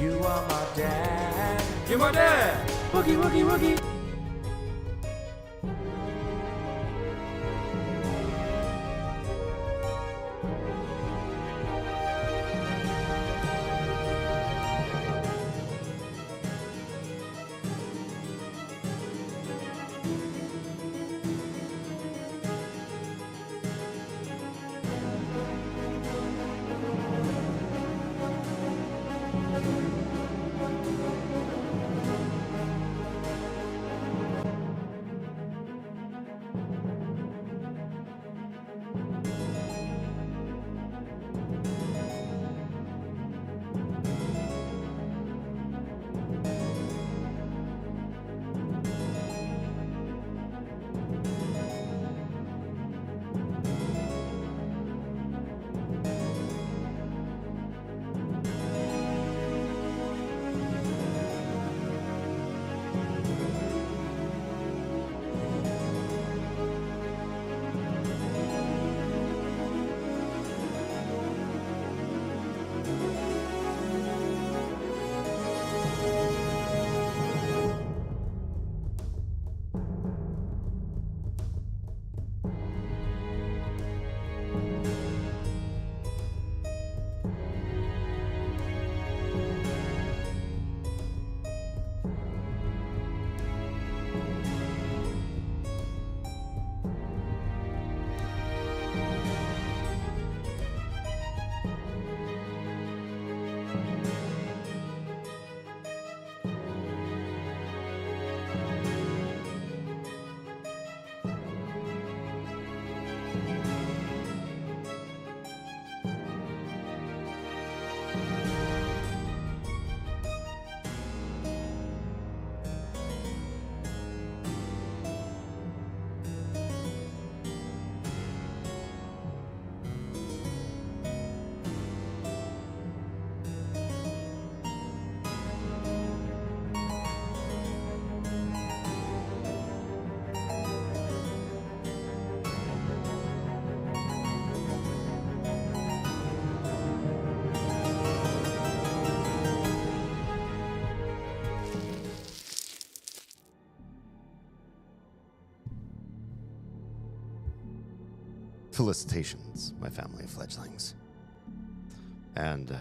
You are my dad. You're my dad. Woogie, woogie, woogie. Felicitations, my family of fledglings. And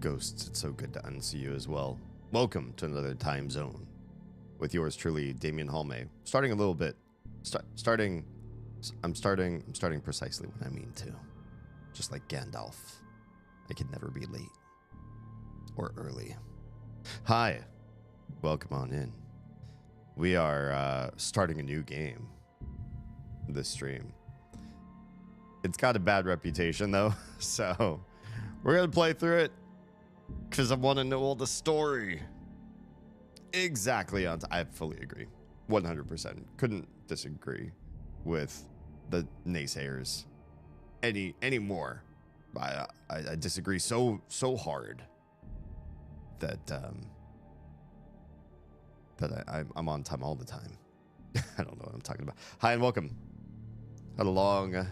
ghosts, it's so good to unsee you as well. Welcome to another time zone with yours truly, Damien Halme. Starting a little bit, I'm starting precisely when I mean to. Just like Gandalf, I can never be late or early. Hi, welcome on in. We are starting a new game this stream. It's got a bad reputation though, so we're gonna play through it because I want to know all the story. Exactly on I fully agree, 100%. Couldn't disagree with the naysayers anymore. I disagree so hard that I'm on time all the time. I don't know what I'm talking about. Hi and welcome. Had a long,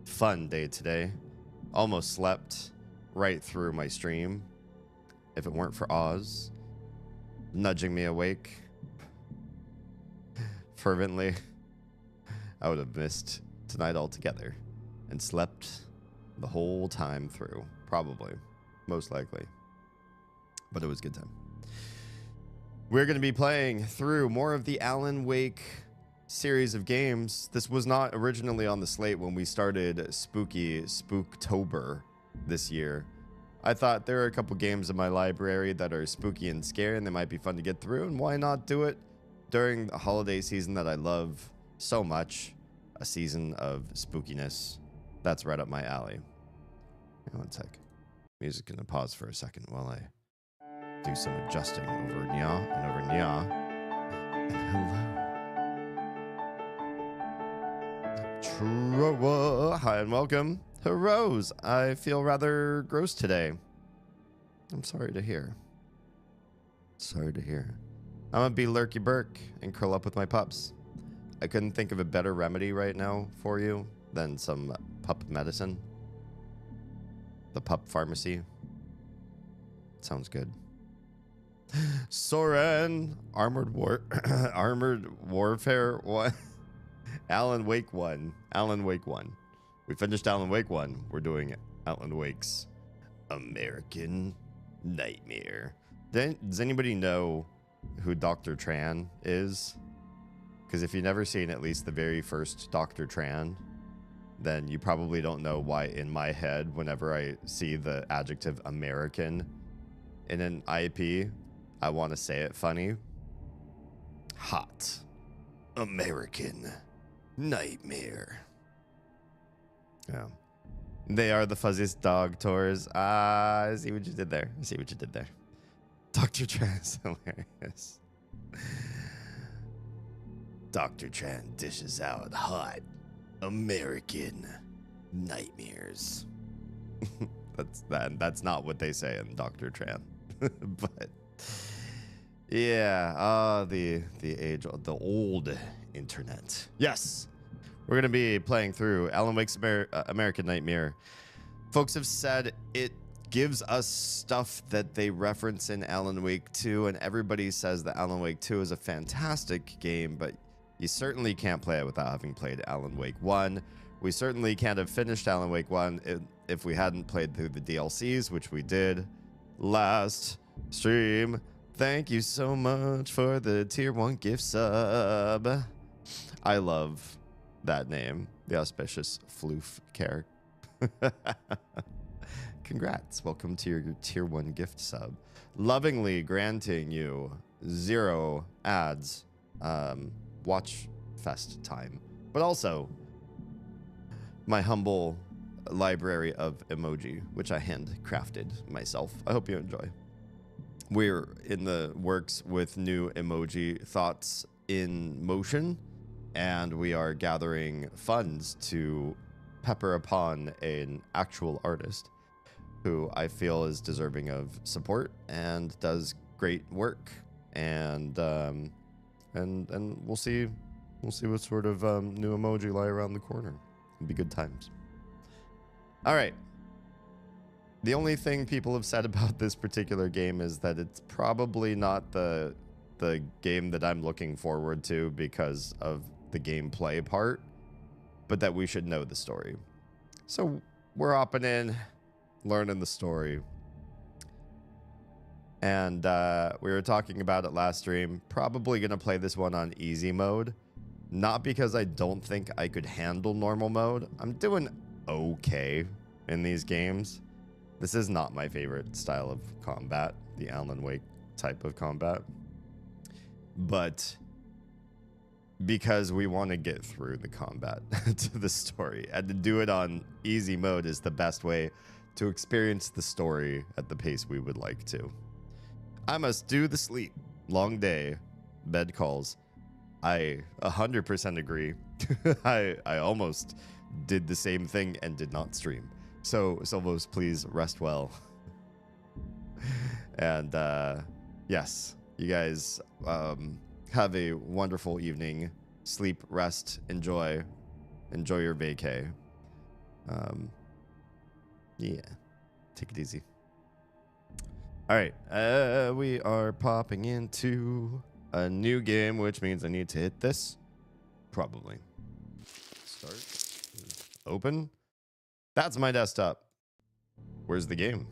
fun day today. Almost slept right through my stream. If it weren't for Oz nudging me awake fervently, I would have missed tonight altogether and slept the whole time through. Probably. Most likely. But it was a good time. We're going to be playing through more of the Alan Wake series of games. This was not originally on the slate when we started Spooktober this year. I thought there are a couple games in my library that are spooky and scary and they might be fun to get through, and why not do it during the holiday season that I love so much, a season of spookiness. That's right up my alley. Hang on one sec. Music's gonna pause for a second while I do some adjusting over Nya and over Nya. And hello. Hi and welcome. Rose, I feel rather gross today. I'm sorry to hear. Sorry to hear. I'm gonna be lurky burk and curl up with my pups. I couldn't think of a better remedy right now for you than some pup medicine. The pup pharmacy. Sounds good. Soren, Armored Warfare 1. Alan Wake 1. Alan Wake 1. We finished Alan Wake 1. We're doing Alan Wake's American Nightmare. Does anybody know who Dr. Tran is? Because if you've never seen at least the very first Dr. Tran, then you probably don't know why in my head, whenever I see the adjective American in an IP, I want to say it funny. Hot American Nightmare. Yeah. They are the fuzziest dog tours. I see what you did there. I see what you did there. Dr. Tran is hilarious. Dr. Tran dishes out hot American nightmares. That's not what they say in Dr. Tran. But yeah, the old internet. Yes. We're going to be playing through Alan Wake's American Nightmare. Folks have said it gives us stuff that they reference in Alan Wake 2, and everybody says that Alan Wake 2 is a fantastic game, but you certainly can't play it without having played Alan Wake 1. We certainly can't have finished Alan Wake 1 if we hadn't played through the DLCs, which we did last stream. Thank you so much for the tier 1 gift sub. I love that name, the auspicious Floof Care. Congrats. Welcome to your tier 1 gift sub. Lovingly granting you 0 ads, watch fest time, but also my humble library of emoji, which I handcrafted myself. I hope you enjoy. We're in the works with new emoji thoughts in motion, and we are gathering funds to pepper upon an actual artist who I feel is deserving of support and does great work. And we'll see what sort of new emoji lie around the corner. It'll be good times. All right. The only thing people have said about this particular game is that it's probably not the game that I'm looking forward to because of the gameplay part, but that we should know the story. So we're hopping in, learning the story. And we were talking about it last stream. Probably going to play this one on easy mode. Not because I don't think I could handle normal mode. I'm doing okay in these games. This is not my favorite style of combat, the Alan Wake type of combat. But because we want to get through the combat to the story, and to do it on easy mode is the best way to experience the story at the pace we would like to. I must do the sleep. Long day. Bed calls. I 100% agree. I almost did the same thing and did not stream. So, Silvos, please rest well. And yes, you guys have a wonderful evening. Sleep, rest, enjoy your vacay. Yeah, take it easy. All right, we are popping into a new game, which means I need to hit this. Probably. Start. Open. That's my desktop. Where's the game?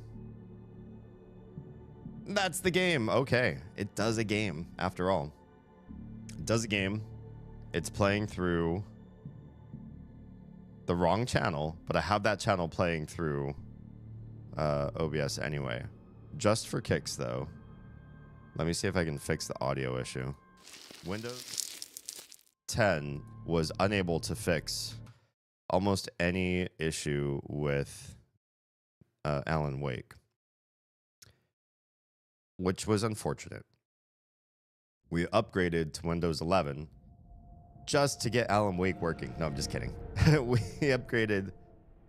That's the game. Okay. It does a game, after all. It does a game. It's playing through the wrong channel, but I have that channel playing through OBS anyway. Just for kicks, though. Let me see if I can fix the audio issue. Windows 10 was unable to fix almost any issue with Alan Wake, which was unfortunate. We upgraded to Windows 11 just to get Alan Wake working. No, I'm just kidding. We upgraded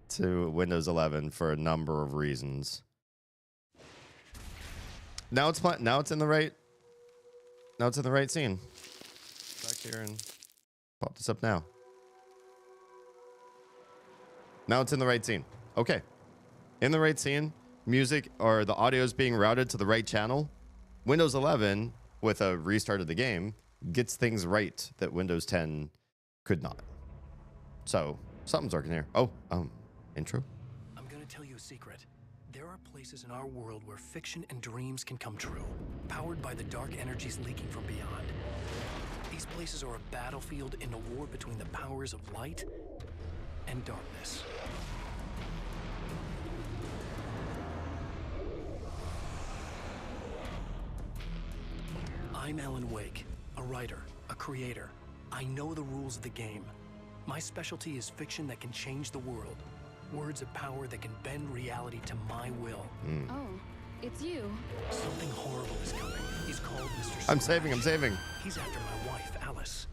to Windows 11 for a number of reasons. Now it's in the right. Now it's in the right scene. Back here and pop this up now. Now it's in the right scene. Okay. In the right scene, music or the audio is being routed to the right channel. Windows 11, with a restart of the game, gets things right that Windows 10 could not. So, something's working here. Oh, intro? I'm gonna tell you a secret. There are places in our world where fiction and dreams can come true, powered by the dark energies leaking from beyond. These places are a battlefield in a war between the powers of light and darkness. I'm Alan Wake, a writer, a creator. I know the rules of the game. My specialty is fiction that can change the world. Words of power that can bend reality to my will. Oh, it's you. Something horrible is coming. He's called Mr. I'm Slash. saving. He's after my wife, Alice.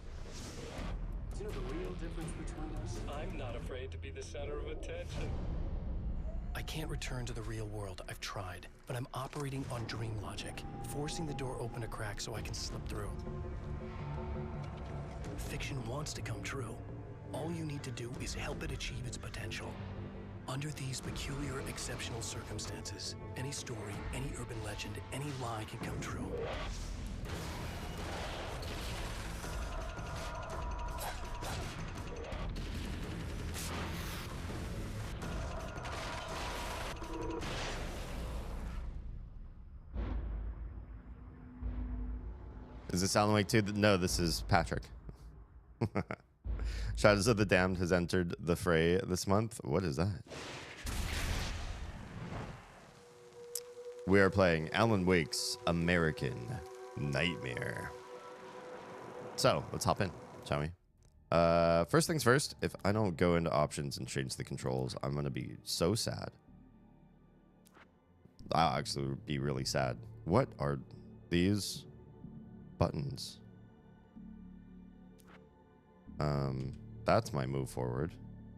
Do you know the real difference between us? I'm not afraid to be the center of attention. I can't return to the real world. I've tried, but I'm operating on dream logic, forcing the door open a crack so I can slip through. Fiction wants to come true. All you need to do is help it achieve its potential. Under these peculiar, exceptional circumstances, any story, any urban legend, any lie can come true. Does this sound like two? No, this is Patrick. Shadows of the Damned has entered the fray this month. What is that? We are playing Alan Wake's American Nightmare. So, let's hop in, shall we? First things first, if I don't go into options and change the controls, I'm going to be so sad. I'll actually be really sad. What are these buttons? That's my move forward.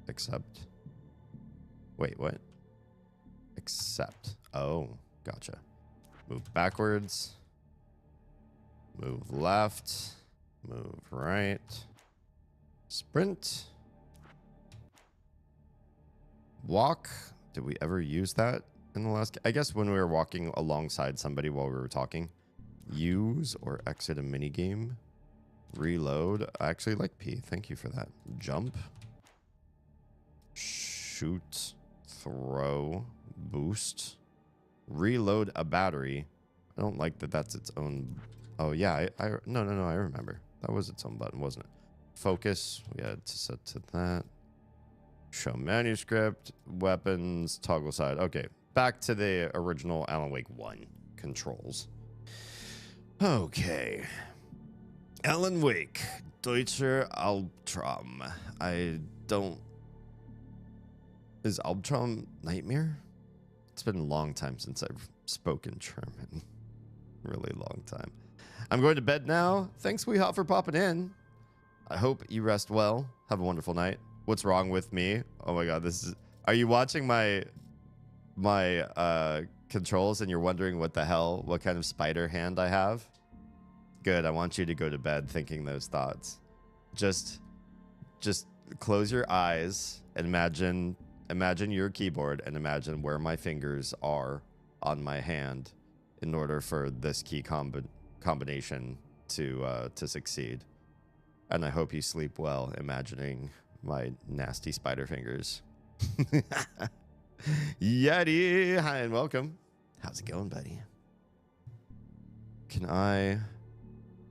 Except. Wait, what? Except. Oh, gotcha. Move backwards. Move left. Move right. Sprint. Walk. Did we ever use that in the last? I guess when we were walking alongside somebody while we were talking. Use or exit a minigame. Reload. I actually like P. Thank you for that. Jump. Shoot. Throw. Boost. Reload a battery. I don't like that that's its own. Oh, yeah. No. I remember. That was its own button, wasn't it? Focus. We had to set to that. Show manuscript. Weapons. Toggle side. Okay. Back to the original Alan Wake 1 controls. Okay. Alan Wake, Deutscher Albtraum. I don't... Is Albtraum Nightmare? It's been a long time since I've spoken German. Really long time. I'm going to bed now. Thanks, Weehot, for popping in. I hope you rest well. Have a wonderful night. What's wrong with me? Oh my god, this is... Are you watching my controls and you're wondering what kind of spider hand I have? Good. I want you to go to bed thinking those thoughts. Just close your eyes and imagine your keyboard and imagine where my fingers are on my hand in order for this key combination to succeed. And I hope you sleep well, imagining my nasty spider fingers. Yeti, hi and welcome. How's it going, buddy?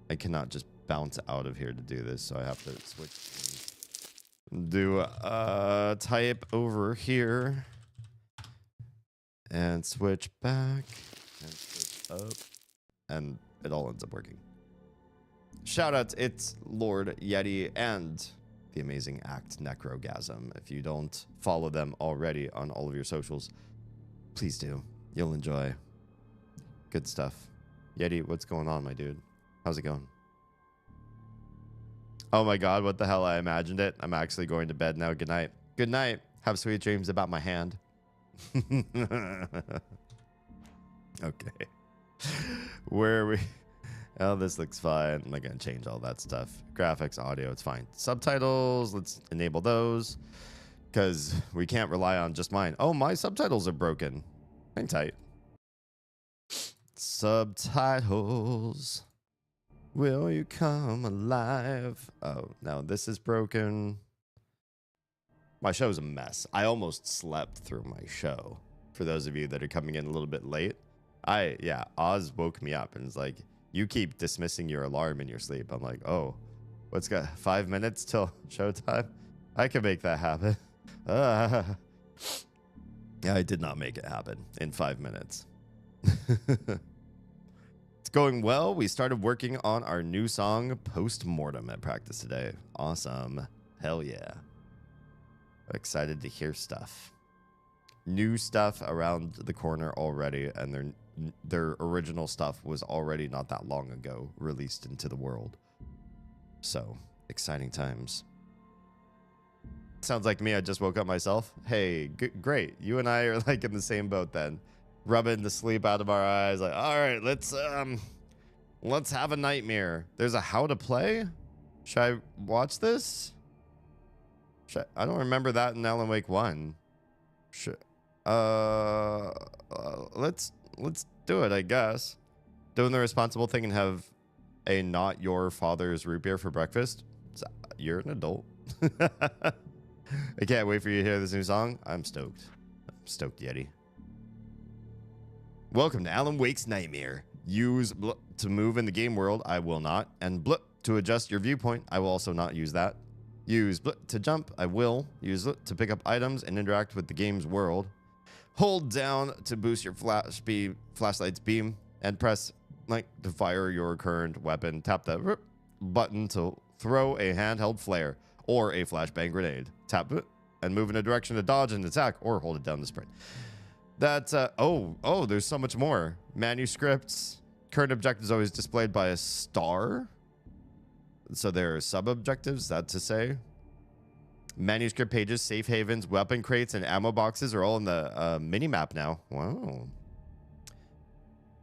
I cannot just bounce out of here to do this, so I have to switch. Do type over here and switch back and switch up, and it all ends up working. Shout out, it's Lord Yeti and the amazing Act Necrogasm. If you don't follow them already on all of your socials, please do. You'll enjoy. Good stuff. Yeti, what's going on, my dude? How's it going? Oh my god, what the hell? I imagined it. I'm actually going to bed now. Good night. Good night. Have sweet dreams about my hand. Okay. Where are we? Oh, this looks fine. I'm not going to change all that stuff. Graphics, audio, it's fine. Subtitles, let's enable those. Because we can't rely on just mine. Oh, my subtitles are broken. Hang tight. subtitles. Will you come alive? Oh, no, this is broken. My show's a mess. I almost slept through my show. For those of you that are coming in a little bit late, Oz woke me up and was like, you keep dismissing your alarm in your sleep. I'm like, oh, what's got 5 minutes till showtime? I can make that happen. Yeah, I did not make it happen in 5 minutes. It's going well. We started working on our new song, Post-Mortem, at practice today. Awesome. Hell yeah. Excited to hear stuff. New stuff around the corner already, and their original stuff was already not that long ago released into the world. So, exciting times. Sounds like me. I just woke up myself. Hey, great. You and I are like in the same boat then. Rubbing the sleep out of our eyes. Like, all right, let's have a nightmare. There's a how to play. Should I watch this? I don't remember that in Alan Wake 1. Let's do it, I guess. Doing the responsible thing and have a not your father's root beer for breakfast. You're an adult. I can't wait for you to hear this new song. I'm stoked. I'm stoked, Yeti. Welcome to Alan Wake's Nightmare. Use bl to move in the game world. I will not. And bl to adjust your viewpoint. I will also not use that. Use bl to jump. I will. Use bl to pick up items and interact with the game's world. Hold down to boost your flashlight's beam. And press like to fire your current weapon. Tap the button to throw a handheld flare or a flashbang grenade. Tap it and move in a direction to dodge and attack, or hold it down to sprint. That's oh, there's so much more. Manuscripts. Current objectives always displayed by a star. So there are sub-objectives, that to say. Manuscript pages, safe havens, weapon crates, and ammo boxes are all in the mini-map now. Wow.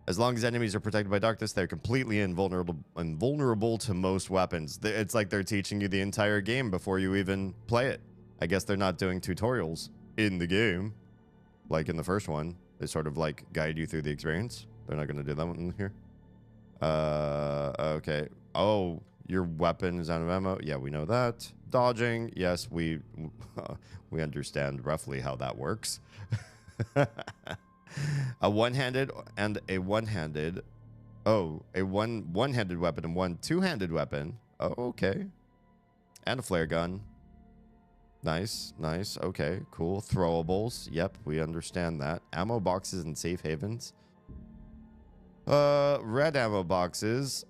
As long as enemies are protected by darkness, they're completely invulnerable to most weapons. It's like they're teaching you the entire game before you even play it. I guess they're not doing tutorials in the game. Like in the first one, they sort of like guide you through the experience. They're not going to do that one here. Okay. Oh, your weapon is out of ammo. Yeah, we know that. Dodging. Yes, we understand roughly how that works. A one-handed and a one-handed. Oh, a one-handed weapon and one two-handed weapon. Oh, okay. And a flare gun. Nice, nice. Okay, cool. Throwables. Yep, we understand that. Ammo boxes and safe havens. Red ammo boxes.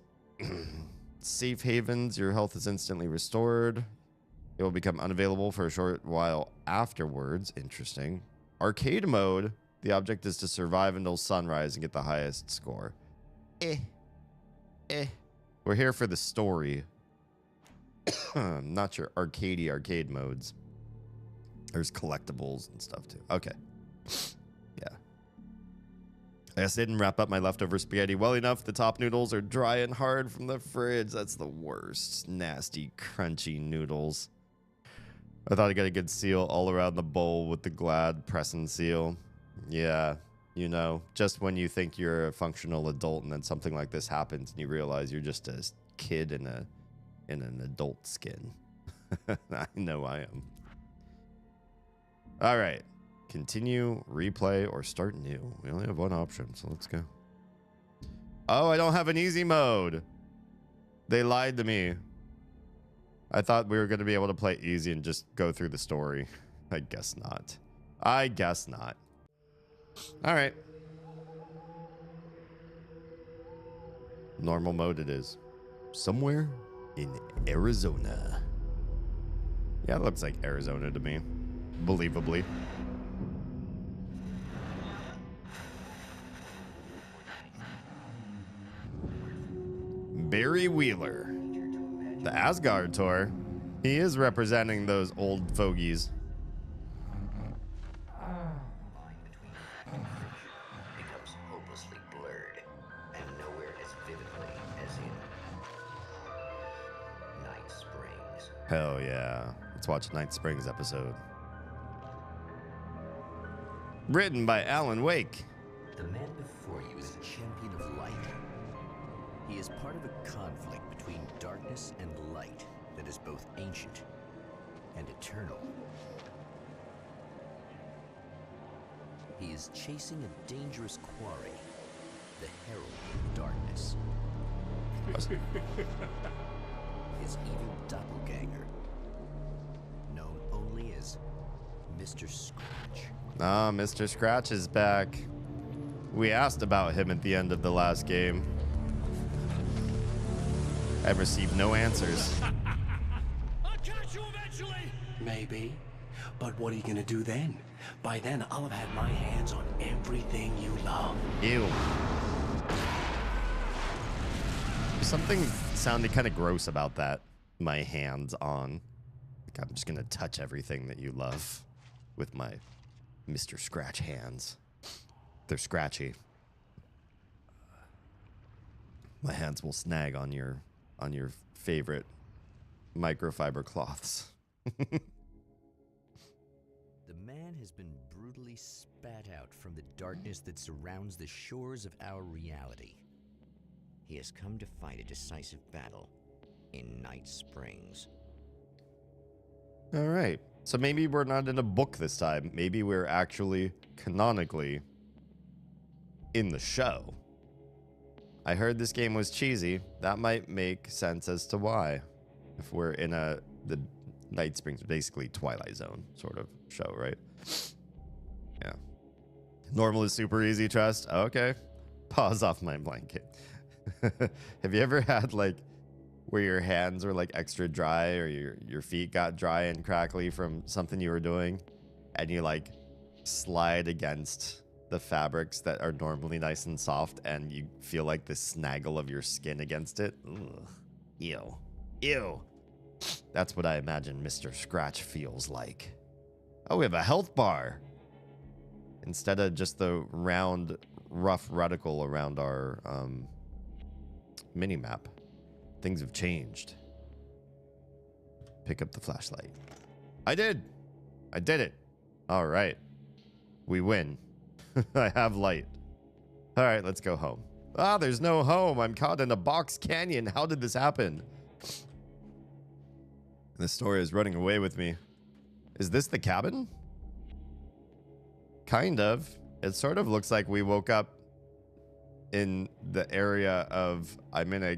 Safe havens. Your health is instantly restored. It will become unavailable for a short while afterwards. Interesting. Arcade mode. The object is to survive until sunrise and get the highest score. We're here for the story. Not your arcade modes. There's collectibles and stuff too. Okay. Yeah. I guess I didn't wrap up my leftover spaghetti well enough. The top noodles are dry and hard from the fridge. That's the worst. Nasty, crunchy noodles. I thought I got a good seal all around the bowl with the Glad press and seal. Yeah. You know, just when you think you're a functional adult and then something like this happens and you realize you're just a kid in an adult skin. I know I am. All right. Continue, replay, or start new. We only have one option, so let's go. Oh, I don't have an easy mode. They lied to me. I thought we were going to be able to play easy and just go through the story. I guess not. I guess not. All right. Normal mode it is. Somewhere in Arizona. Yeah, it looks like Arizona to me. Believably. Barry Wheeler. The Asgard tour. He is representing those old fogies. Becomes hopelessly blurred and nowhere as vividly as in Night Springs. Hell yeah. Let's watch Night Springs episode. Written by Alan Wake. The man before you is a champion of light. He is part of a conflict between darkness and light that is both ancient and eternal. He is chasing a dangerous quarry, the Herald of Darkness. His evil doppelganger, known only as Mr. Scratch. Ah, Mr. Scratch is back. We asked about him at the end of the last game. I received no answers. I'll catch you eventually! Maybe. But what are you gonna do then? By then, I'll have had my hands on everything you love. Ew. Something sounded kind of gross about that. My hands on. Like I'm just gonna touch everything that you love with my Mr. Scratch hands. They're scratchy. My hands will snag on your favorite microfiber cloths. The man has been brutally spat out from the darkness that surrounds the shores of our reality. He has come to fight a decisive battle in Night Springs. All right. So maybe we're not in a book this time. Maybe we're actually canonically in the show. I heard this game was cheesy. That might make sense as to why. If we're in the Night Springs, basically Twilight Zone sort of show, right? Yeah. Normal is super easy, trust. Okay. Pause off my blanket. Have you ever had like where your hands were like extra dry or your feet got dry and crackly from something you were doing and you like slide against the fabrics that are normally nice and soft and you feel like the snaggle of your skin against it? Ugh. Ew. Ew. That's what I imagine Mr. Scratch feels like. Oh, we have a health bar. Instead of just the round, rough reticle around our mini-map. Things have changed. Pick up the flashlight. I did. I did it. All right. We win. I have light. All right, let's go home. Ah, there's no home. I'm caught in a box canyon. How did this happen? The story is running away with me. Is this the cabin? Kind of. It sort of looks like we woke up in the area of I'm in a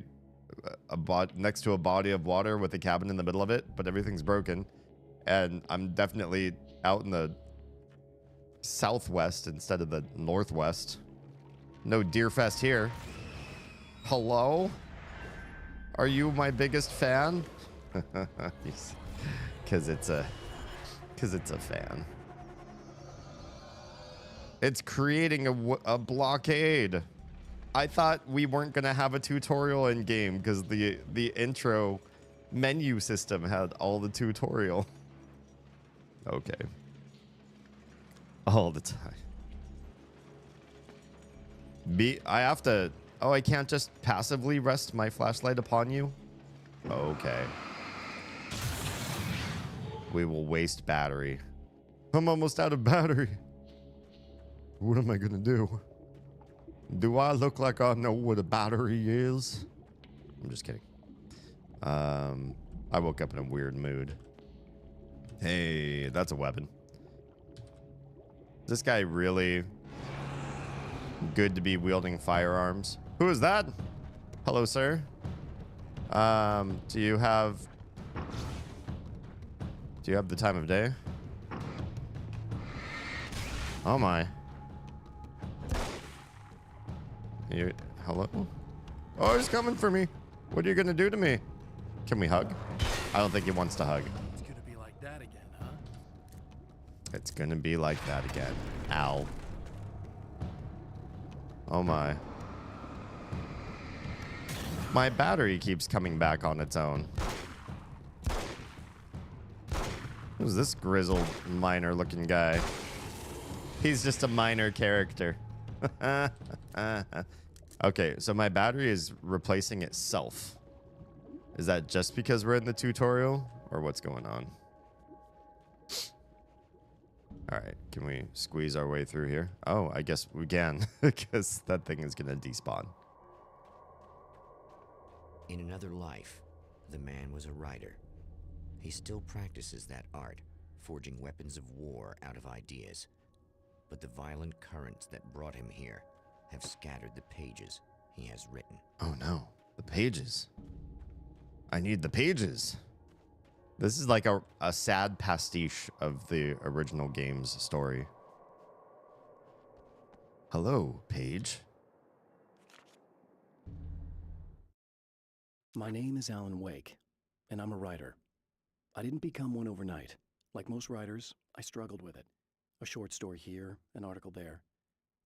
next to a body of water with a cabin in the middle of it, but everything's broken, and I'm definitely out in the southwest instead of the northwest. No deer fest here. Hello? Are you my biggest fan? Because it's a fan. It's creating a blockade. I thought we weren't going to have a tutorial in game because the intro menu system had all the tutorial. Okay. All the time. I have to... Oh, I can't just passively rest my flashlight upon you? Okay. We will waste battery. I'm almost out of battery. What am I going to do? Do I look like I know what a battery is? I'm just kidding. I woke up in a weird mood. Hey, that's a weapon. Is this guy really good to be wielding firearms? Who is that? Hello, sir. Do you have the time of day? Oh my. Hello? Oh, he's coming for me. What are you gonna do to me? Can we hug? I don't think he wants to hug. It's gonna be like that again, huh? It's gonna be like that again. Ow. Oh my. My battery keeps coming back on its own. Who's this grizzled miner looking guy? He's just a minor character. Okay, so my battery is replacing itself. Is that just because we're in the tutorial or what's going on? All right, can we squeeze our way through here? Oh, I guess we can because that thing is going to despawn. In another life, the man was a writer. He still practices that art, forging weapons of war out of ideas. But the violent currents that brought him here have scattered the pages he has written. Oh no, the pages. I need the pages. This is like a sad pastiche of the original game's story. Hello, Paige. My name is Alan Wake, and I'm a writer. I didn't become one overnight. Like most writers, I struggled with it. A short story here, an article there.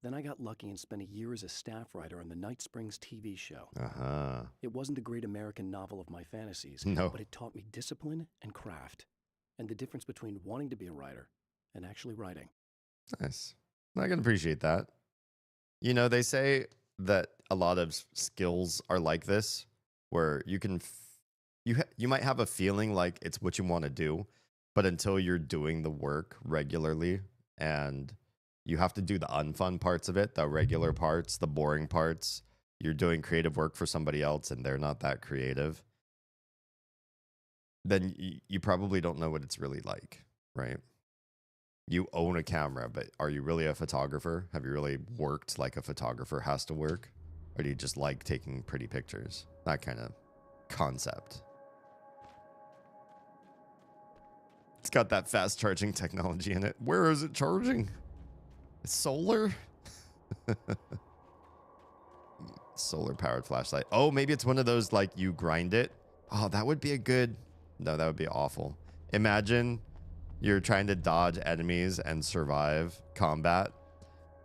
Then I got lucky and spent a year as a staff writer on the Night Springs TV show. Uh-huh. It wasn't a great American novel of my fantasies, No. but it taught me discipline and craft, and the difference between wanting to be a writer and actually writing. Nice. I can appreciate that. You know, they say that a lot of skills are like this, where you can, you might have a feeling like it's what you want to do, but until you're doing the work regularly and you have to do the unfun parts of it, the regular parts, the boring parts, you're doing creative work for somebody else and they're not that creative, then you probably don't know what it's really like, right? You own a camera, but are you really a photographer? Have you really worked like a photographer has to work? Or do you just like taking pretty pictures? That kind of concept. It's got that fast charging technology in it. Where is it charging? It's solar? Solar powered flashlight. Oh, maybe it's one of those like you grind it. Oh, that would be a good... No, that would be awful. Imagine you're trying to dodge enemies and survive combat,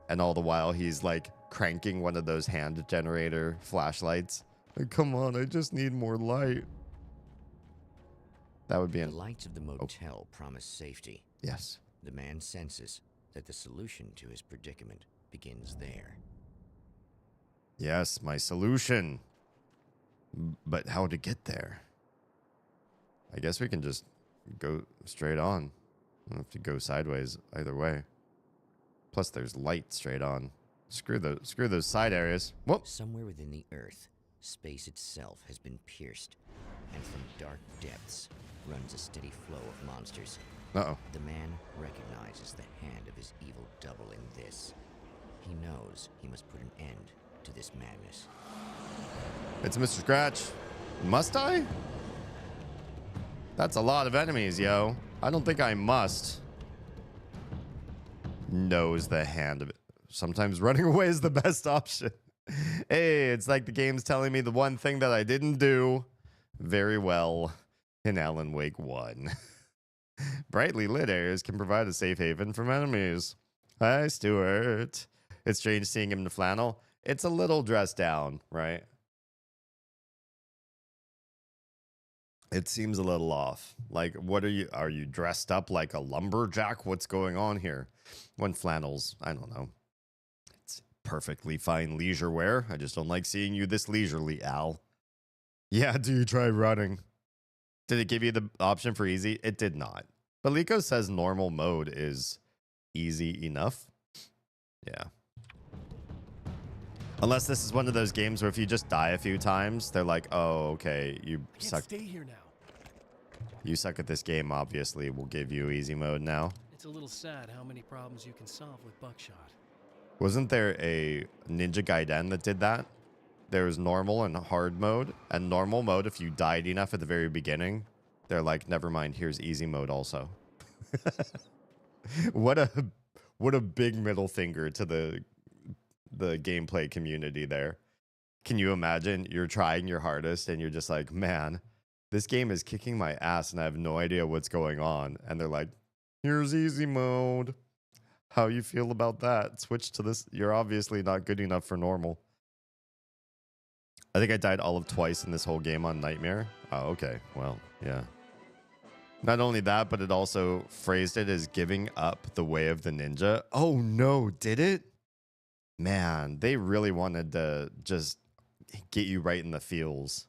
and all the while he's like cranking one of those hand generator flashlights. Like, come on, I just need more light. That would be The lights of the motel promise safety. Yes. The man senses that the solution to his predicament begins there. Yes, my solution. But how to get there? I guess we can just go straight on. I don't have to go sideways either way. Plus, there's light straight on. Screw those side areas. Whoop. Somewhere within the Earth, space itself has been pierced, and from dark depths runs a steady flow of monsters. Uh-oh. The man recognizes the hand of his evil double in this. He knows he must put an end to this madness. It's Mr. Scratch. Must I? That's a lot of enemies, yo. I don't think I must. Knows the hand of it. Sometimes running away is the best option. Hey, it's like the game's telling me the one thing that I didn't do very well in Alan Wake 1. Brightly lit areas can provide a safe haven from enemies. Hi, Stuart. It's strange seeing him in flannel. It's a little dressed down, right? It seems a little off. Like, what are you dressed up like a lumberjack? What's going on here? When flannels, I don't know. It's perfectly fine leisure wear. I just don't like seeing you this leisurely, Al. Yeah, do you try running? Did it give you the option for easy? It did not. But Liko says normal mode is easy enough. Yeah. Unless this is one of those games where if you just die a few times, they're like, oh, okay, you suck. Stay here now. You suck at this game, obviously. We'll give you easy mode now. It's a little sad how many problems you can solve with buckshot. Wasn't there a Ninja Gaiden that did that? There was normal and hard mode. And normal mode, if you died enough at the very beginning, they're like, never mind, here's easy mode also. What a big middle finger to the gameplay community there. Can you imagine you're trying your hardest and you're just like, man, this game is kicking my ass and I have no idea what's going on. And they're like, here's easy mode. How you feel about that? Switch to this. You're obviously not good enough for normal. I think I died all of twice in this whole game on Nightmare. Oh, okay. Well, yeah. Not only that, but it also phrased it as giving up the way of the ninja. Oh no, did it? Man, they really wanted to just get you right in the feels.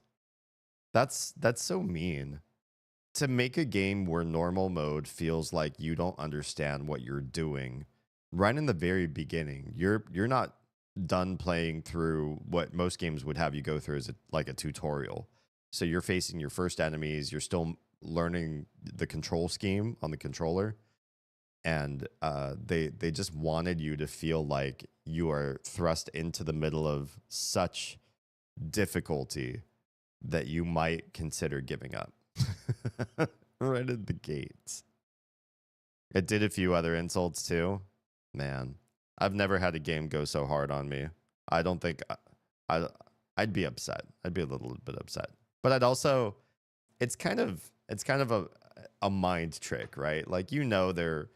That's so mean. To make a game where normal mode feels like you don't understand what you're doing right in the very beginning. You're not done playing through what most games would have you go through as like a tutorial. So you're facing your first enemies. You're still learning the control scheme on the controller. And they just wanted you to feel like you are thrust into the middle of such difficulty that you might consider giving up. Right at the gates. It did a few other insults too. Man, I've never had a game go so hard on me. I don't think I'd be upset. I'd be a little bit upset. But I'd also, it's kind of a mind trick, right? Like, you know, they're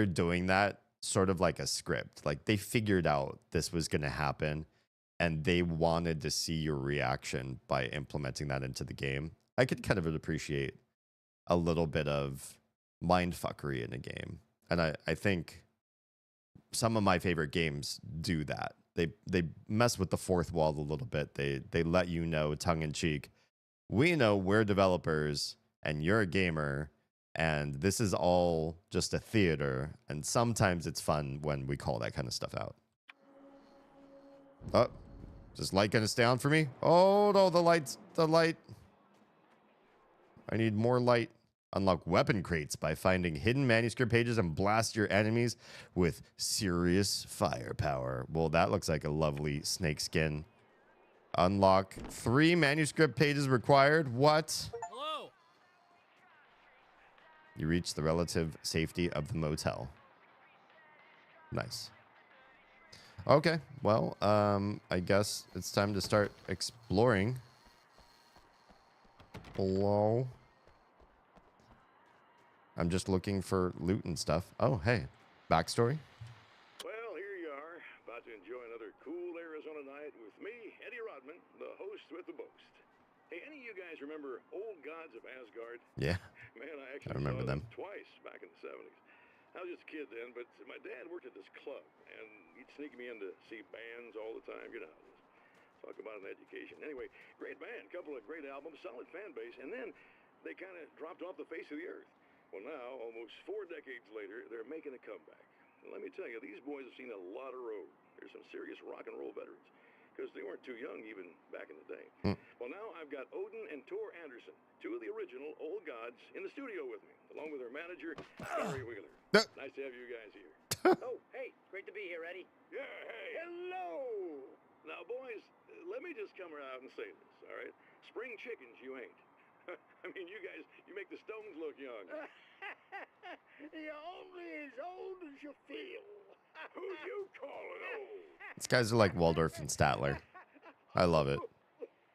doing that sort of like a script. Like, they figured out this was going to happen and they wanted to see your reaction by implementing that into the game. I could kind of appreciate a little bit of mind fuckery in a game. And I think some of my favorite games do that. They mess with the fourth wall a little bit. They let you know, tongue in cheek, we know we're developers and you're a gamer, and this is all just a theater. And sometimes it's fun when we call that kind of stuff out. Oh, is this light gonna stay on for me? Oh no, the light. I need more light. Unlock weapon crates by finding hidden manuscript pages and blast your enemies with serious firepower. Well, that looks like a lovely snake skin. Unlock 3 manuscript pages required. What? Hello. You reach the relative safety of the motel. Nice. Okay, well, I guess it's time to start exploring. Hello? I'm just looking for loot and stuff. Oh, hey. Backstory? Well, here you are, about to enjoy another cool Arizona night with me, Eddie Rodman, the host with the boast. Hey, any of you guys remember Old Gods of Asgard? Yeah. Man, I actually remember saw them twice back in the 70s. I was just a kid then, but my dad worked at this club, and he'd sneak me in to see bands all the time, you know. Talk about an education. Anyway, great band, couple of great albums, solid fan base, and then they kind of dropped off the face of the earth. Well, now, almost 4 decades later, they're making a comeback. And let me tell you, these boys have seen a lot of road. They're some serious rock and roll veterans, because they weren't too young even back in the day. Well, now I've got Odin and Tor Anderson, 2 of the original Old Gods, in the studio with me, along with their manager, Barry Wheeler. Nice to have you guys here. Oh, hey, great to be here, Eddie. Yeah, hey. Hello. Now, boys, let me just come out and say this, all right? Spring chickens, you ain't. I mean, you guys, you make the Stones look young. You're only as old as you feel. Who you calling old? These guys are like Waldorf and Statler. I love it.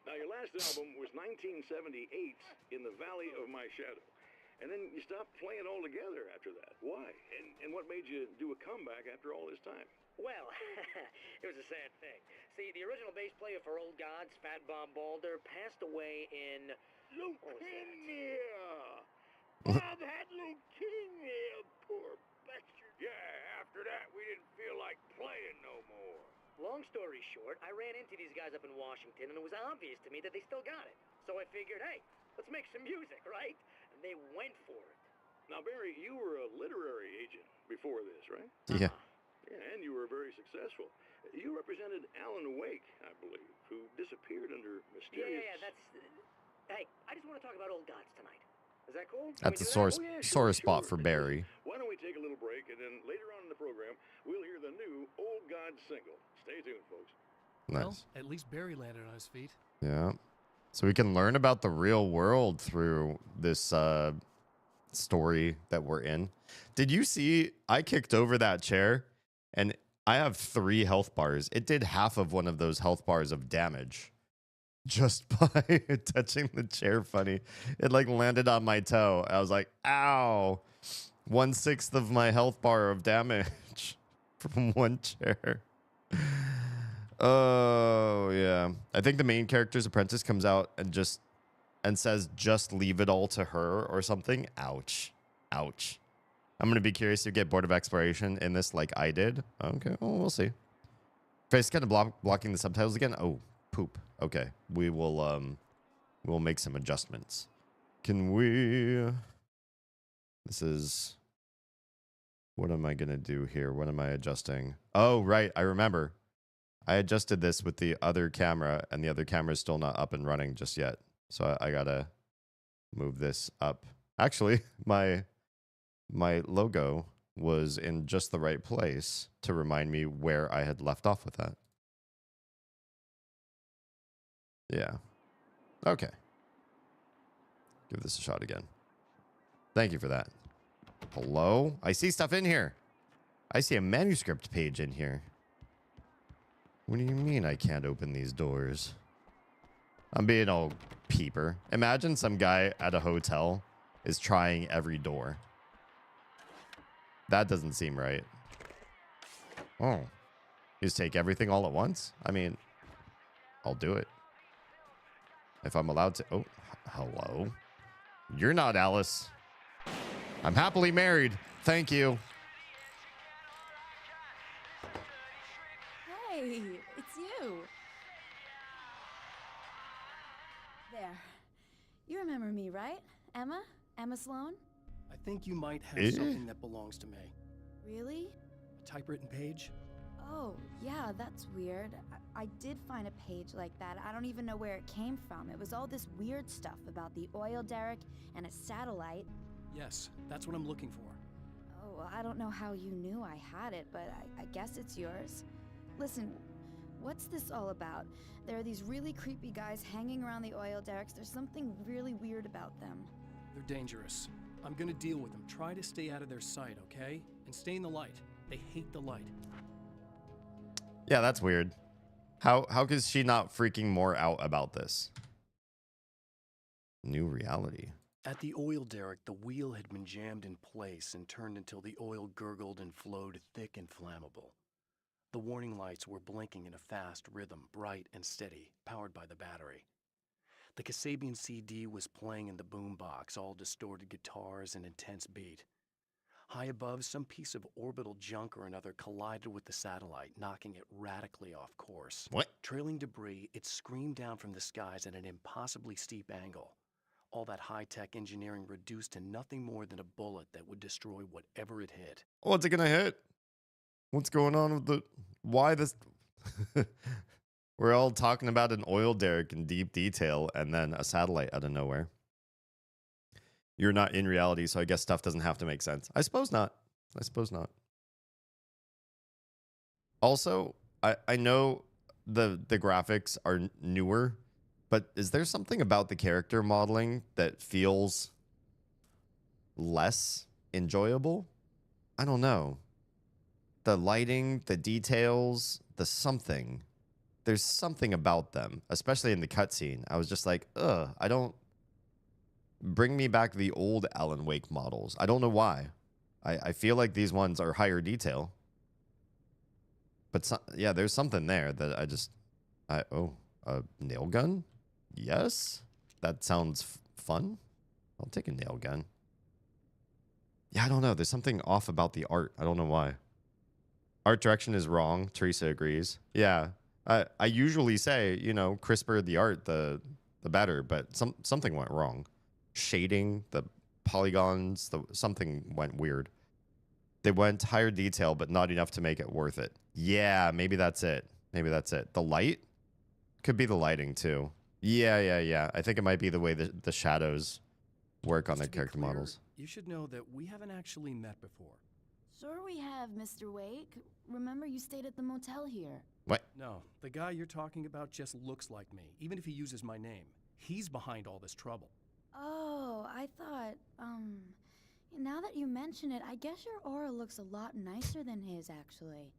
Now, your last album was 1978, In the Valley of My Shadow. And then you stopped playing altogether after that. Why? And what made you do a comeback after all this time? Well, it was a sad thing. See, the original bass player for Old Gods, Fat Bob Balder, passed away in... Leukemia! Bob had leukemia, poor bastard. Yeah, after that, we didn't feel like playing no more. Long story short, I ran into these guys up in Washington, and it was obvious to me that they still got it. So I figured, hey, let's make some music, right? And they went for it. Now, Barry, you were a literary agent before this, right? Yeah. Yeah, and you were very successful. You represented Alan Wake, I believe, who disappeared under mysterious... Yeah, that's... Hey, I just want to talk about Old Gods tonight. Is that cool? That's a Oh, sore spot for Barry. Why don't we take a little break, and then later on in the program, we'll hear the new Old Gods single. Stay tuned, folks. Well, Nice. at least Barry landed on his feet. Yeah. So we can learn about the real world through this story that we're in. Did you see? I kicked over that chair, and I have 3 health bars. It did half of one of those health bars of damage just by touching the chair. Funny. It like landed on my toe. I was like, ow. 1/6 of my health bar of damage from one chair. Oh, yeah. I think the main character's apprentice comes out and says, just leave it all to her or something. Ouch. Ouch. I'm going to be curious to get bored of exploration in this like I did. Okay, well, we'll see. Face kind of blocking the subtitles again. Oh, poop. Okay, we'll make some adjustments. Can we... This is... What am I going to do here? What am I adjusting? Oh, right. I remember. I adjusted this with the other camera, and the other camera is still not up and running just yet. So I gotta move this up. Actually, my logo was in just the right place to remind me where I had left off with that. Yeah. Okay. Give this a shot again. Thank you for that. Hello? I see stuff in here. I see a manuscript page in here. What do you mean I can't open these doors? I'm being all peeper. Imagine some guy at a hotel is trying every door. That doesn't seem right. Oh. You just take everything all at once? I mean, I'll do it. If I'm allowed to. Oh, hello. You're not Alice. I'm happily married. Thank you. Hey, it's you. There. You remember me, right? Emma? Emma Sloan? I think you might have something that belongs to me. Really? A typewritten page? Oh, yeah, that's weird. I did find a page like that. I don't even know where it came from. It was all this weird stuff about the oil derrick and a satellite. Yes, that's what I'm looking for. Oh, well, I don't know how you knew I had it, but I guess it's yours. Listen, what's this all about? There are these really creepy guys hanging around the oil derricks. There's something really weird about them. They're dangerous. I'm gonna deal with them. Try to stay out of their sight, okay? And stay in the light. They hate the light. Yeah, that's weird. How is she not freaking more out about this? New reality. At the oil derrick, the wheel had been jammed in place and turned until the oil gurgled and flowed thick and flammable. The warning lights were blinking in a fast rhythm, bright and steady, powered by the battery. The Kasabian CD was playing in the boombox, all distorted guitars and intense beat. High above, some piece of orbital junk or another collided with the satellite, knocking it radically off course. What? Trailing debris, it screamed down from the skies at an impossibly steep angle. All that high-tech engineering reduced to nothing more than a bullet that would destroy whatever it hit. What's it gonna hit? What's going on with the... Why this... We're all talking about an oil derrick in deep detail and then a satellite out of nowhere. You're not in reality, so I guess stuff doesn't have to make sense. I suppose not. I suppose not. Also, I know the graphics are newer, but is there something about the character modeling that feels less enjoyable? I don't know. The lighting, the details, the something. There's something about them, especially in the cutscene. I was just like, ugh, I don't... Bring me back the old Alan Wake models. I don't know why. I feel like these ones are higher detail. But yeah, there's something there that I just... Oh, a nail gun? Yes? That sounds fun. I'll take a nail gun. Yeah, I don't know. There's something off about the art. I don't know why. Art direction is wrong. Teresa agrees. Yeah. I usually say, you know, crisper the art, the better. But something went wrong. Shading, the polygons, something went weird. They went higher detail, but not enough to make it worth it. Yeah, maybe that's it. Maybe that's it. The light? Could be the lighting, too. Yeah. I think it might be the way the shadows work on the character models. You should know that we haven't actually met before. Sure we have, Mr. Wake. Remember you stayed at the motel here. What? No, the guy you're talking about just looks like me, even if he uses my name. He's behind all this trouble. Oh, I thought, now that you mention it, I guess your aura looks a lot nicer than his, actually.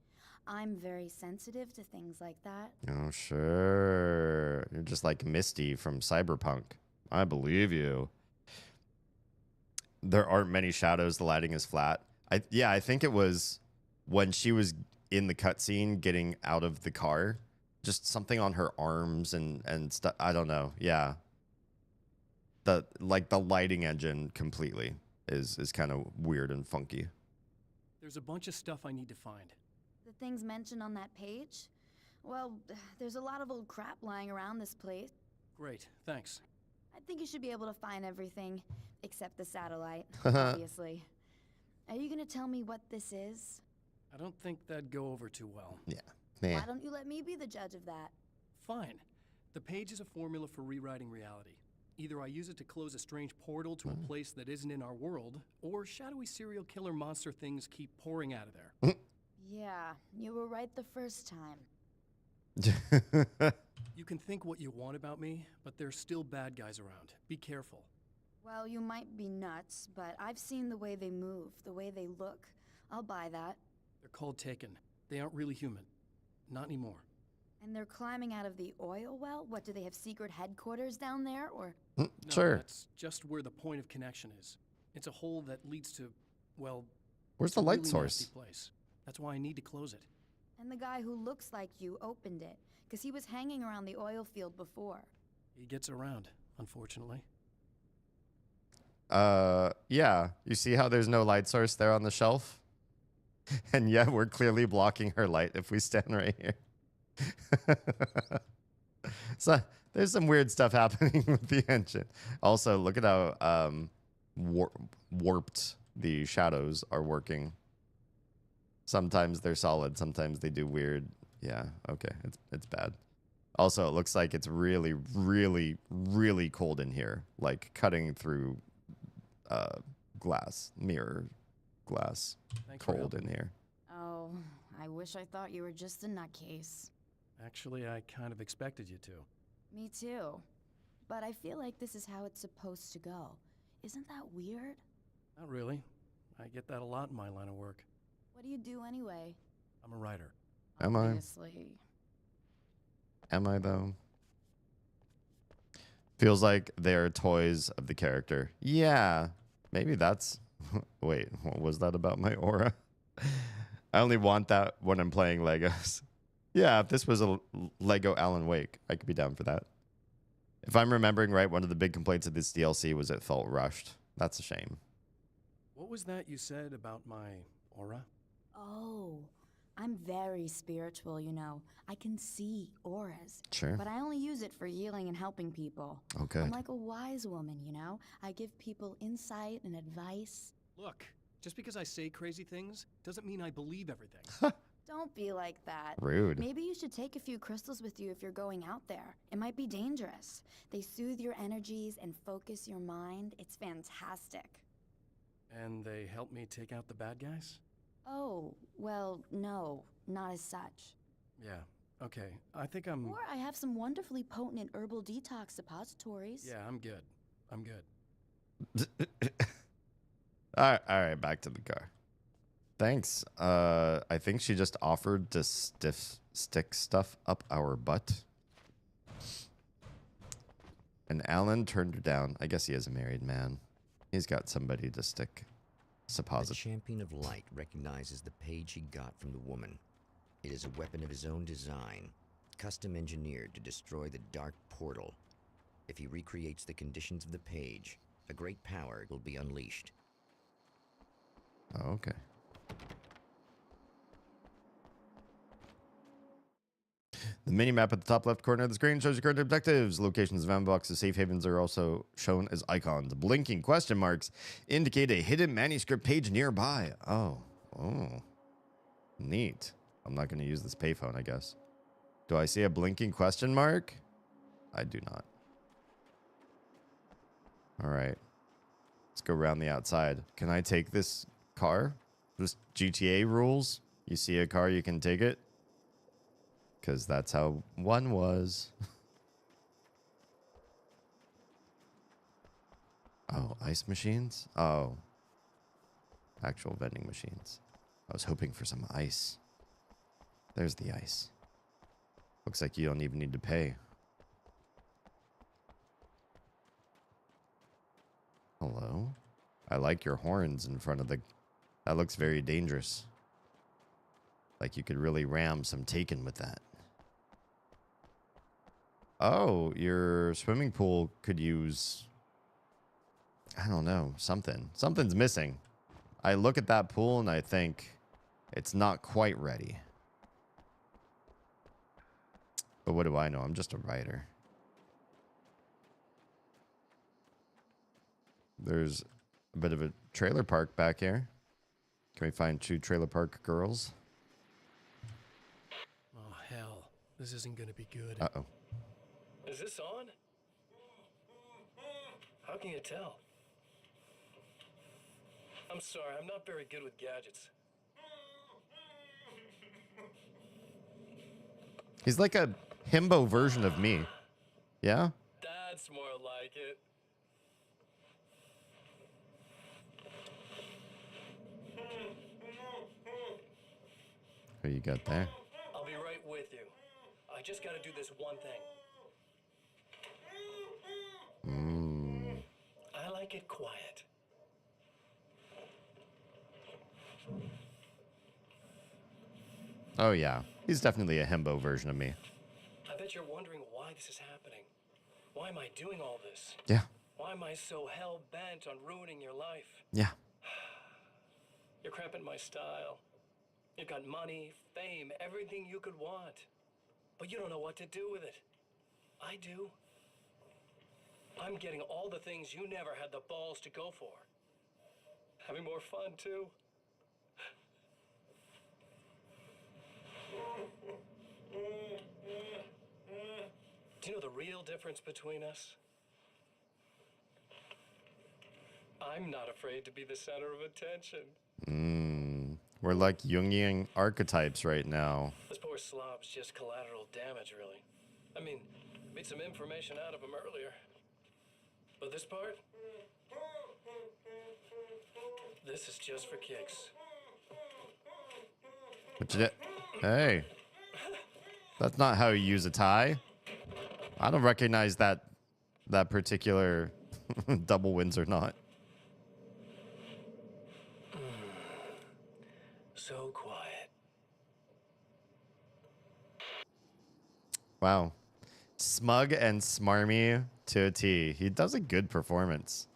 I'm very sensitive to things like that. Oh, sure. You're just like Misty from Cyberpunk. I believe you. There aren't many shadows. The lighting is flat. I think it was when she was in the cutscene getting out of the car. Just something on her arms and stuff. I don't know. Yeah. The lighting engine completely is kind of weird and funky. There's a bunch of stuff I need to find. The things mentioned on that page? Well, there's a lot of old crap lying around this place. Great, thanks. I think you should be able to find everything, except the satellite, obviously. Are you gonna tell me what this is? I don't think that'd go over too well. Yeah. Nah. Why don't you let me be the judge of that? Fine. The page is a formula for rewriting reality. Either I use it to close a strange portal to a place that isn't in our world, or shadowy serial killer monster things keep pouring out of there. Yeah, you were right the first time. You can think what you want about me, but there's still bad guys around. Be careful. Well, you might be nuts, but I've seen the way they move, the way they look. I'll buy that. They're called Taken. They aren't really human. Not anymore. And they're climbing out of the oil well? What, do they have secret headquarters down there, or? No, Sure. that's just where the point of connection is. It's a hole that leads to, well... Where's it's the a light really source? nasty place. That's why I need to close it. And the guy who looks like you opened it, because he was hanging around the oil field before. He gets around, unfortunately. Yeah. You see how there's no light source there on the shelf? And yet we're clearly blocking her light if we stand right here. So there's some weird stuff happening with the engine. Also, look at how warped the shadows are working. Sometimes they're solid, sometimes they do weird. Yeah, okay, it's bad. Also, it looks like it's really, really, really cold in here, like cutting through glass, mirror glass. Thanks for Cold helping. in here. Oh, I wish I thought you were just a nutcase. Actually, I kind of expected you to. Me too. But I feel like this is how it's supposed to go. Isn't that weird? Not really. I get that a lot in my line of work. What do you do anyway? I'm a writer. Am I? Obviously. Am I, though? Feels like they're toys of the character. Yeah, maybe that's... Wait, what was that about my aura? I only want that when I'm playing Legos. Yeah, if this was a Lego Alan Wake, I could be down for that. If I'm remembering right, one of the big complaints of this DLC was it felt rushed. That's a shame. What was that you said about my aura? Oh, I'm very spiritual, you know. I can see auras. Sure. But I only use it for healing and helping people. Okay. I'm like a wise woman, you know? I give people insight and advice. Look, just because I say crazy things doesn't mean I believe everything. Don't be like that. Rude. Maybe you should take a few crystals with you if you're going out there. It might be dangerous. They soothe your energies and focus your mind. It's fantastic. And they help me take out the bad guys? Oh, well, no, not as such. Yeah, okay. I think I'm... Or I have some wonderfully potent and herbal detox suppositories. Yeah, I'm good. I'm good. All right, back to the car. Thanks. I think she just offered to stick stuff up our butt. And Alan turned her down. I guess he is a married man. He's got somebody to stick The suppository. champion of light recognizes the page he got from the woman. It is a weapon of his own design, custom engineered to destroy the dark portal. If he recreates the conditions of the page, a great power will be unleashed. Oh, okay. The mini-map at the top left corner of the screen shows your current objectives. Locations of ammo boxes, safe havens are also shown as icons. Blinking question marks indicate a hidden manuscript page nearby. Oh. Neat. I'm not going to use this payphone, I guess. Do I see a blinking question mark? I do not. All right. Let's go around the outside. Can I take this car? Just GTA rules? You see a car, you can take it? Because that's how one was. Oh, ice machines? Oh. Actual vending machines. I was hoping for some ice. There's the ice. Looks like you don't even need to pay. Hello? I like your horns in front of the... That looks very dangerous. Like you could really ram some Taken with that. Oh, your swimming pool could use... I don't know, something. Something's missing. I look at that pool and I think it's not quite ready. But what do I know? I'm just a writer. There's a bit of a trailer park back here. Can we find two trailer park girls? Oh, hell. This isn't gonna be good. Uh-oh. Is this on? How can you tell? I'm sorry, I'm not very good with gadgets. He's like a himbo version of me. Yeah? That's more like it. Who you got there? I'll be right with you. I just gotta do this one thing. I like it quiet. Oh, yeah. He's definitely a himbo version of me. I bet you're wondering why this is happening. Why am I doing all this? Yeah. Why am I so hell-bent on ruining your life? Yeah. You're cramping my style. You've got money, fame, everything you could want. But you don't know what to do with it. I do. I'm getting all the things you never had the balls to go for. Having more fun, too. Do you know the real difference between us? I'm not afraid to be the center of attention. We're like Jungian archetypes right now. This poor slob's just collateral damage, really. I mean, made some information out of him earlier. But this part? This is just for kicks. What you did? Hey. That's not how you use a tie. I don't recognize that particular double Windsor knot. So quiet. Wow. Smug and smarmy to a T. He does a good performance.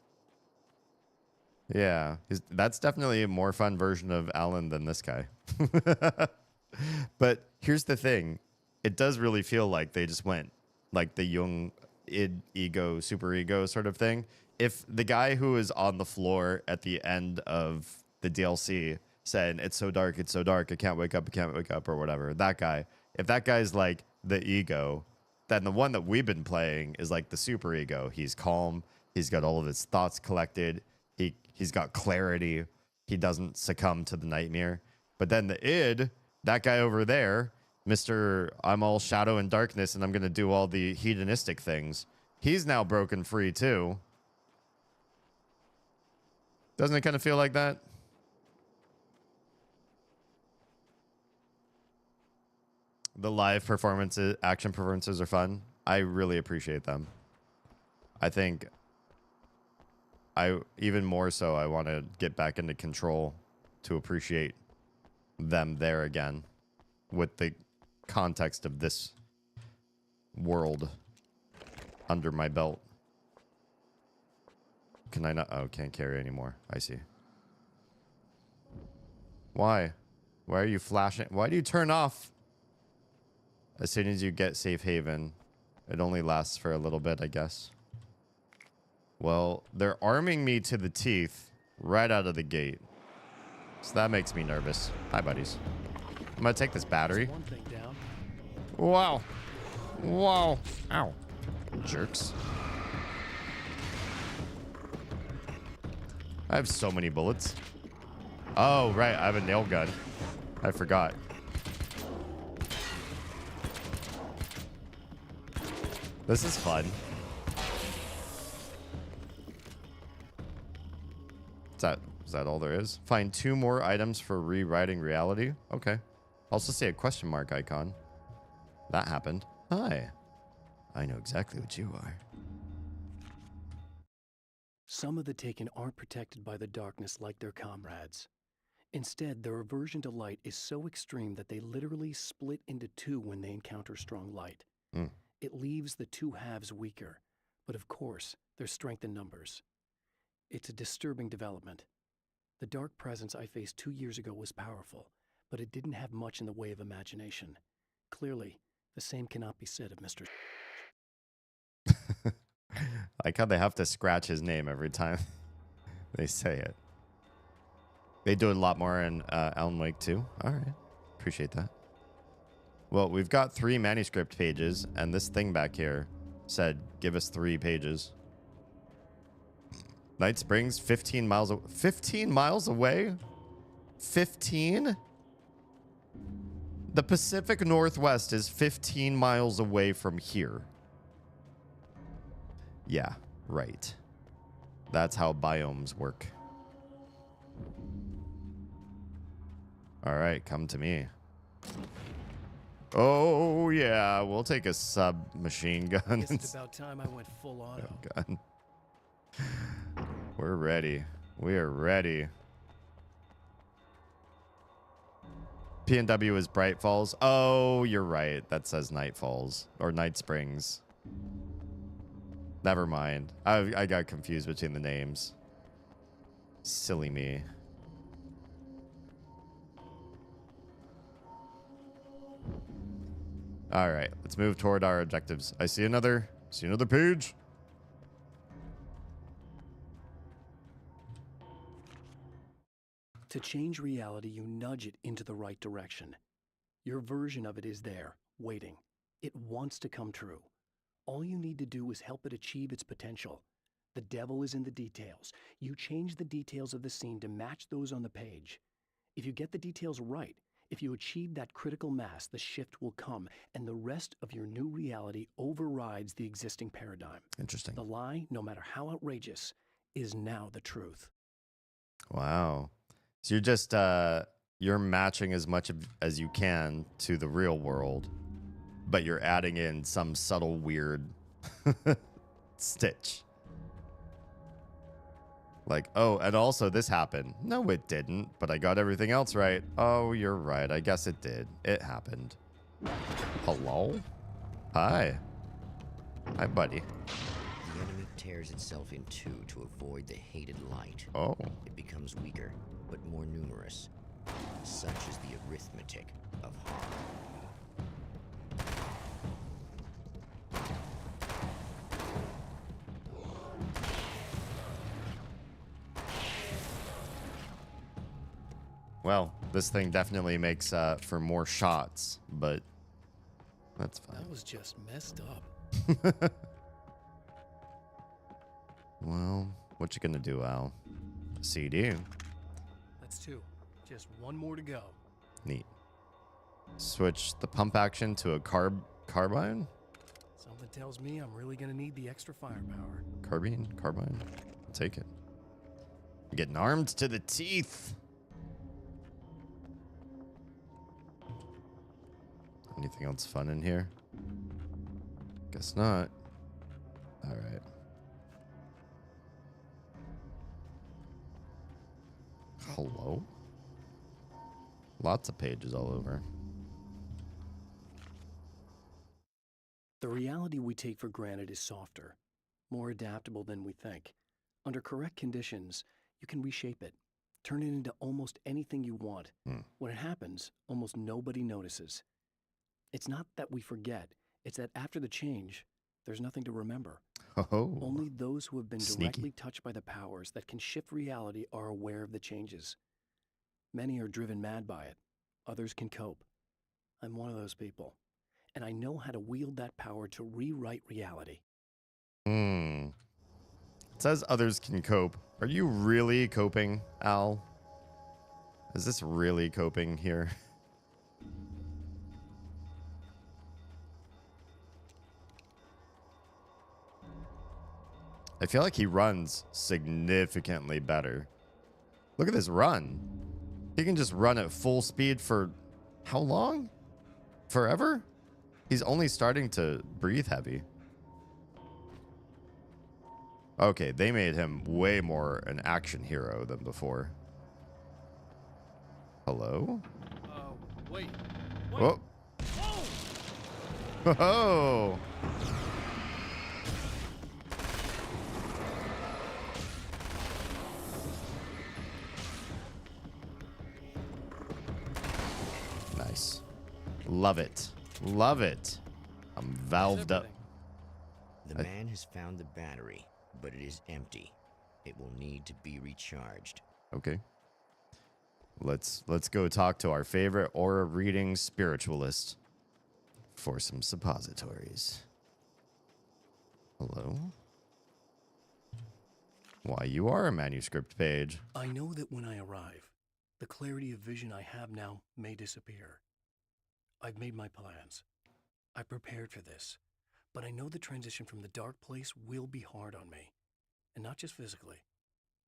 Yeah. That's definitely a more fun version of Alan than this guy. But here's the thing. It does really feel like they just went like the Jung ego, super ego sort of thing. If the guy who is on the floor at the end of the DLC said, it's so dark, I can't wake up, or whatever, that guy, if that guy's like the ego, then the one that we've been playing is like the super ego. He's calm. He's got all of his thoughts collected. He's got clarity. He doesn't succumb to the nightmare. But then the id, that guy over there, Mr. I'm all shadow and darkness and I'm going to do all the hedonistic things. He's now broken free too. Doesn't it kind of feel like that? The live performances, action performances are fun. I really appreciate them. I think even more so, I want to get back into Control to appreciate them there again with the context of this world under my belt. Can I not? Oh, can't carry anymore. I see. Why? Why are you flashing? Why do you turn off? As soon as you get safe haven, it only lasts for a little bit, I guess. Well, they're arming me to the teeth right out of the gate. So that makes me nervous. Hi, buddies. I'm gonna take this battery. One thing down. Wow. Wow. Ow. Jerks. I have so many bullets. Oh, right. I have a nail gun. I forgot. This is fun. Is that all there is? Find 2 more items for rewriting reality. Okay. Also see a question mark icon. That happened. Hi. I know exactly what you are. Some of the Taken aren't protected by the darkness like their comrades. Instead, their aversion to light is so extreme that they literally split into 2 when they encounter strong light. It leaves the 2 halves weaker, but of course, there's strength in numbers. It's a disturbing development. The dark presence I faced 2 years ago was powerful, but it didn't have much in the way of imagination. Clearly, the same cannot be said of Mr. I like how they have to scratch his name every time they say it. They do it a lot more in Alan Wake 2. All right. Appreciate that. Well, we've got 3 manuscript pages, and this thing back here said, give us 3 pages. Night Springs, 15 miles. 15 miles away? 15? The Pacific Northwest is 15 miles away from here. Yeah, right. That's how biomes work. All right, come to me. Oh, yeah, we'll take a submachine gun. I guess it's about time I went full auto. Gun. We're ready. We are ready. P&W is Bright Falls. Oh, you're right. That says Night Falls or Night Springs. Never mind. I got confused between the names. Silly me. All right, let's move toward our objectives. I see another page. To change reality, you nudge it into the right direction. Your version of it is there, waiting. It wants to come true. All you need to do is help it achieve its potential. The devil is in the details. You change the details of the scene to match those on the page. If you get the details right, if you achieve that critical mass, the shift will come, and the rest of your new reality overrides the existing paradigm. Interesting. The lie, no matter how outrageous, is now the truth. Wow. So you're just you're matching as much as you can to the real world, but you're adding in some subtle weird stitch. Like, oh, and also this happened. No, it didn't, but I got everything else right. Oh, you're right. I guess it did. It happened. Hello? Hi. Hi, buddy. The enemy tears itself in two to avoid the hated light. Oh. It becomes weaker, but more numerous. Such is the arithmetic of harm. Well, this thing definitely makes for more shots, but that's fine. That was just messed up. Well, what you gonna do, Al? CD. That's two. Just one more to go. Neat. Switch the pump action to a carbine? Something tells me I'm really gonna need the extra firepower. Carbine? I'll take it. I'm getting armed to the teeth. Anything else fun in here? Guess not. All right. Hello? Lots of pages all over. The reality we take for granted is softer, more adaptable than we think. Under correct conditions, you can reshape it, turn it into almost anything you want. When it happens, almost nobody notices. It's not that we forget, it's that after the change, there's nothing to remember. Oh. Only those who have been Sneaky. directly touched by the powers that can shift reality are aware of the changes. Many are driven mad by it. Others can cope. I'm one of those people. And I know how to wield that power to rewrite reality. It says others can cope. Are you really coping, Al? Is this really coping here? I feel like he runs significantly better. Look at this run. He can just run at full speed for how long? Forever? He's only starting to breathe heavy. Okay, they made him way more an action hero than before. Hello? Wait. Oh. Oh. Nice. Love it. Love it. I'm valved up. The man has found the battery, but it is empty. It will need to be recharged. Okay. Let's go talk to our favorite aura reading spiritualist for some suppositories. Hello? Why, you are a manuscript page. I know that when I arrive, the clarity of vision I have now may disappear. I've made my plans. I prepared for this. But I know the transition from the dark place will be hard on me. And not just physically.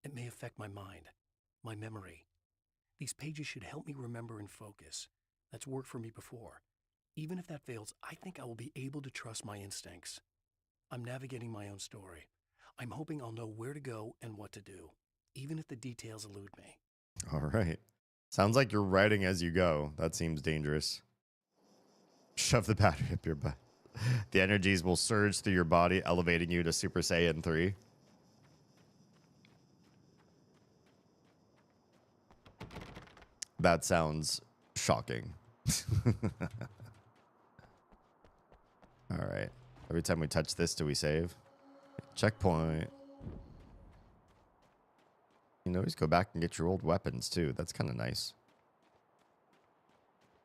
It may affect my mind, my memory. These pages should help me remember and focus. That's worked for me before. Even if that fails, I think I will be able to trust my instincts. I'm navigating my own story. I'm hoping I'll know where to go and what to do, even if the details elude me. All right. Sounds like you're writing as you go. That seems dangerous. Shove the battery up your butt. The energies will surge through your body, elevating you to Super Saiyan 3. That sounds shocking. All right. Every time we touch this, do we save? Checkpoint. You can always go back and get your old weapons, too. That's kind of nice.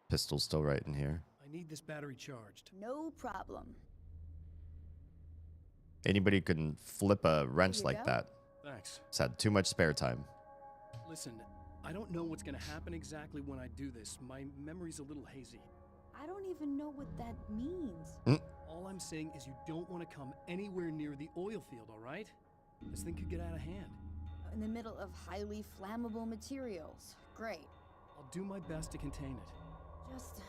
Pistol's still right in here. I need this battery charged. No problem. Anybody can flip a wrench like that. Thanks. Just had too much spare time. Listen, I don't know what's gonna happen exactly when I do this. My memory's a little hazy. I don't even know what that means. All I'm saying is you don't want to come anywhere near the oil field, all right? This thing could get out of hand. In the middle of highly flammable materials. Great. I'll do my best to contain it. Just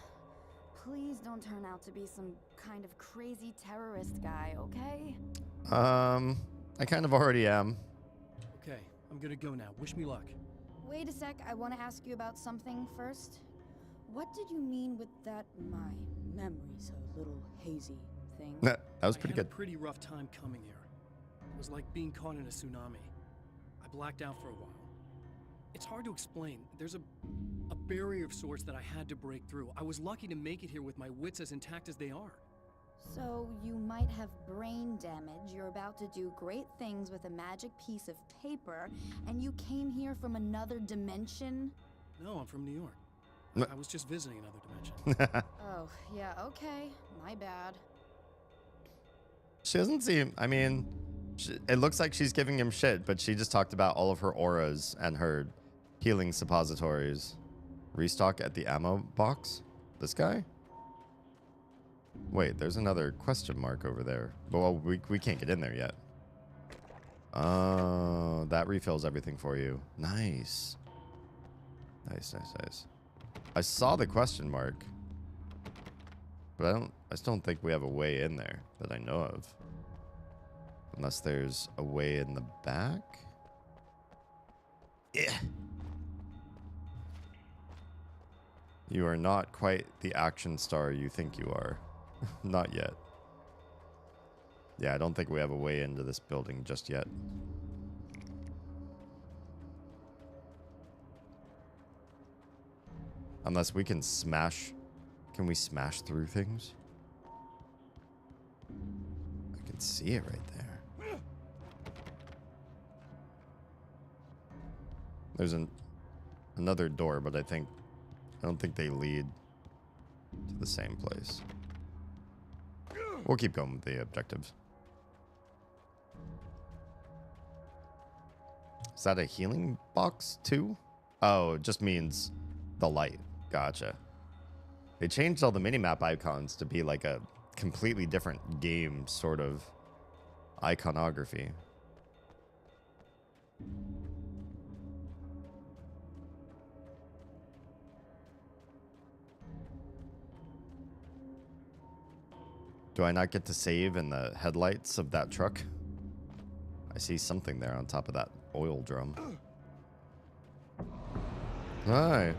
please don't turn out to be some kind of crazy terrorist guy, okay? I kind of already am. Okay, I'm gonna go now. Wish me luck. Wait a sec, I want to ask you about something first. What did you mean with that my memory's a little hazy thing? That was pretty I had good. a pretty rough time coming here. It was like being caught in a tsunami. I blacked out for a while. It's hard to explain. There's a barrier of sorts that I had to break through. I was lucky to make it here with my wits as intact as they are. So you might have brain damage, you're about to do great things with a magic piece of paper, and you came here from another dimension? No, I'm from New York. I was just visiting another dimension. Oh, yeah, okay. My bad. She doesn't seem, I mean, it looks like she's giving him shit, but she just talked about all of her auras and her healing suppositories. Restock at the ammo box? This guy? Wait, there's another question mark over there. Well, we can't get in there yet. Oh, that refills everything for you. Nice. Nice, nice, nice. I saw the question mark, but I just don't think we have a way in there that I know of. Unless there's a way in the back? Yeah. You are not quite the action star you think you are. Not yet. Yeah, I don't think we have a way into this building just yet. Unless we can smash... Can we smash through things? I can see it right there. There's another door, but I don't think they lead to the same place. We'll keep going with the objectives. Is that a healing box too? Oh, it just means the light. Gotcha. They changed all the minimap icons to be like a completely different game sort of iconography. Do I not get to save in the headlights of that truck? I see something there on top of that oil drum. Hi.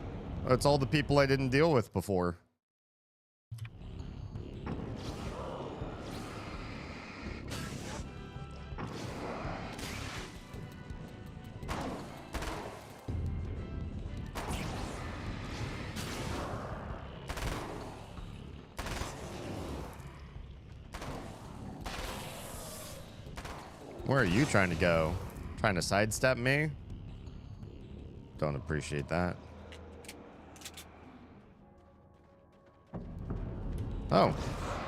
That's all the people I didn't deal with before. Where are you trying to go? Trying to sidestep me? Don't appreciate that. Oh,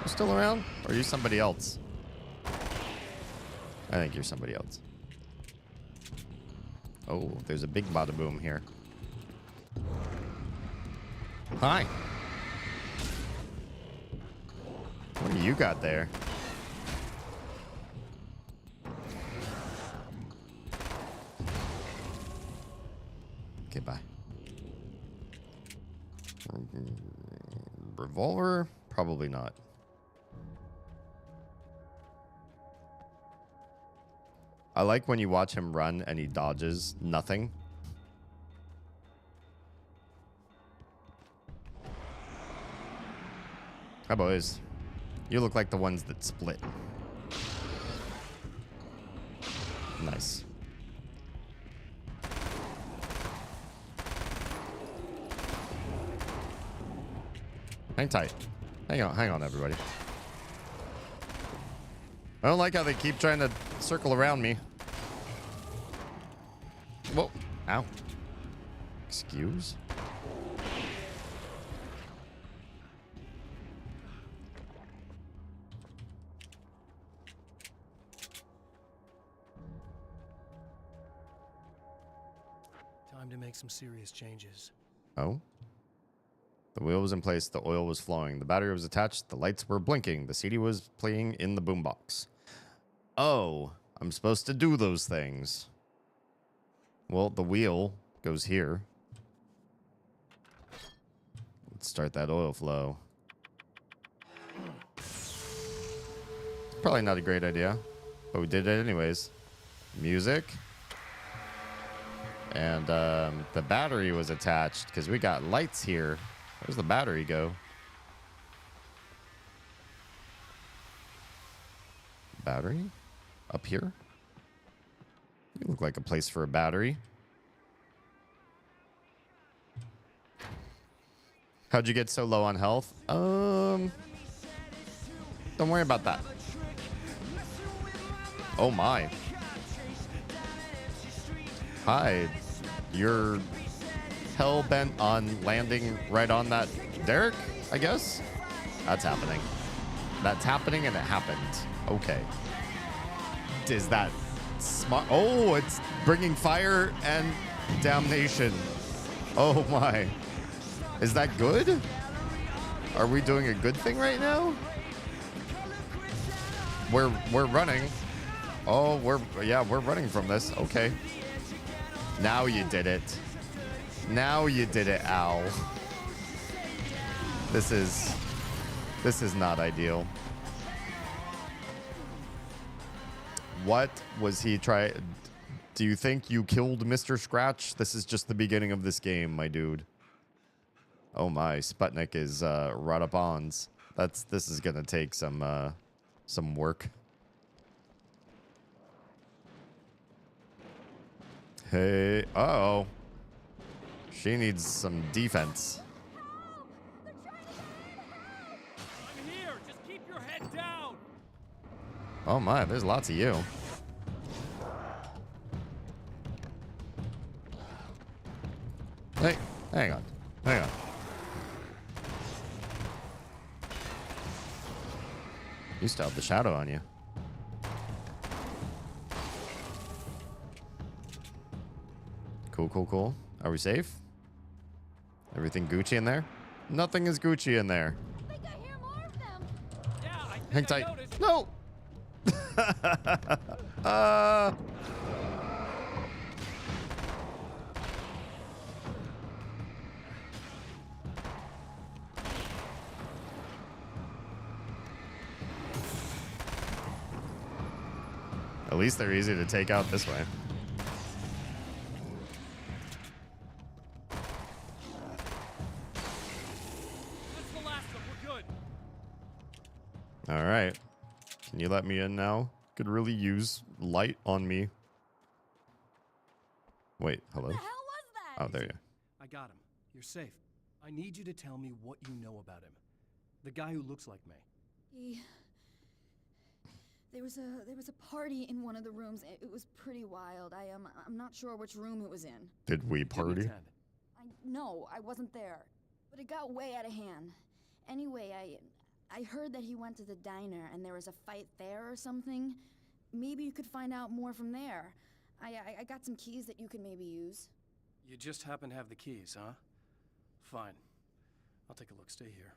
you still around? Or are you somebody else? I think you're somebody else. Oh, there's a big bada boom here. Hi. What do you got there? Okay, bye. Revolver? Probably not. I like when you watch him run and he dodges nothing. Hi, boys. You look like the ones that split. Nice. Hang tight. Hang on, everybody. I don't like how they keep trying to circle around me. Whoa. Ow. Excuse? Time to make some serious changes. Oh? The wheel was in place, the oil was flowing, the battery was attached, the lights were blinking, the CD was playing in the boombox. Oh, I'm supposed to do those things. Well, the wheel goes here. Let's start that oil flow. Probably not a great idea, but we did it anyways. Music. And the battery was attached because we got lights here. Where's the battery go? Battery? Up here? You look like a place for a battery. How'd you get so low on health? Don't worry about that. Oh my. Hi. You're hell-bent on landing right on that derrick, I guess? That's happening. That's happening and it happened. Okay. Is that smart? Oh, it's bringing fire and damnation. Oh my. Is that good? Are we doing a good thing right now? We're running. Oh, we're running from this. Okay. Now you did it. Now you did it, Al. This is not ideal. What was he trying? Do you think you killed Mr. Scratch? This is just the beginning of this game, my dude. Oh my, Sputnik is right up ons. This is gonna take some work. Hey, uh-oh. She needs some defense. I'm here. Just keep your head down. Oh my, there's lots of you. Hey, hang on. Hang on. You still have the shadow on you. Cool, cool, cool. Are we safe? Everything Gucci in there? Nothing is Gucci in there. I think I hear more of them. Yeah, I think Hang I tight. noticed. No! At least they're easy to take out this way. That's the last one. We're good. All right. Can you let me in now? Could really use light on me. Wait, hello? What the hell was that? Oh, there you I got him. You're safe. I need you to tell me what you know about him. The guy who looks like me. There was a party in one of the rooms. It was pretty wild. I'm not sure which room it was in. Did we party? Didn't attend. No, I wasn't there. But it got way out of hand. Anyway, I heard that he went to the diner and there was a fight there or something. Maybe you could find out more from there. I got some keys that you can maybe use. You just happen to have the keys, huh? Fine. I'll take a look. Stay here.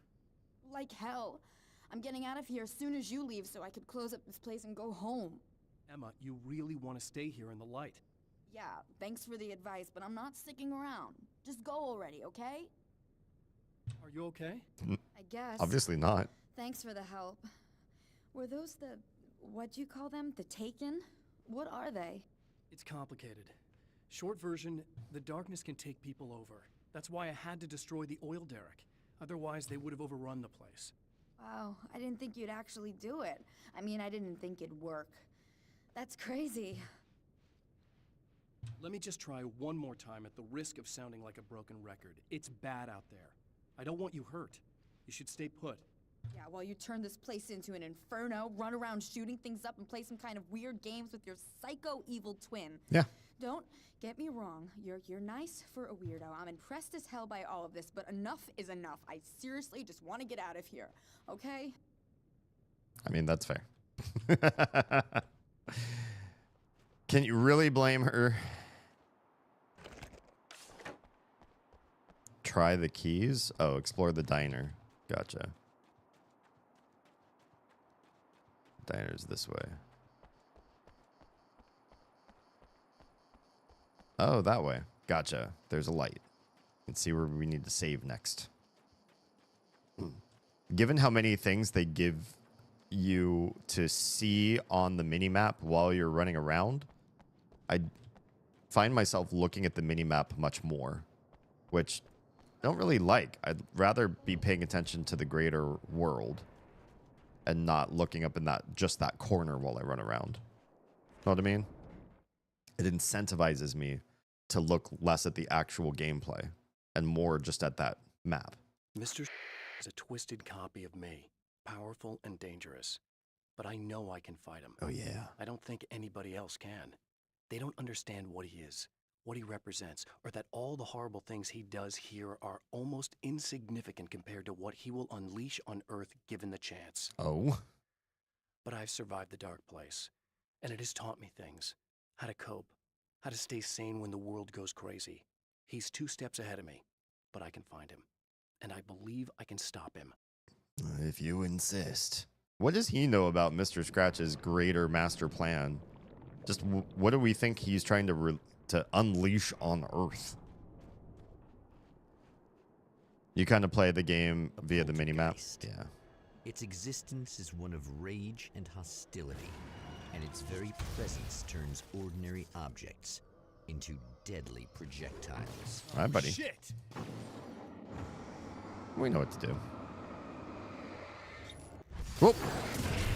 Like hell. I'm getting out of here as soon as you leave so I could close up this place and go home. Emma, you really want to stay here in the light? Yeah, thanks for the advice, but I'm not sticking around. Just go already, okay? Are you okay? I guess. Obviously not. Thanks for the help. Were those the... what'd you call them? The Taken? What are they? It's complicated. Short version, the darkness can take people over. That's why I had to destroy the oil derrick. Otherwise, they would have overrun the place. Wow, I didn't think you'd actually do it. I mean, I didn't think it'd work. That's crazy. Let me just try one more time at the risk of sounding like a broken record. It's bad out there. I don't want you hurt. You should stay put. Yeah, while you turn this place into an inferno, run around shooting things up, and play some kind of weird games with your psycho evil twin. Yeah. Don't get me wrong. You're nice for a weirdo. I'm impressed as hell by all of this, but enough is enough. I seriously just want to get out of here, okay? I mean, that's fair. Can you really blame her? Try the keys? Oh, explore the diner. Gotcha. Diner's this way. Oh, that way. Gotcha. There's a light. Let's see where we need to save next. Given how many things they give you to see on the minimap while you're running around, I find myself looking at the minimap much more, which I don't really like. I'd rather be paying attention to the greater world and not looking up in just that corner while I run around. Know what I mean? It incentivizes me to look less at the actual gameplay and more just at that map. Mr. is a twisted copy of me, powerful and dangerous. But I know I can fight him. Oh, yeah. I don't think anybody else can. They don't understand what he is, what he represents, or that all the horrible things he does here are almost insignificant compared to what he will unleash on Earth given the chance. Oh? But I've survived the dark place, and it has taught me things. How to cope, how to stay sane when the world goes crazy. He's 2 steps ahead of me, but I can find him. And I believe I can stop him. If you insist. What does he know about Mr. Scratch's greater master plan? Just what do we think he's trying to unleash on Earth? You kind of play the game via the minimap. Yeah. Its existence is one of rage and hostility, and its very presence turns ordinary objects into deadly projectiles. All right, buddy. Shit! We know what to do. Whoa!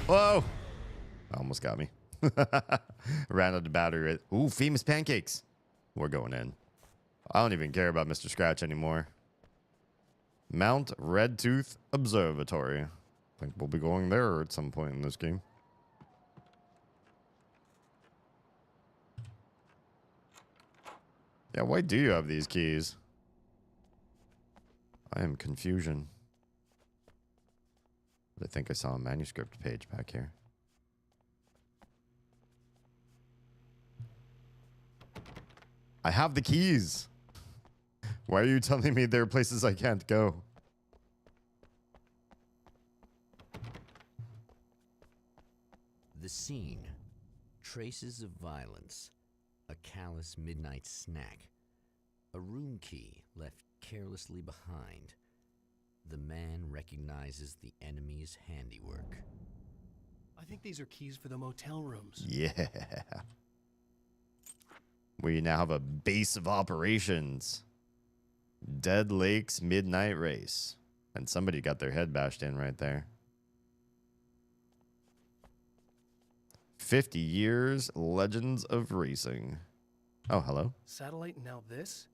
Whoa! Almost got me. Ran out of battery. Ooh, famous pancakes. We're going in. I don't even care about Mr. Scratch anymore. Mount Redtooth Observatory. I think we'll be going there at some point in this game. Yeah, why do you have these keys? I am confusion. I think I saw a manuscript page back here. I have the keys. Why are you telling me there are places I can't go? The scene. Traces of violence. A callous midnight snack. A room key left carelessly behind. The man recognizes the enemy's handiwork. I think these are keys for the motel rooms. Yeah. We now have a base of operations. Dead Lake's Midnight Race. And somebody got their head bashed in right there. 50 years Legends of Racing. Oh, hello. Satellite and now this?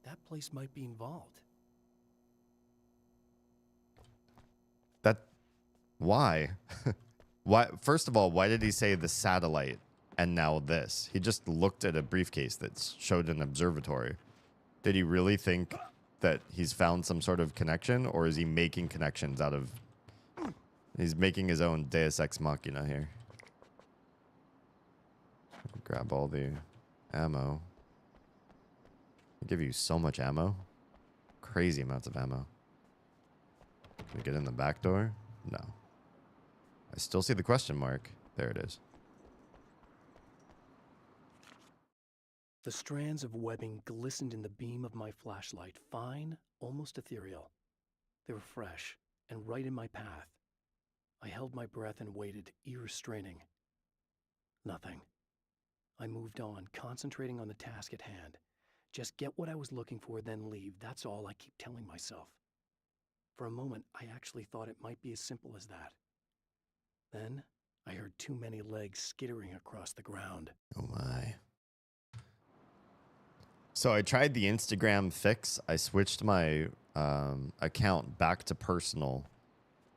That place might be involved. Why? Why? First of all, why did he say the satellite and now this? He just looked at a briefcase that showed an observatory. Did he really think that he's found some sort of connection, or is he making connections out of... He's making his own Deus Ex Machina here. Grab all the ammo. They give you so much ammo. Crazy amounts of ammo. Can we get in the back door? No. I still see the question mark. There it is. The strands of webbing glistened in the beam of my flashlight, fine, almost ethereal. They were fresh and right in my path. I held my breath and waited, ears straining. Nothing. I moved on, concentrating on the task at hand. Just get what I was looking for, then leave. That's all I keep telling myself. For a moment, I actually thought it might be as simple as that. Then, I heard too many legs skittering across the ground. Oh my. So I tried the Instagram fix. I switched my account back to personal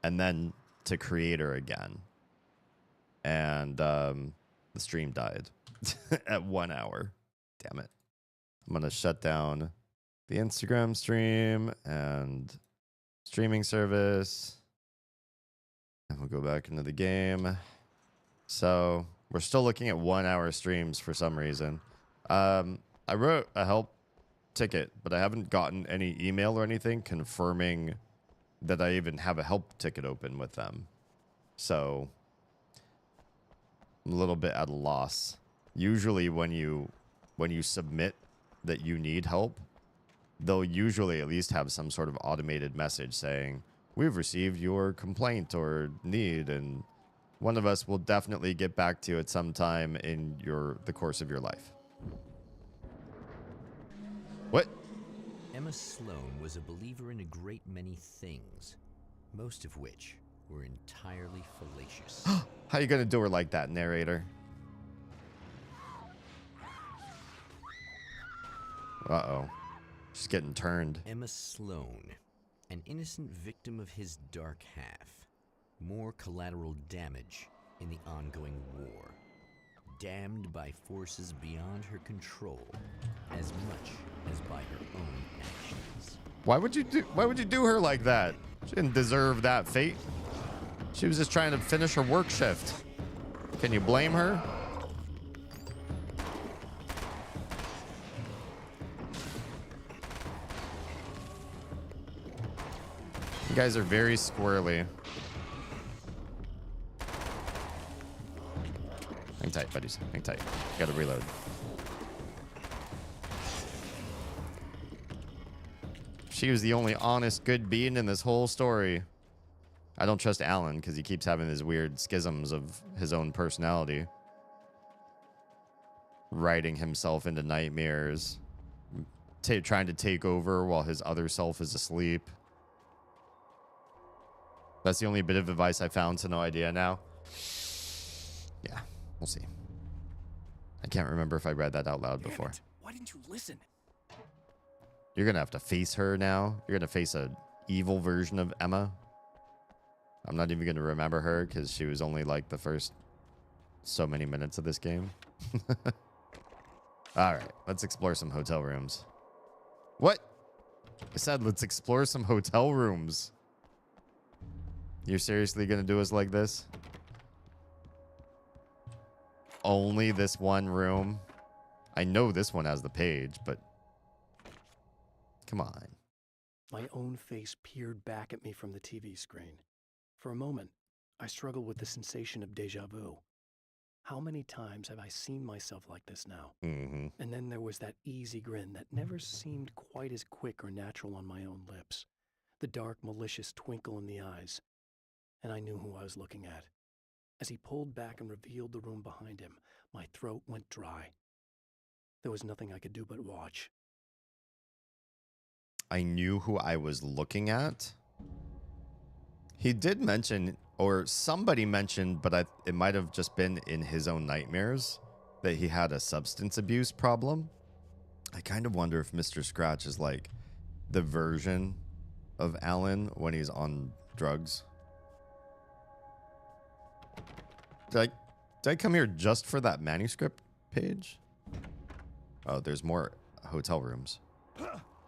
and then to creator again. And the stream died at 1 hour. Damn it. I'm going to shut down the Instagram stream and streaming service. And we'll go back into the game. So we're still looking at 1 hour streams for some reason. I wrote a help ticket, but I haven't gotten any email or anything confirming that I even have a help ticket open with them. So I'm a little bit at a loss. Usually when you submit that you need help, they'll usually at least have some sort of automated message saying, "We've received your complaint or need, and one of us will definitely get back to you at some time in the course of your life." What? Emma Sloan was a believer in a great many things, most of which were entirely fallacious. How you gonna do her like that, narrator? Uh-oh. She's getting turned. Emma Sloan, an innocent victim of his dark half. More collateral damage in the ongoing war. Damned by forces beyond her control, as much as by her own actions. Why would you do her like that? She didn't deserve that fate. She was just trying to finish her work shift. Can you blame her? You guys are very squirrely. Hang tight, buddies. Hang tight. Gotta reload. She was the only honest, good being in this whole story. I don't trust Alan because he keeps having these weird schisms of his own personality. Writing himself into nightmares. Trying to take over while his other self is asleep. That's the only bit of advice I found, so no idea now. Yeah, we'll see. I can't remember if I read that out loud before. Why didn't you listen? You're going to have to face her now. You're going to face an evil version of Emma. I'm not even going to remember her because she was only like the first so many minutes of this game. All right, let's explore some hotel rooms. What? I said let's explore some hotel rooms. You're seriously going to do us like this? Only this one room? I know this one has the page, but come on. My own face peered back at me from the TV screen. For a moment, I struggled with the sensation of déjà vu. How many times have I seen myself like this now? Mm-hmm. And then there was that easy grin that never seemed quite as quick or natural on my own lips. The dark, malicious twinkle in the eyes. And I knew who I was looking at. As he pulled back and revealed the room behind him, my throat went dry. There was nothing I could do but watch. I knew who I was looking at. He did mention, or somebody mentioned, but it might have just been in his own nightmares, that he had a substance abuse problem. I kind of wonder if Mr. Scratch is like the version of Alan when he's on drugs. Did I come here just for that manuscript page? Oh, there's more hotel rooms.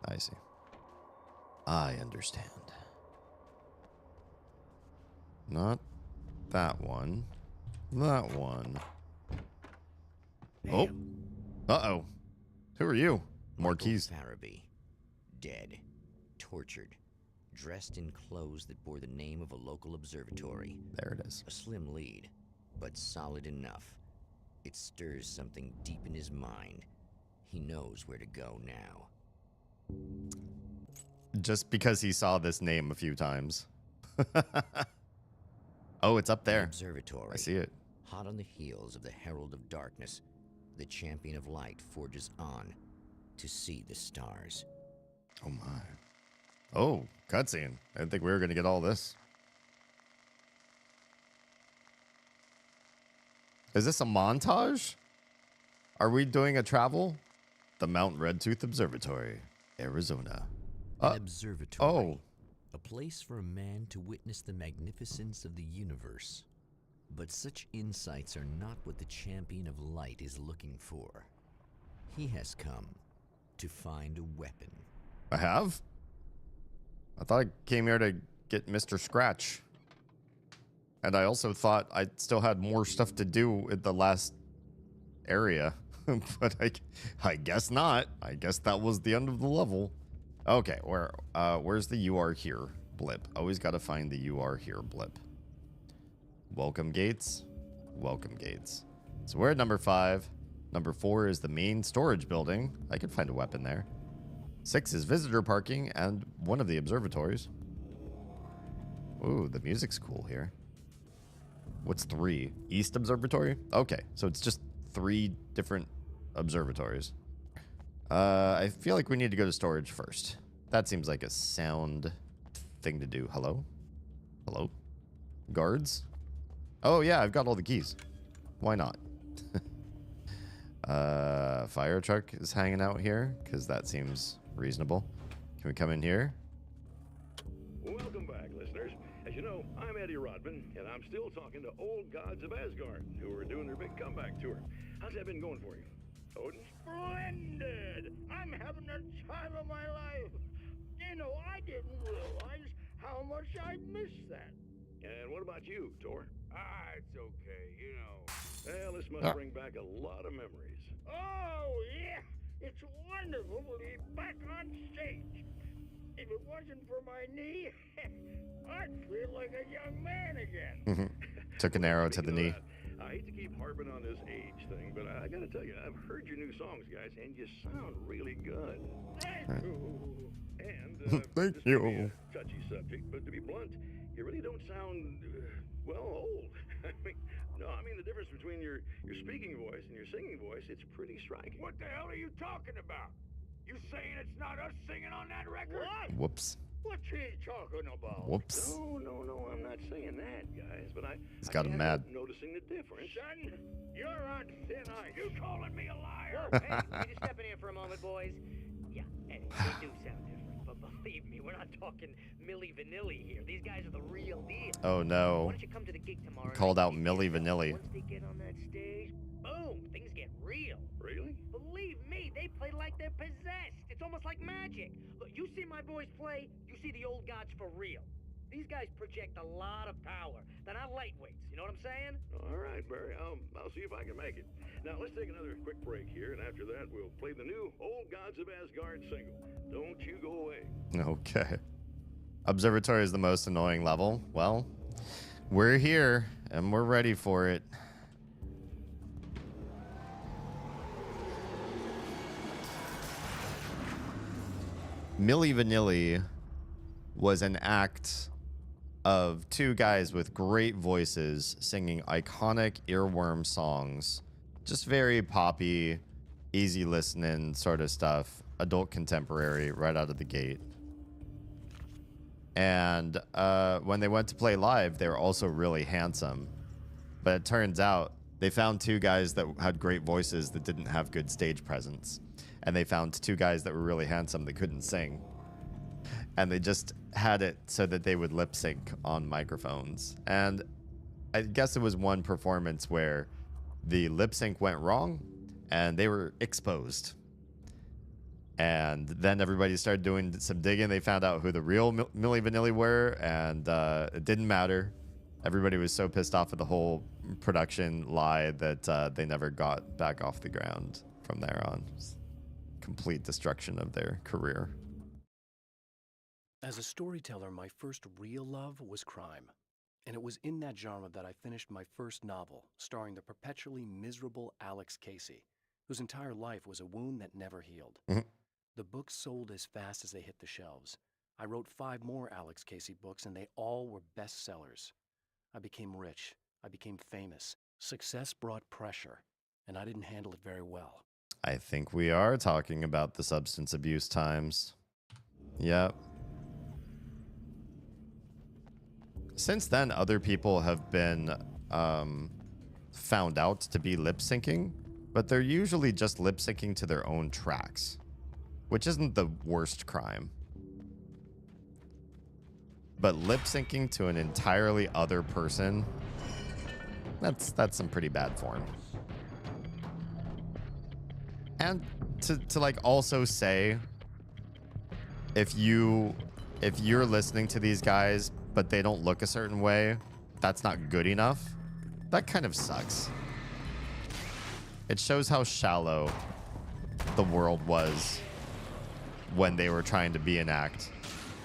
I see. I understand. Not that one. That one. Oh. Uh-oh. Who are you? More Michael keys. Farabee, dead, tortured, dressed in clothes that bore the name of a local observatory. There it is. A slim lead, but solid enough. It stirs something deep in his mind. He knows where to go now. Just because he saw this name a few times. Oh, it's up The there. observatory. I see it. Hot on the heels of the Herald of Darkness, the champion of light forges on to see the stars. Oh my. Oh, cutscene. I didn't think we were going to get all this. Is this a montage? Are we doing a travel? The Mount Redtooth Observatory, Arizona. An observatory. Oh. A place for a man to witness the magnificence of the universe. But such insights are not what the champion of light is looking for. He has come to find a weapon. I have? I thought I came here to get Mr. Scratch. And I also thought I still had more stuff to do at the last area. But I guess not. I guess that was the end of the level. Okay, where's the "you are here" blip? Always got to find the "you are here" blip. Welcome gates. Welcome gates. So we're at number 5. Number 4 is the main storage building. I could find a weapon there. 6 is visitor parking and one of the observatories. Ooh, the music's cool here. What's 3? East Observatory? Okay, so it's just 3 different observatories. I feel like we need to go to storage first. That seems like a sound thing to do. Hello? Hello? Guards? Oh yeah, I've got all the keys. Why not? Fire truck is hanging out here, because that seems reasonable. Can we come in here? Welcome back, listeners. As you know, I'm Eddie Rodman, and I'm still talking to old gods of Asgard, who are doing their big comeback tour. How's that been going for you? Odin? Splendid! I'm having the time of my life. You know, I didn't realize how much I'd missed that. And what about you, Tor? It's okay, you know. Well, this must bring back a lot of memories. Oh, yeah. It's wonderful to be back on stage. If it wasn't for my knee, I'd feel like a young man again. Took an arrow to the knee. I hate to keep harping on this age thing, but I gotta tell you, I've heard your new songs, guys, and you sound really good. Thank you. And Thank this may be you. a touchy subject, but to be blunt, you really don't sound well old. I mean the difference between your speaking voice and your singing voice, it's pretty striking. What the hell are you talking about? You saying it's not us singing on that record? What? Whoops. What's he talking about? Whoops. No, I'm not saying that, guys, but He's I got him can't mad. help noticing the difference. Son, you're on thin ice. You calling me a liar? Whoa, hey, can you step in here for a moment, boys? Yeah, Eddie, they do sound different, but believe me, we're not talking Milli Vanilli here. These guys are the real deal. Oh no. Why don't you come to the gig tomorrow? Called night out and Milli see for yourself? Vanilli. Once they get on that stage, boom, things get real. Really? Believe me, they play like they're possessed. It's almost like magic. Look, you see my boys play, you see the old gods for real. These guys project a lot of power. They're not lightweights, you know what I'm saying? All right, Barry, I'll see if I can make it. Now, let's take another quick break here, and after that, we'll play the new Old Gods of Asgard single. Don't you go away. Okay. Observatory is the most annoying level. Well, we're here, and we're ready for it. Milli Vanilli was an act of 2 guys with great voices singing iconic earworm songs. Just very poppy, easy listening sort of stuff. Adult contemporary right out of the gate. And when they went to play live, they were also really handsome. But it turns out they found 2 guys that had great voices that didn't have good stage presence. And they found 2 guys that were really handsome that couldn't sing. And they just had it so that they would lip sync on microphones. And I guess it was one performance where the lip sync went wrong and they were exposed. And then everybody started doing some digging. They found out who the real Milli Vanilli were, and it didn't matter. Everybody was so pissed off at the whole production lie that they never got back off the ground from there on. Complete destruction of their career. As a storyteller, my first real love was crime. And it was in that genre that I finished my first novel, starring the perpetually miserable Alex Casey, whose entire life was a wound that never healed. The books sold as fast as they hit the shelves. I wrote 5 more Alex Casey books, and they all were bestsellers. I became rich. I became famous. Success brought pressure, and I didn't handle it very well. I think we are talking about the substance abuse times. Yep. Since then, other people have been found out to be lip syncing, but they're usually just lip syncing to their own tracks, which isn't the worst crime. But lip syncing to an entirely other person, that's some pretty bad form. And to like also say, if you're listening to these guys but they don't look a certain way, that's not good enough. That kind of sucks. It shows how shallow the world was when they were trying to be an act.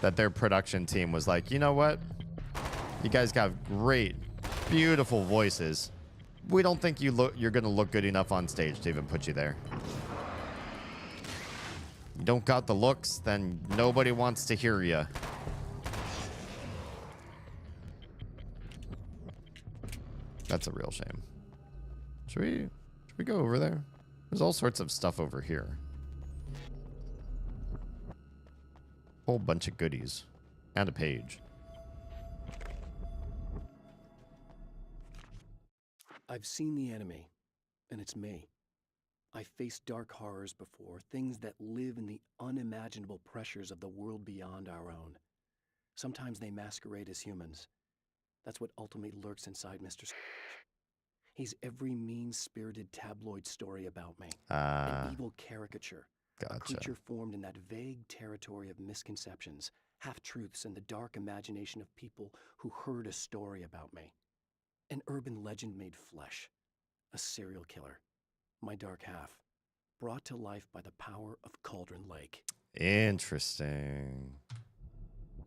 That their production team was like, you know what? You guys got great, beautiful voices. We don't think you're gonna look good enough on stage to even put you there. You don't got the looks, then nobody wants to hear you. That's a real shame. Should we go over there? There's all sorts of stuff over here. Whole bunch of goodies. And a page. I've seen the enemy, and it's me. I faced dark horrors before, things that live in the unimaginable pressures of the world beyond our own. Sometimes they masquerade as humans. That's what ultimately lurks inside Mr. Scrooge. He's every mean-spirited tabloid story about me. An evil caricature. Gotcha. A creature formed in that vague territory of misconceptions, half-truths, and the dark imagination of people who heard a story about me. An urban legend made flesh. A serial killer. My dark half. Brought to life by the power of Cauldron Lake. Interesting.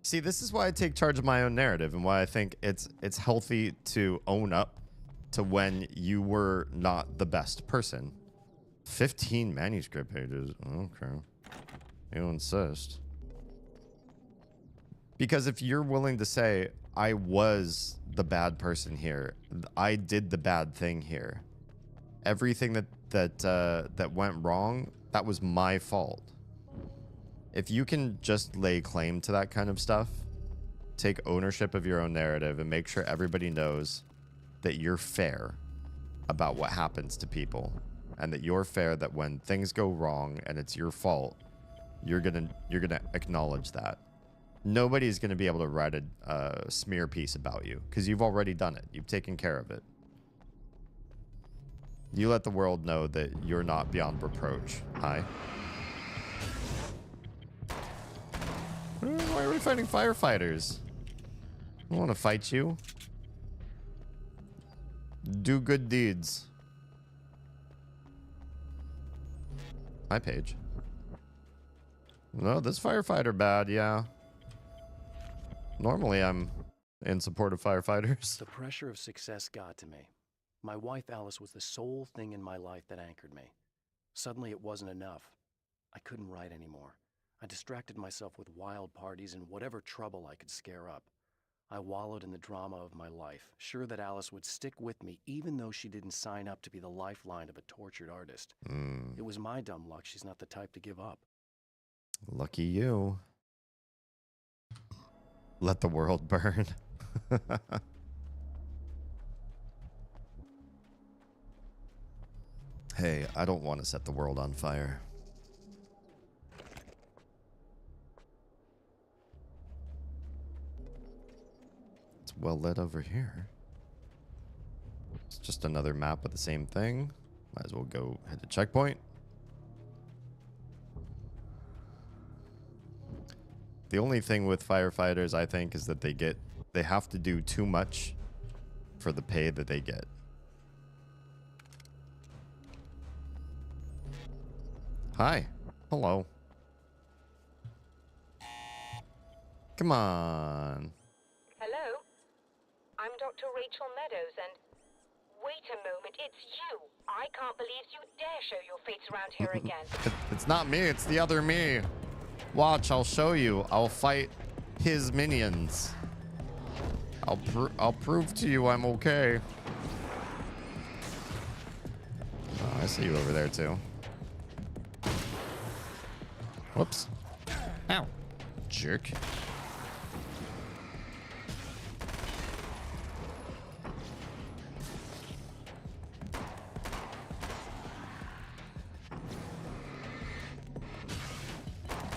See, this is why I take charge of my own narrative and why I think it's healthy to own up to when you were not the best person. 15 manuscript pages. Okay. You insist. Because if you're willing to say, I was the bad person here, I did the bad thing here, everything that went wrong, that was my fault. If you can just lay claim to that kind of stuff, take ownership of your own narrative and make sure everybody knows that you're fair about what happens to people, and that you're fair that when things go wrong and it's your fault, you're gonna acknowledge that. Nobody's gonna be able to write a smear piece about you because you've already done it. You've taken care of it. You let the world know that you're not beyond reproach. Hi. Why are we fighting firefighters? I don't want to fight you. Do good deeds. My page. No, this firefighter bad, yeah. Normally I'm in support of firefighters. The pressure of success got to me. My wife Alice was the sole thing in my life that anchored me. Suddenly it wasn't enough. I couldn't write anymore. I distracted myself with wild parties and whatever trouble I could scare up. I wallowed in the drama of my life, sure that Alice would stick with me even though she didn't sign up to be the lifeline of a tortured artist. It was my dumb luck she's not the type to give up. Lucky you. Let the world burn. Hey, I don't want to set the world on fire. It's well lit over here. It's just another map of the same thing. Might as well go hit the checkpoint. The only thing with firefighters, I think, is that they have to do too much for the pay that they get. Hi. Hello. Come on. Hello? I'm Dr. Rachel Meadows, and... Wait a moment, it's you! I can't believe you dare show your face around here again. It's not me, it's the other me. Watch, I'll show you. I'll fight his minions. I'll prove to you I'm okay. Oh, I see you over there too. Whoops. Ow. Jerk.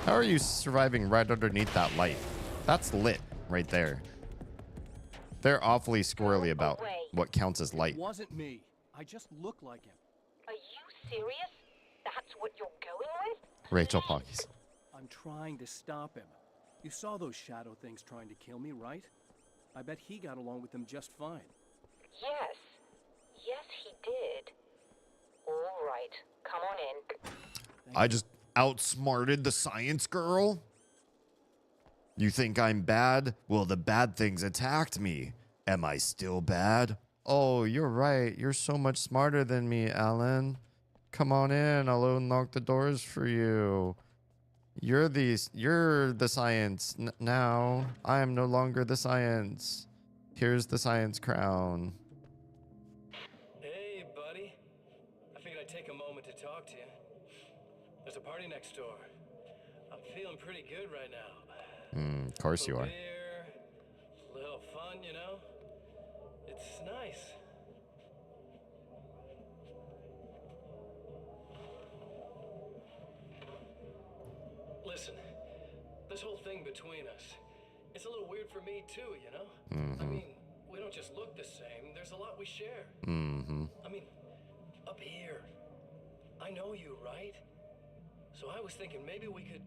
How are you surviving right underneath that light? That's lit right there. They're awfully squirrely about what counts as light. It wasn't me. I just look like him. Are you serious? That's what you're going with? Rachel Pockies. I'm trying to stop him. You saw those shadow things trying to kill me, right? I bet he got along with them just fine. Yes. Yes, he did. All right. Come on in. I just outsmarted the science girl? You think I'm bad? Well, the bad things attacked me. Am I still bad? Oh, you're right. You're so much smarter than me, Alan. Come on in. I'll unlock the doors for you. You're the science now. I am no longer the science. Here's the science crown. Hey, buddy. I figured I'd take a moment to talk to you. There's a party next door. I'm feeling pretty good right now. Of course you are. Beer, little fun, you know? It's nice. Listen, this whole thing between us, it's a little weird for me too, you know? I mean, we don't just look the same. There's a lot we share. I mean, up here, I know you, right? So I was thinking maybe we could...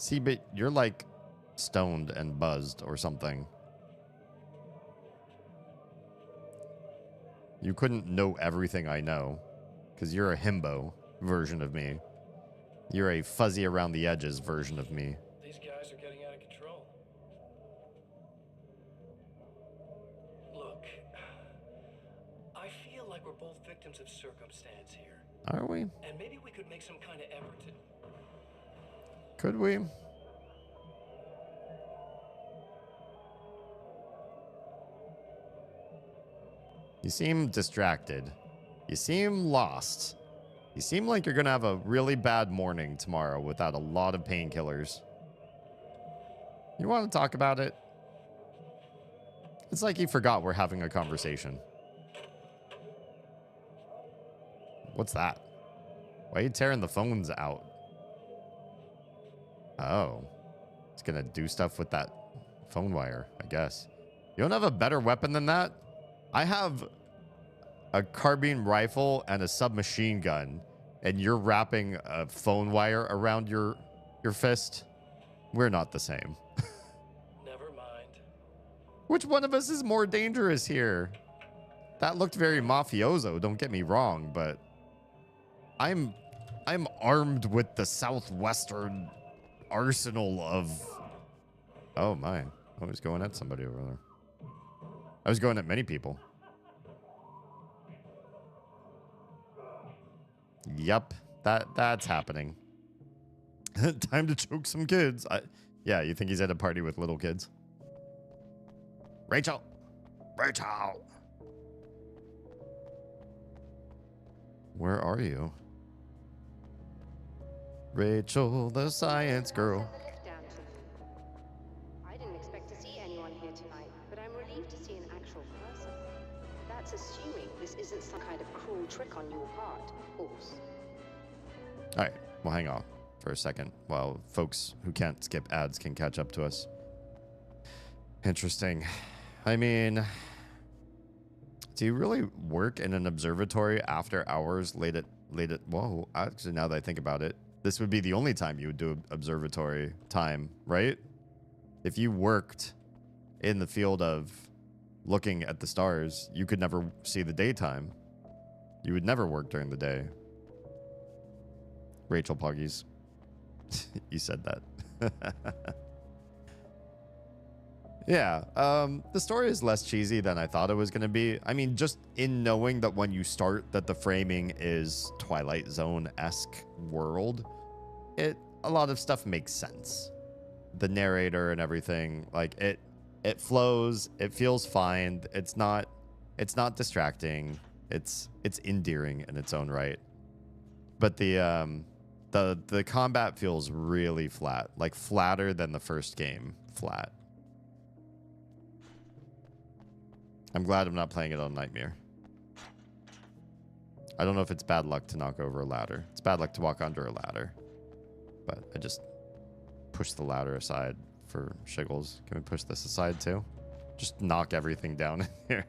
See, but you're like stoned and buzzed or something. You couldn't know everything I know because you're a himbo version of me. You're a fuzzy around the edges version of me. These guys are getting out of control. Look, I feel like we're both victims of circumstance here. Are we? And maybe we could make some kind of effort to... Could we? You seem distracted. You seem lost. You seem like you're gonna have a really bad morning tomorrow without a lot of painkillers. You want to talk about it? It's like you forgot we're having a conversation. What's that? Why are you tearing the phones out? Oh. It's gonna do stuff with that phone wire, I guess. You don't have a better weapon than that? I have a carbine rifle and a submachine gun, and you're wrapping a phone wire around your fist? We're not the same. Never mind. Which one of us is more dangerous here? That looked very mafioso, don't get me wrong, but I'm armed with the southwestern arsenal of... Oh my, I was going at somebody over there. I was going at many people. Yep, that's happening. Time to choke some kids. Yeah, you think he's at a party with little kids? Rachel! Rachel! Where are you? Rachel, the science girl. I didn't expect to see anyone here tonight, but I'm relieved to see an actual person. That's assuming this isn't some kind of cruel trick on your part, of course. All right, well, hang on for a second while folks who can't skip ads can catch up to us. Interesting. I mean, do you really work in an observatory after hours late at, whoa, actually, now that I think about it, this would be the only time you would do observatory time, right? If you worked in the field of looking at the stars, you could never see the daytime. You would never work during the day. Rachel Puggies. You said that. Yeah, the story is less cheesy than I thought it was going to be. I mean, just in knowing that when you start that the framing is Twilight Zone-esque world, a lot of stuff makes sense. The narrator and everything, like it flows, it feels fine. It's not distracting. It's endearing in its own right. But the combat feels really flat, like flatter than the first game, flat. I'm glad I'm not playing it on Nightmare. I don't know if it's bad luck to knock over a ladder. It's bad luck to walk under a ladder. But I just push the ladder aside for shiggles. Can we push this aside too? Just knock everything down in here.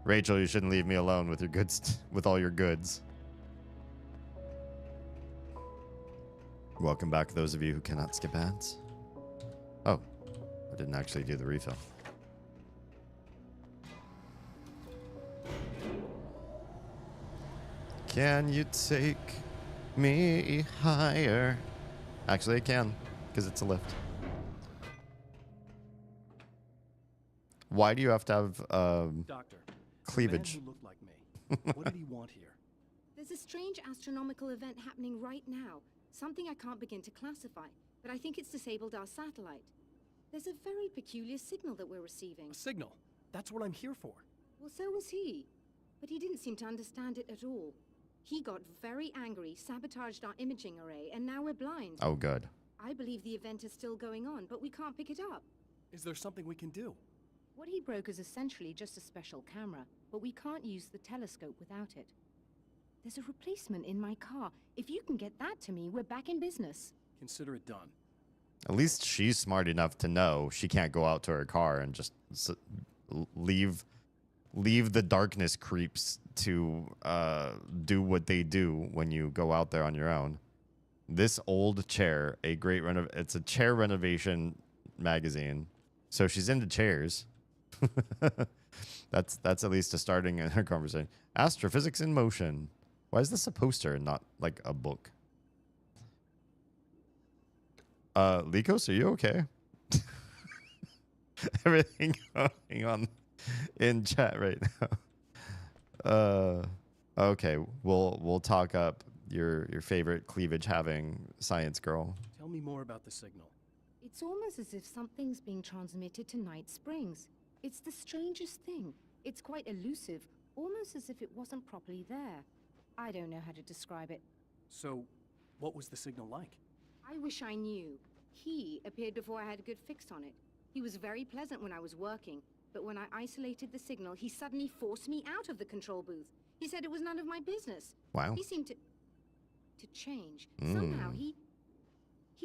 Rachel, you shouldn't leave me alone with your goods, with all your goods. Welcome back, those of you who cannot skip ads. Oh, I didn't actually do the refill. Can you take me higher? Actually, I can, because it's a lift. Why do you have to have Doctor, cleavage? the man who looked like me. What did he want here? There's a strange astronomical event happening right now. Something I can't begin to classify, but I think it's disabled our satellite. There's a very peculiar signal that we're receiving. A signal? That's what I'm here for. Well, so was he. But he didn't seem to understand it at all. He got very angry, sabotaged our imaging array, and now we're blind. Oh, good. I believe the event is still going on, but we can't pick it up. Is there something we can do? What he broke is essentially just a special camera, but we can't use the telescope without it. There's a replacement in my car. If you can get that to me, we're back in business. Consider it done. At least she's smart enough to know she can't go out to her car and just leave the darkness creeps to do what they do when you go out there on your own. This old chair, it's a chair renovation magazine. So she's into chairs. That's at least a starting in her conversation. Astrophysics in motion. Why is this a poster and not like a book? Likos, are you okay? Everything going on in chat right now. Okay, we'll talk up your favorite cleavage having science girl. Tell me more about the signal. It's almost as if something's being transmitted to Night Springs. It's the strangest thing. It's quite elusive, almost as if it wasn't properly there. I don't know how to describe it. So, what was the signal like? I wish I knew. He appeared before I had a good fix on it. He was very pleasant when I was working, but when I isolated the signal, he suddenly forced me out of the control booth. He said it was none of my business. Wow. He seemed to change. Somehow he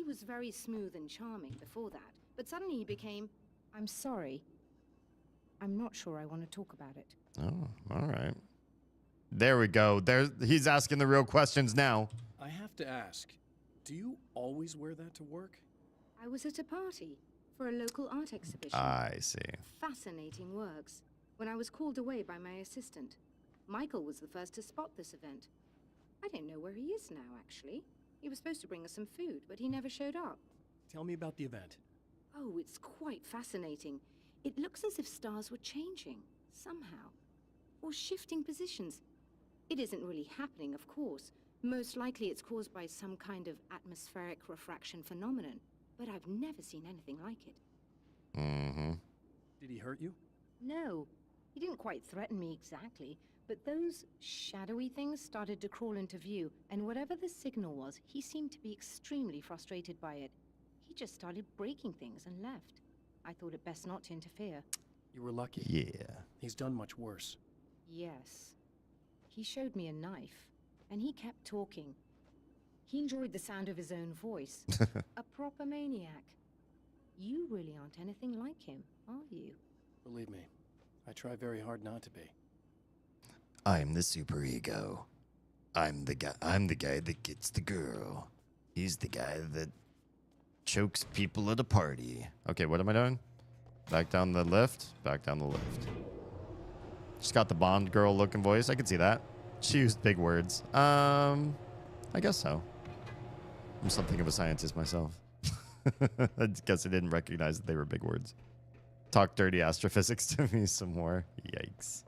was very smooth and charming before that, but suddenly he became, I'm sorry. I'm not sure I want to talk about it. Oh, all right. There we go. He's asking the real questions now. I have to ask, do you always wear that to work? I was at a party for a local art exhibition. I see. Fascinating works. When I was called away by my assistant, Michael was the first to spot this event. I don't know where he is now, actually. He was supposed to bring us some food, but he never showed up. Tell me about the event. Oh, it's quite fascinating. It looks as if stars were changing, somehow. Or shifting positions. It isn't really happening, of course. Most likely it's caused by some kind of atmospheric refraction phenomenon. But I've never seen anything like it. Mm-hmm. Did he hurt you? No. He didn't quite threaten me exactly, but those shadowy things started to crawl into view, and whatever the signal was, he seemed to be extremely frustrated by it. He just started breaking things and left. I thought it best not to interfere. You were lucky. Yeah. He's done much worse. Yes. He showed me a knife, and he kept talking. He enjoyed the sound of his own voice. A proper maniac. You really aren't anything like him, are you? Believe me, I try very hard not to be. I'm the superego. I'm the guy that gets the girl. He's the guy that Chokes people at a party. Okay, what am I doing? Back down the lift. Back down the lift. She's got the Bond girl looking voice. I can see that. She used big words. I guess so. I'm something of a scientist myself. I guess I didn't recognize that they were big words. Talk dirty astrophysics to me some more. Yikes.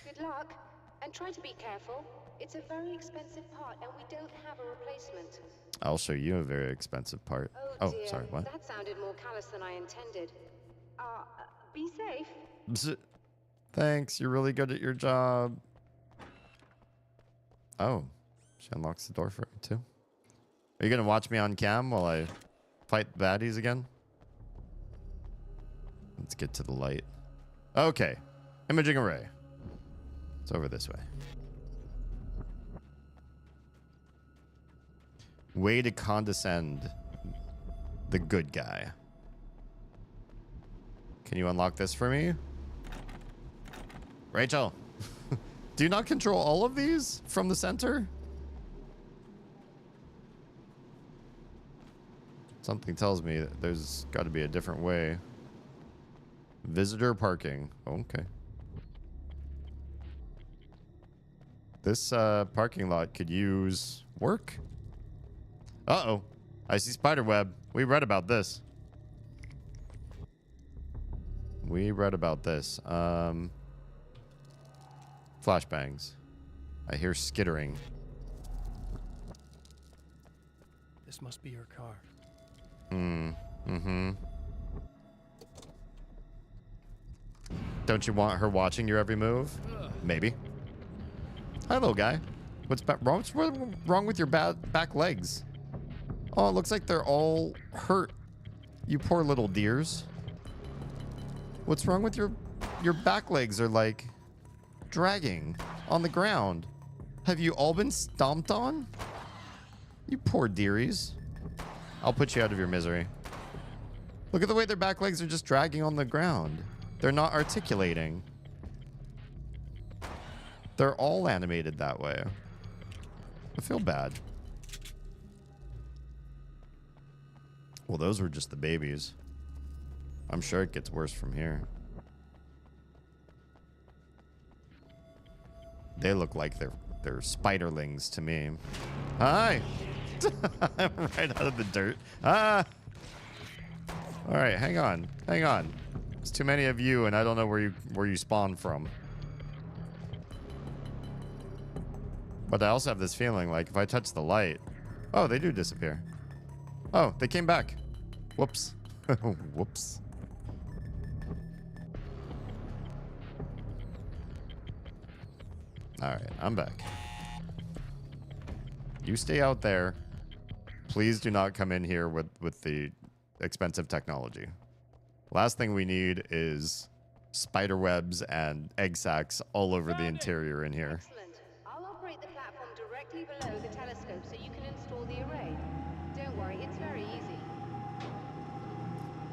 Good luck, and try to be careful. It's a very expensive part, and we don't have a replacement. I'll show you a very expensive part. Oh dear, sorry, what? That sounded more callous than I intended. Be safe. Bzz. Thanks, you're really good at your job. Oh, she unlocks the door for me too. Are you gonna watch me on cam while I fight baddies again? Let's get to the light. Okay, imaging array. It's over this way. Way to condescend the good guy. Can you unlock this for me? Rachel, do you not control all of these from the center? Something tells me that there's got to be a different way. Visitor parking. Okay. This parking lot could use work. Uh-oh. I see spider web. We read about this. We read about this. Flashbangs. I hear skittering. This must be your car. Mm-hmm. Don't you want her watching your every move? Maybe. Hi, little guy. What's wrong with your back legs? Oh, it looks like they're all hurt. You poor little deers. What's wrong with your back legs are like dragging on the ground. Have you all been stomped on? You poor dearies. I'll put you out of your misery. Look at the way their back legs are just dragging on the ground. They're not articulating. They're all animated that way. I feel bad. Well, those were just the babies. I'm sure it gets worse from here. They look like they're spiderlings to me. Hi! I'm right out of the dirt. Ah! Alright, hang on. Hang on. There's too many of you and I don't know where you spawn from. But I also have this feeling like if I touch the light... Oh, they do disappear. Oh, they came back. Whoops. Whoops. Alright, I'm back. You stay out there. Please do not come in here with the expensive technology. Last thing we need is spider webs and egg sacs all over the interior in here. Excellent. I'll operate the platform directly below the telescope so you can install the array. Don't worry, it's very easy.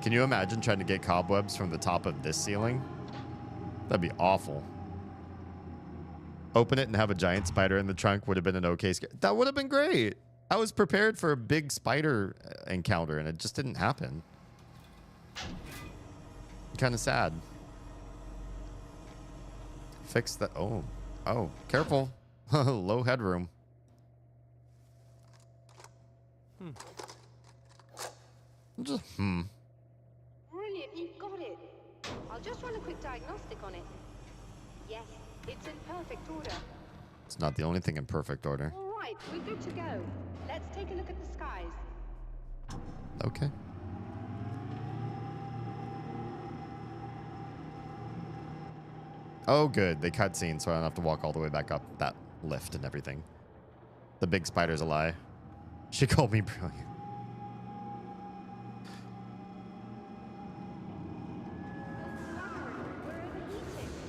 Can you imagine trying to get cobwebs from the top of this ceiling? That'd be awful. Open it and have a giant spider in the trunk would have been an okay scare. That would have been great. I was prepared for a big spider encounter and it just didn't happen. Kind of sad. Fix that. Oh, careful. Low headroom. Just, Brilliant, you got it. I'll just run a quick diagnostic on it. Yes, it's in perfect order. It's not the only thing in perfect order. All right, we're good to go. Let's take a look at the skies. Okay. Oh, good. They cutscene, so I don't have to walk all the way back up that lift and everything. The big spider's a lie. She called me brilliant.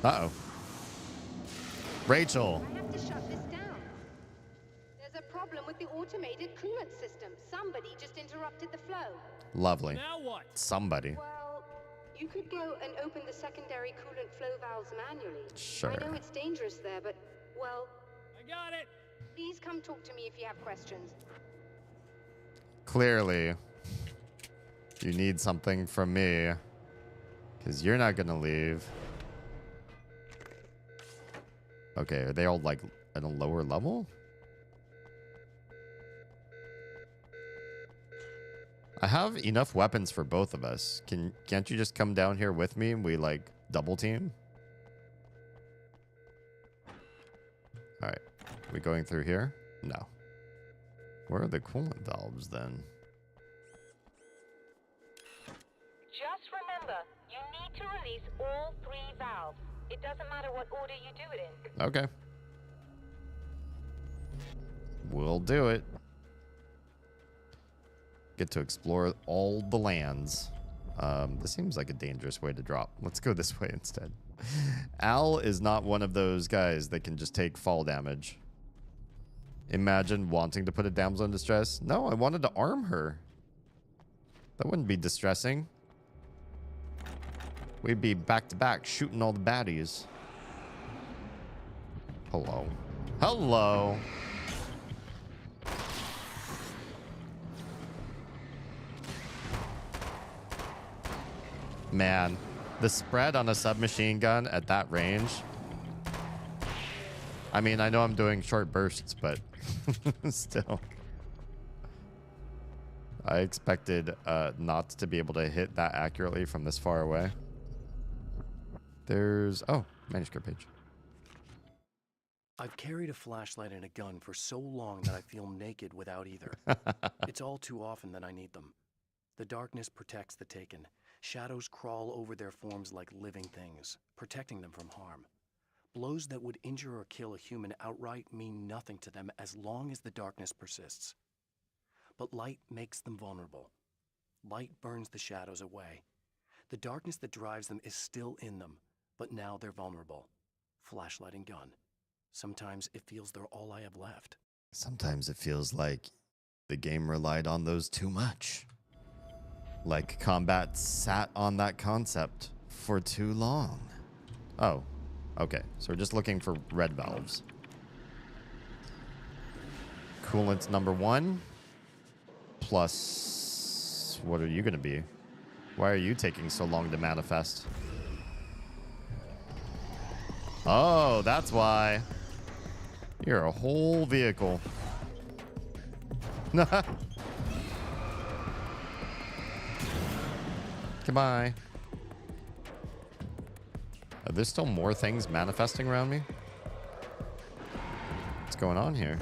Uh-oh. Rachel. I have to shut this down. There's a problem with the automated coolant system. Somebody just interrupted the flow. Lovely. Now what? Somebody. Well, you could go and open the secondary coolant flow valves manually. Sure. I know it's dangerous there, but, well... I got it. Please come talk to me if you have questions. Clearly, You need something from me. Because you're not going to leave. Okay, are they all like at a lower level? I have enough weapons for both of us. Can't you just come down here with me and we like double team? All right, we going through here? No. Where are the coolant valves then? Just remember, you need to release all 3 valves. It doesn't matter what order you do it in. Okay. We'll do it. Get to explore all the lands. This seems like a dangerous way to drop. Let's go this way instead. Al is not one of those guys that can just take fall damage. Imagine wanting to put a damsel in distress. No, I wanted to arm her. That wouldn't be distressing. We'd be back to back shooting all the baddies. Hello. Hello. Man, the spread on a submachine gun at that range. I mean, I know I'm doing short bursts, but still. I expected not to be able to hit that accurately from this far away. There's... oh, manuscript page. I've carried a flashlight and a gun for so long that I feel naked without either. It's all too often that I need them. The darkness protects the taken. Shadows crawl over their forms like living things, protecting them from harm. Blows that would injure or kill a human outright mean nothing to them as long as the darkness persists. But light makes them vulnerable. Light burns the shadows away. The darkness that drives them is still in them, but now they're vulnerable. Flashlight and gun. Sometimes it feels they're all I have left. Sometimes it feels like the game relied on those too much. Like combat sat on that concept for too long. Oh, okay. So we're just looking for red valves. Coolant number 1. Plus, what are you going to be? Why are you taking so long to manifest? Oh, that's why. You're a whole vehicle. Goodbye. Are there still more things manifesting around me? What's going on here?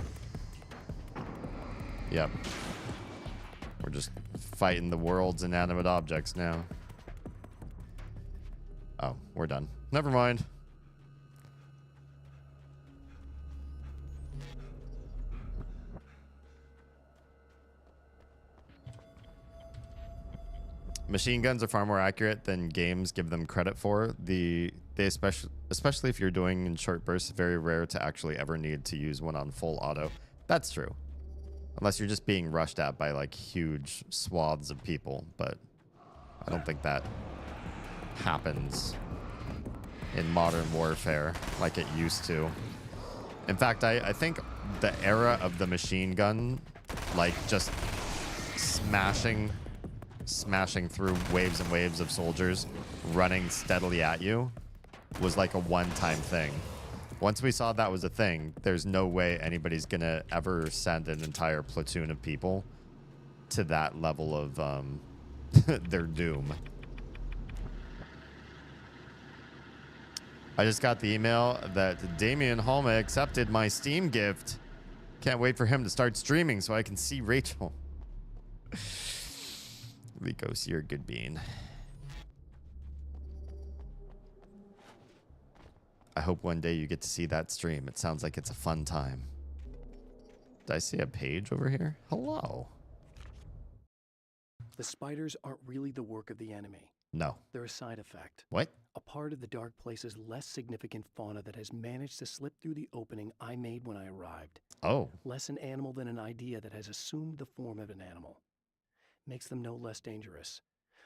Yep. We're just fighting the world's inanimate objects now. Oh, we're done. Never mind. Machine guns are far more accurate than games give them credit for. They especially if you're doing in short bursts, very rare to actually ever need to use one on full auto. That's true. Unless you're just being rushed at by like huge swaths of people, but I don't think that happens in modern warfare like it used to. In fact, I think the era of the machine gun, like just smashing through waves and waves of soldiers running steadily at you, was like a one-time thing. Once we saw that was a thing, there's no way anybody's gonna ever send an entire platoon of people to that level of their doom. I just got the email that Damian Halma accepted my Steam gift. Can't wait for him to start streaming so I can see Rachel. Ricos, you're a good bean. I hope one day you get to see that stream. It sounds like it's a fun time. Did I see a page over here? Hello. The spiders aren't really the work of the enemy. No. They're a side effect. What? A part of the Dark Place's less significant fauna that has managed to slip through the opening I made when I arrived. Oh. Less an animal than an idea that has assumed the form of an animal. Makes them no less dangerous,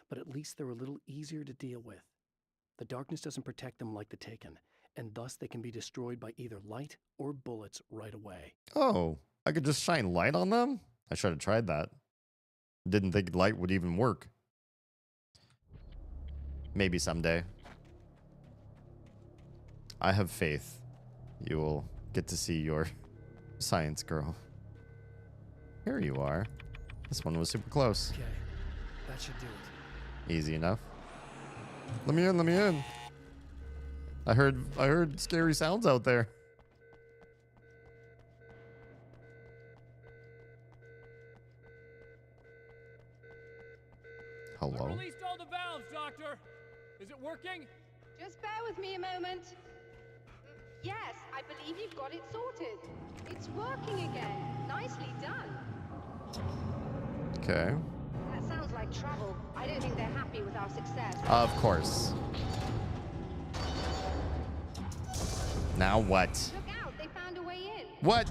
but at least they're a little easier to deal with. The darkness doesn't protect them like the Taken, and thus they can be destroyed by either light or bullets right away. Oh, I could just shine light on them? I should have tried that. Didn't think light would even work. Maybe someday. I have faith. You will get to see your science girl. Here you are. This one was super close. Okay, that should do it. Easy enough. Let me in, let me in. I heard scary sounds out there. Hello? I released all the valves, Doctor. Is it working? Just bear with me a moment. Yes, I believe you've got it sorted. It's working again. Nicely done. Okay. That sounds like trouble. I don't think they're happy with our success. Of course. Now what? Look out, they found a way in. What?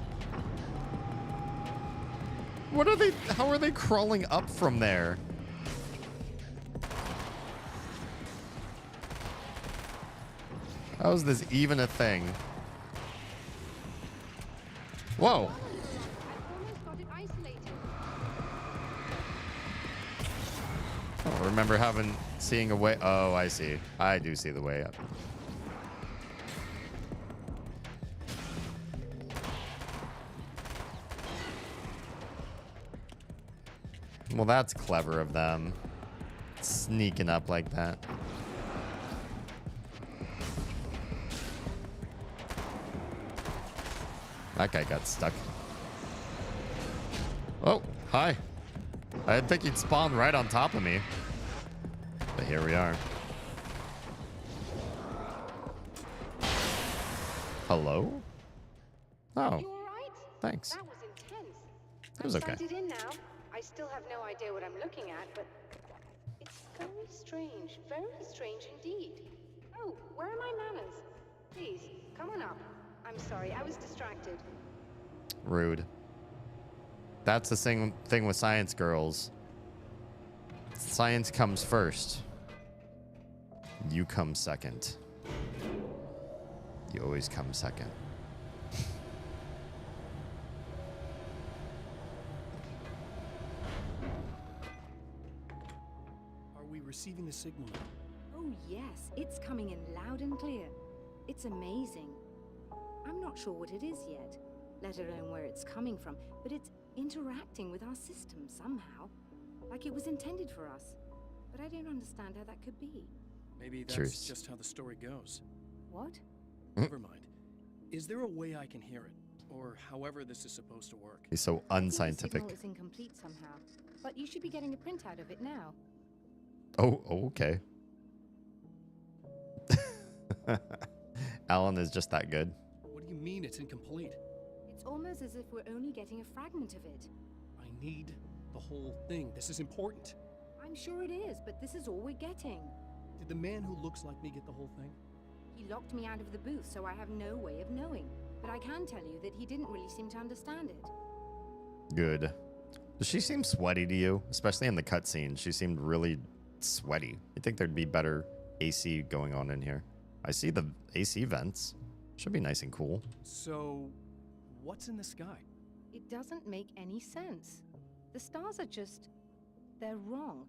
What are they? How are they crawling up from there? How is this even a thing? Whoa. I don't remember seeing a way. Oh, I see. I do see the way up. Well, that's clever of them. Sneaking up like that. That guy got stuck. Oh, hi. I didn't think he'd spawn right on top of me. But here we are. Hello? Oh. You all right? Thanks. That was intense. It was okay. I'm sighted in now. I still have no idea what I'm looking at, but it's very strange indeed. Oh, where are my manners? Please, come on up. I'm sorry, I was distracted. Rude. That's the thing with science girls. Science comes first. You come second. You always come second. Are we receiving the signal now? Oh yes, it's coming in loud and clear. It's amazing. I'm not sure what it is yet, let alone where it's coming from, but it's interacting with our system somehow, like it was intended for us. But I don't understand how that could be. Maybe that's Truce. just how the story goes. What? Never mind. Is there a way I can hear it? Or however this is supposed to work? He's so unscientific. The signal is incomplete somehow, but you should be getting a printout of it now. Oh, okay. Alan is just that good. What do you mean it's incomplete? It's almost as if we're only getting a fragment of it. I need the whole thing. This is important. I'm sure it is, but this is all we're getting. Did the man who looks like me get the whole thing? He locked me out of the booth, so I have no way of knowing. But I can tell you that he didn't really seem to understand it. Good. Does she seem sweaty to you? Especially in the cutscene. She seemed really sweaty. You think there'd be better AC going on in here? I see the AC vents. Should be nice and cool. So, what's in the sky? It doesn't make any sense. The stars are just... they're wrong.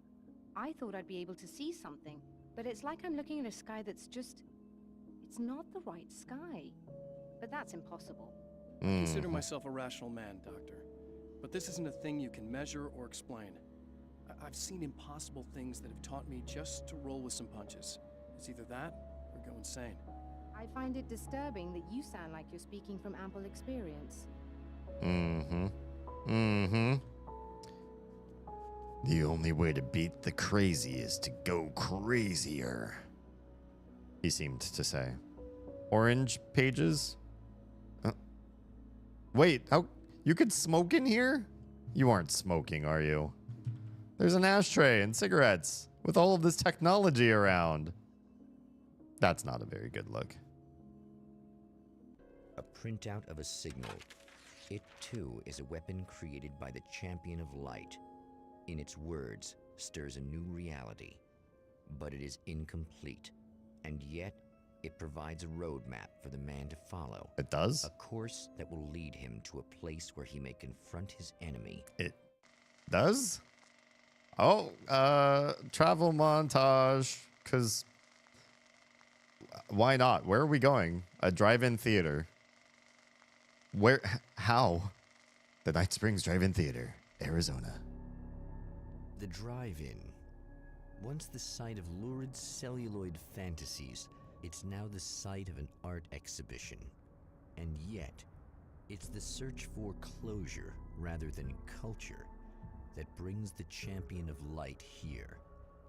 I thought I'd be able to see something, but it's like I'm looking at a sky that's just... it's not the right sky. But that's impossible. I consider myself a rational man, Doctor. But this isn't a thing you can measure or explain. I've seen impossible things that have taught me just to roll with some punches. It's either that or go insane. I find it disturbing that you sound like you're speaking from ample experience. The only way to beat the crazy is to go crazier, he seemed to say. Orange pages? Wait, how... you could smoke in here? You aren't smoking, are you? There's an ashtray and cigarettes with all of this technology around. That's not a very good look. A printout of a signal. It, too, is a weapon created by the Champion of Light. In its words, stirs a new reality. But it is incomplete, and yet it provides a roadmap for the man to follow. It does? A course that will lead him to a place where he may confront his enemy. It does? Oh, travel montage. Because why not? Where are we going? A drive-in theater. Where? How? The Night Springs Drive-In Theater, Arizona. The drive-in. Once the site of lurid celluloid fantasies, it's now the site of an art exhibition. And yet, it's the search for closure rather than culture that brings the champion of light here.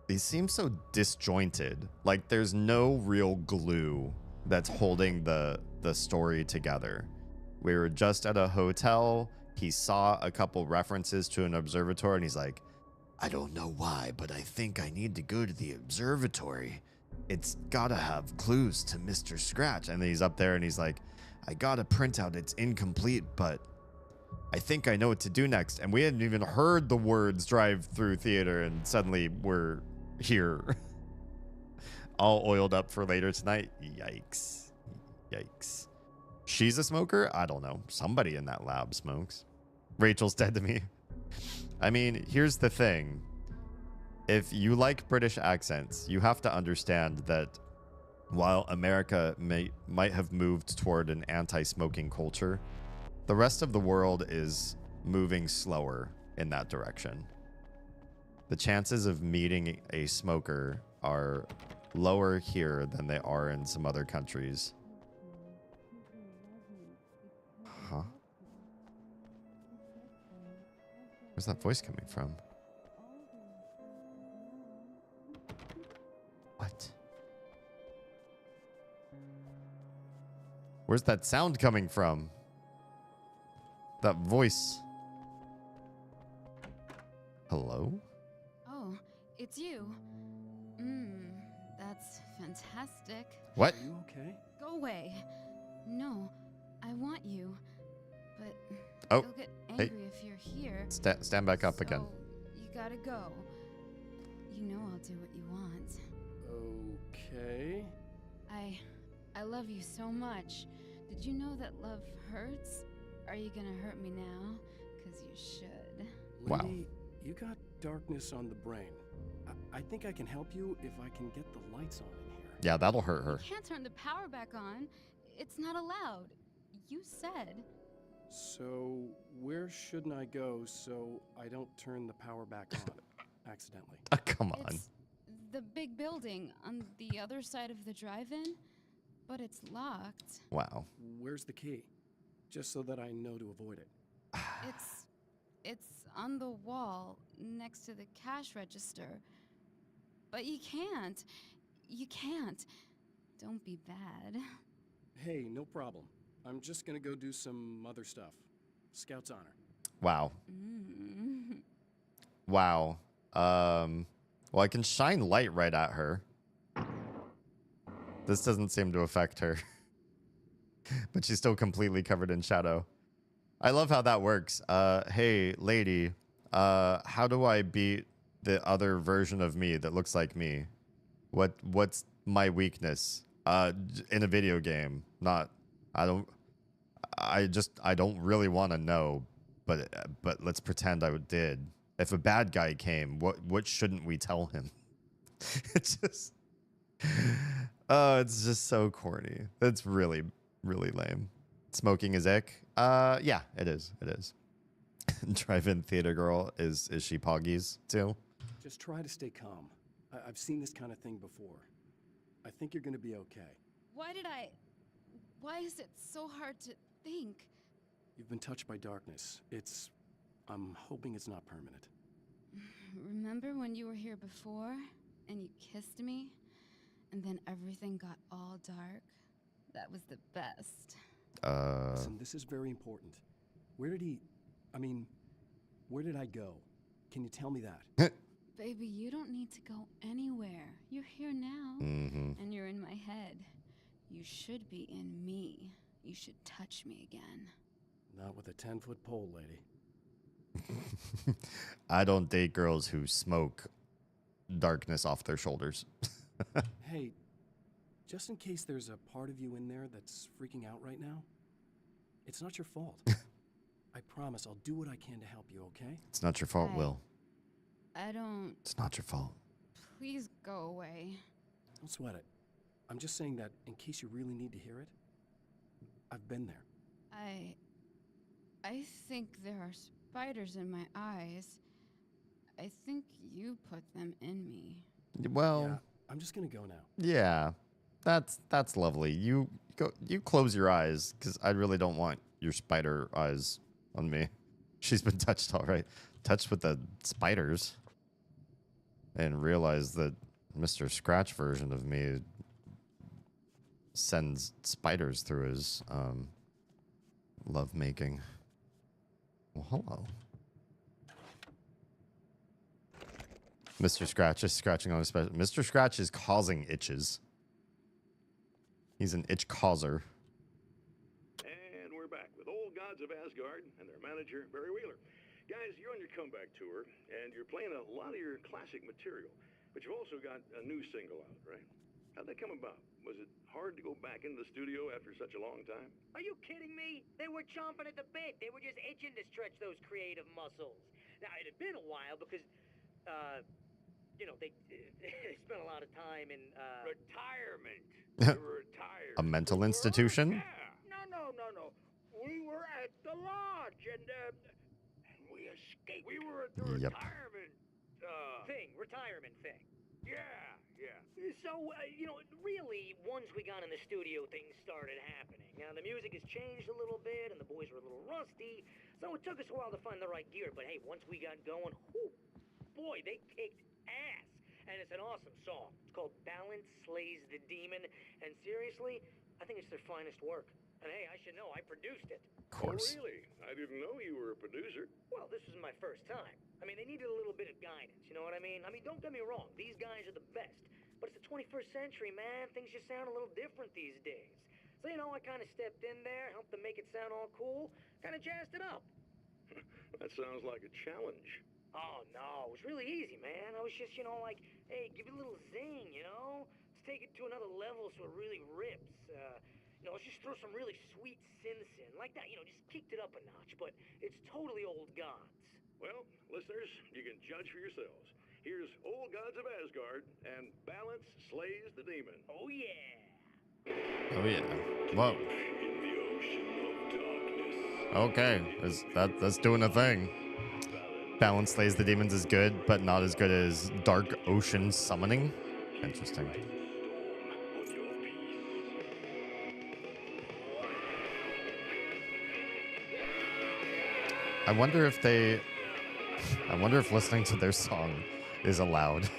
These seem so disjointed. Like there's no real glue that's holding the story together. We were just at a hotel. He saw a couple references to an observatory and he's like, I don't know why, but I think I need to go to the observatory. It's gotta have clues to Mr. Scratch. And then he's up there and he's like, I got a printout. It's incomplete, but I think I know what to do next. And we hadn't even heard the words drive-through theater and suddenly we're here. All oiled up for later tonight. Yikes. Yikes. She's a smoker? I don't know. Somebody in that lab smokes. Rachel's dead to me. I mean, here's the thing. If you like British accents, you have to understand that while America might have moved toward an anti-smoking culture, the rest of the world is moving slower in that direction. The chances of meeting a smoker are lower here than they are in some other countries. Huh? Where's that voice coming from? What? Where's that sound coming from? That voice. Hello? Oh, it's you. That's fantastic. What? Are you okay? Go away. No, I want you. But Oh, you'll get hey. angry if you're here. Stand back up again. So you gotta go. You know I'll do what you want. Okay. I love you so much. Did you know that love hurts? Are you gonna hurt me now? 'Cause you should. Wow. Lady, you got darkness on the brain. I think I can help you if I can get the lights on in here. Yeah, that'll hurt her. You can't turn the power back on. It's not allowed. You said. So, where shouldn't I go so I don't turn the power back on accidentally? Come on. It's the big building on the other side of the drive-in, but it's locked. Wow. Where's the key? Just so that I know to avoid it. It's on the wall next to the cash register. But you can't. You can't. Don't be bad. Hey, no problem. I'm just gonna go do some other stuff. Scout's honor. Wow. Wow. Well, I can shine light right at her. This doesn't seem to affect her. But she's still completely covered in shadow. I love how that works. Hey, lady, how do I beat the other version of me that looks like me? What's my weakness? In a video game, not. I don't really want to know, but let's pretend I did. If a bad guy came, what shouldn't we tell him? It's just, oh, it's just so corny. It's really, really lame. Smoking is ick. Yeah, it is. It is. Drive-in theater girl, is she Poggies too? Just try to stay calm. I've seen this kind of thing before. I think you're gonna be okay. Why is it so hard to think? You've been touched by darkness. I'm hoping it's not permanent. Remember when you were here before and you kissed me and then everything got all dark? That was the best. Listen, this is very important. Where did I go? Can you tell me that? Baby, you don't need to go anywhere. You're here now. And you're in my head. You should be in me. You should touch me again. Not with a 10-foot pole, lady. I don't date girls who smoke darkness off their shoulders. Hey, just in case there's a part of you in there that's freaking out right now, it's not your fault. I promise I'll do what I can to help you, okay? It's not your fault, Will. I don't... It's not your fault. Please go away. Don't sweat it. I'm just saying that in case you really need to hear it, I've been there. I think there are spiders in my eyes. I think you put them in me. Well, Yeah, I'm just gonna go now. yeah, that's lovely. You close your eyes, because I really don't want your spider eyes on me. She's been touched, all right. Touched with the spiders. And realize that Mr. Scratch version of me sends spiders through his love making. Well, hello. Mr. Scratch is scratching on his special. Mr. Scratch is causing itches. He's an itch causer. And we're back with Old Gods of Asgard and their manager, Barry Wheeler. Guys, you're on your comeback tour, and you're playing a lot of your classic material, but you've also got a new single out, right? How'd that come about? Was it hard to go back into the studio after such a long time? Are you kidding me? They were chomping at the bit. They were just itching to stretch those creative muscles. Now, it had been a while because, you know, they spent a lot of time in, retirement. They were retired. A mental institution? No. We were at the lodge, and we escaped. We were at the retirement thing. Yeah. So, you know, really, once we got in the studio, things started happening. Now, the music has changed a little bit, and the boys were a little rusty, so it took us a while to find the right gear. But hey, once we got going, whew, boy, they kicked ass. And it's an awesome song. It's called Balance Slays the Demon, and seriously, I think it's their finest work. And hey, I should know, I produced it. Of course. Oh, really? I didn't know you were a producer. Well, this was my first time. I mean, they needed a little bit of guidance, you know what I mean? I mean, don't get me wrong, these guys are the best. But it's the 21st century, man. Things just sound a little different these days. So, you know, I kind of stepped in there, helped them make it sound all cool, kind of jazzed it up. That sounds like a challenge. Oh, no, it was really easy, man. I was just, you know, like, hey, give it a little zing, you know? Let's take it to another level so it really rips. You know, let's just throw some really sweet synths in. Like that, you know, just kicked it up a notch. But it's totally Old Gods. Well, listeners, you can judge for yourselves. Here's Old Gods of Asgard and Balance Slays the Demon. Oh, yeah. Oh, yeah. Whoa. Okay, that's doing a thing. Balance Slays the Demons is good, but not as good as Dark Ocean Summoning. Interesting. I wonder if listening to their song is allowed.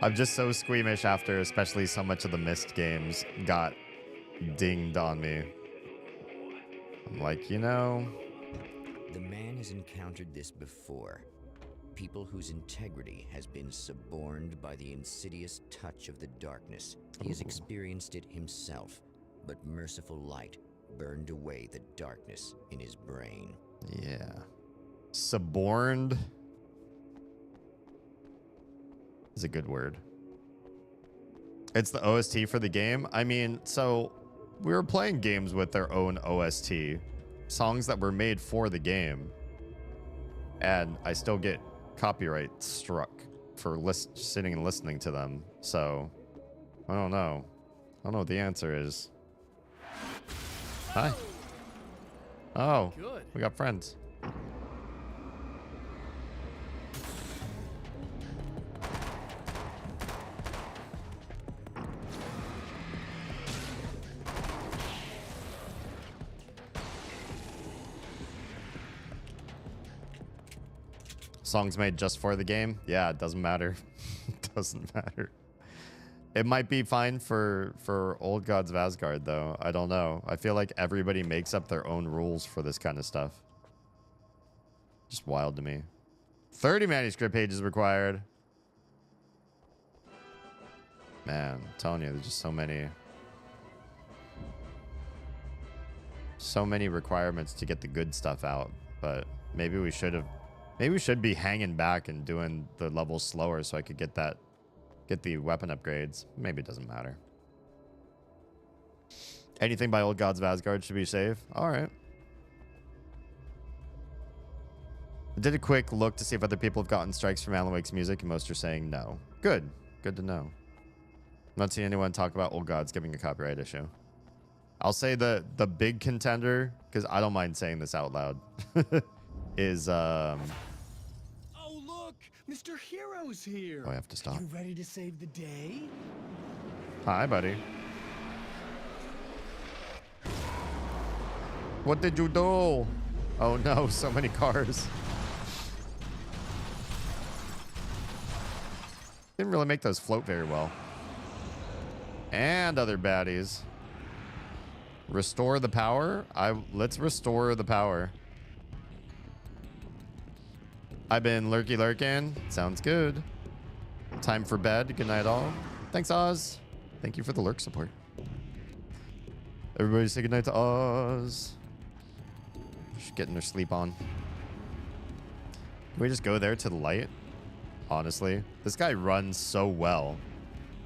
I'm just so squeamish after especially so much of the Myst games got dinged on me. I'm like, you know... The man has encountered this before. People whose integrity has been suborned by the insidious touch of the darkness. He has experienced it himself, but merciful light burned away the darkness in his brain. Yeah. Suborned is a good word. It's the OST for the game. I mean, so we were playing games with their own OST, songs that were made for the game, and I still get copyright struck for sitting and listening to them. So I don't know. I don't know what the answer is. Hi. Oh, Good. We got friends. Songs made just for the game? Yeah, it doesn't matter. It doesn't matter. It might be fine for Old Gods of Asgard, though. I don't know. I feel like everybody makes up their own rules for this kind of stuff. Just wild to me. 30 manuscript pages required. Man, I'm telling you, there's just so many requirements to get the good stuff out. But maybe we should be hanging back and doing the levels slower so I could get the weapon upgrades. Maybe it doesn't matter. Anything by Old Gods of Asgard should be safe. All right. I did a quick look to see if other people have gotten strikes from Alan Wake's music, and most are saying no. Good. Good to know. Not seeing anyone talk about old gods giving a copyright issue. I'll say the big contender, because I don't mind saying this out loud, is Oh look, Mr. Hero's here. Oh, I have to stop. You ready to save the day? Hi, buddy. What did you do? Oh no, so many cars. Didn't really make those float very well. And other baddies. Restore the power? Let's restore the power. I've been lurking. Sounds good. Time for bed. Good night, all. Thanks, Oz. Thank you for the lurk support. Everybody say goodnight to Oz. She's getting her sleep on. Can we just go there to the light? Honestly, this guy runs so well.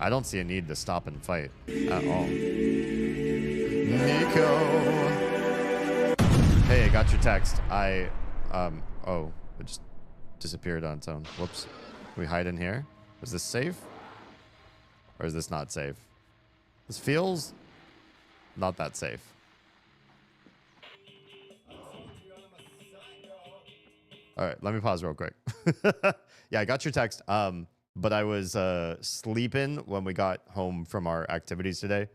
I don't see a need to stop and fight at all. Nico. Hey, I got your text. Oh, it just disappeared on its own. Whoops. Can we hide in here? Is this safe? Or is this not safe? This feels not that safe. All right, let me pause real quick. Yeah, I got your text. But I was sleeping when we got home from our activities today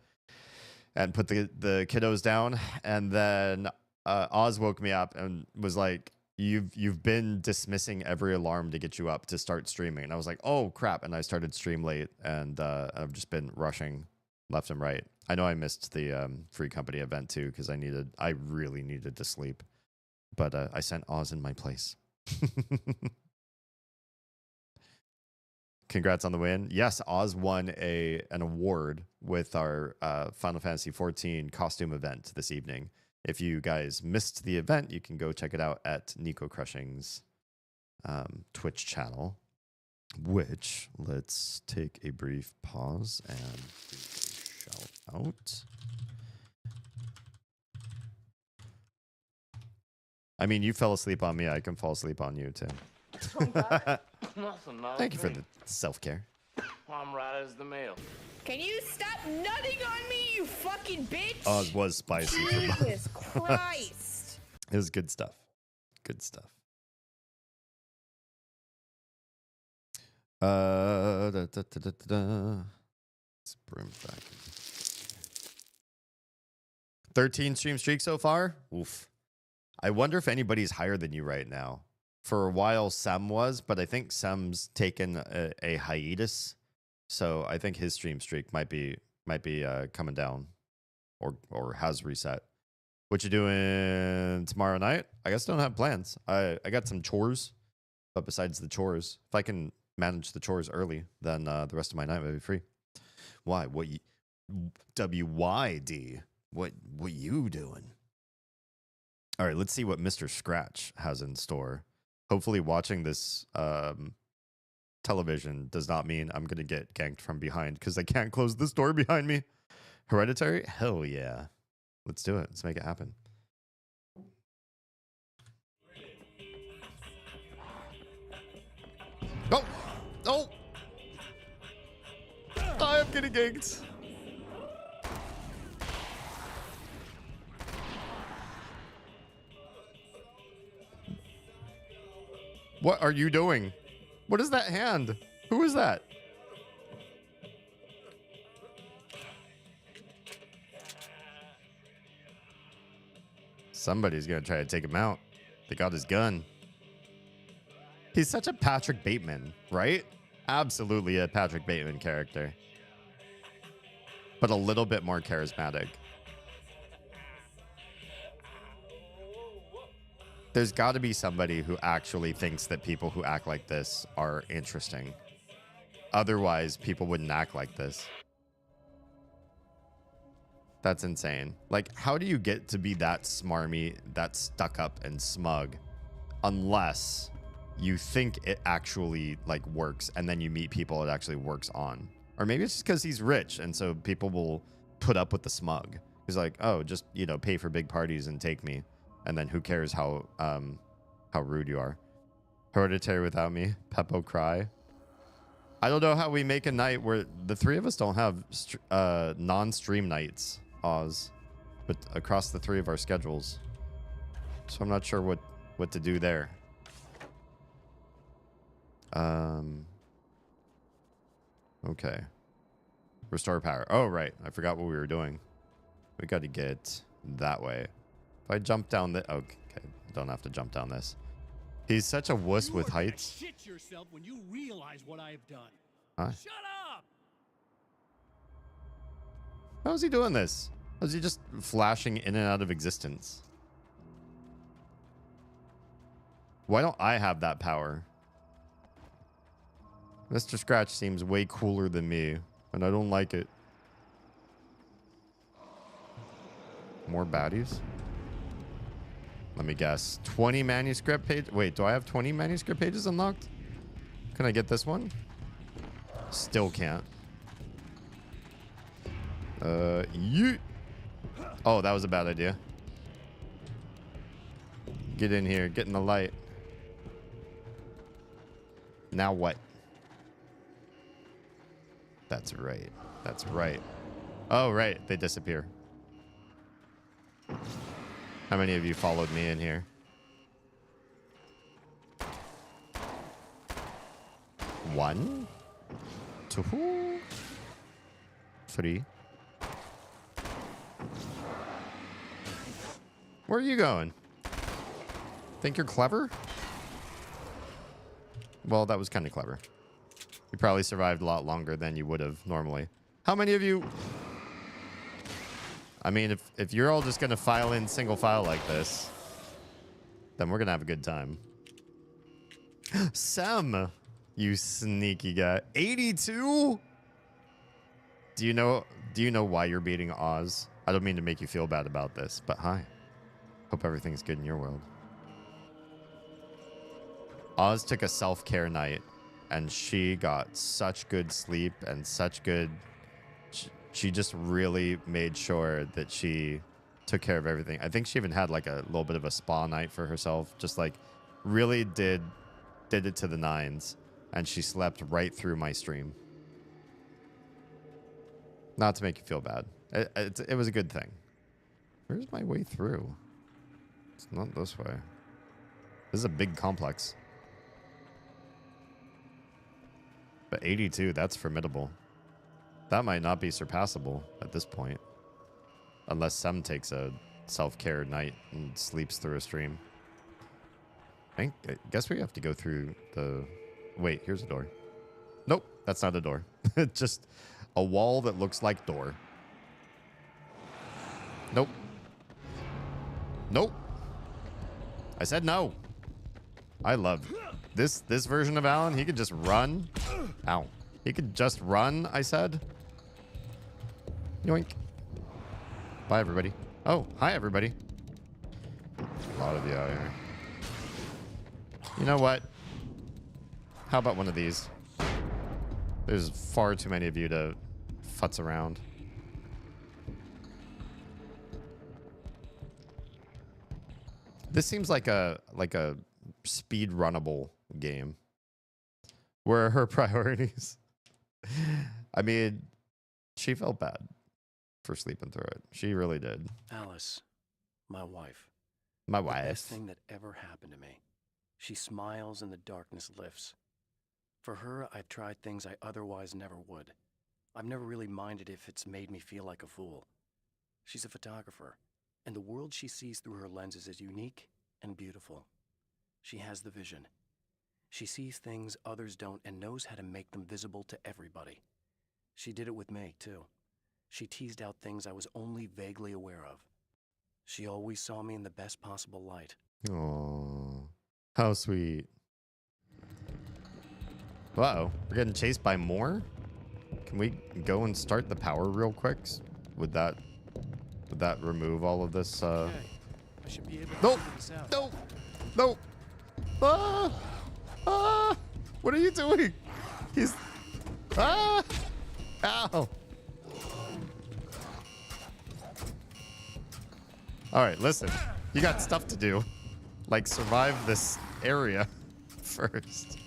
and put the kiddos down. And then Oz woke me up and was like, you've been dismissing every alarm to get you up to start streaming. And I was like, oh, crap. And I started stream late, and I've just been rushing left and right. I know I missed the free company event, too, because I really needed to sleep. But I sent Oz in my place. Congrats on the win. Yes, Oz won an award with our Final Fantasy XIV costume event this evening. If you guys missed the event, you can go check it out at Nico Crushing's Twitch channel, which, let's take a brief pause and do a shout out. I mean, you fell asleep on me. I can fall asleep on you, too. Thank you for the self-care. I'm right as the mail. Can you stop nutting on me, you fucking bitch? Oz was spicy. Jesus Christ. It was good stuff. Good stuff. Let's bring it back. 13 stream streak so far? Oof. I wonder if anybody's higher than you right now. For a while, Sam was, but I think Sam's taken a hiatus, so I think his stream streak might be coming down, or has reset. What you doing tomorrow night? I guess don't have plans. I got some chores, but besides the chores, if I can manage the chores early, then the rest of my night will be free. Why? What? WYD? What you doing? All right, let's see what Mr. Scratch has in store. Hopefully watching this television does not mean I'm going to get ganked from behind because I can't close this door behind me. Hereditary? Hell yeah. Let's do it. Let's make it happen. Oh! Oh! I'm getting ganked. What are you doing? What is that hand? Who is that? Somebody's gonna try to take him out. They got his gun. He's such a Patrick Bateman, right? Absolutely a Patrick Bateman character. But a little bit more charismatic. There's got to be somebody who actually thinks that people who act like this are interesting. Otherwise, people wouldn't act like this. That's insane. Like, how do you get to be that smarmy, that stuck up and smug, unless you think it actually like works, and then you meet people it actually works on? Or maybe it's just because he's rich, and so people will put up with the smug. He's like, oh, just, you know, pay for big parties and take me. And then who cares how rude you are. Hereditary without me. Peppo cry. I don't know how we make a night where the three of us don't have non-stream nights, Oz, but across the three of our schedules. So I'm not sure what to do there. Okay. Restore power. Oh, right. I forgot what we were doing. We got to get that way. If I jump down the... Okay. Don't have to jump down this. He's such a wuss with heights. Shit yourself when you realize what I have done. Huh? Shut up! How is he doing this? How is he just flashing in and out of existence? Why don't I have that power? Mr. Scratch seems way cooler than me, and I don't like it. More baddies? Let me guess. 20 manuscript page. Wait, do I have 20 manuscript pages unlocked? Can I get this one? Still can't. Yeet. Oh, that was a bad idea. Get in here. Get in the light. Now what? That's right. That's right. Oh, right. They disappear. How many of you followed me in here? One, two, three. Where are you going? Think you're clever? Well, that was kind of clever. You probably survived a lot longer than you would have normally. How many of you... I mean, if you're all just going to file in single file like this, then we're going to have a good time. Sam, you sneaky guy. 82? Do you know why you're beating Oz? I don't mean to make you feel bad about this, but hi. Hope everything's good in your world. Oz took a self-care night, and she got such good sleep and such good... She just really made sure that she took care of everything. I think she even had like a little bit of a spa night for herself. Just like really did it to the nines. And she slept right through my stream. Not to make you feel bad. It was a good thing. Where's my way through? It's not this way. This is a big complex. But 82, that's formidable. That might not be surpassable at this point. Unless Sem takes a self-care night and sleeps through a stream. I guess we have to go through the... Wait, here's a door. Nope, that's not a door. Just a wall that looks like door. Nope. Nope. I said no. I love this version of Alan. He could just run. Ow. He could just run, I said. Yoink. Bye, everybody. Oh, hi, everybody. A lot of you out here. You know what? How about one of these? There's far too many of you to futz around. This seems like a speed runnable game. Where are her priorities? I mean, she felt bad for sleeping through it. She really did. Alice, my wife. My The wife. best thing that ever happened to me. She smiles and the darkness lifts. For her, I've tried things I otherwise never would. I've never really minded if it's made me feel like a fool. She's a photographer, and the world she sees through her lenses is unique and beautiful. She has the vision. She sees things others don't and knows how to make them visible to everybody. She did it with me, too. She teased out things I was only vaguely aware of. She always saw me in the best possible light. Oh, how sweet. Uh-oh, we're getting chased by more? Can we go and start the power real quick? Would that remove all of this? I should be able to Nope. figure this out. Nope. Nope. Ah! Ah! What are you doing? He's... Ah! Ow! All right, listen. You got stuff to do. Like, survive this area first.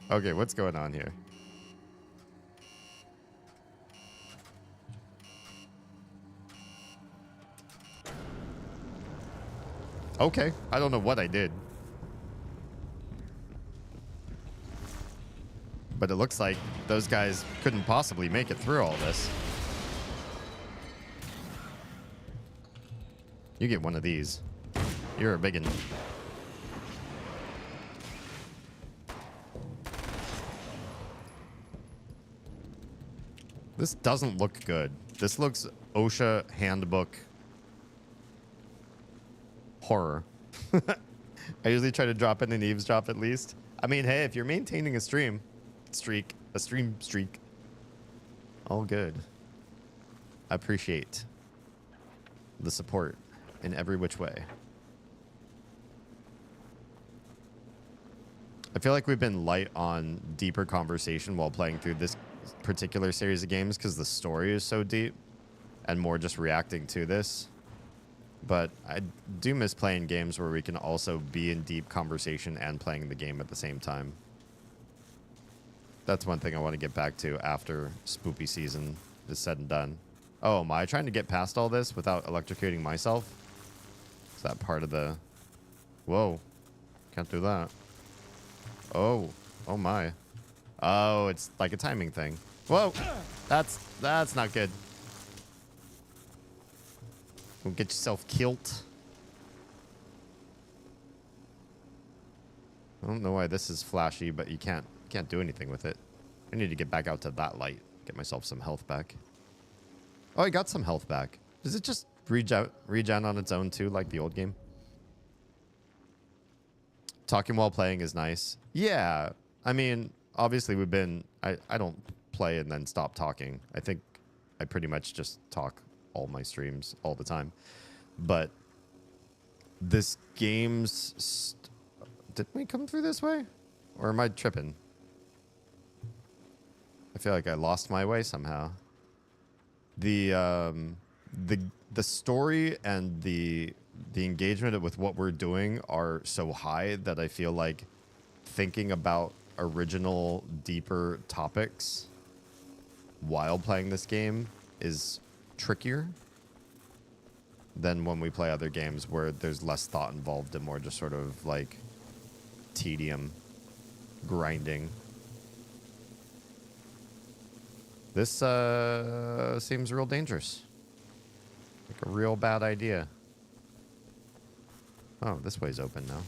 Okay, what's going on here? Okay, I don't know what I did. But it looks like those guys couldn't possibly make it through all this. You get one of these. You're a biggin'. This doesn't look good. This looks OSHA handbook horror. I usually try to drop in and eavesdrop at least. I mean, hey, if you're maintaining a stream streak, all good. I appreciate the support in every which way. I feel like we've been light on deeper conversation while playing through this particular series of games because the story is so deep and more just reacting to this. But I do miss playing games where we can also be in deep conversation and playing the game at the same time. That's one thing I want to get back to after spoopy season is said and done. Oh, am I trying to get past all this without electrocuting myself? Is that part of the... Whoa. Can't do that. Oh. Oh, my. Oh, it's like a timing thing. Whoa. That's not good. Don't get yourself killed. I don't know why this is flashy, but you can't do anything with it. I need to get back out to that light. Get myself some health back. Oh, I got some health back. Does it just regen on its own too, like the old game? Talking while playing is nice. Yeah. I mean, obviously we've been... I don't play and then stop talking. I think I pretty much just talk all my streams all the time. But this game's... Didn't we come through this way? Or am I tripping? I feel like I lost my way somehow. The story and the engagement with what we're doing are so high that I feel like thinking about original, deeper topics while playing this game is trickier than when we play other games where there's less thought involved and more just sort of like tedium, grinding. This seems real dangerous. Like a real bad idea. Oh, this way's open now.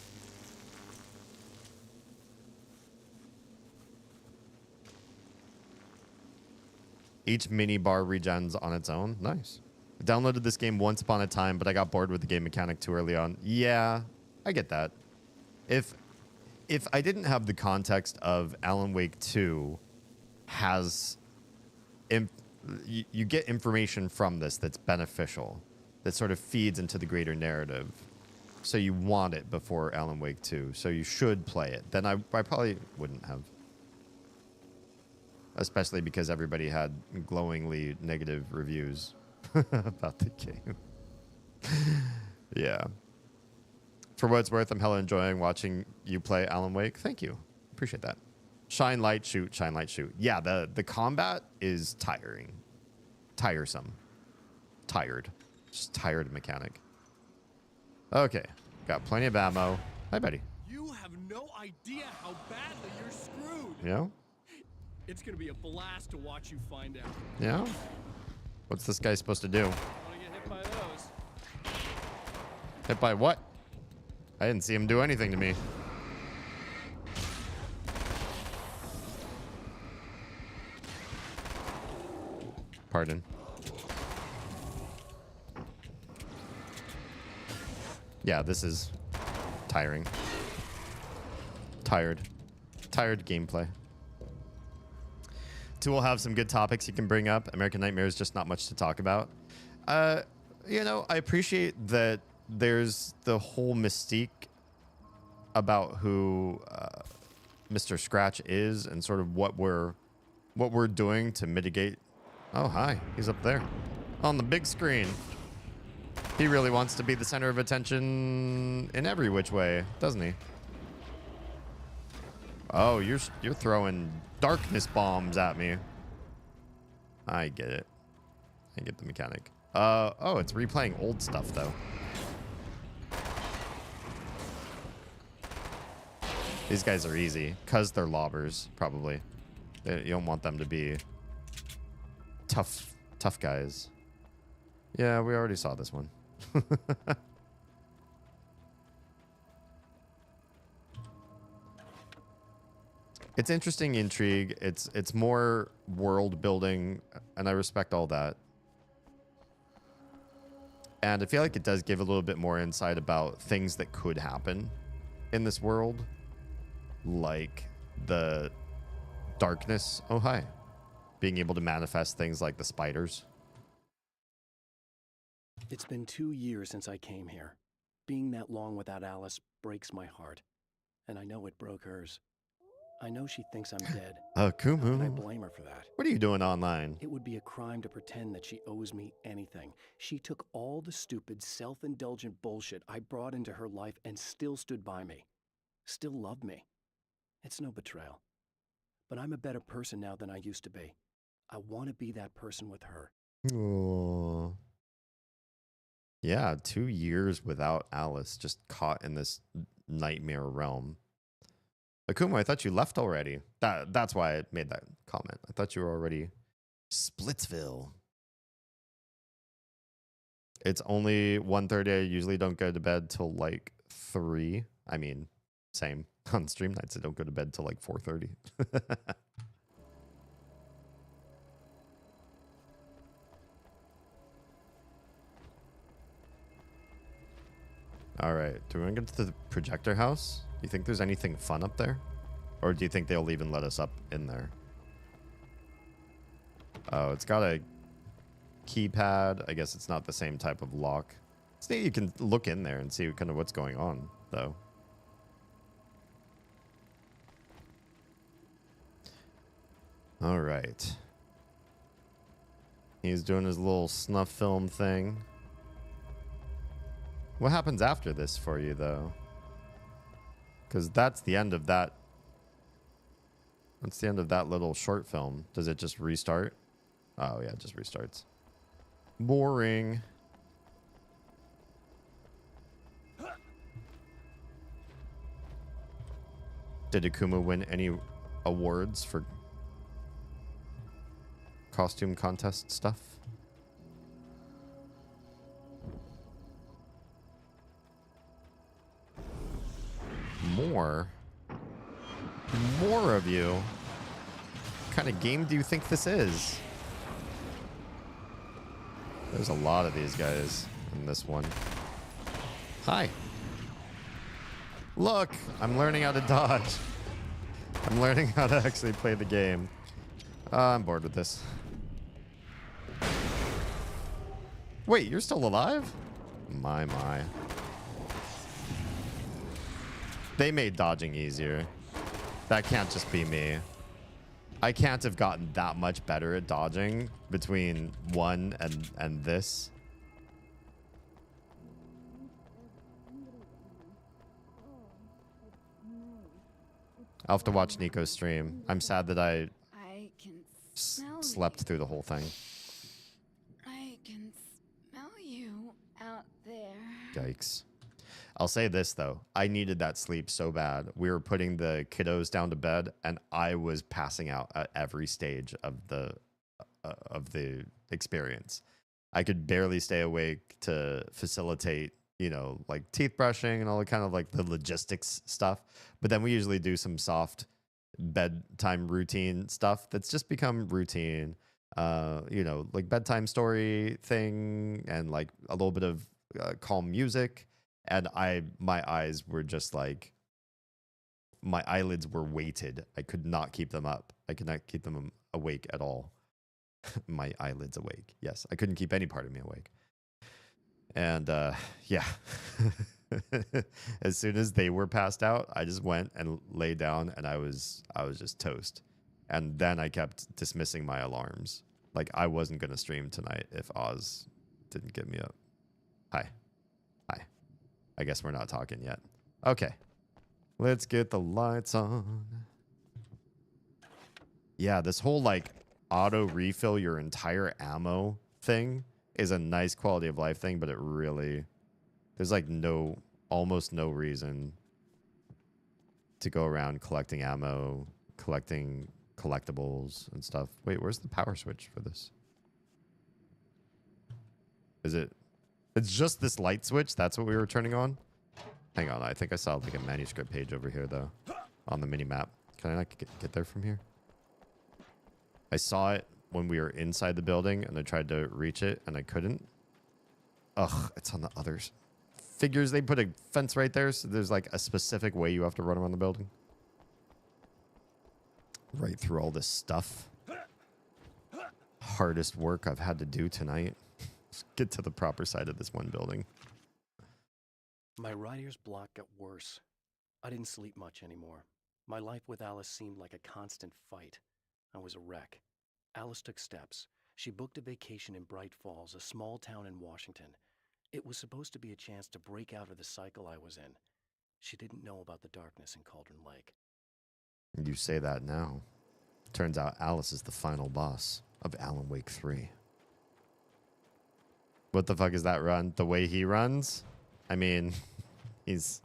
Each mini bar regens on its own. Nice. I downloaded this game once upon a time, but I got bored with the game mechanic too early on. Yeah, I get that. If I didn't have the context of Alan Wake 2 has... you get information from this that's beneficial, that sort of feeds into the greater narrative. So you want it before Alan Wake 2. So you should play it. Then I probably wouldn't have. Especially because everybody had glowingly negative reviews about the game. Yeah. For what it's worth, I'm hella enjoying watching you play Alan Wake. Thank you. Appreciate that. Shine light, shoot, shine light, shoot. Yeah, the combat is tiring. Tiresome. Tired. Just tired mechanic. Okay. Got plenty of ammo. Hi, buddy. You have no idea how badly you're screwed. Yeah? It's gonna be a blast to watch you find out. Yeah? What's this guy supposed to do? Wanna get hit by those? Hit by what? I didn't see him do anything to me. Pardon. Yeah, this is tiring. Tired gameplay. Two will have some good topics you can bring up. American Nightmare is just not much to talk about. You know, I appreciate that there's the whole mystique about who Mr. Scratch is and sort of what we're doing to mitigate. Oh, hi. He's up there on the big screen. He really wants to be the center of attention in every which way, doesn't he? Oh, you're throwing darkness bombs at me. I get it. I get the mechanic. Oh, it's replaying old stuff though. These guys are easy because they're lobbers, probably. You don't want them to be tough guys. Yeah, we already saw this one. It's interesting intrigue. It's more world building, and I respect all that. And I feel like it does give a little bit more insight about things that could happen in this world, like the darkness. Oh, hi. Being able to manifest things like the spiders. It's been 2 years since I came here. Being that long without Alice breaks my heart. And I know it broke hers. I know she thinks I'm dead. Kumu. How can I blame her for that? What are you doing online? It would be a crime to pretend that she owes me anything. She took all the stupid, self-indulgent bullshit I brought into her life and still stood by me. Still loved me. It's no betrayal. But I'm a better person now than I used to be. I want to be that person with her. Oh. Yeah, 2 years without Alice, just caught in this nightmare realm. Akuma, I thought you left already. That's why I made that comment. I thought you were already Splitsville. It's only 1:30. I usually don't go to bed till like 3. I mean, same. On stream nights, I don't go to bed till like 4:30. All right. Do we want to get to the projector house? Do you think there's anything fun up there? Or do you think they'll even let us up in there? Oh, it's got a keypad. I guess it's not the same type of lock. So you can look in there and see kind of what's going on, though. All right. He's doing his little snuff film thing. What happens after this for you, though? Because that's the end of that. That's the end of that little short film. Does it just restart? Oh, yeah, it just restarts. Boring. Did Akuma win any awards for costume contest stuff? More of you. What kind of game do you think this is? There's a lot of these guys in this one. Hi. Look, I'm learning how to dodge. I'm learning how to actually play the game. I'm bored with this. Wait, you're still alive? My. They made dodging easier. That can't just be me. I can't have gotten that much better at dodging between 1 and this. I'll have to watch Nico's stream. I'm sad that I can smell slept through the whole thing. I can smell you out there. Yikes. I'll say this, though. I needed that sleep so bad. We were putting the kiddos down to bed, and I was passing out at every stage of the experience. I could barely stay awake to facilitate, you know, like teeth brushing and all the kind of like the logistics stuff. But then we usually do some soft bedtime routine stuff that's just become routine. You know, like bedtime story thing and like a little bit of calm music. And my eyes were just like, my eyelids were weighted. I could not keep them up. I could not keep them awake at all. My eyelids awake. Yes, I couldn't keep any part of me awake. And yeah, as soon as they were passed out, I just went and lay down, and I was just toast. And then I kept dismissing my alarms. Like I wasn't gonna stream tonight if Oz didn't get me up. Hi. I guess we're not talking yet. Okay. Let's get the lights on. Yeah, this whole like auto refill your entire ammo thing is a nice quality of life thing, but it really, there's like almost no reason to go around collecting ammo, collecting collectibles and stuff. Wait, where's the power switch for this? Is it? It's just this light switch? That's what we were turning on? Hang on, I think I saw like a manuscript page over here though, on the mini map. Can I not get there from here? I saw it when we were inside the building and I tried to reach it and I couldn't. Ugh, it's on the others. Figures they put a fence right there, so there's like a specific way you have to run around the building. Right through all this stuff. Hardest work I've had to do tonight. Let's get to the proper side of this one building. My writer's block got worse. I didn't sleep much anymore. My life with Alice seemed like a constant fight. I was a wreck. Alice took steps. She booked a vacation in Bright Falls, a small town in Washington. It was supposed to be a chance to break out of the cycle I was in. She didn't know about the darkness in Cauldron Lake. You say that now. Turns out Alice is the final boss of Alan Wake 3. What the fuck is that run? The way he runs? I mean, he's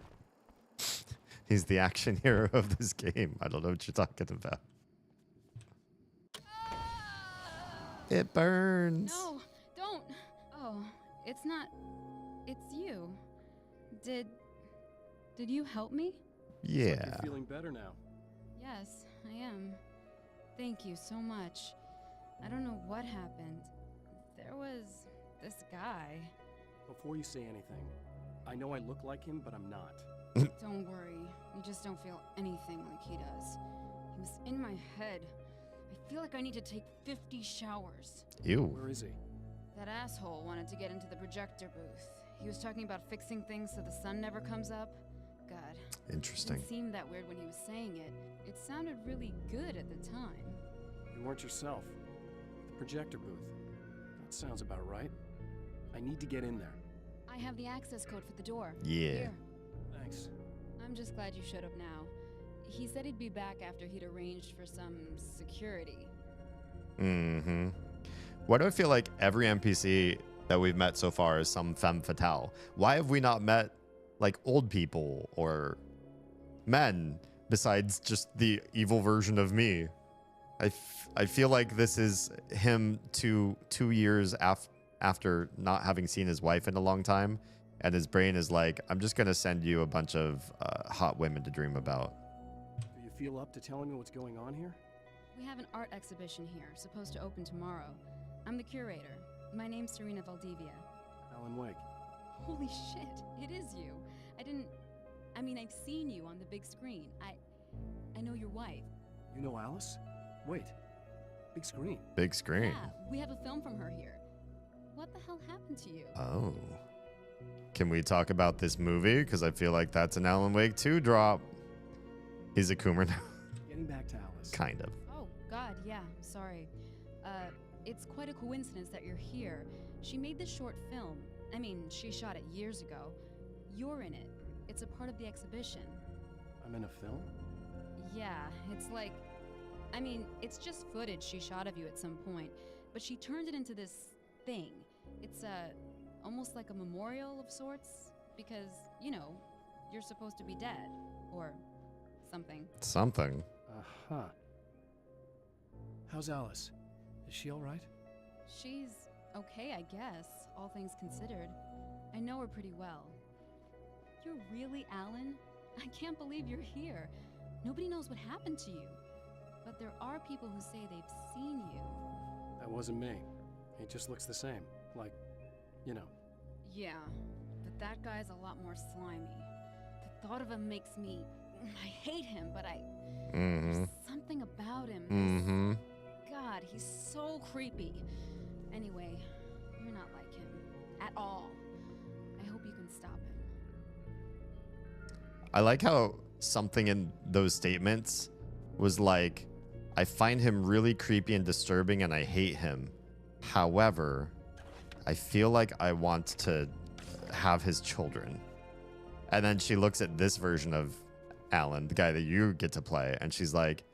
the action hero of this game. I don't know what you're talking about. It burns. No, don't. Oh, it's not. It's you. Did you help me? Yeah. Looks like you're feeling better now. Yes, I am. Thank you so much. I don't know what happened. There was this guy. Before you say anything, I know I look like him, but I'm not. Don't worry. You just don't feel anything like he does. He was in my head. I feel like I need to take 50 showers. Ew. Where is he? That asshole wanted to get into the projector booth. He was talking about fixing things so the sun never comes up. God. Interesting. It didn't seem that weird when he was saying it. It sounded really good at the time. You weren't yourself. The projector booth. That sounds about right. I need to get in there. I have the access code for the door. Yeah. Here. Thanks. I'm just glad you showed up now. He said he'd be back after he'd arranged for some security. Mm-hmm. Why do I feel like every NPC that we've met so far is some femme fatale? Why have we not met like old people or men besides just the evil version of me? I feel like this is him two years after not having seen his wife in a long time, and his brain is like, I'm just gonna send you a bunch of hot women to dream about. Do you feel up to telling me what's going on here? We have an art exhibition here, supposed to open tomorrow. I'm the curator. My name's Serena Valdivia. Alan Wake. Holy shit, it is you. I mean, I've seen you on the big screen. I know your wife. You know Alice? Wait. Big screen. Big screen. Yeah, we have a film from her here. What the hell happened to you? Oh. Can we talk about this movie? Because I feel like that's an Alan Wake 2 drop. He's a Coomer now. Getting back to Alice. Kind of. Oh, God, yeah, sorry. It's quite a coincidence that you're here. She made this short film. I mean, she shot it years ago. You're in it. It's a part of the exhibition. I'm in a film? Yeah, it's like... I mean, it's just footage she shot of you at some point, but she turned it into this thing. It's almost like a memorial of sorts, because, you know, you're supposed to be dead, or something. Something. Uh-huh. How's Alice? Is she all right? She's okay, I guess, all things considered. I know her pretty well. You're really Alan? I can't believe you're here. Nobody knows what happened to you. But there are people who say they've seen you. That wasn't me. He just looks the same. Like, you know. Yeah, but that guy's a lot more slimy. The thought of him makes me... I hate him, but there's something about him. God, he's so creepy. Anyway, you're not like him. At all. I hope you can stop him. I like how something in those statements was like, I find him really creepy and disturbing and I hate him. However, I feel like I want to have his children. And then she looks at this version of Alan, the guy that you get to play, and she's like,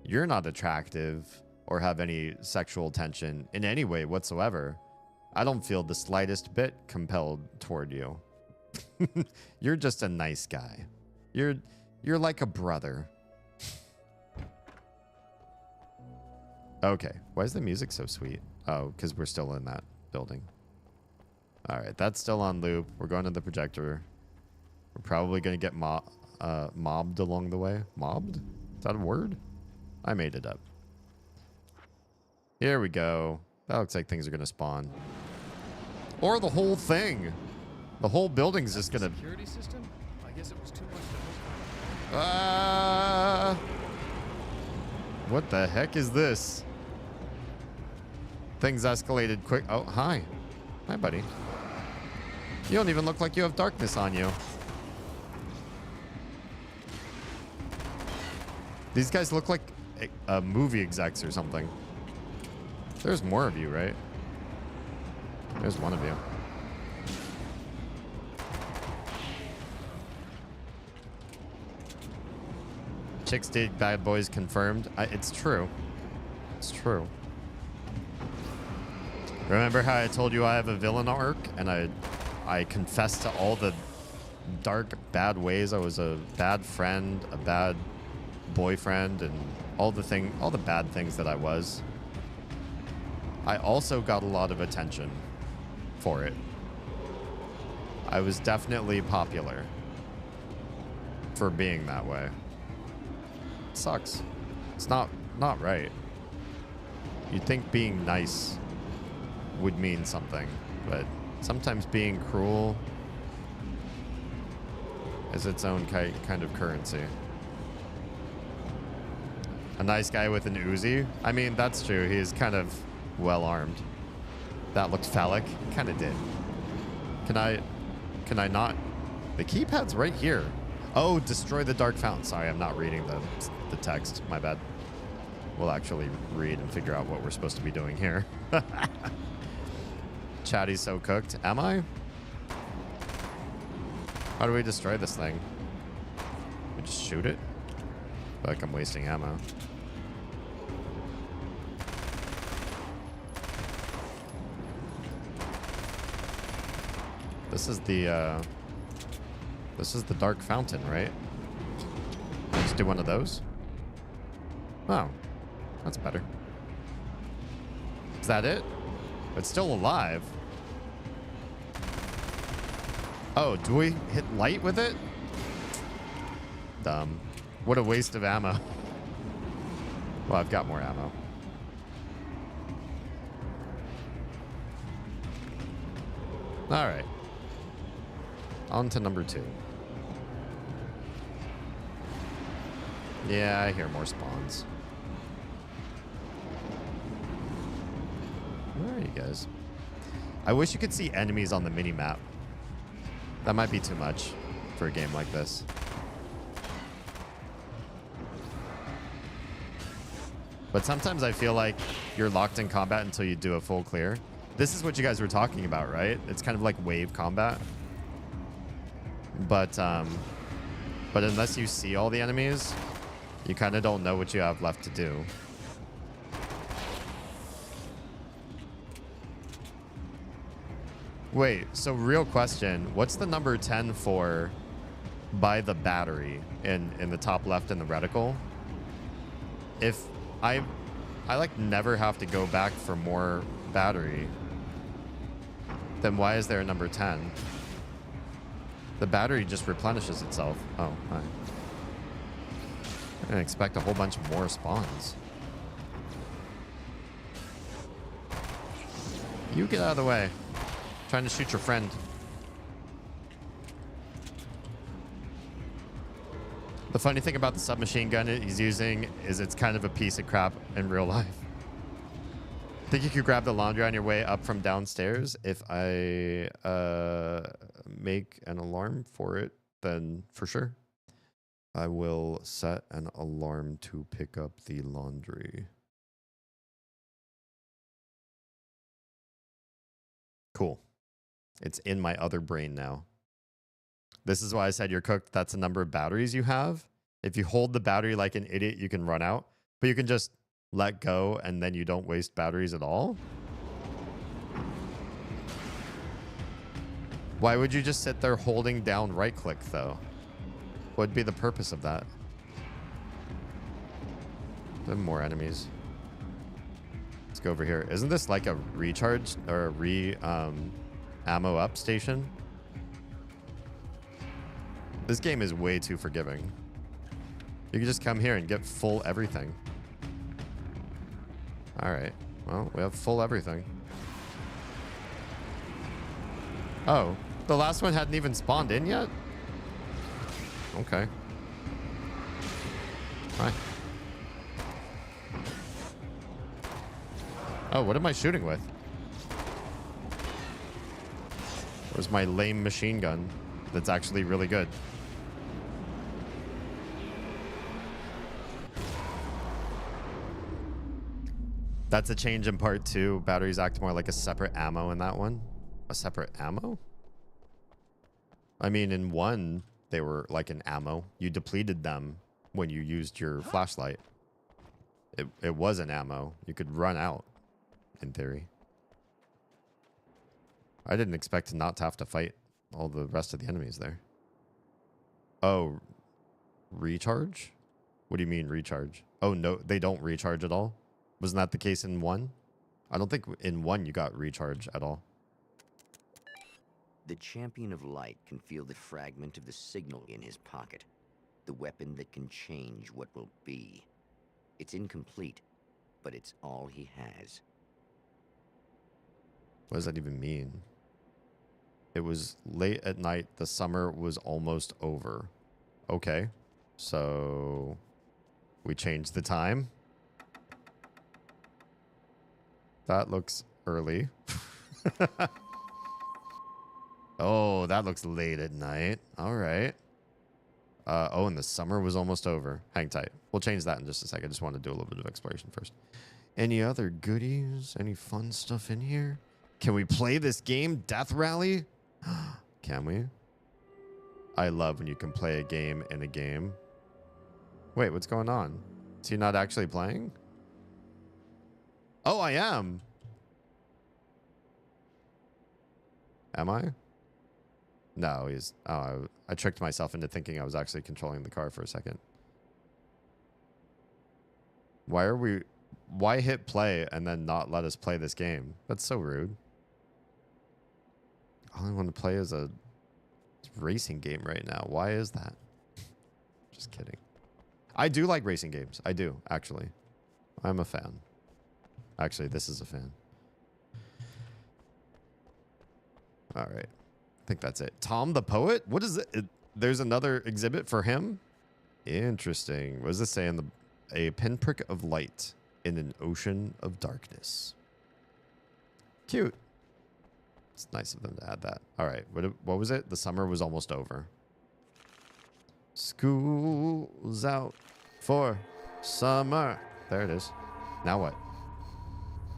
You're not attractive or have any sexual tension in any way whatsoever. I don't feel the slightest bit compelled toward you. You're just a nice guy. You're like a brother. Okay, why is the music so sweet? Oh, because we're still in that building. All right, that's still on loop. We're going to the projector. We're probably going to get mobbed along the way. Mobbed? Is that a word? I made it up. Here we go. That looks like things are going to spawn. Or the whole thing. The whole building's just going to... Security system? I guess it was too much to what the heck is this? Things escalated quick. Oh, hi. Hi, buddy. You don't even look like you have darkness on you. These guys look like movie execs or something. There's more of you, right? There's one of you. Chicks dig bad boys confirmed. It's true. It's true. Remember how I told you I have a villain arc and I confessed to all the dark, bad ways. I was a bad friend, a bad boyfriend, and all the bad things that I was. I also got a lot of attention for it. I was definitely popular for being that way. It sucks. It's not right. You'd think being nice would mean something, but sometimes being cruel is its own kind of currency. A nice guy with an Uzi? I mean, that's true. He is kind of well armed. That looked phallic. Kind of did. Can I not? The keypad's right here. Oh, destroy the dark fountain. Sorry, I'm not reading the text. My bad. We'll actually read and figure out what we're supposed to be doing here. Chatty's so cooked. Am I? How do we destroy this thing? We just shoot it? I feel like I'm wasting ammo. This is the dark fountain, right? Let's do one of those. Oh, that's better. Is that it? It's still alive. Oh, do we hit light with it? Dumb. What a waste of ammo. Well, I've got more ammo. All right. On to number 2. Yeah, I hear more spawns. Where are you guys? I wish you could see enemies on the mini-map. That might be too much for a game like this. But sometimes I feel like you're locked in combat until you do a full clear. This is what you guys were talking about, right? It's kind of like wave combat. But unless you see all the enemies, you kind of don't know what you have left to do. Wait, so real question, what's the number 10 for by the battery in the top left in the reticle? If I like never have to go back for more battery, then why is there a number 10? The battery just replenishes itself. Oh, hi. I didn't expect a whole bunch more spawns. You get out of the way. Trying to shoot your friend. The funny thing about the submachine gun he's using is it's kind of a piece of crap in real life. Think you could grab the laundry on your way up from downstairs? If I make an alarm for it, then for sure. I will set an alarm to pick up the laundry. Cool. It's in my other brain now. This is why I said you're cooked. That's the number of batteries you have. If you hold the battery like an idiot, you can run out. But you can just let go and then you don't waste batteries at all? Why would you just sit there holding down right click though? What would be the purpose of that? There are more enemies. Let's go over here. Isn't this like a recharge or a ammo up station? This game is way too forgiving. You can just come here and get full everything. All right. Well, we have full everything. Oh, the last one hadn't even spawned in yet? Okay. Fine. Oh, what am I shooting with? Where's my lame machine gun that's actually really good? That's a change in part 2. Batteries act more like a separate ammo in that one. A separate ammo? I mean, in 1, they were like an ammo. You depleted them when you used your flashlight. It was an ammo. You could run out, in theory. I didn't expect not to have to fight all the rest of the enemies there. Oh, recharge? What do you mean recharge? Oh, no, they don't recharge at all? Wasn't that the case in 1? I don't think in 1 you got recharge at all. The champion of light can feel the fragment of the signal in his pocket. The weapon that can change what will be. It's incomplete, but it's all he has. What does that even mean? It was late at night. The summer was almost over. Okay. So we changed the time. That looks early. Oh, that looks late at night. All right. Oh, and the summer was almost over. Hang tight. We'll change that in just a second. I just want to do a little bit of exploration first. Any other goodies? Any fun stuff in here? Can we play this game, Death Rally? Can we? I love when you can play a game in a game. Wait, what's going on? Is he not actually playing? Oh, I am. Am I? No, he's... Oh, I tricked myself into thinking I was actually controlling the car for a second. Why are we... Why hit play and then not let us play this game? That's so rude. All I want to play is a racing game right now. Why is that? Just kidding. I do like racing games. I do, actually. I'm a fan. Actually, this is a fan. All right. I think that's it. Tom the Poet? What is it? There's another exhibit for him? Interesting. What does this say in the... A pinprick of light in an ocean of darkness. Cute. It's nice of them to add that. All right. What was it? The summer was almost over. School's out for summer. There it is. Now what?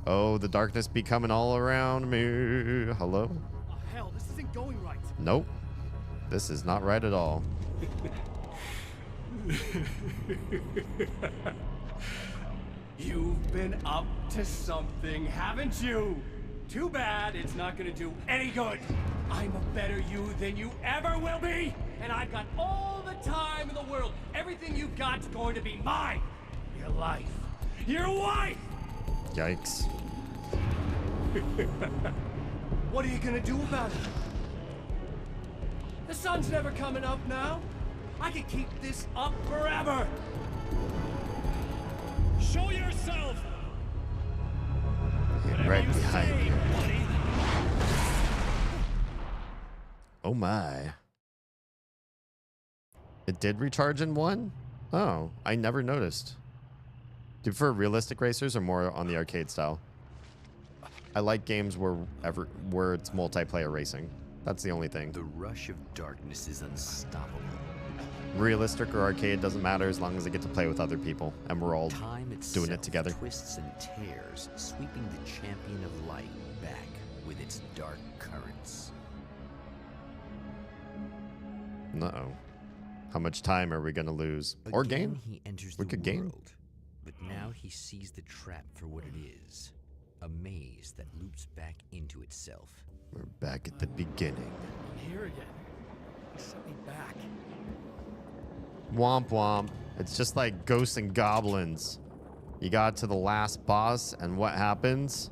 Oh, the darkness be coming all around me. Hello? Oh, hell, this isn't going right. Nope. This is not right at all. You've been up to something, haven't you? Too bad it's not gonna do any good. I'm a better you than you ever will be, and I've got all the time in the world. Everything you've got's going to be mine. Your life. Your wife! Yikes. What are you gonna do about it? The sun's never coming up now. I can keep this up forever. Show yourself. Right behind you. Oh my. It did recharge in 1? Oh, I never noticed. Do you prefer realistic racers or more on the arcade style? I like games where it's multiplayer racing. That's the only thing. The rush of darkness is unstoppable. Realistic or arcade doesn't matter as long as I get to play with other people and we're all doing it together. Twists and tears, sweeping the champion of light back with its dark currents. Uh-oh. How much time are we going to lose? Or Again, game? He enters We the could game. world, But now he sees the trap for what it is. A maze that loops back into itself. We're back at the beginning. I'm here again. He sent me back. Womp womp. It's just like ghosts and goblins. You got to the last boss, and what happens?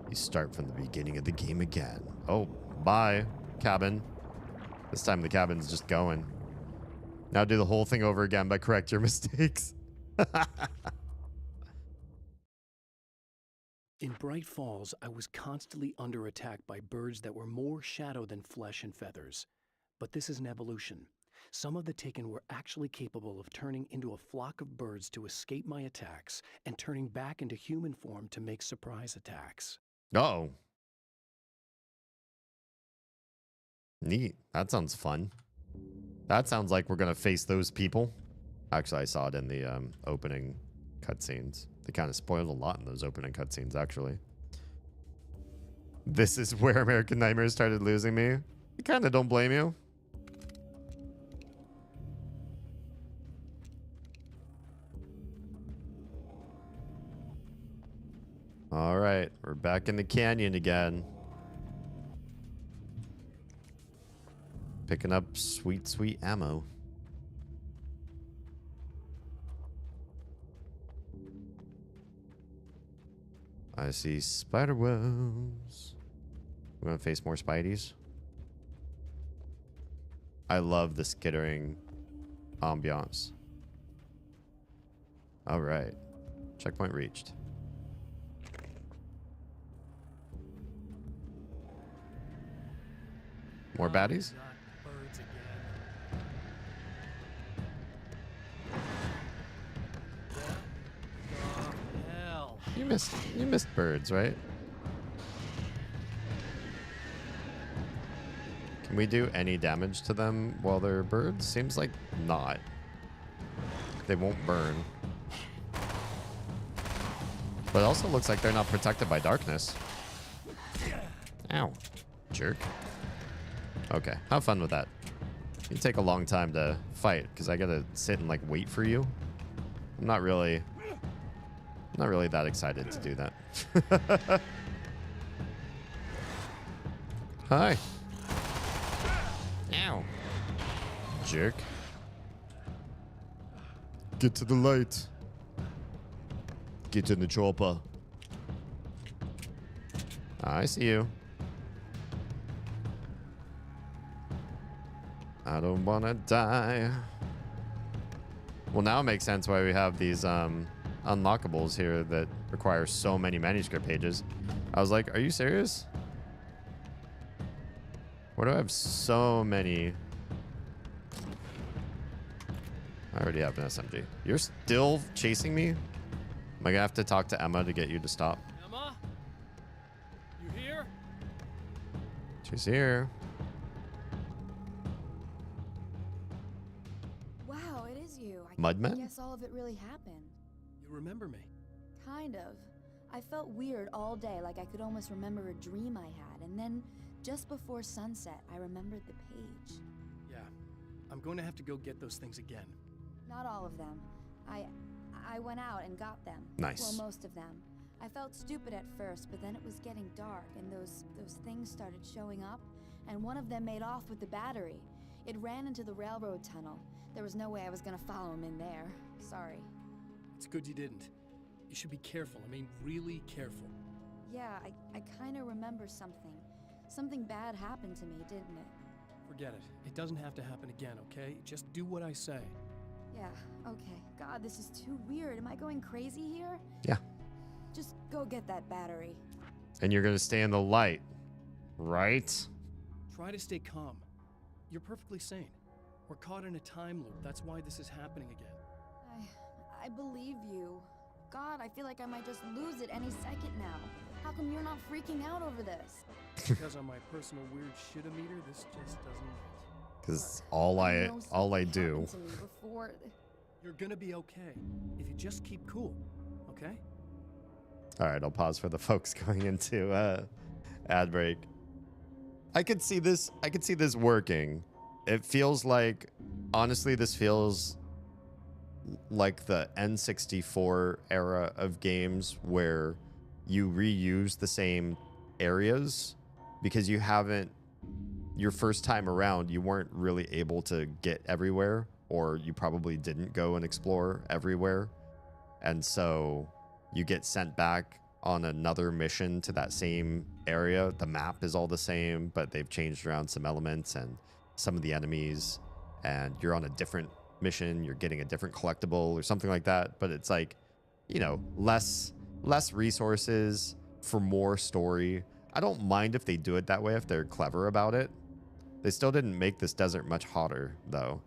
You start from the beginning of the game again. Oh, bye, cabin. This time the cabin's just going. Now do the whole thing over again, but correct your mistakes. In Bright Falls, I was constantly under attack by birds that were more shadow than flesh and feathers. But this is an evolution. Some of the Taken were actually capable of turning into a flock of birds to escape my attacks and turning back into human form to make surprise attacks. Uh-oh. Neat. That sounds fun. That sounds like we're going to face those people. Actually, I saw it in the opening cutscenes. They kind of spoiled a lot in those opening cutscenes, actually. This is where American Nightmare started losing me. I kind of don't blame you. All right, we're back in the canyon again. Picking up sweet, sweet ammo. I see spider webs. We're gonna face more spideys. I love the skittering ambiance. All right, checkpoint reached. More baddies? Birds again. What the hell? You missed birds, right? Can we do any damage to them while they're birds? Seems like not. They won't burn. But it also looks like they're not protected by darkness. Ow. Jerk. Okay, have fun with that. You take a long time to fight because I gotta sit and like wait for you. I'm not really that excited to do that. Hi. Ow. Jerk. Get to the light. Get in the chopper. I see you. I don't wanna die. Well, now it makes sense why we have these unlockables here that require so many manuscript pages. I was like, are you serious? Why do I have so many? I already have an SMG. You're still chasing me? Am I gonna have to talk to Emma to get you to stop? Emma? You here? She's here. Wow, it is you. I Mudman? guess all of it really happened. You remember me? Kind of. I felt weird all day, like I could almost remember a dream I had, and then just before sunset, I remembered the page. Yeah. I'm going to have to go get those things again. Not all of them. I went out and got them. Nice. Well, most of them. I felt stupid at first, but then it was getting dark, and those things started showing up, and one of them made off with the battery. It ran into the railroad tunnel. There was no way I was gonna follow him in there. Sorry. It's good you didn't. You should be careful. I mean, really careful. Yeah, I kind of remember something. Something bad happened to me, didn't it? Forget it. It doesn't have to happen again, okay? Just do what I say. Yeah, okay. God, this is too weird. Am I going crazy here? Yeah. Just go get that battery. And you're gonna stay in the light, right? Try to stay calm. You're perfectly sane. We're caught in a time loop. That's why this is happening again. I believe you. God, I feel like I might just lose it any second now. How come you're not freaking out over this? Because on my personal weird shit-o-meter, this just doesn't... Because all I do. You're gonna be okay if you just keep cool, okay? All right, I'll pause for the folks going into ad break. I could see this working. It feels like, honestly, this feels like the N64 era of games where you reuse the same areas because you haven't, your first time around, you weren't really able to get everywhere, or you probably didn't go and explore everywhere. And so you get sent back on another mission to that same area. The map is all the same, but they've changed around some elements and some of the enemies, and you're on a different mission, you're getting a different collectible or something like that. But it's like, you know, less resources for more story. I don't mind if they do it that way, if they're clever about it. They still didn't make this desert much hotter, though,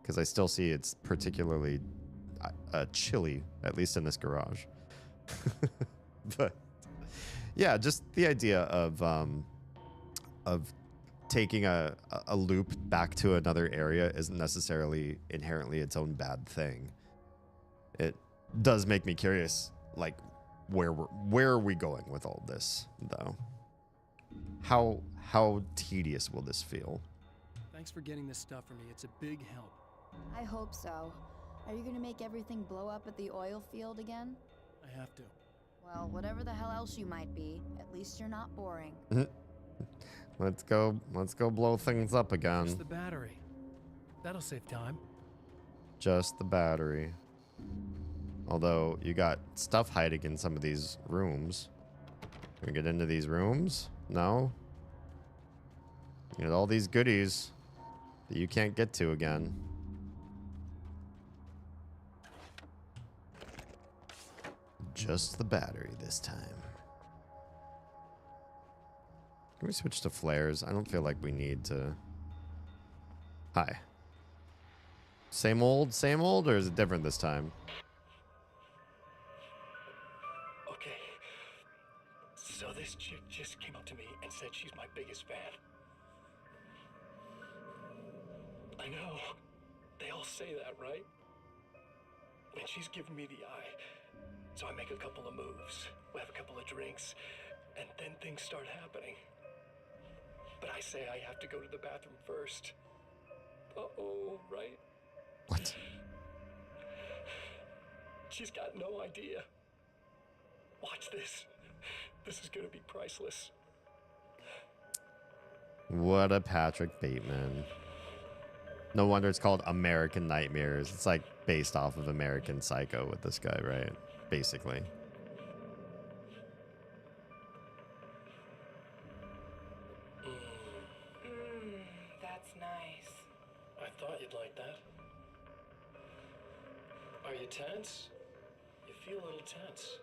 because I still see it's particularly chilly, at least in this garage. But yeah, just the idea of taking a loop back to another area isn't necessarily inherently its own bad thing. It does make me curious, like, where are we going with all this, though? How tedious will this feel? Thanks for getting this stuff for me. It's a big help. I hope so. Are you gonna make everything blow up at the oil field again? I have to. Well, whatever the hell else you might be, at least you're not boring. Let's go blow things up again. Just the battery. That'll save time. Just the battery. Although you got stuff hiding in some of these rooms. Can we get into these rooms? No? You got all these goodies that you can't get to again. Just the battery this time. Can we switch to flares? I don't feel like we need to. Hi. Same old, or is it different this time? Okay. So this chick just came up to me and said she's my biggest fan. I know. They all say that, right? And she's giving me the eye. So I make a couple of moves. We have a couple of drinks. And then things start happening. But I say I have to go to the bathroom first. Uh-oh, right? What? She's got no idea. Watch this. This is gonna be priceless. What a Patrick Bateman. No wonder it's called American Nightmares. It's like based off of American Psycho with this guy, right? Basically. That's nice. I thought you'd like that. Are you tense? You feel a little tense.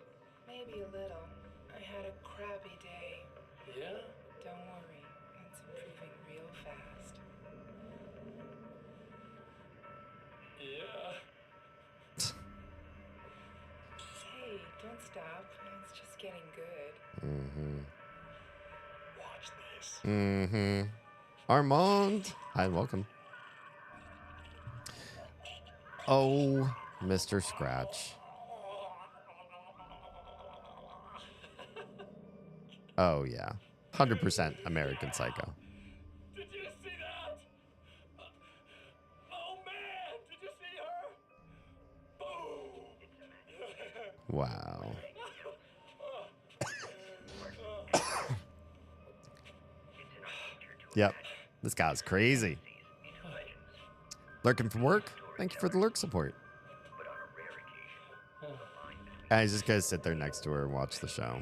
Maybe a little. I had a crappy day. Yeah? Don't worry. It's improving real fast. Yeah. Hey, don't stop. It's just getting good. Mm-hmm. Watch this. Mm-hmm. Armand. Hi, welcome. Oh, Mr. Scratch. Oh, yeah. 100% American Psycho. Did you see that? Oh, man! Did you see her? Boom! Wow. Yep. This guy's crazy. Lurking from work? Thank you for the lurk support. I just gotta sit there next to her and watch the show.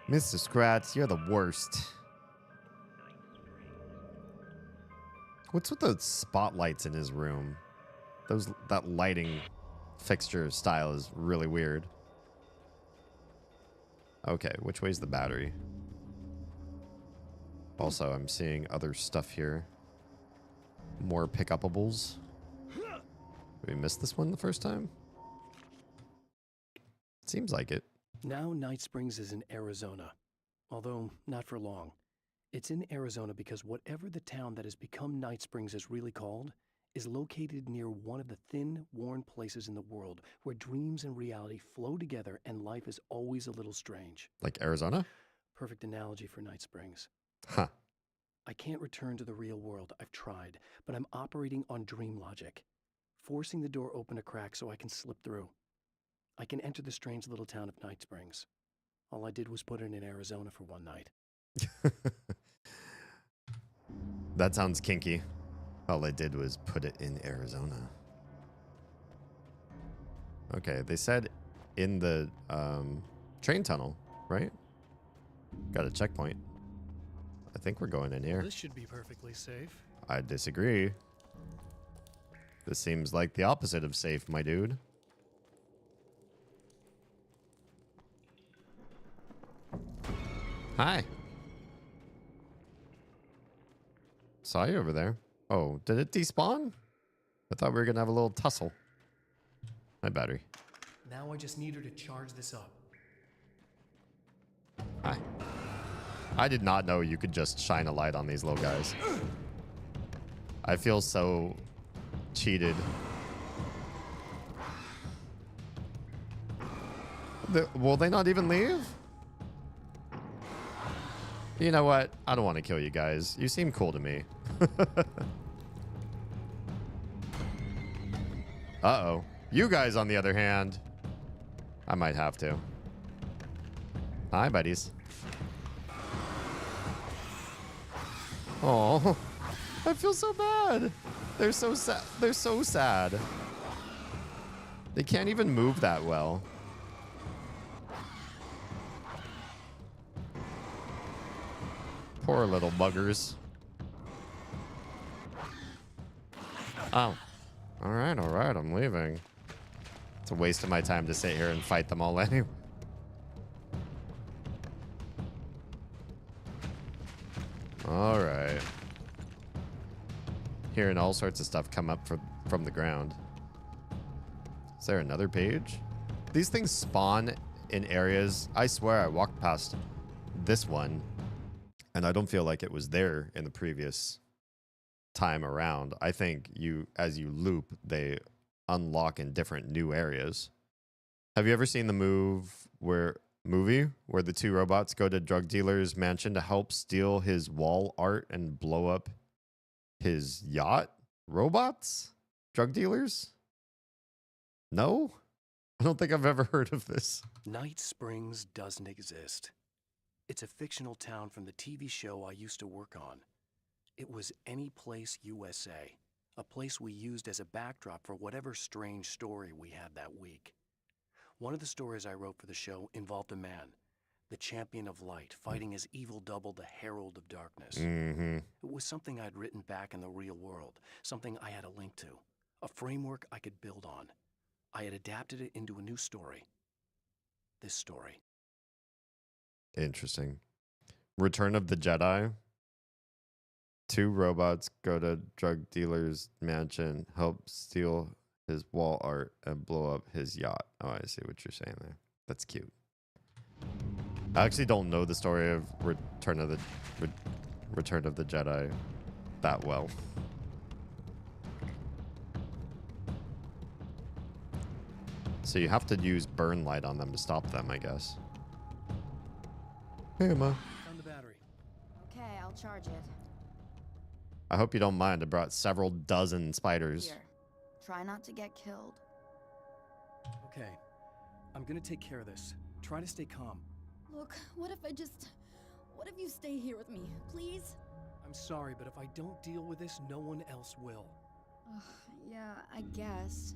Mr. Scratch, you're the worst. What's with the spotlights in his room? That lighting fixture style is really weird. Okay, which way's the battery? Also, I'm seeing other stuff here. More pick-upables. Did we miss this one the first time? Seems like it. Now Night Springs is in Arizona, although not for long. It's in Arizona because whatever the town that has become Night Springs is really called is located near one of the thin, worn places in the world where dreams and reality flow together and life is always a little strange. Like Arizona? Perfect analogy for Night Springs. Huh. I can't return to the real world. I've tried, but I'm operating on dream logic, forcing the door open a crack so I can slip through. I can enter the strange little town of Night Springs. All I did was put it in Arizona for one night. That sounds kinky. All I did was put it in Arizona. Okay, they said in the train tunnel, right? Got a checkpoint. I think we're going in here. This should be perfectly safe. I disagree. This seems like the opposite of safe, my dude. Hi. Saw you over there. Oh, did it despawn? I thought we were going to have a little tussle. My battery. Now I just need her to charge this up. Hi. I did not know you could just shine a light on these little guys. I feel so cheated. Will they not even leave? You know what? I don't want to kill you guys. You seem cool to me. Uh-oh. You guys, on the other hand, I might have to. Hi, buddies. Oh, I feel so bad. They're so sad. They're so sad. They can't even move that well. Poor little buggers. Oh. All right, I'm leaving. It's a waste of my time to sit here and fight them all anyway. All right. Hearing all sorts of stuff come up from the ground. Is there another page? These things spawn in areas. I swear I walked past this one and I don't feel like it was there in the previous time around. I think as you loop, they unlock in different new areas. Have you ever seen the movie where the two robots go to drug dealer's mansion to help steal his wall art and blow up his yacht? Robots? Drug dealers? No? I don't think I've ever heard of this. Night Springs doesn't exist. It's a fictional town from the TV show I used to work on. It was Any Place USA, a place we used as a backdrop for whatever strange story we had that week. One of the stories I wrote for the show involved a man, the champion of light, fighting his evil double, the herald of darkness. Mm-hmm. It was something I'd written back in the real world, something I had a link to, a framework I could build on. I had adapted it into a new story. This story. Interesting. Return of the Jedi. Two robots go to drug dealer's mansion, help steal his wall art, and blow up his yacht. Oh, I see what you're saying there. That's cute. I actually don't know the story of Return of the Jedi that well. So you have to use burn light on them to stop them, I guess. Hey, Emma. Found the battery. Okay, I'll charge it. I hope you don't mind. I brought several dozen spiders. Here, try not to get killed. Okay, I'm gonna take care of this. Try to stay calm. Look, what if you stay here with me, please? I'm sorry, but if I don't deal with this, no one else will. Yeah, I guess.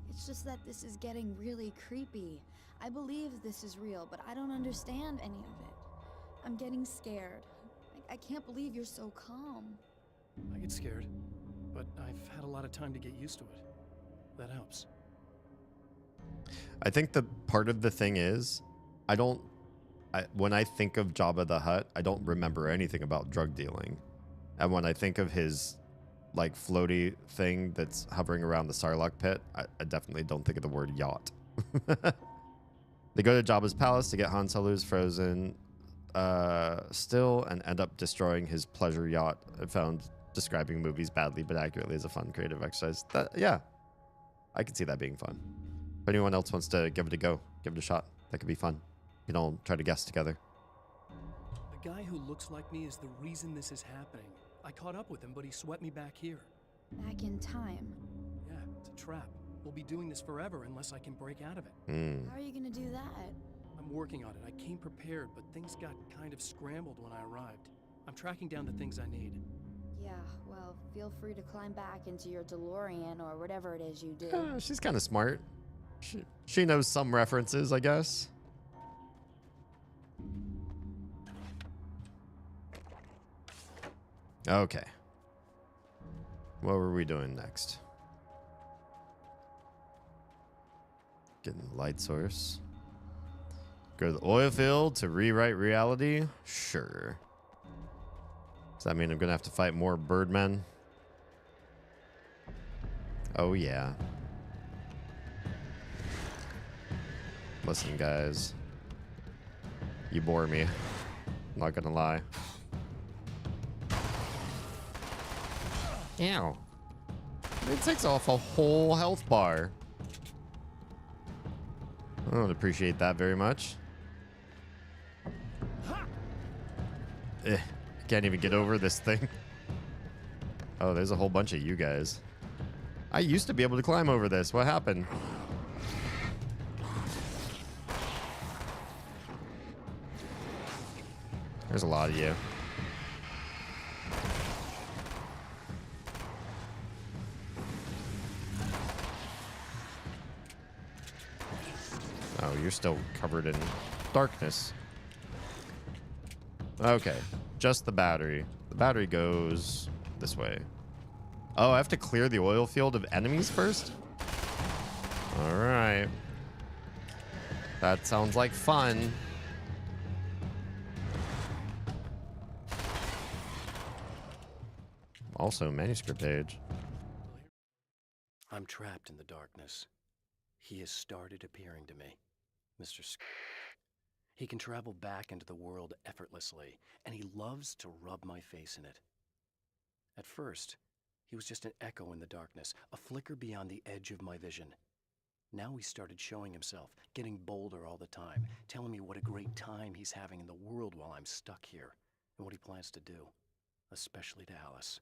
It's just that this is getting really creepy. I believe this is real, but I don't understand any of it. I'm getting scared. I can't believe you're so calm. I get scared, but I've had a lot of time to get used to it. That helps. I think the part of the thing is, when I think of Jabba the Hutt, I don't remember anything about drug dealing. And when I think of his like floaty thing that's hovering around the Sarlacc pit, I definitely don't think of the word yacht. They go to Jabba's palace to get Han Solo's frozen still and end up destroying his pleasure yacht. I found describing movies badly but accurately is a fun creative exercise. Yeah, I can see that being fun. If anyone else wants to give it a go, give it a shot. That could be fun. You know, try to guess together. The The guy who looks like me is the reason this is happening. I caught up with him, but he swept me back here. Back in time. Yeah, it's a trap. We'll be doing this forever unless I can break out of it. How are you gonna do that? I'm working on it. I came prepared, but things got kind of scrambled when I arrived. I'm tracking down the things I need. Yeah, well, feel free to climb back into your DeLorean or whatever it is you do. She's kind of smart. She knows some references, I guess. Okay. What were we doing next? Getting the light source. Go to the oil field to rewrite reality? Sure. Does that mean I'm gonna have to fight more birdmen? Oh yeah. Listen, guys. You bore me. I'm not gonna lie. Ow. It takes off a whole health bar. I don't appreciate that very much. I can't even get over this thing. Oh, there's a whole bunch of you guys. I used to be able to climb over this. What happened? There's a lot of you. Oh, you're still covered in darkness. Okay, just the battery. The battery goes this way. Oh, I have to clear the oil field of enemies first? All right. That sounds like fun. Also, manuscript page. I'm trapped in the darkness. He has started appearing to me. Mr. He can travel back into the world effortlessly, and he loves to rub my face in it. At first, he was just an echo in the darkness, a flicker beyond the edge of my vision. Now he started showing himself, getting bolder all the time, telling me what a great time he's having in the world while I'm stuck here, and what he plans to do, especially to Alice.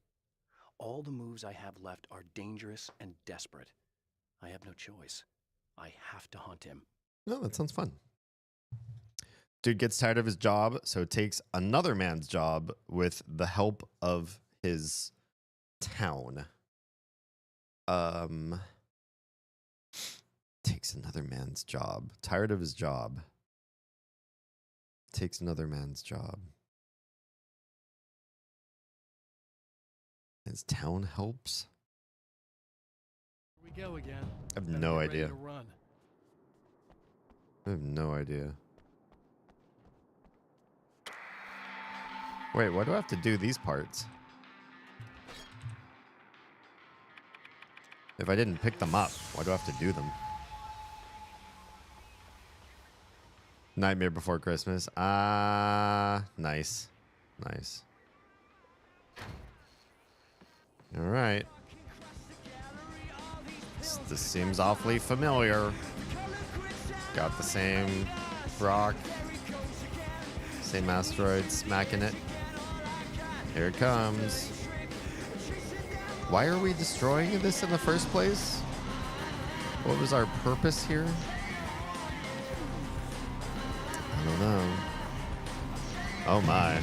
All the moves I have left are dangerous and desperate. I have no choice. I have to hunt him. No, that sounds fun. Dude gets tired of his job, so takes another man's job with the help of his town. Takes another man's job. Tired of his job. Takes another man's job. His town helps? Here we go again. I have no idea. I have no idea. Wait, why do I have to do these parts? If I didn't pick them up, why do I have to do them? Nightmare Before Christmas. Nice. Nice. All right. This seems awfully familiar. Got the same rock. Same asteroid smacking it. Here it comes. Why are we destroying this in the first place? What was our purpose here? I don't know. Oh my.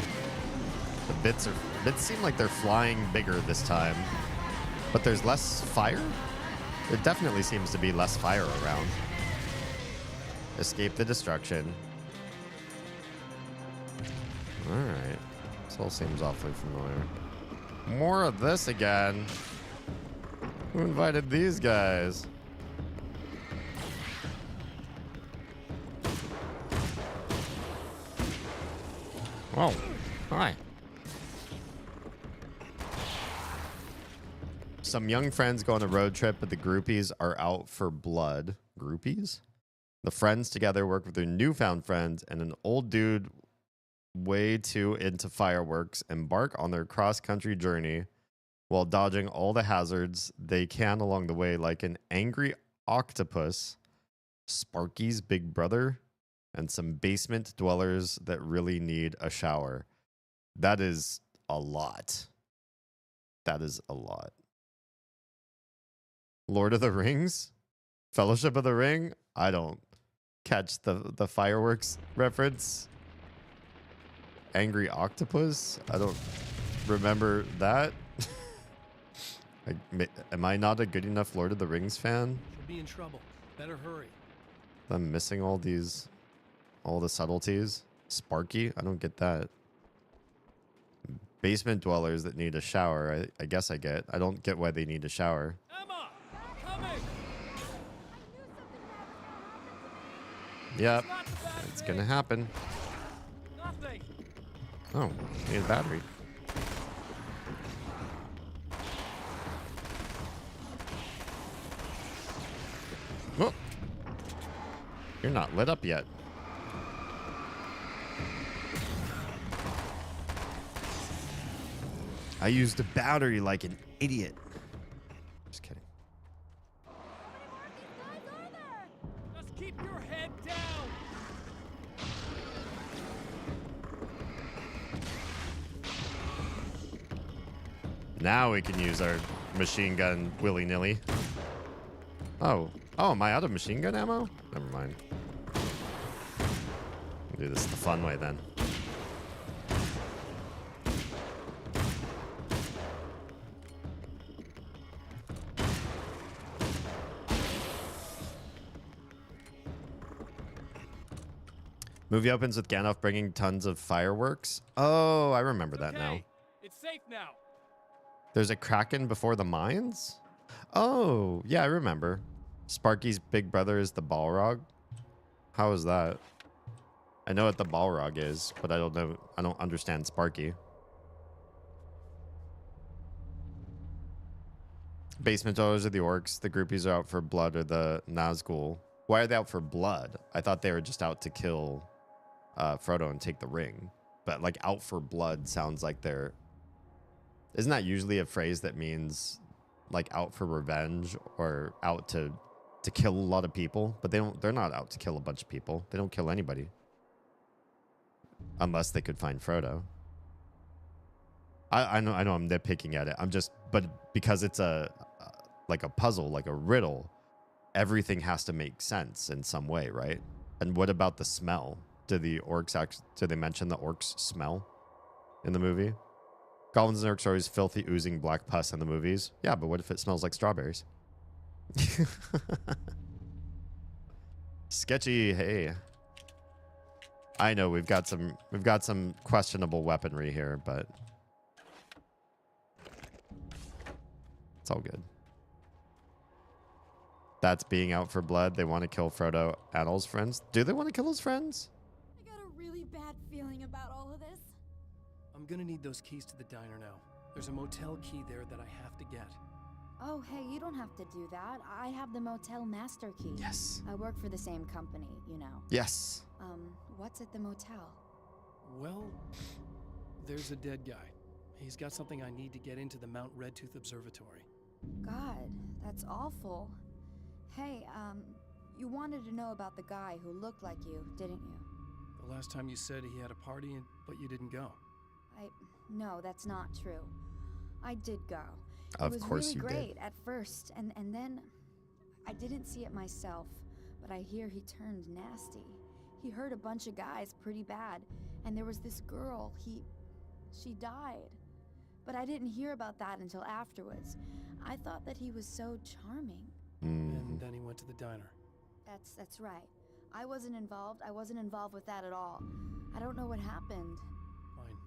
The bits seem like they're flying bigger this time. But there's less fire? There definitely seems to be less fire around. Escape the destruction. Alright. This all seems awfully familiar. More of this again. Who invited these guys? Whoa. Hi. Some young friends go on a road trip, but the groupies are out for blood. Groupies? The friends together work with their newfound friends, and an old dude way too into fireworks embark on their cross-country journey while dodging all the hazards they can along the way like an angry octopus. Sparky's big brother and some basement dwellers that really need a shower. That is a lot. That is a lot. Lord of the Rings? Fellowship of the Ring? I don't catch the fireworks reference. Angry Octopus? I don't remember that. Am I not a good enough Lord of the Rings fan? She'll be in trouble. Better hurry. I'm missing all the subtleties. Sparky? I don't get that. Basement dwellers that need a shower. I guess I get. I don't get why they need a shower. Emma, I'm coming. Yep. It's gonna happen. Nothing. Oh, need a battery. Oh. You're not lit up yet. I used a battery like an idiot. Just kidding. Just keep your head down. Now we can use our machine gun willy-nilly. Oh. Oh, am I out of machine gun ammo? Never mind. I'll do this the fun way then. Movie opens with Gandalf bringing tons of fireworks. Oh, I remember that now. It's safe now. There's a kraken before the mines? Oh, yeah, I remember. Sparky's big brother is the Balrog. How is that? I know what the Balrog is, but I don't know. I don't understand Sparky. Basement dwellers are the orcs. The groupies are out for blood, or the Nazgul. Why are they out for blood? I thought they were just out to kill Frodo and take the ring. But like out for blood sounds like they're... Isn't that usually a phrase that means like out for revenge or out to kill a lot of people? But they're not out to kill a bunch of people. They don't kill anybody. Unless they could find Frodo. I know I'm nitpicking at it. But because it's like a puzzle, like a riddle, everything has to make sense in some way, right? And what about the smell? Do they mention the orcs smell in the movie? Goblins and orcs are always filthy, oozing black pus in the movies. Yeah, but what if it smells like strawberries? Sketchy, hey. I know we've got some questionable weaponry here, but it's all good. That's being out for blood. They want to kill Frodo and all his friends. Do they want to kill his friends? I got a really bad feeling about all of this. I'm gonna need those keys to the diner now. There's a motel key there that I have to get. Oh, hey, you don't have to do that. I have the motel master key. Yes. I work for the same company, you know. Yes. What's at the motel? Well, there's a dead guy. He's got something I need to get into the Mount Redtooth Observatory. God, that's awful. Hey, you wanted to know about the guy who looked like you, didn't you? The last time you said he had a party, but you didn't go. No, that's not true. I did go. Of course you did. It was really great at first, and then I didn't see it myself, but I hear he turned nasty. He hurt a bunch of guys pretty bad, and there was this girl, she died. But I didn't hear about that until afterwards. I thought that he was so charming. And then he went to the diner. That's right. I wasn't involved with that at all. I don't know what happened. Fine.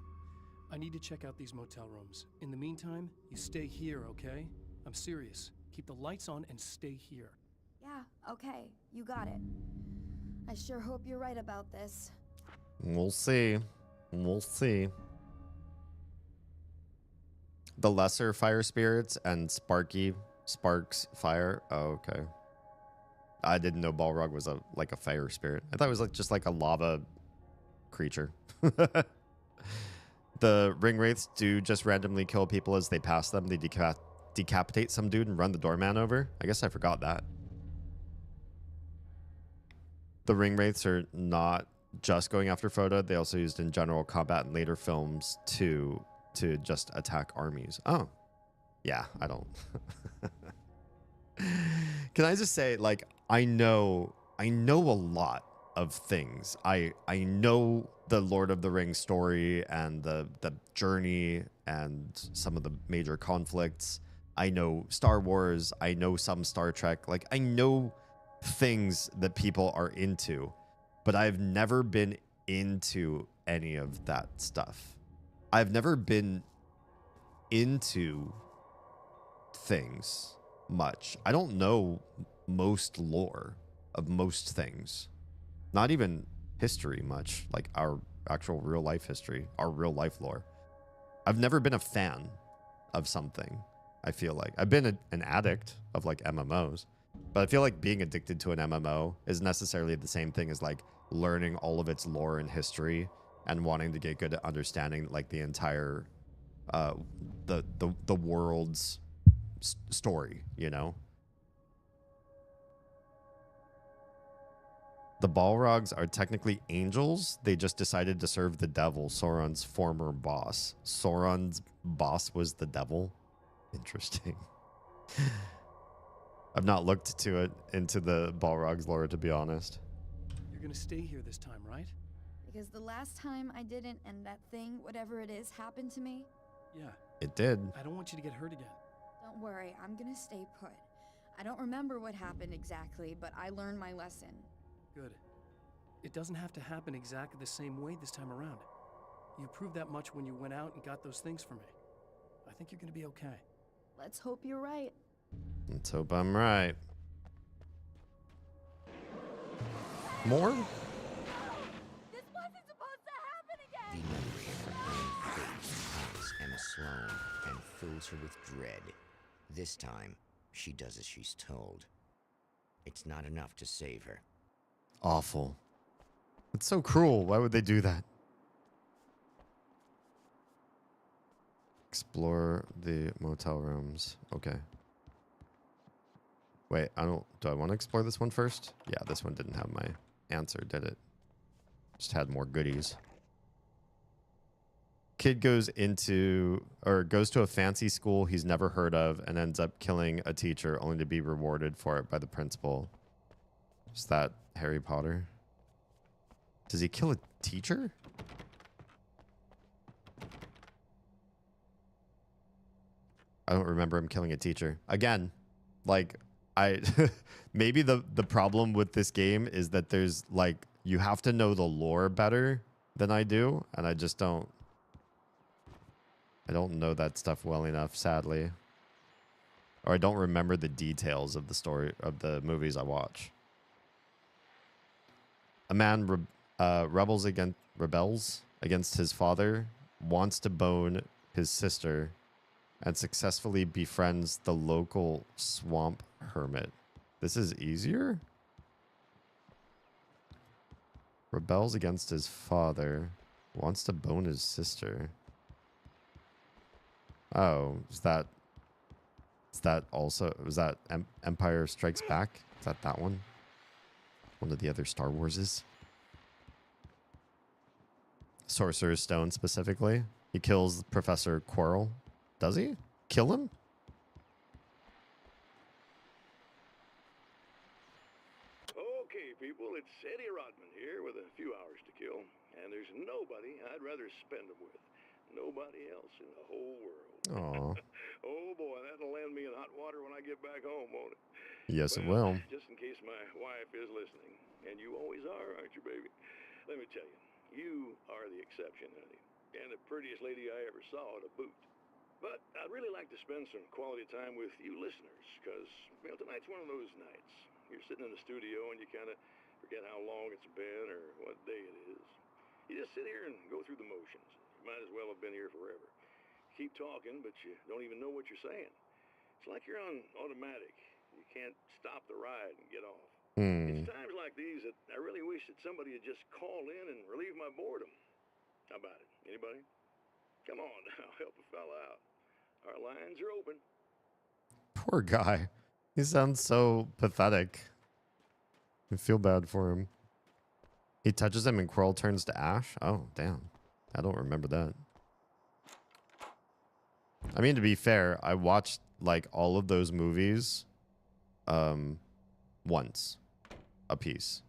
I need to check out these motel rooms. In the meantime, you stay here, okay? I'm serious. Keep the lights on and stay here. Yeah, okay. You got it. I sure hope you're right about this. We'll see. We'll see. The lesser fire spirits and Sparks fire. Oh, okay. I didn't know Balrog was like a fire spirit. I thought it was just like a lava creature. The ring wraiths do just randomly kill people as they pass them. They decapitate some dude and run the doorman over. I guess I forgot that. the ring wraiths are not just going after Frodo. They also used in general combat in later films to just attack armies. Oh, yeah. I don't. Can I just say, like, I know a lot of things. I know the Lord of the Rings story and the journey and some of the major conflicts. I know Star Wars. I know some Star Trek. Like, I know things that people are into, but I've never been into any of that stuff. I've never been into things much. I don't know most lore of most things. Not even history much, like our actual real life history, our real life lore. I've never been a fan of something. I feel like I've been an addict of like MMOs, but I feel like being addicted to an MMO is necessarily the same thing as like learning all of its lore and history and wanting to get good at understanding like the entire the world's story, you know. The Balrogs are technically angels. They just decided to serve the devil, Sauron's former boss. Sauron's boss was the devil. Interesting. I've not looked into the Balrogs lore, to be honest. You're gonna stay here this time, right? Because the last time I didn't, and that thing, whatever it is, happened to me. Yeah. It did. I don't want you to get hurt again. Don't worry, I'm gonna stay put. I don't remember what happened exactly, but I learned my lesson. Good. It doesn't have to happen exactly the same way this time around. You proved that much when you went out and got those things for me. I think you're gonna be okay. Let's hope you're right. Let's hope I'm right. More? This wasn't supposed to happen again! The memory of her own fate haunts Emma Sloan and fills her with dread. This time, she does as she's told. It's not enough to save her. Awful. It's so cruel. Why would they do that? Explore the motel rooms. Okay. Wait, do I want to explore this one first? Yeah, this one didn't have my answer, did it? Just had more goodies. Kid goes to a fancy school he's never heard of and ends up killing a teacher only to be rewarded for it by the principal. Is that Harry Potter? Does he kill a teacher? I don't remember him killing a teacher. Again, like maybe the problem with this game is that there's like you have to know the lore better than I do, and I just don't know that stuff well enough, sadly. Or I don't remember the details of the story of the movies I watch. A man rebels against his father, wants to bone his sister, and successfully befriends the local swamp hermit. This is easier? Rebels against his father, wants to bone his sister. Oh, was that Empire Strikes Back? Is that one? One of the other Star Warses? Sorcerer's Stone specifically. He kills Professor Quirrell. Does he? Kill him? Okay, people, it's Eddie Rodman here with a few hours to kill, and there's nobody I'd rather spend them with. Nobody else in the whole world. Aw. Oh boy, that'll land me in hot water when I get back home, won't it? Yes, it will. Just in case my wife is listening, and you always are, aren't you, baby? Let me tell you, you are the exception, honey, and the prettiest lady I ever saw to boot. But I'd really like to spend some quality time with you listeners, because, tonight's one of those nights. You're sitting in the studio and you kind of forget how long it's been or what day it is. You just sit here and go through the motions. You might as well have been here forever. Keep talking, but you don't even know what you're saying. It's like you're on automatic. You can't stop the ride and get off. It's times like these that I really wish that somebody would just call in and relieve my boredom. How about it? Anybody? Come on now, help a fella out. Our lines are open. Poor guy. He sounds so pathetic. I feel bad for him. He touches him and Quirrell turns to ash? Oh, damn. I don't remember that. I mean, to be fair, I watched like all of those movies once a piece.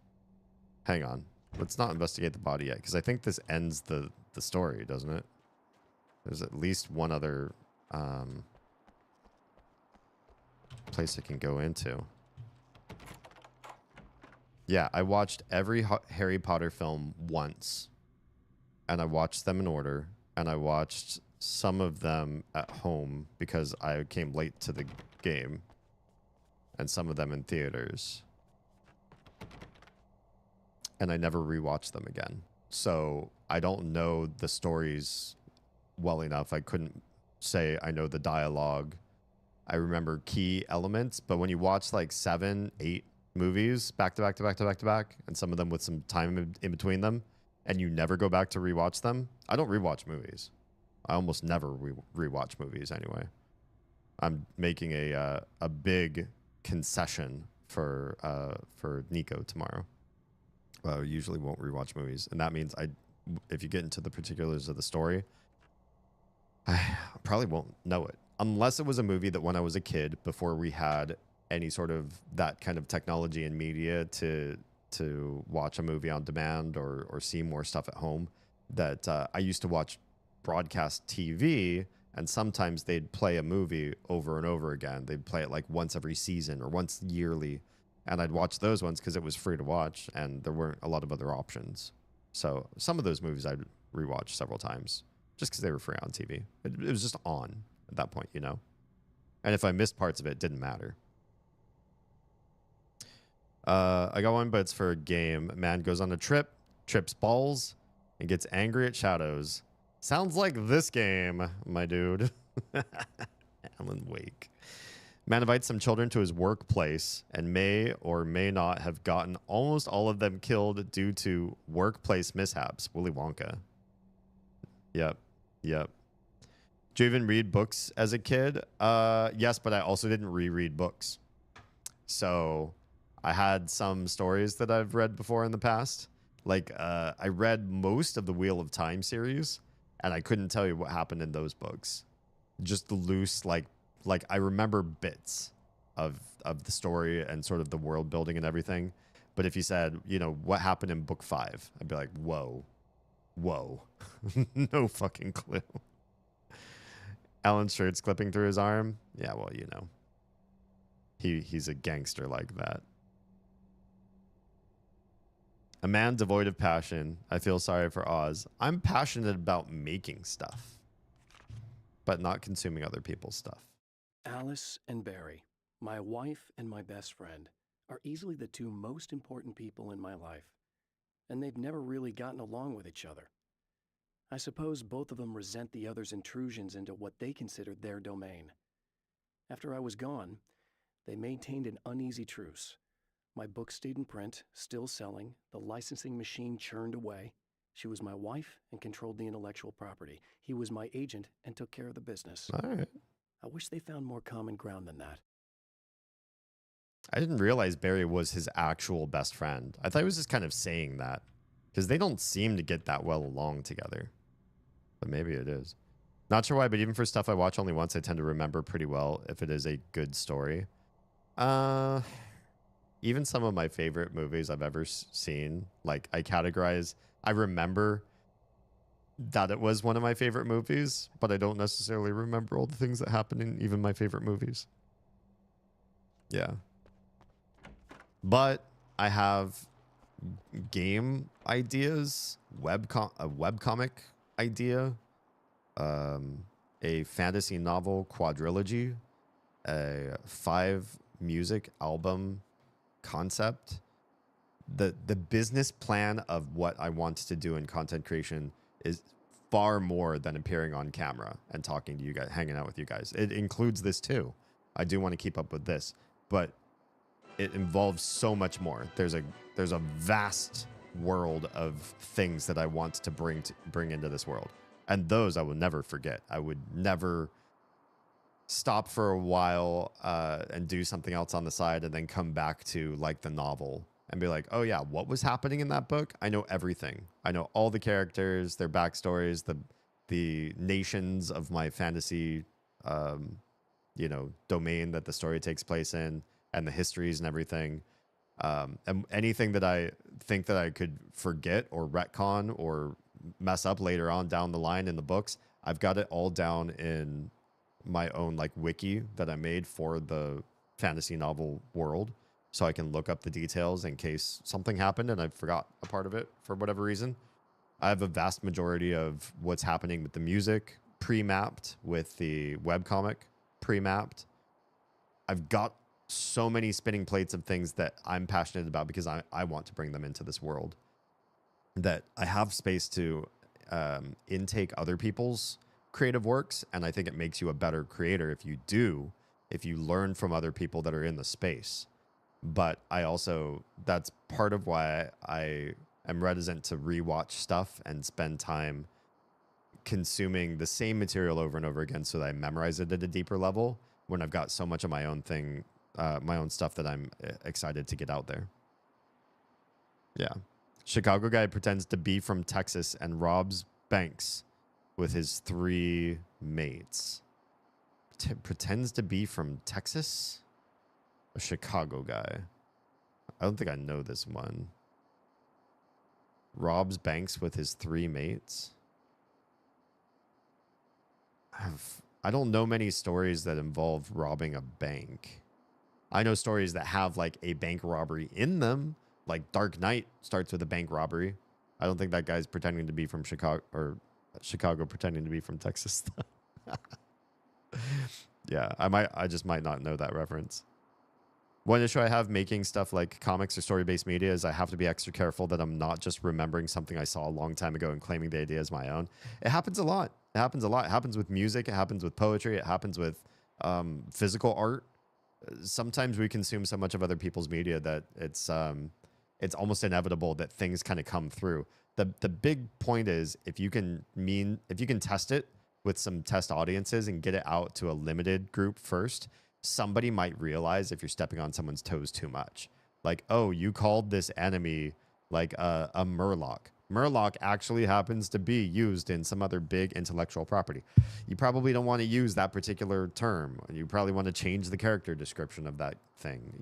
Hang on. Let's not investigate the body yet, because I think this ends the story, doesn't it? There's at least one other place I can go into. Yeah, I watched every Harry Potter film once. And I watched them in order. And I watched some of them at home because I came late to the game. And some of them in theaters. And I never rewatched them again. So I don't know the stories well enough. I couldn't say I know the dialogue. I remember key elements. But when you watch like 7, 8 movies back to back to back to back to back, and some of them with some time in between them, and you never go back to rewatch them. I don't rewatch movies. I almost never rewatch movies anyway. I'm making a big concession for Nico tomorrow. I usually won't rewatch movies, and that means if you get into the particulars of the story, I probably won't know it unless it was a movie that when I was a kid, before we had any sort of that kind of technology and media to watch a movie on demand or see more stuff at home, that I used to watch broadcast TV, and sometimes they'd play a movie over and over again. They'd play it like once every season or once yearly, and I'd watch those ones because it was free to watch and there weren't a lot of other options. So some of those movies I'd rewatch several times just because they were free on TV. It was just on at that point, you know? And if I missed parts of it, it didn't matter. I got one, but it's for a game. Man goes on a trip, trips balls, and gets angry at shadows. Sounds like this game, my dude. Alan Wake. Man invites some children to his workplace and may or may not have gotten almost all of them killed due to workplace mishaps. Willy Wonka. Yep. Yep. Do you even read books as a kid? Yes, but I also didn't reread books. So I had some stories that I've read before in the past. Like, I read most of the Wheel of Time series, and I couldn't tell you what happened in those books. Just the loose, like I remember bits of the story and sort of the world building and everything. But if you said, you know, what happened in book 5, I'd be like, whoa. No fucking clue. Alan's shirt's clipping through his arm. Yeah, well, you know. He's a gangster like that. A man devoid of passion. I feel sorry for Oz. I'm passionate about making stuff, but not consuming other people's stuff. Alice and Barry, my wife and my best friend, are easily the 2 most important people in my life, and they've never really gotten along with each other. I suppose both of them resent the other's intrusions into what they considered their domain. After I was gone, they maintained an uneasy truce. My book stayed in print, still selling, the licensing machine churned away. She was my wife and controlled the intellectual property. He was my agent and took care of the business. All right. I wish they found more common ground than that. I didn't realize Barry was his actual best friend. I thought he was just kind of saying that, because they don't seem to get that well along together. But maybe it is. Not sure why, but even for stuff I watch only once, I tend to remember pretty well if it is a good story. Even some of my favorite movies I've ever seen, like I remember that it was one of my favorite movies, but I don't necessarily remember all the things that happen in even my favorite movies. Yeah. But I have game ideas, a webcomic idea, a fantasy novel quadrilogy, a 5 music album concept. The business plan of what I want to do in content creation is far more than appearing on camera and talking to you guys, hanging out with you guys. It includes this too. I do want to keep up with this, but it involves so much more. There's a vast world of things that I want to bring into this world, and those I will never forget. I would never stop for a while and do something else on the side and then come back to like the novel and be like, oh yeah, what was happening in that book? I know everything. I know all the characters, their backstories, the nations of my fantasy, domain that the story takes place in, and the histories and everything. And anything that I think that I could forget or retcon or mess up later on down the line in the books, I've got it all down in my own like wiki that I made for the fantasy novel world, so I can look up the details in case something happened and I forgot a part of it for whatever reason. I have a vast majority of what's happening with the music pre-mapped, with the webcomic pre-mapped. I've got so many spinning plates of things that I'm passionate about because I want to bring them into this world, that I have space to intake other people's creative works. And I think it makes you a better creator if you learn from other people that are in the space. But I also, that's part of why I am reticent to rewatch stuff and spend time consuming the same material over and over again so that I memorize it at a deeper level when I've got so much of my own thing, my own stuff that I'm excited to get out there. Yeah. Chicago guy pretends to be from Texas and robs banks with his 3 mates. Pretends to be from Texas? A Chicago guy. I don't think I know this one. Robs banks with his 3 mates. I don't know many stories that involve robbing a bank. I know stories that have like a bank robbery in them. Like Dark Knight starts with a bank robbery. I don't think that guy's pretending to be from Chicago, or Chicago pretending to be from Texas. Yeah, I just might not know that reference. One issue I have making stuff like comics or story-based media is I have to be extra careful that I'm not just remembering something I saw a long time ago and claiming the idea as my own. It happens a lot. It happens a lot. It happens with music. It happens with poetry. It happens with physical art. Sometimes we consume so much of other people's media that it's almost inevitable that things kind of come through. The big point is if you can test it with some test audiences and get it out to a limited group first, somebody might realize if you're stepping on someone's toes too much. Like, oh, you called this enemy like a Murloc. Murloc actually happens to be used in some other big intellectual property. You probably don't want to use that particular term. You probably want to change the character description of that thing.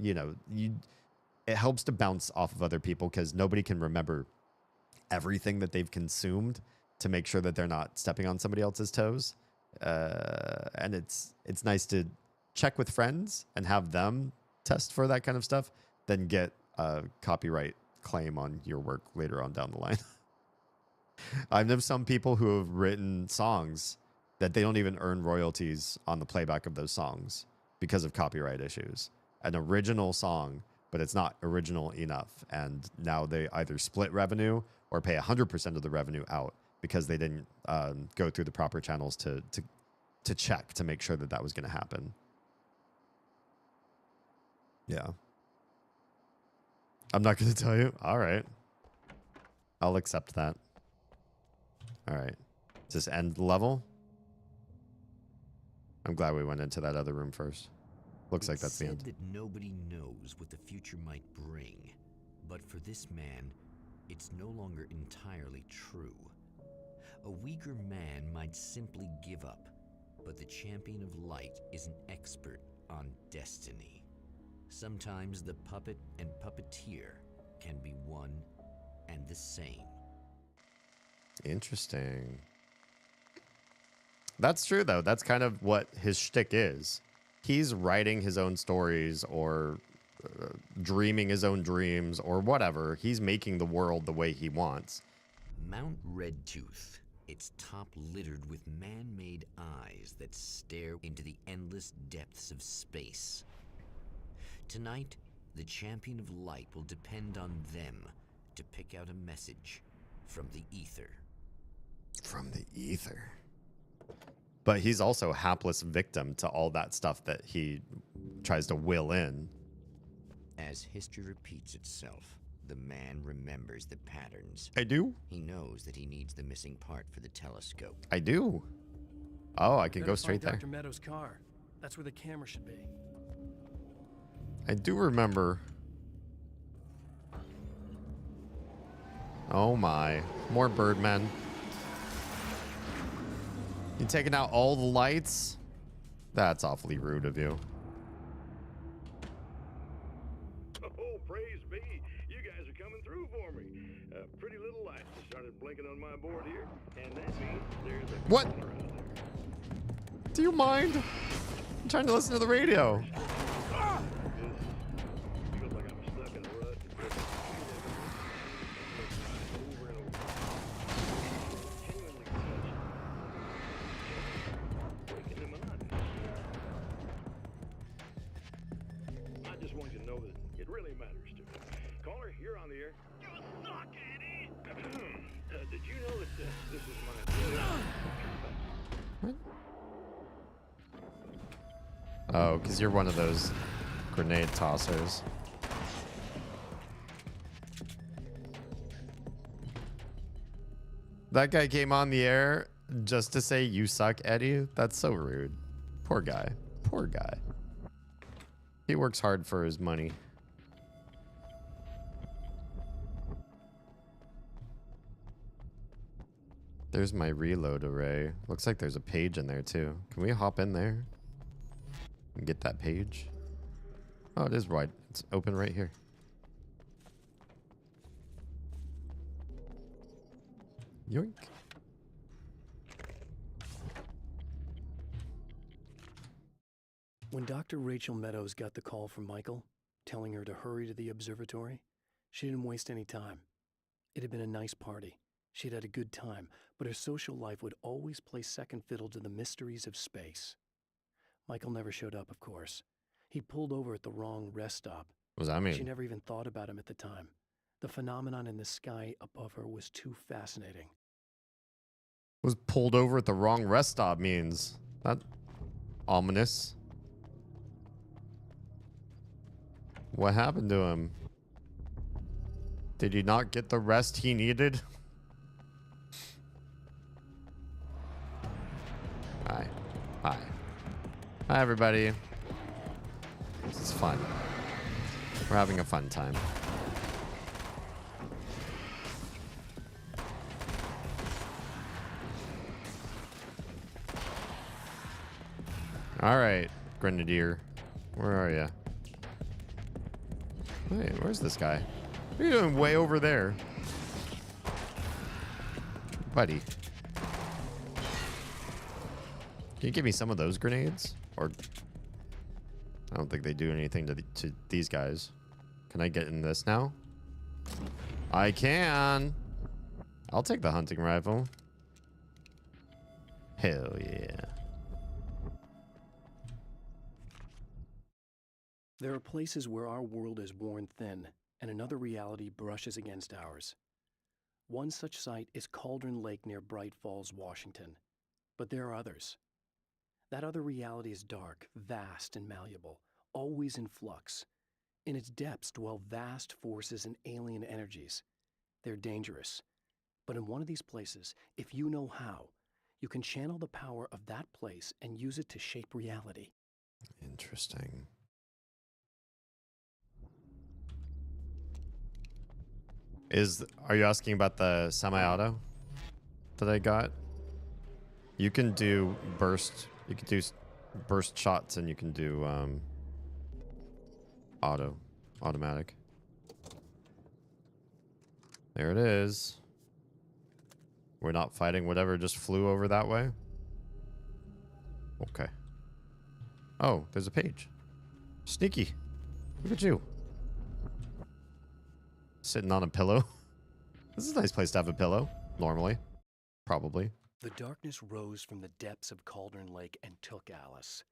It helps to bounce off of other people because nobody can remember everything that they've consumed to make sure that they're not stepping on somebody else's toes. And it's nice to check with friends and have them test for that kind of stuff, then get a copyright claim on your work later on down the line. I know some people who have written songs that they don't even earn royalties on the playback of those songs because of copyright issues. An original song, but it's not original enough. And now they either split revenue or pay 100% of the revenue out because they didn't go through the proper channels to check to make sure that that was going to happen. Yeah. I'm not going to tell you. All right. I'll accept that. All right. Is this end level? I'm glad we went into that other room first. Looks like that's the end. It's said that nobody knows what the future might bring, but for this man, it's no longer entirely true. A weaker man might simply give up, but the champion of light is an expert on destiny. Sometimes the puppet and puppeteer can be one and the same. Interesting. That's true, though. That's kind of what his shtick is. He's writing his own stories or dreaming his own dreams or whatever. He's making the world the way he wants. Mount Redtooth, its top littered with man-made eyes that stare into the endless depths of space. Tonight, the champion of light will depend on them to pick out a message from the ether. From the ether. But he's also a hapless victim to all that stuff that he tries to will in. As history repeats itself, the man remembers the patterns. I do. He knows that he needs the missing part for the telescope. I do. Oh, I can go straight there. Dr. Meadows' car. That's where the camera should be. I do remember Oh my. More Birdmen. You taking out all the lights? That's awfully rude of you. Oh, praise be. You guys are coming through for me. Pretty little lights just started blinking on my board here, and that means there's a What? caller out there. Do you mind? I'm trying to listen to the radio. Feels like I'm stuck in a rut. Over and over. Genuinely breaking the monotony. I just want you to know that it really matters to me. Caller, you're on the air. You suck, Eddie. Did you know that this is my... What? Oh, because you're one of those grenade tossers. That guy came on the air just to say, "You suck, Eddie." That's so rude. Poor guy. Poor guy. He works hard for his money. There's my reload array. Looks like there's a page in there too. Can we hop in there and get that page? Oh, it is wide. It's open right here. Yoink. When Dr. Rachel Meadows got the call from Michael, telling her to hurry to the observatory, she didn't waste any time. It had been a nice party. She'd had a good time, but her social life would always play second fiddle to the mysteries of space. Michael never showed up, of course. He pulled over at the wrong rest stop. What does that mean? She never even thought about him at the time. The phenomenon in the sky above her was too fascinating. Was pulled over at the wrong rest stop means. That ominous. What happened to him? Did he not get the rest he needed? Hi. Hi. Hi, everybody. This is fun. We're having a fun time. All right, Grenadier. Where are you? Wait, where's this guy? What are you doing way over there? Buddy. Can you give me some of those grenades? Or... I don't think they do anything to these guys. Can I get in this now? I can. I'll take the hunting rifle. Hell yeah. There are places where our world is worn thin, and another reality brushes against ours. One such site is Cauldron Lake near Bright Falls, Washington. But there are others. That other reality is dark, vast, and malleable, always in flux. In its depths dwell vast forces and alien energies. They're dangerous. But in one of these places, if you know how, you can channel the power of that place and use it to shape reality. Interesting. Are you asking about the semi-auto that I got? You can do burst. You can do burst shots, and you can do automatic. There it is. We're not fighting whatever just flew over that way. Okay. Oh, there's a page. Sneaky. Look at you. Sitting on a pillow. This is a nice place to have a pillow. Normally. Probably. The darkness rose from the depths of Cauldron Lake and took Alice.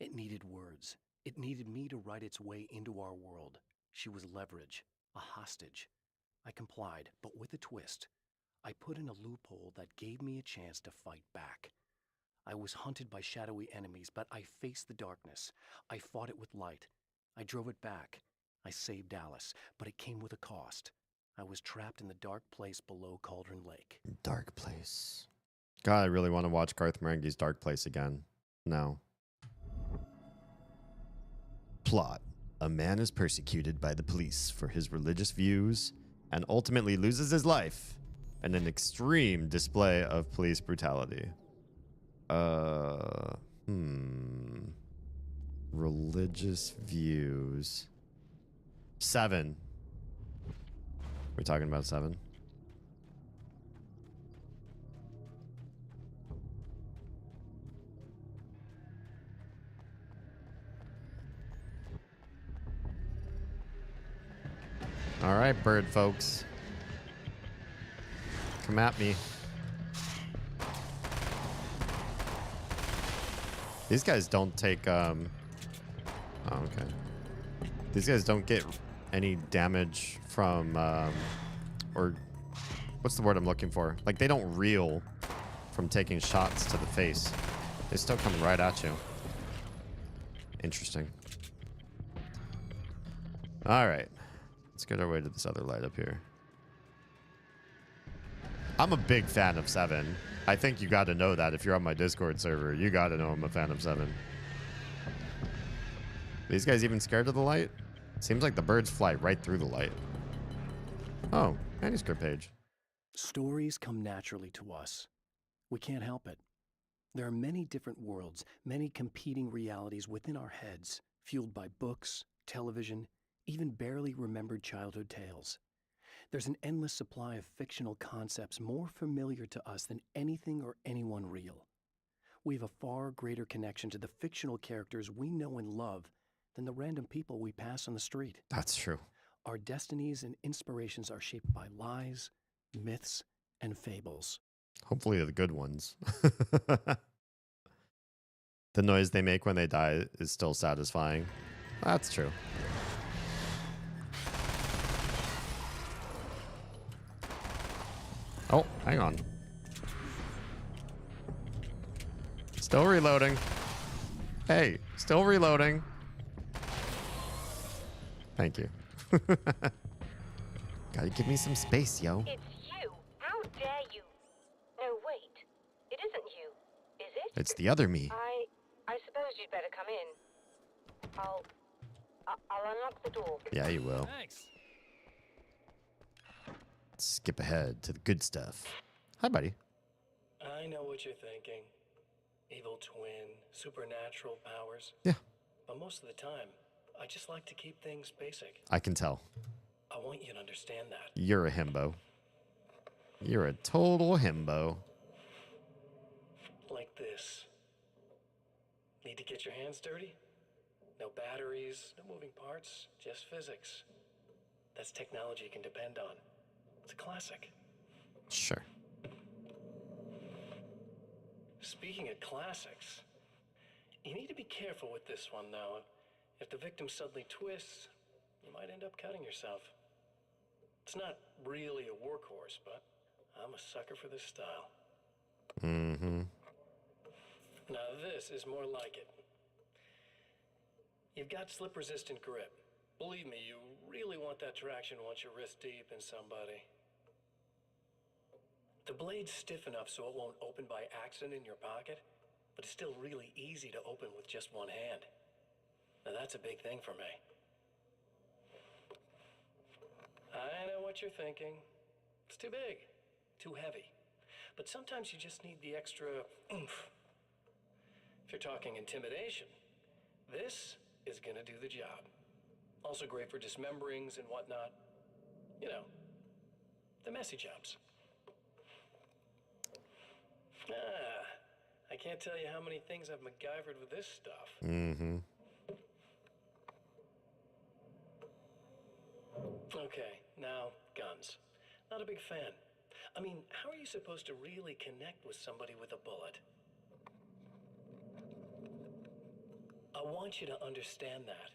It needed words. It needed me to write its way into our world. She was leverage, a hostage. I complied, but with a twist. I put in a loophole that gave me a chance to fight back. I was hunted by shadowy enemies, but I faced the darkness. I fought it with light. I drove it back. I saved Alice, but it came with a cost. I was trapped in the dark place below Cauldron Lake. Dark place. God, I really want to watch Garth Marenghi's Dark Place again. No. Plot. A man is persecuted by the police for his religious views and ultimately loses his life in an extreme display of police brutality. Religious views. 7. We're talking about 7. All right, bird folks. Come at me. These guys don't take, oh, okay. These guys don't get any damage from, or what's the word I'm looking for? Like, they don't reel from taking shots to the face. They still come right at you. Interesting. All right. Let's get our way to this other light up here. I'm a big fan of 7. I think you got to know that if you're on my Discord server. You got to know I'm a fan of 7. These guys even scared of the light? Seems like the birds fly right through the light. Oh, manuscript page. Stories come naturally to us. We can't help it. There are many different worlds, many competing realities within our heads, fueled by books, television, even barely remembered childhood tales. There's an endless supply of fictional concepts more familiar to us than anything or anyone real. We have a far greater connection to the fictional characters we know and love than the random people we pass on the street. That's true. Our destinies and inspirations are shaped by lies, myths, and fables. Hopefully the good ones. The noise they make when they die is still satisfying. That's true. Oh, hang on. Still reloading. Hey, still reloading. Thank you. Gotta give me some space, yo. It's you. How dare you? No, wait. It isn't you, is it? It's the other me. I suppose you'd better come in. I'll unlock the door. Yeah, you will. Thanks. Let's skip ahead to the good stuff. Hi, buddy. I know what you're thinking. Evil twin, supernatural powers. Yeah. But most of the time, I just like to keep things basic. I can tell. I want you to understand that. You're a himbo. You're a total himbo. Like this. Need to get your hands dirty? No batteries, no moving parts, just physics. That's technology you can depend on. It's a classic. Sure. Speaking of classics, you need to be careful with this one, though. If the victim suddenly twists, you might end up cutting yourself. It's not really a workhorse, but I'm a sucker for this style. Mm-hmm. Now this is more like it. You've got slip-resistant grip. Believe me, you really want that traction once you're wrist deep in somebody. The blade's stiff enough so it won't open by accident in your pocket, but it's still really easy to open with just one hand. Now that's a big thing for me. I know what you're thinking. It's too big, too heavy. But sometimes you just need the extra oomph. If you're talking intimidation, this is gonna do the job. Also great for dismemberings and whatnot. You know, the messy jobs. I can't tell you how many things I've MacGyvered with this stuff. Mm-hmm. Okay, now, guns. Not a big fan. I mean, how are you supposed to really connect with somebody with a bullet? I want you to understand that.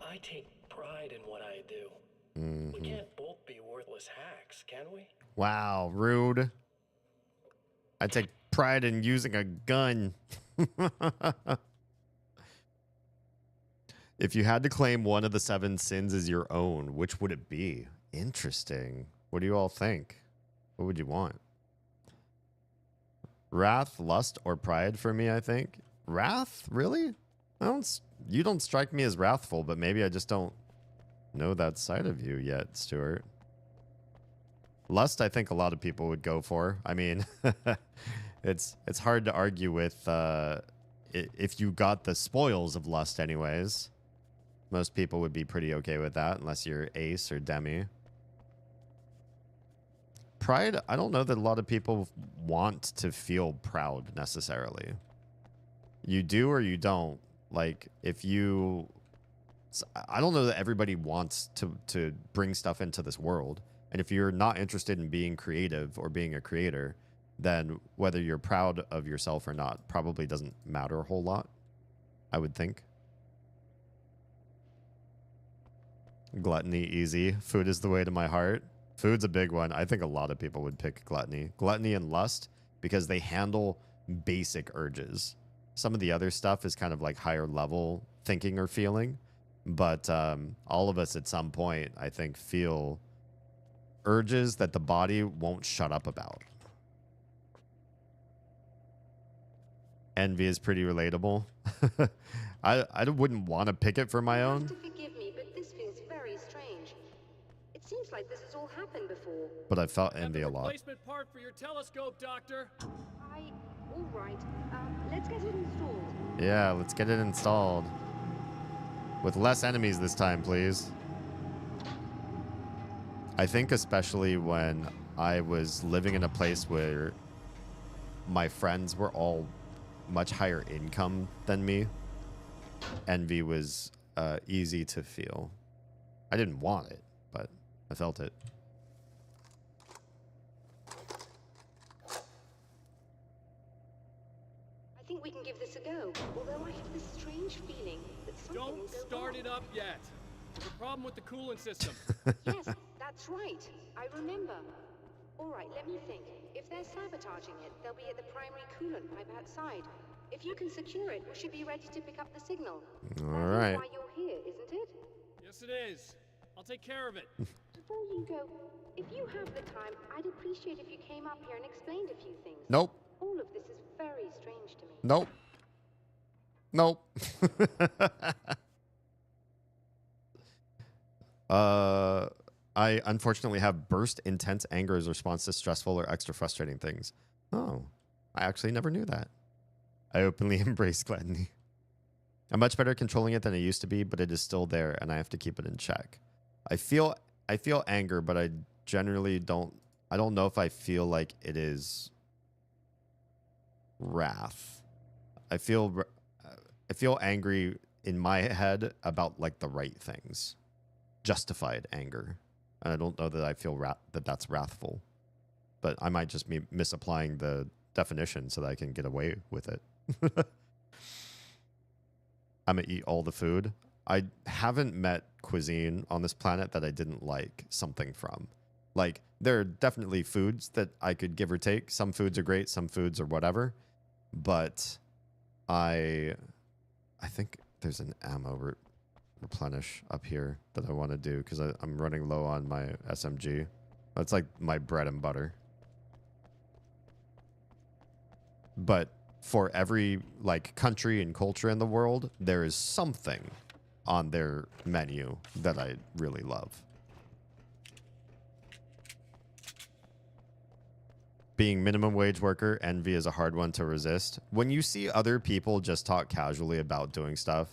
I take pride in what I do. Mm-hmm. We can't both be worthless hacks, can we? Wow, rude. I take pride in using a gun. If you had to claim one of the 7 sins as your own, which would it be? Interesting. What do you all think? What would you want? Wrath, lust, or pride for me, I think. Wrath? Really? You don't strike me as wrathful, but maybe I just don't know that side of you yet, Stuart. Lust, I think a lot of people would go for. I mean, it's hard to argue with if you got the spoils of lust anyways. Most people would be pretty okay with that unless you're ace or demi. Pride, I don't know that a lot of people want to feel proud necessarily. You do or you don't. Like, if you... I don't know that everybody wants to bring stuff into this world. And if you're not interested in being creative or being a creator, then whether you're proud of yourself or not probably doesn't matter a whole lot, I would think. Gluttony, easy. Food is the way to my heart. Food's a big one. I think a lot of people would pick gluttony. Gluttony and lust because they handle basic urges. Some of the other stuff is kind of like higher level thinking or feeling. But all of us at some point, I think, feel urges that the body won't shut up about. Envy is pretty relatable. I wouldn't want to pick it for my own. Forgive me, but this feels very strange. It seems like this has all happened before. But I felt envy a lot. Replacement part for your telescope, Doctor. All right. Let's get it installed. Yeah, let's get it installed. With less enemies this time, please. I think especially when I was living in a place where my friends were all much higher income than me, envy was easy to feel. I didn't want it, but I felt it. I think we can give this a go, although I have this strange feeling that something will Don't go start wrong. it up yet. There's a problem with the coolant system. Yes, that's right. I remember. All right, let me think. If they're sabotaging it, they'll be at the primary coolant pipe outside. If you can secure it, we should be ready to pick up the signal. All right. That's why you're here, isn't it? Yes, it is. I'll take care of it. Before you go, if you have the time, I'd appreciate if you came up here and explained a few things. Nope. All of this is very strange to me. Nope. Nope. I unfortunately have burst intense anger as a response to stressful or extra frustrating things. Oh, I actually never knew that. I openly embrace gluttony. I'm much better at controlling it than I used to be, but it is still there and I have to keep it in check. I feel anger, but I generally don't know if I feel like it is wrath. I feel angry in my head about like the right things. Justified anger. And I don't know that I feel that's wrathful. But I might just be misapplying the definition so that I can get away with it. I'm going to eat all the food. I haven't met cuisine on this planet that I didn't like something from. Like, there are definitely foods that I could give or take. Some foods are great, some foods are whatever. But I think there's an ammo replenish up here that I want to do because I'm running low on my SMG. That's like my bread and butter. But for every like country and culture in the world, there is something on their menu that I really love. Being minimum wage worker, envy is a hard one to resist. When you see other people just talk casually about doing stuff,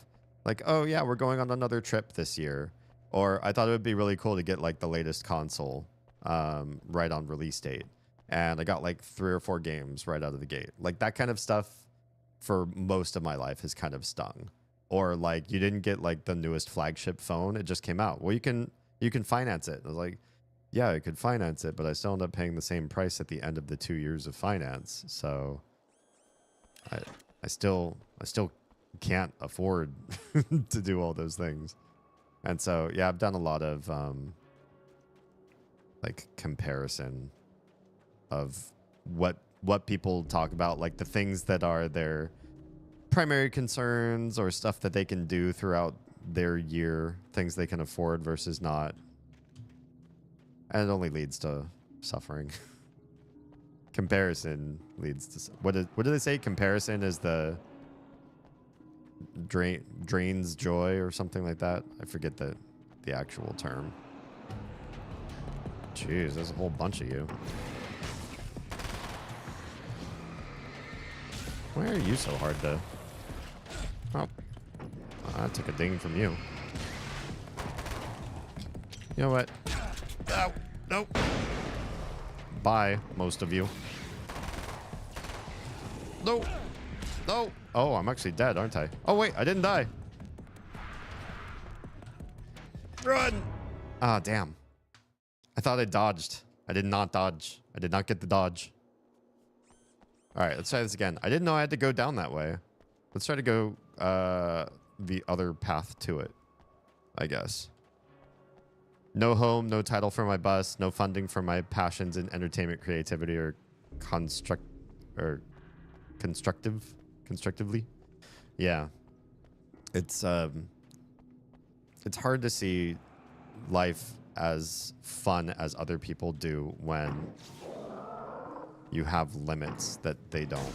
like, oh yeah, we're going on another trip this year. Or I thought it would be really cool to get like the latest console right on release date. And I got like 3 or 4 games right out of the gate. Like that kind of stuff for most of my life has kind of stung. Or like you didn't get like the newest flagship phone. It just came out. Well, you can finance it. I was like, yeah, I could finance it, but I still end up paying the same price at the end of the 2 years of finance. So I still can't afford to do all those things. And so, yeah, I've done a lot of like comparison of what people talk about, like the things that are their primary concerns or stuff that they can do throughout their year, things they can afford versus not. And it only leads to suffering. Comparison leads to... What do they say? Comparison is the... drains joy or something like that. I forget the the actual term. Jeez, there's a whole bunch of you. Why are you so hard to... Oh. I took a ding from you. You know what? Ow. Nope. Bye, most of you. No. No. Oh, I'm actually dead, aren't I? Oh, wait, I didn't die. Run. Ah, damn. I thought I dodged. I did not dodge. I did not get the dodge. All right, let's try this again. I didn't know I had to go down that way. Let's try to go the other path to it, I guess. No home, no title for my bus, no funding for my passions in entertainment, creativity, or constructively. Yeah. It's hard to see life as fun as other people do when you have limits that they don't.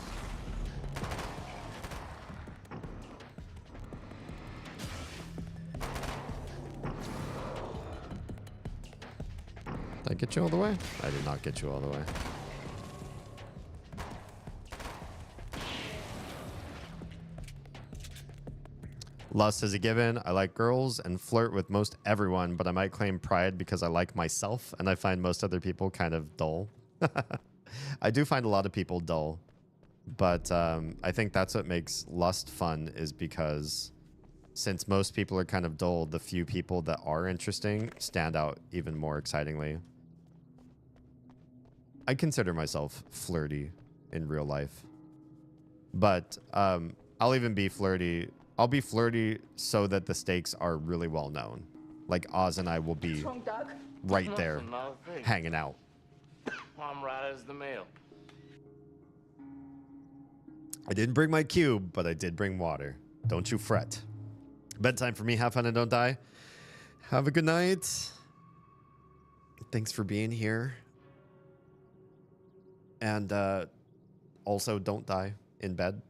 Did I get you all the way? I did not get you all the way. Lust is a given. I like girls and flirt with most everyone, but I might claim pride because I like myself and I find most other people kind of dull. I do find a lot of people dull, but I think that's what makes lust fun, is because since most people are kind of dull, the few people that are interesting stand out even more excitingly. I consider myself flirty in real life, but I'll even be flirty. I'll be flirty so that the stakes are really well known. Like Oz and I will be right there hanging out. I'm right as the mail. I didn't bring my cube, but I did bring water. Don't you fret. Bedtime for me. Have fun and don't die. Have a good night. Thanks for being here. And also, don't die in bed.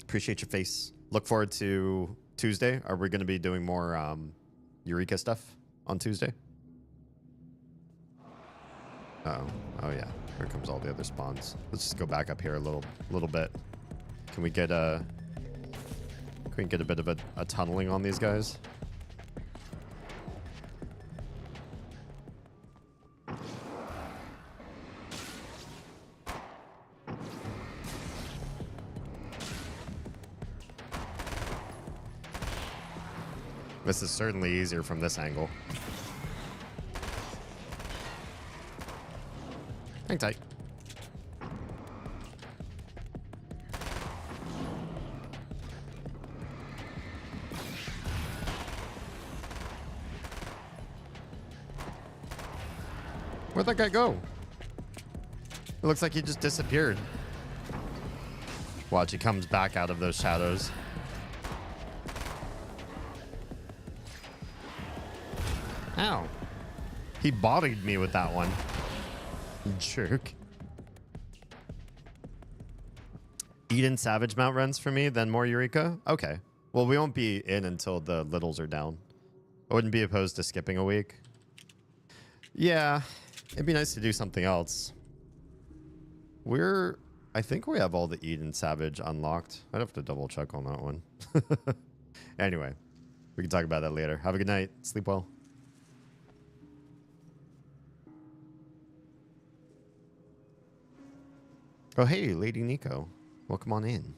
Appreciate your face. Look forward to Tuesday. Are we going to be doing more Eureka stuff on Tuesday? Uh-oh. Oh, yeah. Here comes all the other spawns. Let's just go back up here a little bit. Can we get a bit of a tunneling on these guys? This is certainly easier from this angle. Hang tight. Where'd that guy go? It looks like he just disappeared. Watch, he comes back out of those shadows. Ow. He bodied me with that one. Jerk. Eden Savage mount runs for me, then more Eureka? Okay. Well, we won't be in until the littles are down. I wouldn't be opposed to skipping a week. Yeah, it'd be nice to do something else. I think we have all the Eden Savage unlocked. I'd have to double check on that one. Anyway, we can talk about that later. Have a good night. Sleep well. Oh, hey, Lady Nico. Welcome on in.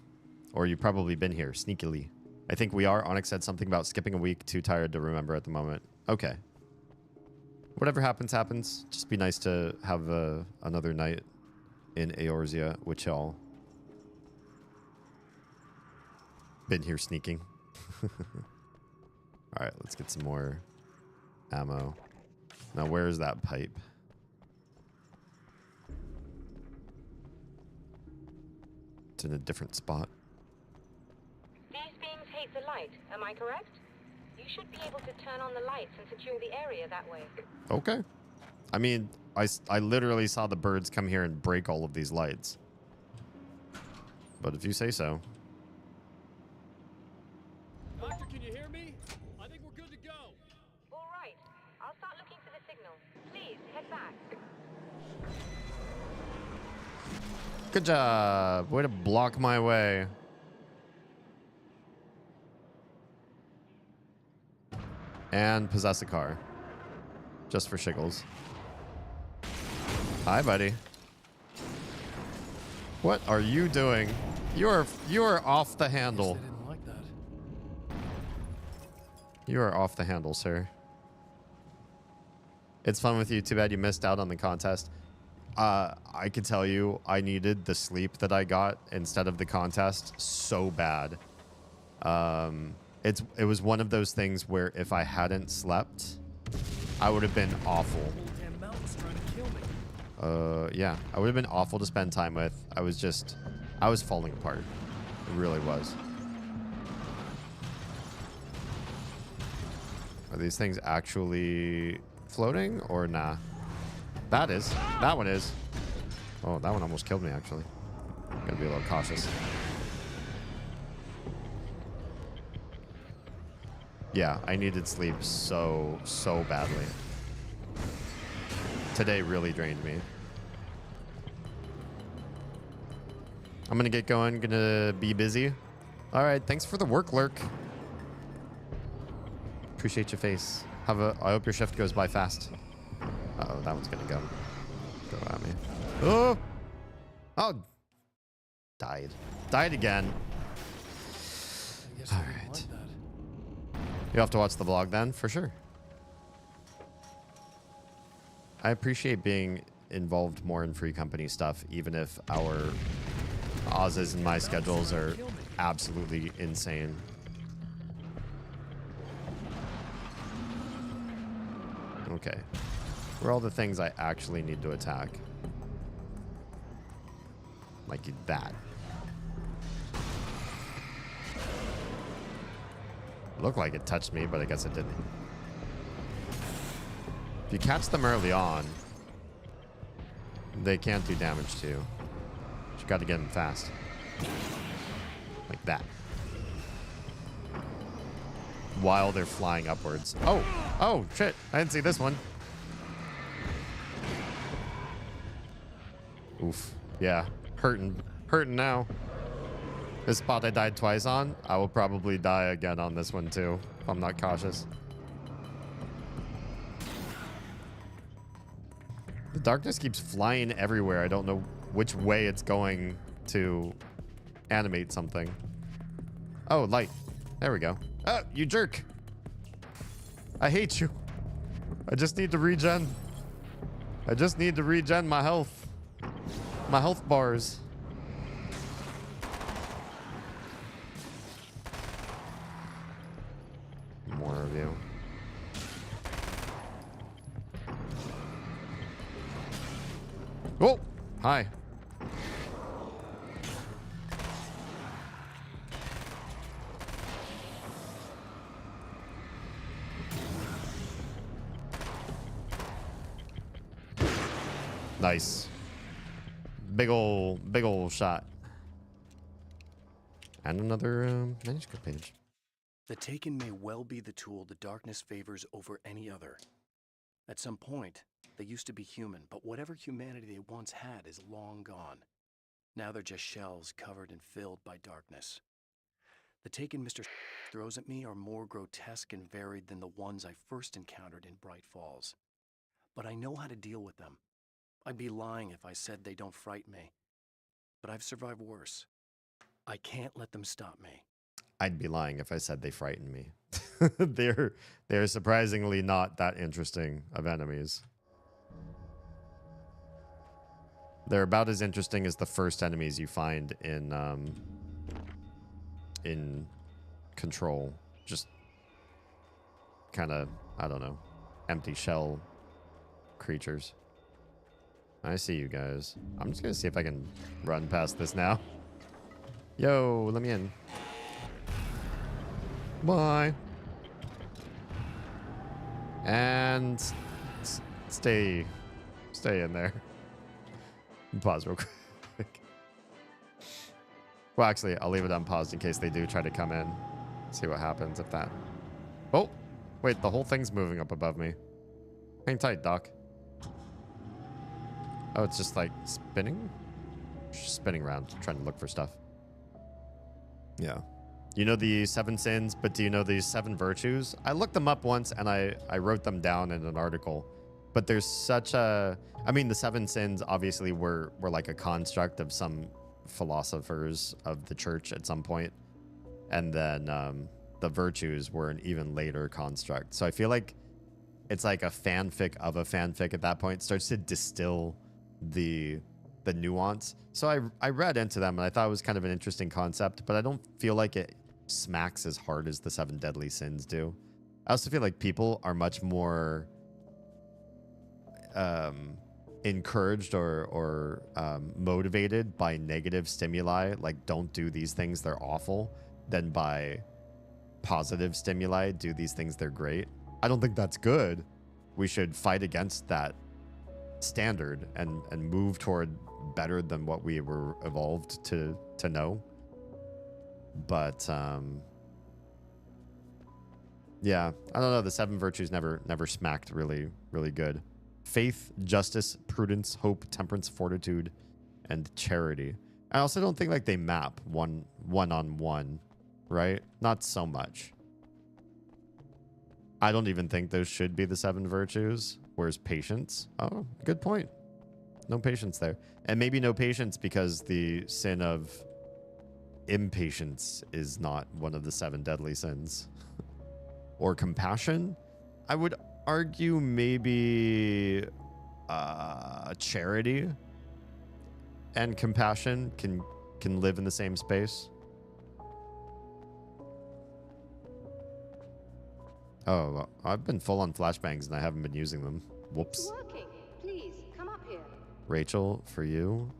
Or you've probably been here, sneakily. I think we are. Onyx said something about skipping a week. Too tired to remember at the moment. Okay. Whatever happens, happens. Just be nice to have another night in Eorzea with y'all. Been here sneaking. Alright, let's get some more ammo. Now, where is that pipe? It's in a different spot. These beams hate the light, am I correct? You should be able to turn on the lights and secure the area that way. Okay. I mean, I literally saw the birds come here and break all of these lights. But if you say so. Doctor, can you hear me? Good job. Way to block my way. And possess a car. Just for shiggles. Hi, buddy. What are you doing? You are off the handle. They didn't like that. You are off the handle, sir. It's fun with you. Too bad you missed out on the contest. I can tell you, I needed the sleep that I got instead of the contest so bad. It was one of those things where if I hadn't slept, I would have been awful. Yeah, I would have been awful to spend time with. I was falling apart. It really was. Are these things actually floating or nah? That is. That one is. Oh, that one almost killed me, actually. Gotta be a little cautious. Yeah, I needed sleep so badly. Today really drained me. I'm gonna get going, gonna be busy. All right, thanks for the work, Lurk. Appreciate your face. I hope your shift goes by fast. Uh-oh, that one's gonna go at me. Oh! Oh! Died. Died again. All right. You'll have to watch the vlog then, for sure. I appreciate being involved more in Free Company stuff, even if our Oz's and my schedules are absolutely insane. Okay. Where are all the things I actually need to attack? Like that. Looked like it touched me, but I guess it didn't. If you catch them early on, they can't do damage to you. You got to get them fast. Like that. While they're flying upwards. Oh! Oh, shit. I didn't see this one. Oof. Yeah. Hurting now. This spot I died twice on, I will probably die again on this one too, if I'm not cautious. The darkness keeps flying everywhere. I don't know which way it's going to animate something. Oh, light. There we go. Oh, you jerk. I hate you. I just need to regen. I just need to regen my health. My health bars. More of you. Oh, hi. Nice. Big ol' shot. And another manuscript page. The Taken may well be the tool the darkness favors over any other. At some point, they used to be human, but whatever humanity they once had is long gone. Now they're just shells covered and filled by darkness. The Taken Mr. throws at me are more grotesque and varied than the ones I first encountered in Bright Falls. But I know how to deal with them. I'd be lying if I said they don't frighten me. But I've survived worse. I can't let them stop me. I'd be lying if I said they frighten me. They're surprisingly not that interesting of enemies. They're about as interesting as the first enemies you find in Control. Just kind of, I don't know, empty shell creatures. I see you guys. I'm just gonna see if I can run past this now. Yo, let me in. Bye. And stay in there. Pause real quick. Well, actually, I'll leave it unpaused in case they do try to come in. See what happens if that. Oh, wait, the whole thing's moving up above me. Hang tight, Doc. Oh, it's just like spinning? She's spinning around trying to look for stuff. Yeah. You know the 7 sins, but do you know the 7 virtues? I looked them up once and I wrote them down in an article. But there's such a... I mean, the 7 sins obviously were like a construct of some philosophers of the church at some point. And then the virtues were an even later construct. So I feel like it's like a fanfic of a fanfic at that point. It starts to distill the nuance. So I read into them and I thought it was kind of an interesting concept, but I don't feel like it smacks as hard as the 7 deadly sins do. I also feel like people are much more encouraged or motivated by negative stimuli, like don't do these things, they're awful, than by positive stimuli, do these things, they're great. I don't think that's good. We should fight against that standard and move toward better than what we were evolved to know. But yeah, I don't know, the 7 virtues never smacked really good. Faith, justice, prudence, hope, temperance, fortitude, and charity. I also don't think like they map one on one, right? Not so much. I don't even think those should be the 7 virtues. Whereas patience, oh, good point. No patience there. And maybe no patience because the sin of impatience is not one of the 7 deadly sins. Or compassion, I would argue maybe charity and compassion can live in the same space. Oh, I've been full on flashbangs and I haven't been using them. Whoops. It's working. Please, come up here. Rachel, for you,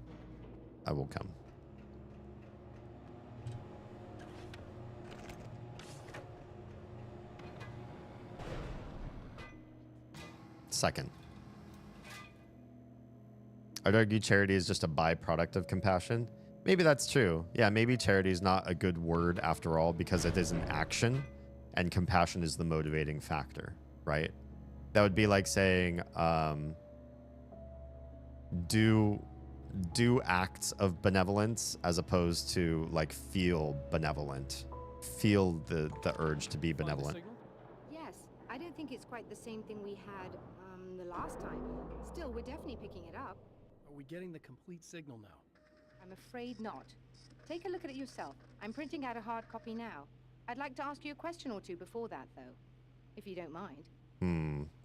I will come. Second. I'd argue charity is just a byproduct of compassion. Maybe that's true. Yeah, maybe charity is not a good word after all because it is an action and compassion is the motivating factor, right? That would be like saying, do acts of benevolence as opposed to like feel benevolent. Feel the urge to be benevolent. Yes, I don't think it's quite the same thing we had the last time. Still, we're definitely picking it up. Are we getting the complete signal now? I'm afraid not. Take a look at it yourself. I'm printing out a hard copy now. I'd like to ask you a question or two before that, though, if you don't mind.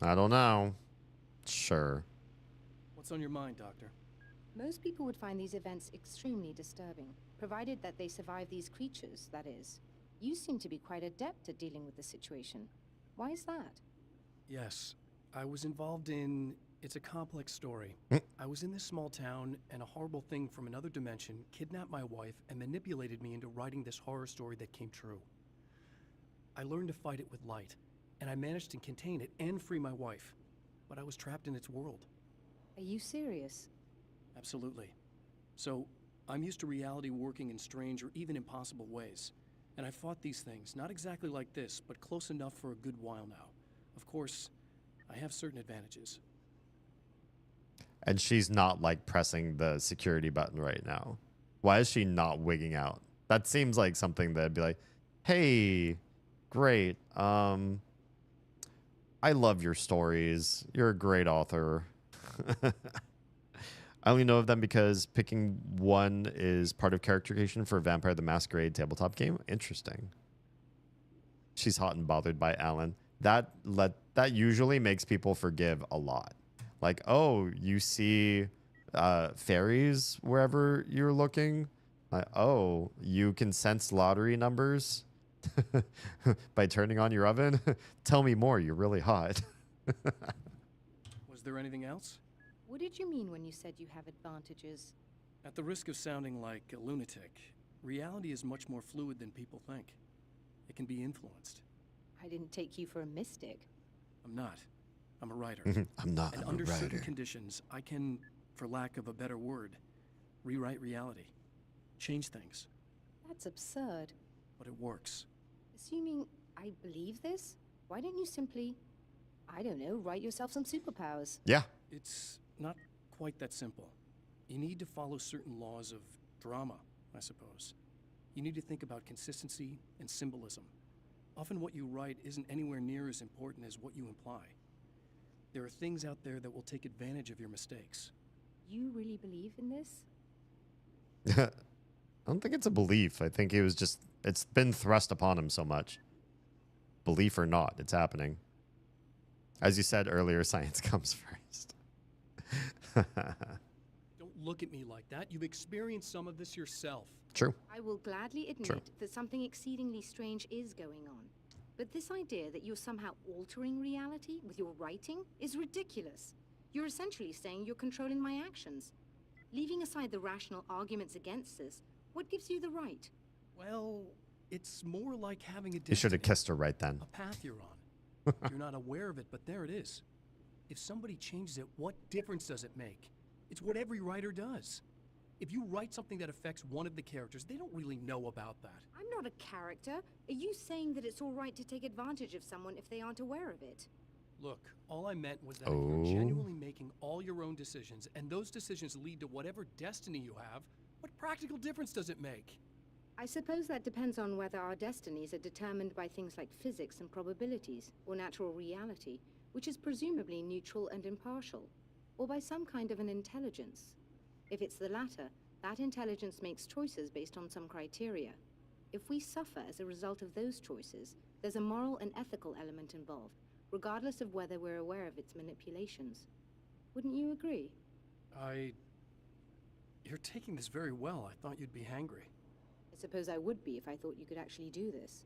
I don't know. Sure. What's on your mind, Doctor? Most people would find these events extremely disturbing, provided that they survive these creatures, that is. You seem to be quite adept at dealing with the situation. Why is that? Yes, I was involved in... It's a complex story. I was in this small town, and a horrible thing from another dimension kidnapped my wife and manipulated me into writing this horror story that came true. I learned to fight it with light, and I managed to contain it and free my wife. But I was trapped in its world. Are you serious? Absolutely. So, I'm used to reality working in strange or even impossible ways. And I fought these things, not exactly like this, but close enough for a good while now. Of course, I have certain advantages. And she's not like pressing the security button right now. Why is she not wigging out? That seems like something that'd be like, hey, great. I love your stories. You're a great author. I only know of them because picking one is part of character creation for Vampire the Masquerade tabletop game. Interesting. She's hot and bothered by Alan. That usually makes people forgive a lot. Like, oh, you see fairies wherever you're looking. Like, oh, you can sense lottery numbers by turning on your oven. Tell me more. You're really hot. Was there anything else? What did you mean when you said you have advantages? At the risk of sounding like a lunatic, reality is much more fluid than people think. It can be influenced. I didn't take you for a mystic. I'm not. I'm a writer. I'm not. And I'm under a writer. certain conditions, I can, for lack of a better word, rewrite reality. Change things. That's absurd. But it works. Assuming I believe this, why don't you simply, I don't know, write yourself some superpowers? Yeah. It's not quite that simple. You need to follow certain laws of drama, I suppose. You need to think about consistency and symbolism. Often what you write isn't anywhere near as important as what you imply. There are things out there that will take advantage of your mistakes. You really believe in this? I don't think it's a belief. I think it's been thrust upon him so much. Belief or not, it's happening. As you said earlier, science comes first. Don't look at me like that. You've experienced some of this yourself. True. I will gladly admit that something exceedingly strange is going on. But this idea that you're somehow altering reality with your writing is ridiculous. You're essentially saying you're controlling my actions. Leaving aside the rational arguments against this, what gives you the right? Well, it's more like having a destiny. You should have kissed her right then. A path you're on. You're not aware of it, but there it is. If somebody changes it, what difference does it make? It's what every writer does. If you write something that affects one of the characters, they don't really know about that. I'm not a character. Are you saying that it's all right to take advantage of someone if they aren't aware of it? Look, all I meant was that if you're genuinely making all your own decisions, and those decisions lead to whatever destiny you have, what practical difference does it make? I suppose that depends on whether our destinies are determined by things like physics and probabilities, or natural reality, which is presumably neutral and impartial, or by some kind of an intelligence. If it's the latter, that intelligence makes choices based on some criteria. If we suffer as a result of those choices, there's a moral and ethical element involved, regardless of whether we're aware of its manipulations. Wouldn't you agree? You're taking this very well. I thought you'd be hangry. I suppose I would be if I thought you could actually do this.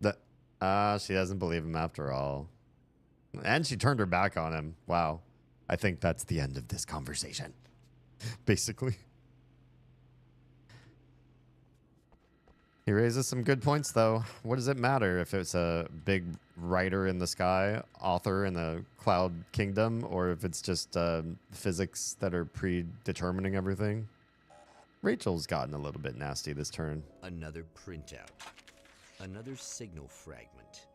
She doesn't believe him after all. And she turned her back on him. Wow. I think that's the end of this conversation. Basically. He raises some good points, though. What does it matter if it's a big writer in the sky, author in the cloud kingdom, or if it's just physics that are predetermining everything? Rachel's gotten a little bit nasty this turn. Another printout. Another signal fragment.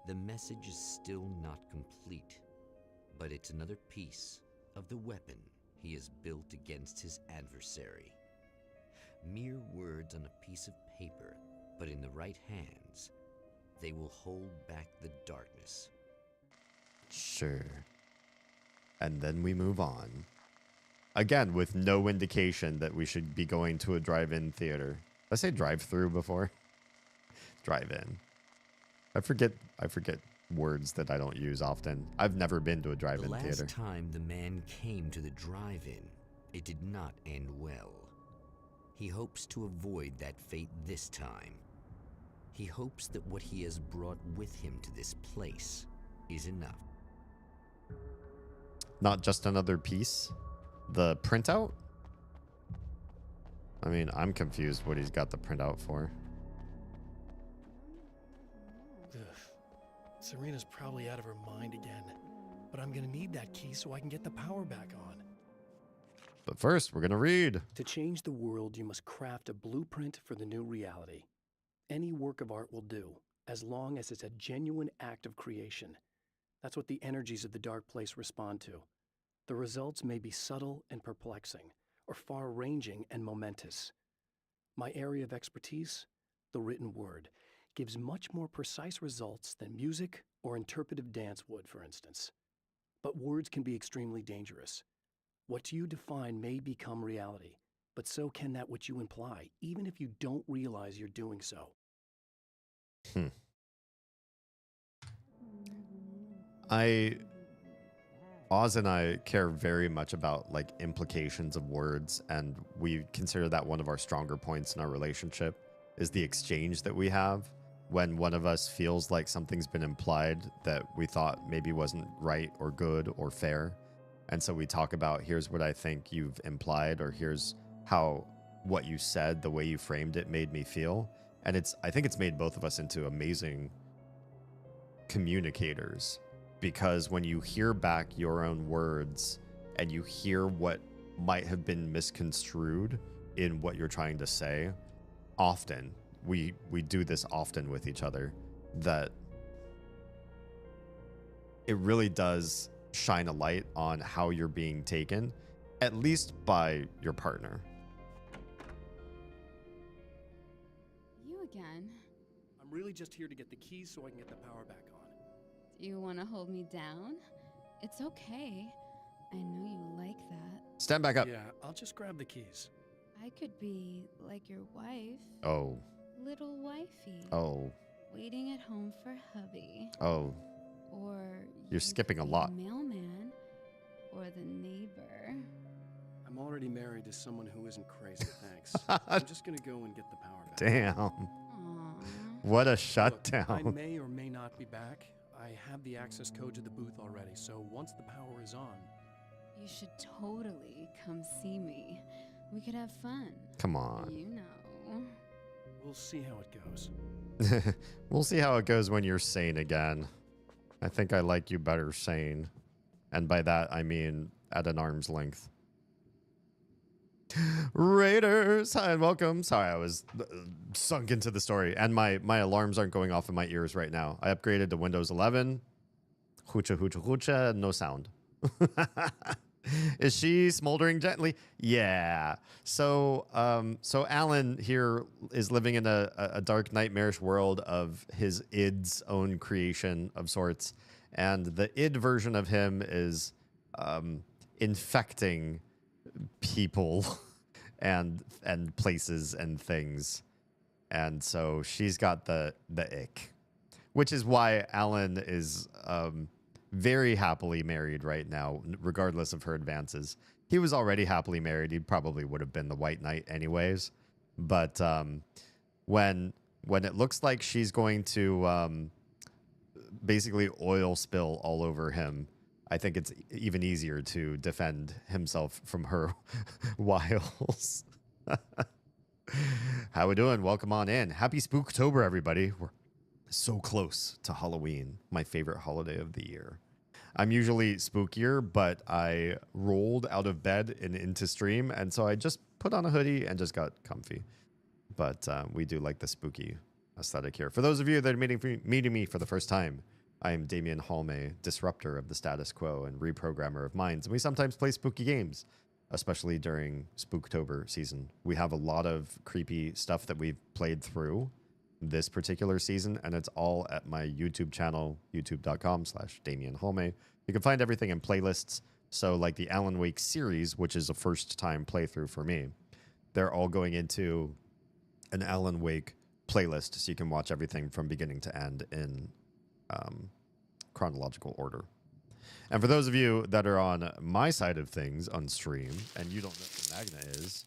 The message is still not complete, but it's another piece of the weapon he has built against his adversary. Mere words on a piece of paper, but in the right hands, they will hold back the darkness. Sure. And then we move on. Again, with no indication that we should be going to a drive-in theater. Did I say drive-through before? Drive-in. I forget words that I don't use often. I've never been to a drive-in theater. The last time the man came to the drive-in, it did not end well. He hopes to avoid that fate this time. He hopes that what he has brought with him to this place is enough. Not just another piece? The printout? I mean, I'm confused what he's got the printout for. Ugh. Serena's probably out of her mind again. But I'm gonna need that key so I can get the power back on. But first, we're gonna read. To change the world, you must craft a blueprint for the new reality. Any work of art will do, as long as it's a genuine act of creation. That's what the energies of the dark place respond to. The results may be subtle and perplexing, or far-ranging and momentous. My area of expertise, the written word, gives much more precise results than music or interpretive dance would, for instance. But words can be extremely dangerous. What you define may become reality, but so can that which you imply, even if you don't realize you're doing so. Oz and I care very much about like implications of words, and we consider that one of our stronger points in our relationship is the exchange that we have when one of us feels like something's been implied that we thought maybe wasn't right or good or fair. And so we talk about, here's what I think you've implied, or here's how what you said, the way you framed it made me feel. And I think it's made both of us into amazing communicators, because when you hear back your own words and you hear what might have been misconstrued in what you're trying to say, often, we do this often with each other, that it really does shine a light on how you're being taken. at least by your partner. You again. I'm really just here to get the keys so I can get the power back on. Do you want to hold me down? It's okay. I know you like that. Stand back up. Yeah, I'll just grab the keys. I could be like your wife. Oh. Little wifey. Oh. Waiting at home for hubby. Oh. Or you're skipping a be lot. The mailman or the neighbor. I'm already married to someone who isn't crazy, thanks. I'm just gonna go and get the power back. Damn. Aww. What a Look, shutdown. I may or may not be back. I have the access code to the booth already, so once the power is on... You should totally come see me. We could have fun. Come on. You know. We'll see how it goes. We'll see how it goes when you're sane again. I think I like you better sane. And by that, I mean at an arm's length. Raiders, hi and welcome. Sorry, I was sunk into the story. And my alarms aren't going off in my ears right now. I upgraded to Windows 11. Hoocha, hoocha, hoocha, no sound. Is she smoldering gently? Yeah. So Alan here is living in a dark, nightmarish world of his id's own creation of sorts. And the id version of him is infecting people and places and things. And so she's got the ick, which is why Alan is very happily married right now, regardless of her advances. He was already happily married. He probably would have been the White Knight anyways. But when it looks like she's going to basically oil spill all over him, I think it's even easier to defend himself from her wiles. How we doing? Welcome on in. Happy Spooktober, everybody. We're so close to Halloween, my favorite holiday of the year. I'm usually spookier, but I rolled out of bed and into stream, and so I just put on a hoodie and just got comfy. But we do like the spooky aesthetic here. For those of you that are meeting me for the first time, I am Damien Halme, disruptor of the status quo and reprogrammer of minds, and we sometimes play spooky games, especially during Spooktober season. We have a lot of creepy stuff that we've played through this particular season, and it's all at my YouTube channel, youtube.com/DamienHalme. You can find everything in playlists. So like the Alan Wake series, which is a first time playthrough for me, they're all going into an Alan Wake playlist, so you can watch everything from beginning to end in chronological order. And for those of you that are on my side of things on stream and you don't know who Magna is,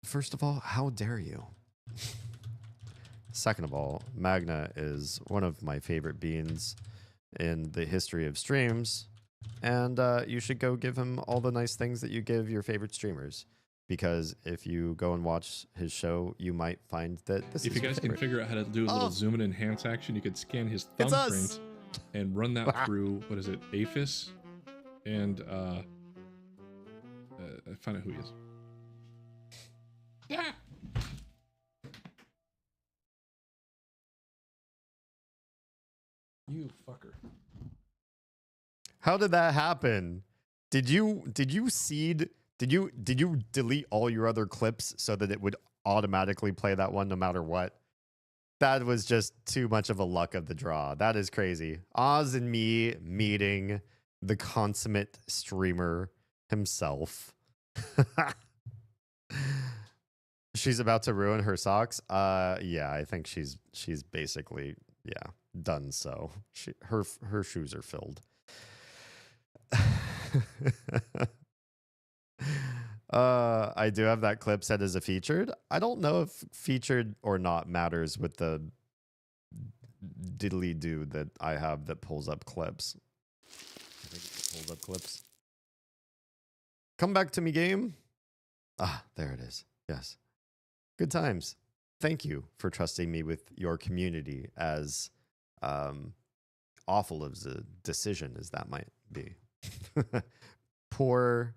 first of all, how dare you? Second of all, Magna is one of my favorite beings in the history of streams, and you should go give him all the nice things that you give your favorite streamers, because if you go and watch his show, you might find that this if is you guys can figure out how to do a little zoom and enhance action, you could scan his thumbprint and run that through, what is it, Aphis, and find out who he is. Yeah. You fucker. How did that happen? Did you delete all your other clips so that it would automatically play that one no matter what? That was just too much of a luck of the draw. That is crazy. Oz and me meeting the consummate streamer himself. She's about to ruin her socks. Yeah, I think she's basically, yeah, done so. Her shoes are filled. I do have that clip set as a featured. I don't know if featured or not matters with the diddly do that I have that pulls up clips. I think it pulls up clips. Come back to me, game. Ah, there it is. Yes. Good times. Thank you for trusting me with your community, as awful of a decision as that might be. Poor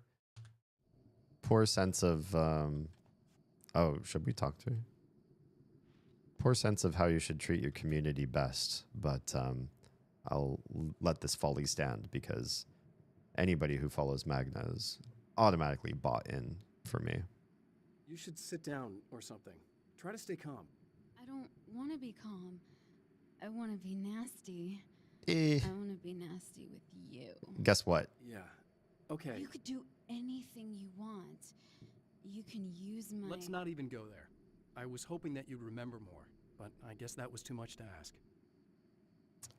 sense of oh, should we talk to her? Poor sense of how you should treat your community best, but I'll let this folly stand, because anybody who follows Magna is automatically bought in for me. You should sit down or something. Try to stay calm. I don't want to be calm. I want to be nasty. Eh. I want to be nasty with you. Guess what? Yeah. Okay. You could do anything you want. You can use my... Let's not even go there. I was hoping that you'd remember more, but I guess that was too much to ask.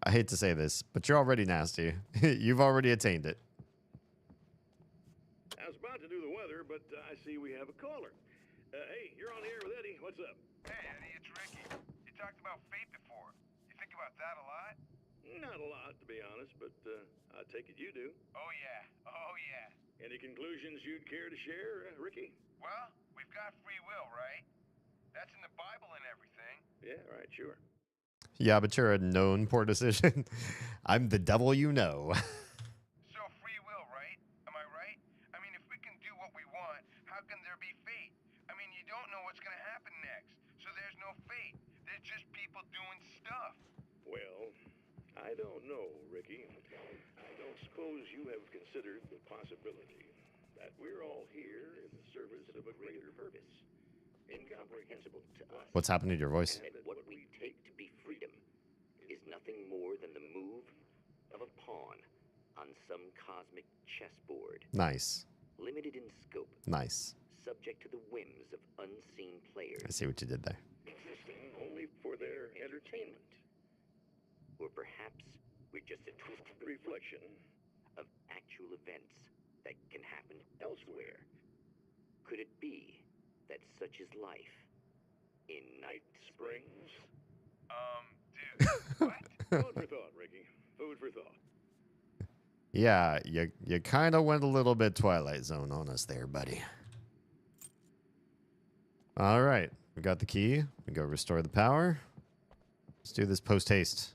I hate to say this, but you're already nasty. You've already attained it. I was about to do the weather, but I see we have a caller. Hey, you're on the air with Eddie. What's up? Hey, Eddie, it's Ricky. You talked about fate before. You think about that a lot? Not a lot, to be honest, but I take it you do. Oh, yeah. Oh, yeah. Any conclusions you'd care to share, Ricky? Well, we've got free will, right? That's in the Bible and everything. Yeah, right, sure. Yeah, but you're a known poor decision. I'm the devil you know. So free will, right? Am I right? I mean, if we can do what we want, how can there be fate? I mean, you don't know what's going to happen next, so there's no fate. There's just people doing stuff. Well, I don't know, Ricky. I don't suppose you have considered the possibility that we're all here in the service of a greater purpose, incomprehensible to us. What's happened to your voice? And that what we take to be freedom is nothing more than the move of a pawn on some cosmic chessboard. Nice. Limited in scope. Nice. Subject to the whims of unseen players. I see what you did there. Existing only for their entertainment. Or perhaps we're just a twisted reflection of actual events that can happen elsewhere. Could it be that such is life in Night Springs? Dude, what? Food for thought, Ricky. Food for thought. Yeah, you kind of went a little bit Twilight Zone on us there, buddy. All right, we got the key. We go restore the power. Let's do this post haste.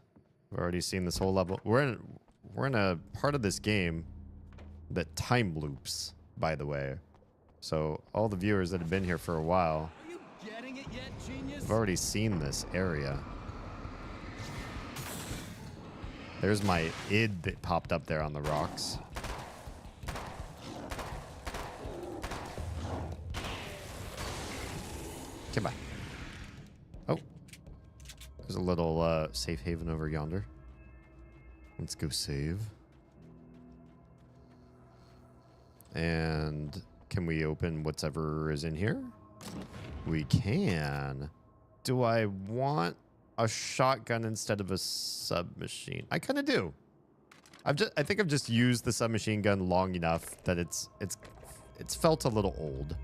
We've already seen this whole level. We're in a part of this game that time loops, by the way. So all the viewers that have been here for a while Are you getting it yet, genius? have already seen this area. There's my id that popped up there on the rocks. Come by. Oh. There's a little safe haven over yonder. Let's go save. And can we open whatever is in here? We can. Do I want a shotgun instead of a submachine? I kind of do. I think I've just used the submachine gun long enough that it's felt a little old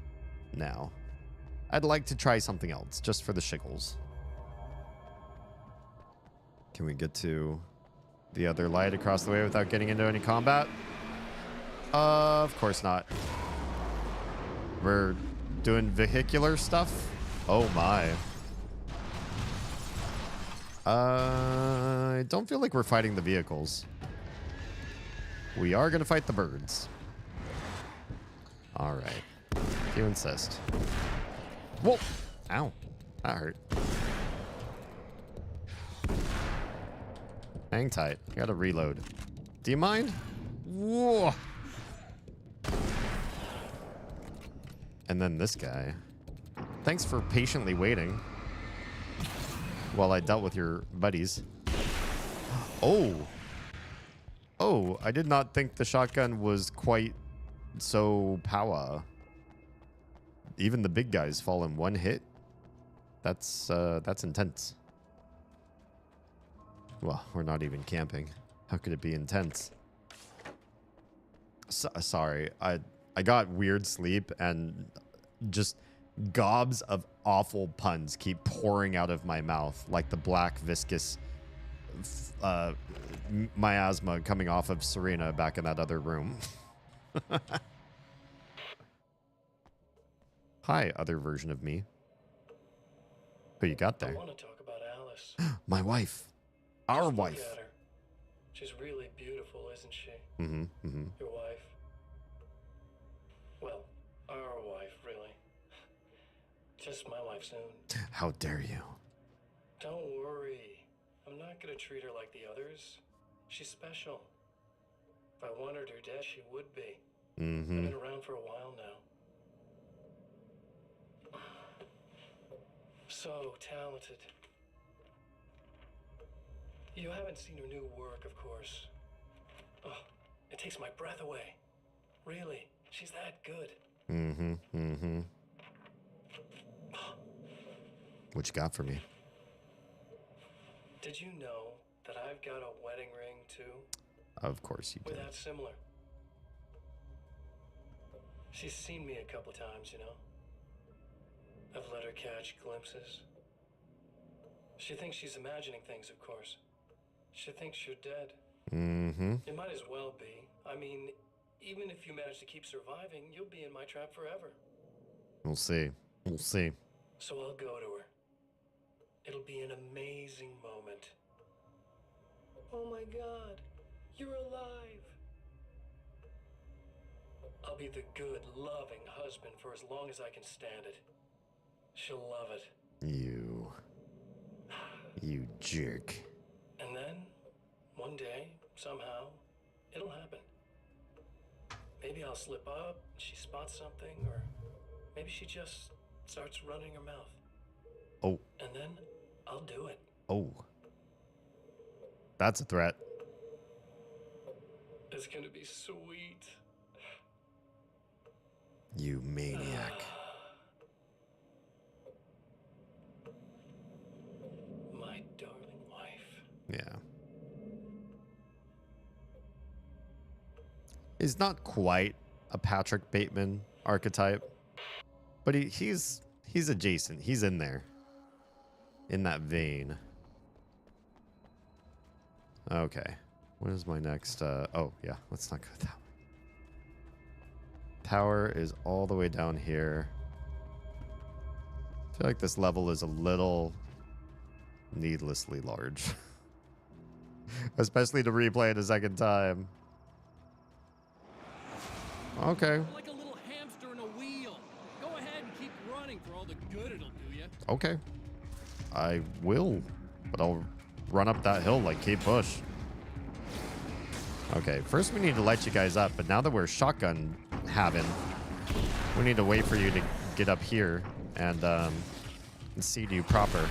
now. I'd like to try something else just for the shiggles. Can we get to the other light across the way without getting into any combat? Of course not. We're doing vehicular stuff? Oh my. I don't feel like we're fighting the vehicles. We are gonna fight the birds. Alright. If you insist. Whoa! Ow. That hurt. Hang tight. I gotta reload. Do you mind? Whoa! And then this guy. Thanks for patiently waiting while I dealt with your buddies. Oh! Oh, I did not think the shotgun was quite so power. Even the big guys fall in one hit. That's intense. Well, we're not even camping. How could it be intense? Sorry, I got weird sleep and just gobs of awful puns keep pouring out of my mouth like the black viscous miasma coming off of Serena back in that other room. Hi, other version of me. Who you got I there? want to talk about Alice. My wife. Our Just wife. Look at her. She's really beautiful, isn't she? Mm-hmm. Mm-hmm. Your wife. Well, our wife, really. Just my wife soon. How dare you? Don't worry. I'm not gonna treat her like the others. She's special. If I wanted her dead, she would be. Mm-hmm. I've been around for a while now. So talented. You haven't seen her new work, of course. Oh, it takes my breath away. Really, she's that good. Mm-hmm. Mm-hmm. What you got for me? Did you know that I've got a wedding ring, too? Of course you We're did. that similar. She's seen me a couple times, you know? I've let her catch glimpses. She thinks she's imagining things, of course. She thinks you're dead. Mm-hmm. It might as well be. I mean, even if you manage to keep surviving, you'll be in my trap forever. We'll see. We'll see. So I'll go to her. It'll be an amazing moment. Oh my God, you're alive. I'll be the good, loving husband for as long as I can stand it. She'll love it. You jerk. And then, one day, somehow, it'll happen. Maybe I'll slip up, she spots something, or maybe she just starts running her mouth. Oh. And then, I'll do it. Oh. That's a threat. It's gonna be sweet. You maniac. My darling wife. Yeah. He's not quite a Patrick Bateman archetype, but he's adjacent. He's in there. In that vein. Okay. What is my next oh yeah, let's not go that way. Tower is all the way down here. I feel like this level is a little needlessly large. Especially to replay it a second time. Okay. Like a little hamster in a wheel. Go ahead and keep running for all the good it'll do you. Okay. I will, but I'll run up that hill like Kate Bush. Okay, first we need to light you guys up, but now that we're shotgun having, we need to wait for you to get up here and seed you proper.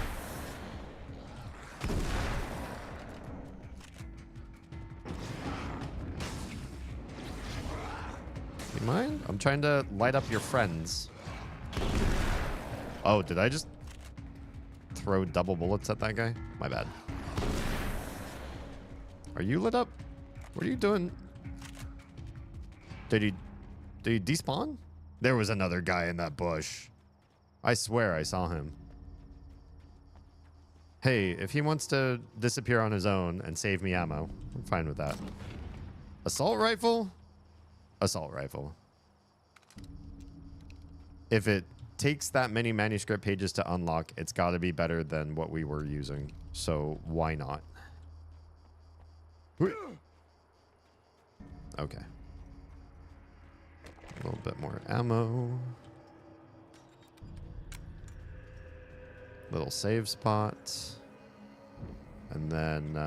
You mind? I'm trying to light up your friends. Oh, did I just throw double bullets at that guy? My bad. Are you lit up? What are you doing? Did he despawn? There was another guy in that bush. I swear I saw him. Hey, if he wants to disappear on his own and save me ammo, I'm fine with that. Assault rifle? Assault rifle. If it takes that many manuscript pages to unlock, it's got to be better than what we were using. So why not? Okay. A little bit more ammo. Little save spot. And then,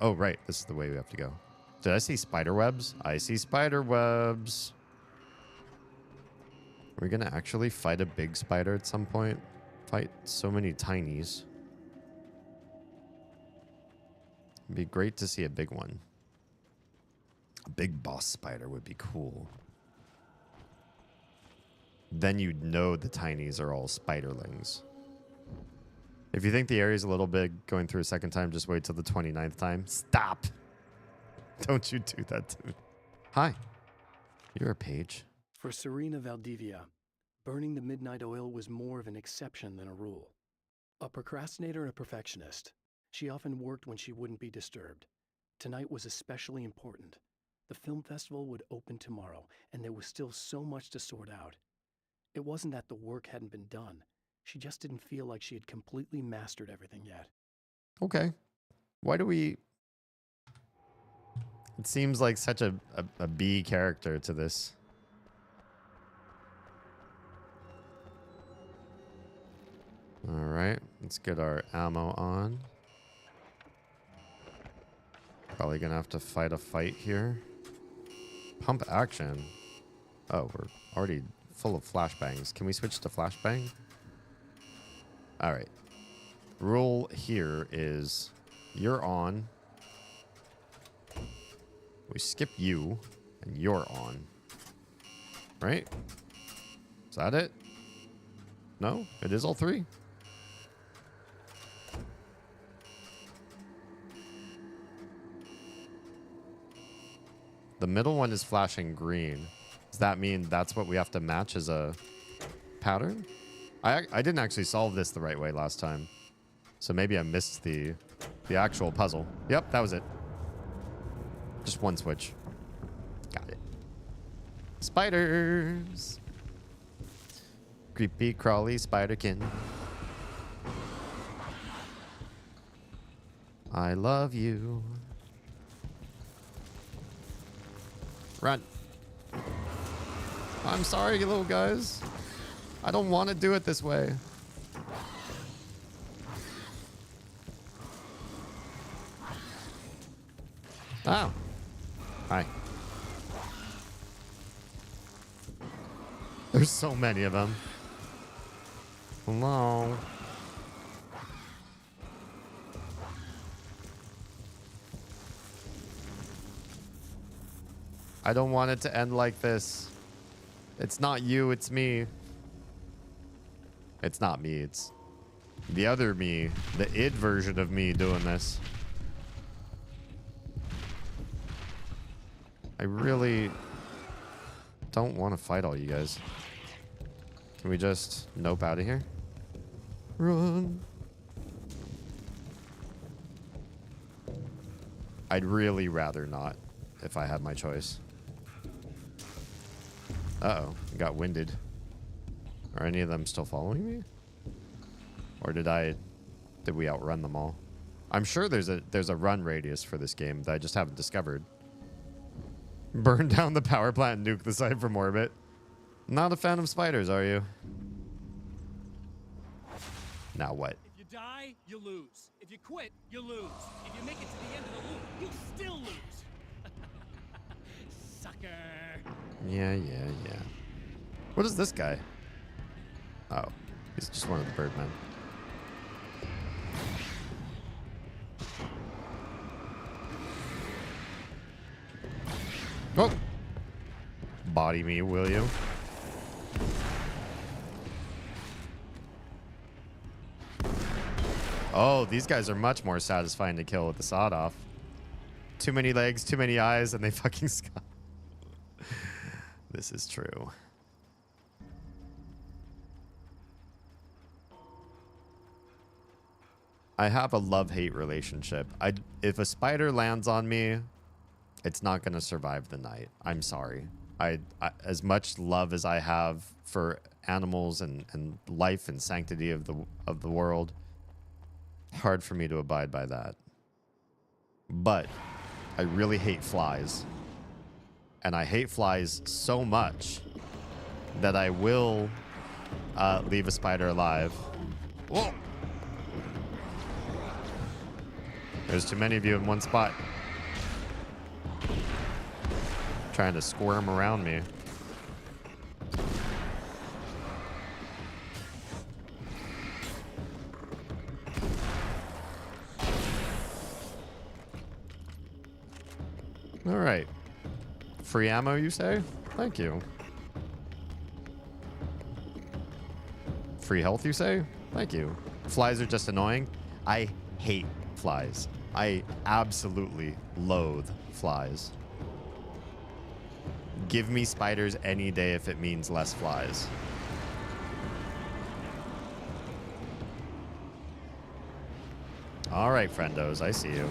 oh, right. This is the way we have to go. Did I see spider webs? I see spider webs. Are we going to actually fight a big spider at some point? Fight so many tinies. It'd be great to see a big one. A big boss spider would be cool. Then you'd know the tinies are all spiderlings. If you think the area's a little big going through a second time, just wait till the 29th time. Stop! Don't you do that to me. Hi. You're a page. For Serena Valdivia, burning the midnight oil was more of an exception than a rule. A procrastinator and a perfectionist, she often worked when she wouldn't be disturbed. Tonight was especially important. The film festival would open tomorrow, and there was still so much to sort out. It wasn't that the work hadn't been done. She just didn't feel like she had completely mastered everything yet. Okay. Why do we... It seems like such a B character to this. All right. Let's get our ammo on. Probably going to have to fight a fight here. Pump action. Oh, we're already full of flashbangs. Can we switch to flashbang? All right. Rule here is you're on. We skip you, and you're on. Right? Is that it? No? It is all three? The middle one is flashing green. Does that mean that's what we have to match as a pattern? I didn't actually solve this the right way last time. So maybe I missed the actual puzzle. Yep, that was it. Just one switch. Got it. Spiders. Creepy, crawly spiderkin. I love you. Run. I'm sorry, you little guys. I don't want to do it this way. Oh. Hi. There's so many of them. Hello. I don't want it to end like this. It's not you, it's me. It's not me, it's the other me, the id version of me doing this. I really don't want to fight all you guys. Can we just nope out of here? Run. I'd really rather not if I had my choice. Uh-oh, got winded. Are any of them still following me? Or did we outrun them all? I'm sure there's a run radius for this game that I just haven't discovered. Burn down the power plant and nuke the site from orbit. Not a fan of spiders, are you? Now what? If you die, you lose. If you quit, you lose. If you make it to the end of the loop, you'll still lose. Sucker. Yeah. What is this guy? Oh, he's just one of the birdmen. Oh! Body me, will you? Oh, these guys are much more satisfying to kill with the sawed off. Too many legs, too many eyes, and they fucking sky. This is true. I have a love-hate relationship. If a spider lands on me, it's not going to survive the night. I'm sorry. I as much love as I have for animals and life and sanctity of the world, hard for me to abide by that. But I really hate flies. And I hate flies so much that I will leave a spider alive. Whoa! There's too many of you in one spot. Trying to squirm around me. All right. Free ammo, you say? Thank you. Free health, you say? Thank you. Flies are just annoying. I hate flies. I absolutely loathe flies. Give me spiders any day if it means less flies. All right, friendos, I see you.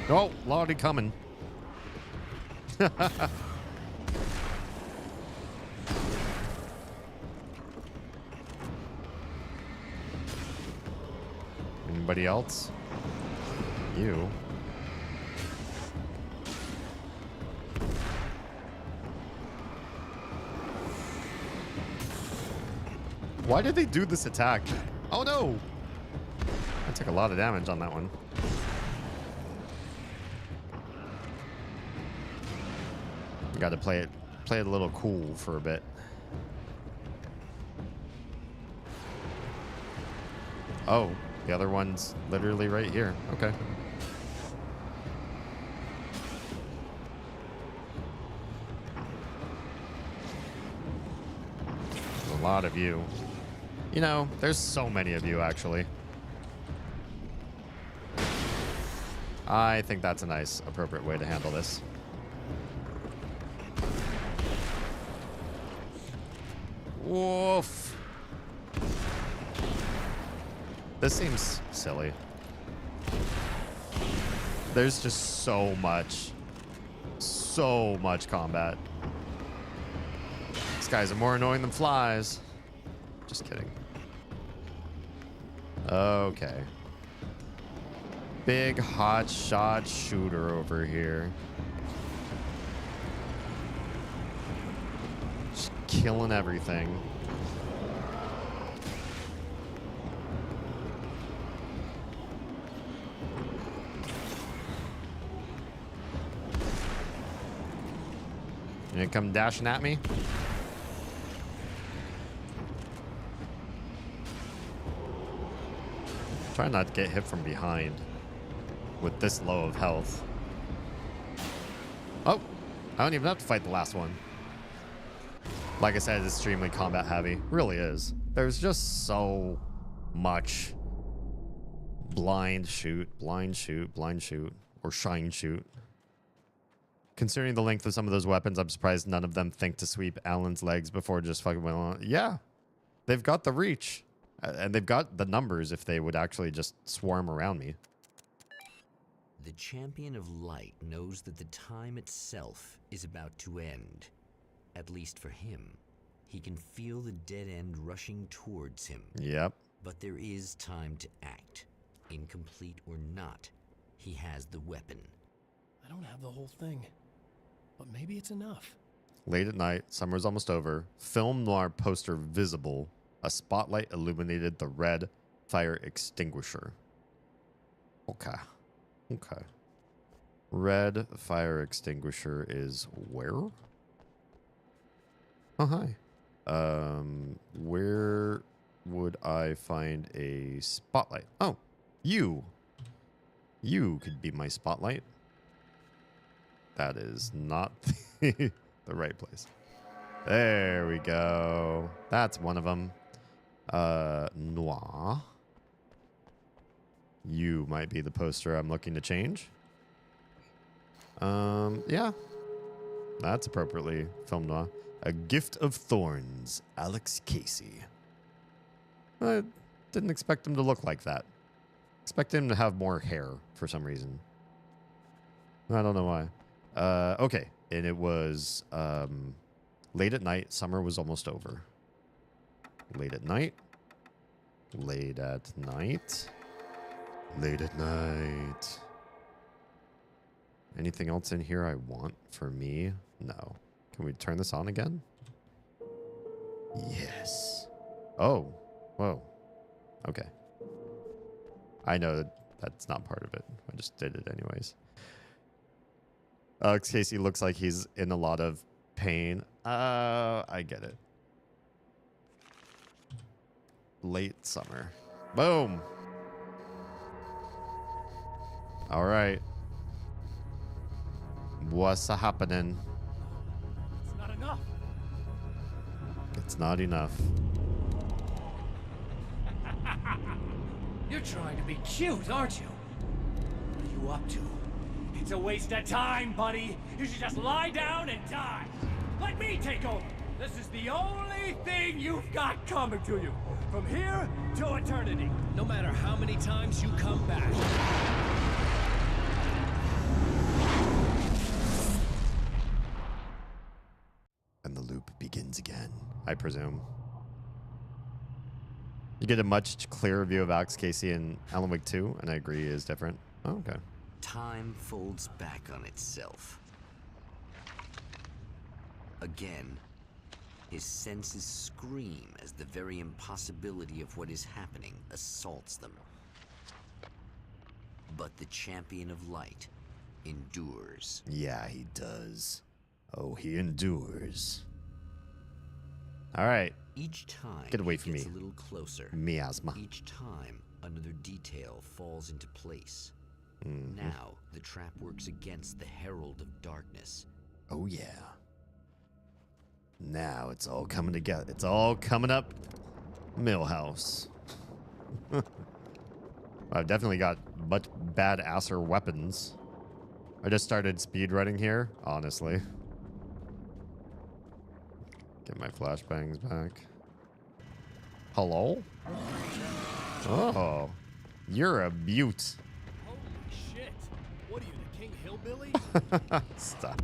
Oh, Lordy coming. Anybody else? You. Why did they do this attack? Oh no! I took a lot of damage on that one. Got to play it a little cool for a bit. Oh, the other one's literally right here. Okay. There's a lot of you. You know, there's so many of you, actually. I think that's a nice, appropriate way to handle this. Woof. This seems silly. There's just so much combat. These guys are more annoying than flies. Just kidding. Okay. Big hot shot shooter over here. Just killing everything. You gonna come dashing at me? Try not to get hit from behind with this low of health. Oh, I don't even have to fight the last one. Like I said, it's extremely combat heavy. Really is. There's just so much blind shoot, or shine shoot. Considering the length of some of those weapons, I'm surprised none of them think to sweep Alan's legs before just fucking went on. Yeah, they've got the reach. And they've got the numbers if they would actually just swarm around me. The Champion of Light knows that the time itself is about to end. At least for him. He can feel the dead end rushing towards him. Yep. But there is time to act. Incomplete or not, he has the weapon. I don't have the whole thing, but maybe it's enough. Late at night, summer's almost over. Film noir poster visible. A spotlight illuminated the red fire extinguisher. Okay. Okay. Red fire extinguisher is where? Oh, hi. Where would I find a spotlight? Oh, you. You could be my spotlight. That is not the right place. There we go. That's one of them. Noir. You might be the poster I'm looking to change. Yeah. That's appropriately film noir. A Gift of Thorns, Alex Casey. I didn't expect him to look like that. Expected him to have more hair for some reason. I don't know why. Okay. And it was late at night. Summer was almost over. Late at night. Late at night. Late at night. Anything else in here I want for me? No. Can we turn this on again? Yes. Oh. Whoa. Okay. I know that's not part of it. I just did it anyways. Alex Casey looks like he's in a lot of pain. I get it. Late summer. Boom. All right. What's happening? It's not enough. It's not enough. You're trying to be cute, aren't you? What are you up to? It's a waste of time, buddy. You should just lie down and die. Let me take over. This is the only thing you've got coming to you. From here to eternity. No matter how many times you come back. And the loop begins again, I presume. You get a much clearer view of Alex Casey in Alan Wake 2, and I agree is different. Oh, okay. Time folds back on itself. Again, his senses scream as the very impossibility of what is happening assaults them. But the Champion of Light endures. Yeah, he does. Oh, he endures. All right. Each time Get away from it gets me. a little closer. Miasma. Each time another detail falls into place. Now the trap works against the Herald of Darkness. Oh yeah. Now it's all coming together. It's all coming up. Millhouse. I've definitely got much badasser weapons. I just started speedrunning here, honestly. Get my flashbangs back. Hello? Oh, you're a beaut. Holy shit! What are you, the King Hillbilly? Stop.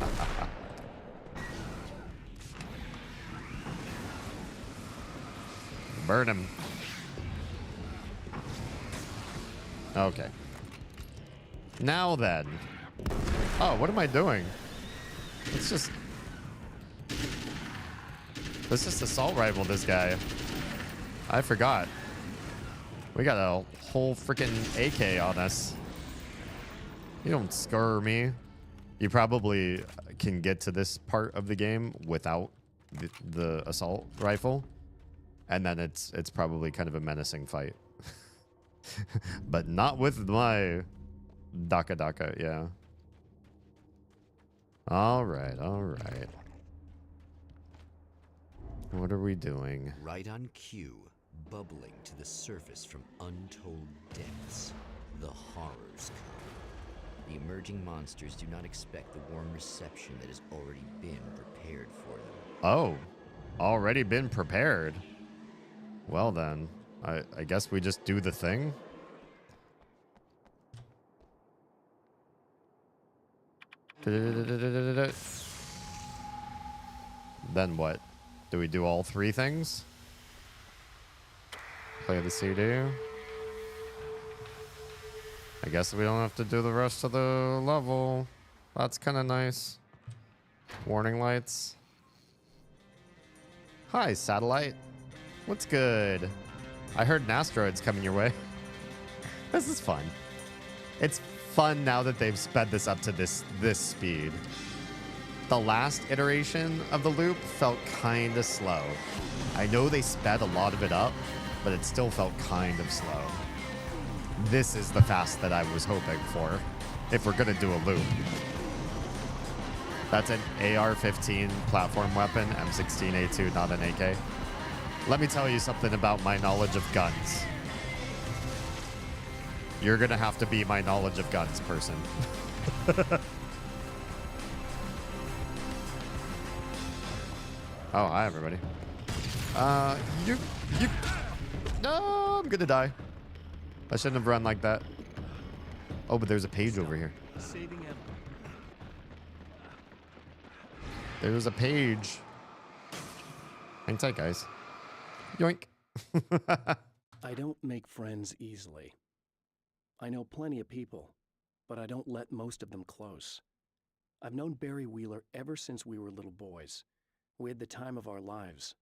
Burn him. Okay. Now then. Oh, what am I doing? Let's just assault rifle this guy. I forgot. We got a whole freaking AK on us. You don't scare me. You probably can get to this part of the game without the assault rifle. And then it's probably kind of a menacing fight. But not with my Daka, yeah. All right. What are we doing? Right on cue, bubbling to the surface from untold depths, the horrors come. The emerging monsters do not expect the warm reception that has already been prepared for them. Oh, already been prepared. Well then, I guess we just do the thing. Then what? Do we do all three things? Play the CD? I guess we don't have to do the rest of the level. That's kind of nice. Warning lights. Hi, satellite. What's good? I heard an asteroid's coming your way. This is fun. It's fun now that they've sped this up to this speed. The last iteration of the loop felt kind of slow. I know they sped a lot of it up, but it still felt kind of slow. This is the fast that I was hoping for, if we're gonna do a loop. That's an AR-15 platform weapon, M16A2, not an AK. Let me tell you something about my knowledge of guns. You're gonna have to be my knowledge of guns person. Oh, hi everybody. You. No, I'm gonna die. I shouldn't have run like that. Oh, but there's a page over here. Saving Emma. There's a page. Hang tight, guys. Yoink. I don't make friends easily. I know plenty of people, but I don't let most of them close. I've known Barry Wheeler ever since we were little boys. We had the time of our lives.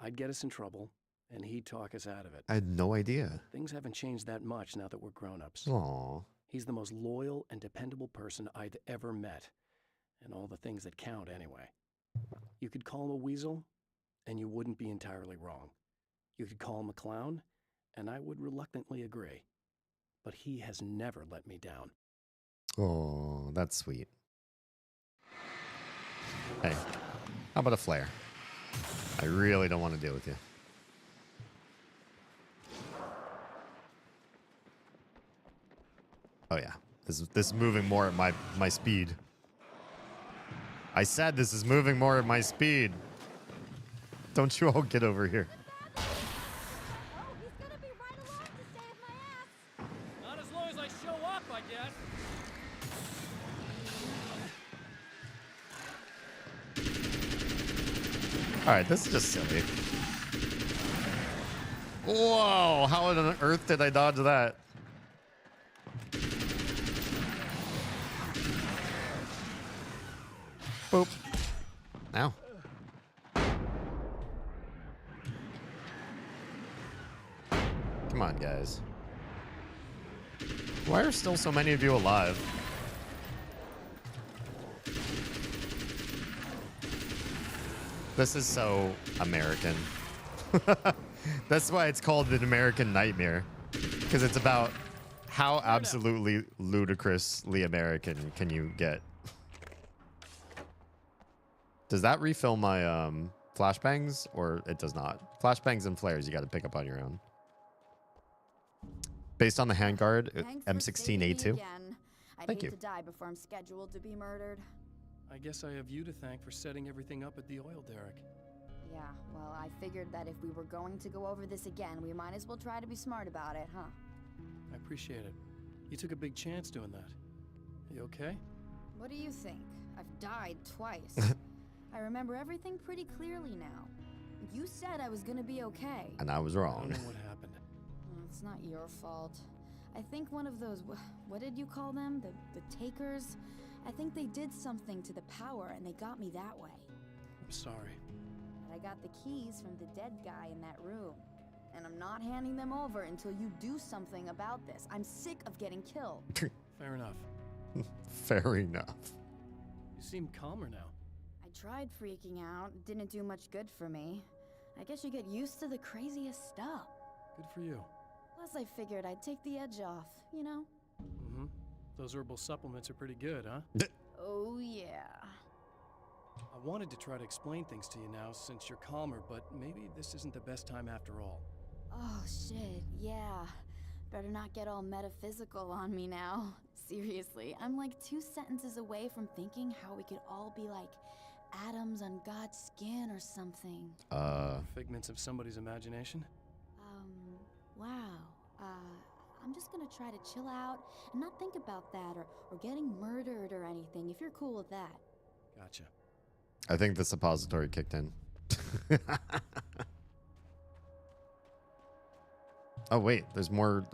I'd get us in trouble, and he'd talk us out of it. I had no idea. Things haven't changed that much now that we're grown-ups. Aw. He's the most loyal and dependable person I've ever met, and all the things that count anyway. You could call him a weasel, and you wouldn't be entirely wrong. You could call him a clown, and I would reluctantly agree. But he has never let me down. Oh, that's sweet. Hey, how about a flare? I really don't want to deal with you. Oh yeah, this is moving more at my speed. I said this is moving more at my speed. Don't you all get over here. Not as long as I show up, I guess. All right, this is just silly. Whoa, how on earth did I dodge that? Boop. Now. Come on, guys. Why are still so many of you alive? This is so American. That's why it's called an American Nightmare. Because it's about how absolutely ludicrously American can you get. Does that refill my flashbangs? Or it does not? Flashbangs and flares you got to pick up on your own. Based on the handguard, M16A2. I'd hate to die before I'm scheduled to be murdered. I guess I have you to thank for setting everything up at the oil derrick. Yeah, well, I figured that if we were going to go over this again, we might as well try to be smart about it, huh? I appreciate it. You took a big chance doing that. You okay? What do you think? I've died twice. I remember everything pretty clearly now. You said I was gonna be okay. And I was I wrong. don't know what happened. It's not your fault. I think one of those, what did you call them? The takers? I think they did something to the power and they got me that way. I'm sorry. But I got the keys from the dead guy in that room. And I'm not handing them over until you do something about this. I'm sick of getting killed. Fair enough. Fair enough. You seem calmer now. I tried freaking out. It didn't do much good for me. I guess you get used to the craziest stuff. Good for you. Plus, I figured I'd take the edge off, you know? Mm-hmm. Those herbal supplements are pretty good, huh? Oh, yeah. I wanted to try to explain things to you now since you're calmer, but maybe this isn't the best time after all. Oh, shit, yeah. Better not get all metaphysical on me now. Seriously, I'm like 2 sentences away from thinking how we could all be like atoms on God's skin or something. Figments of somebody's imagination? Wow. I'm just gonna try to chill out and not think about that or getting murdered or anything, if you're cool with that. Gotcha. I think the suppository kicked in. Oh, wait. There's more,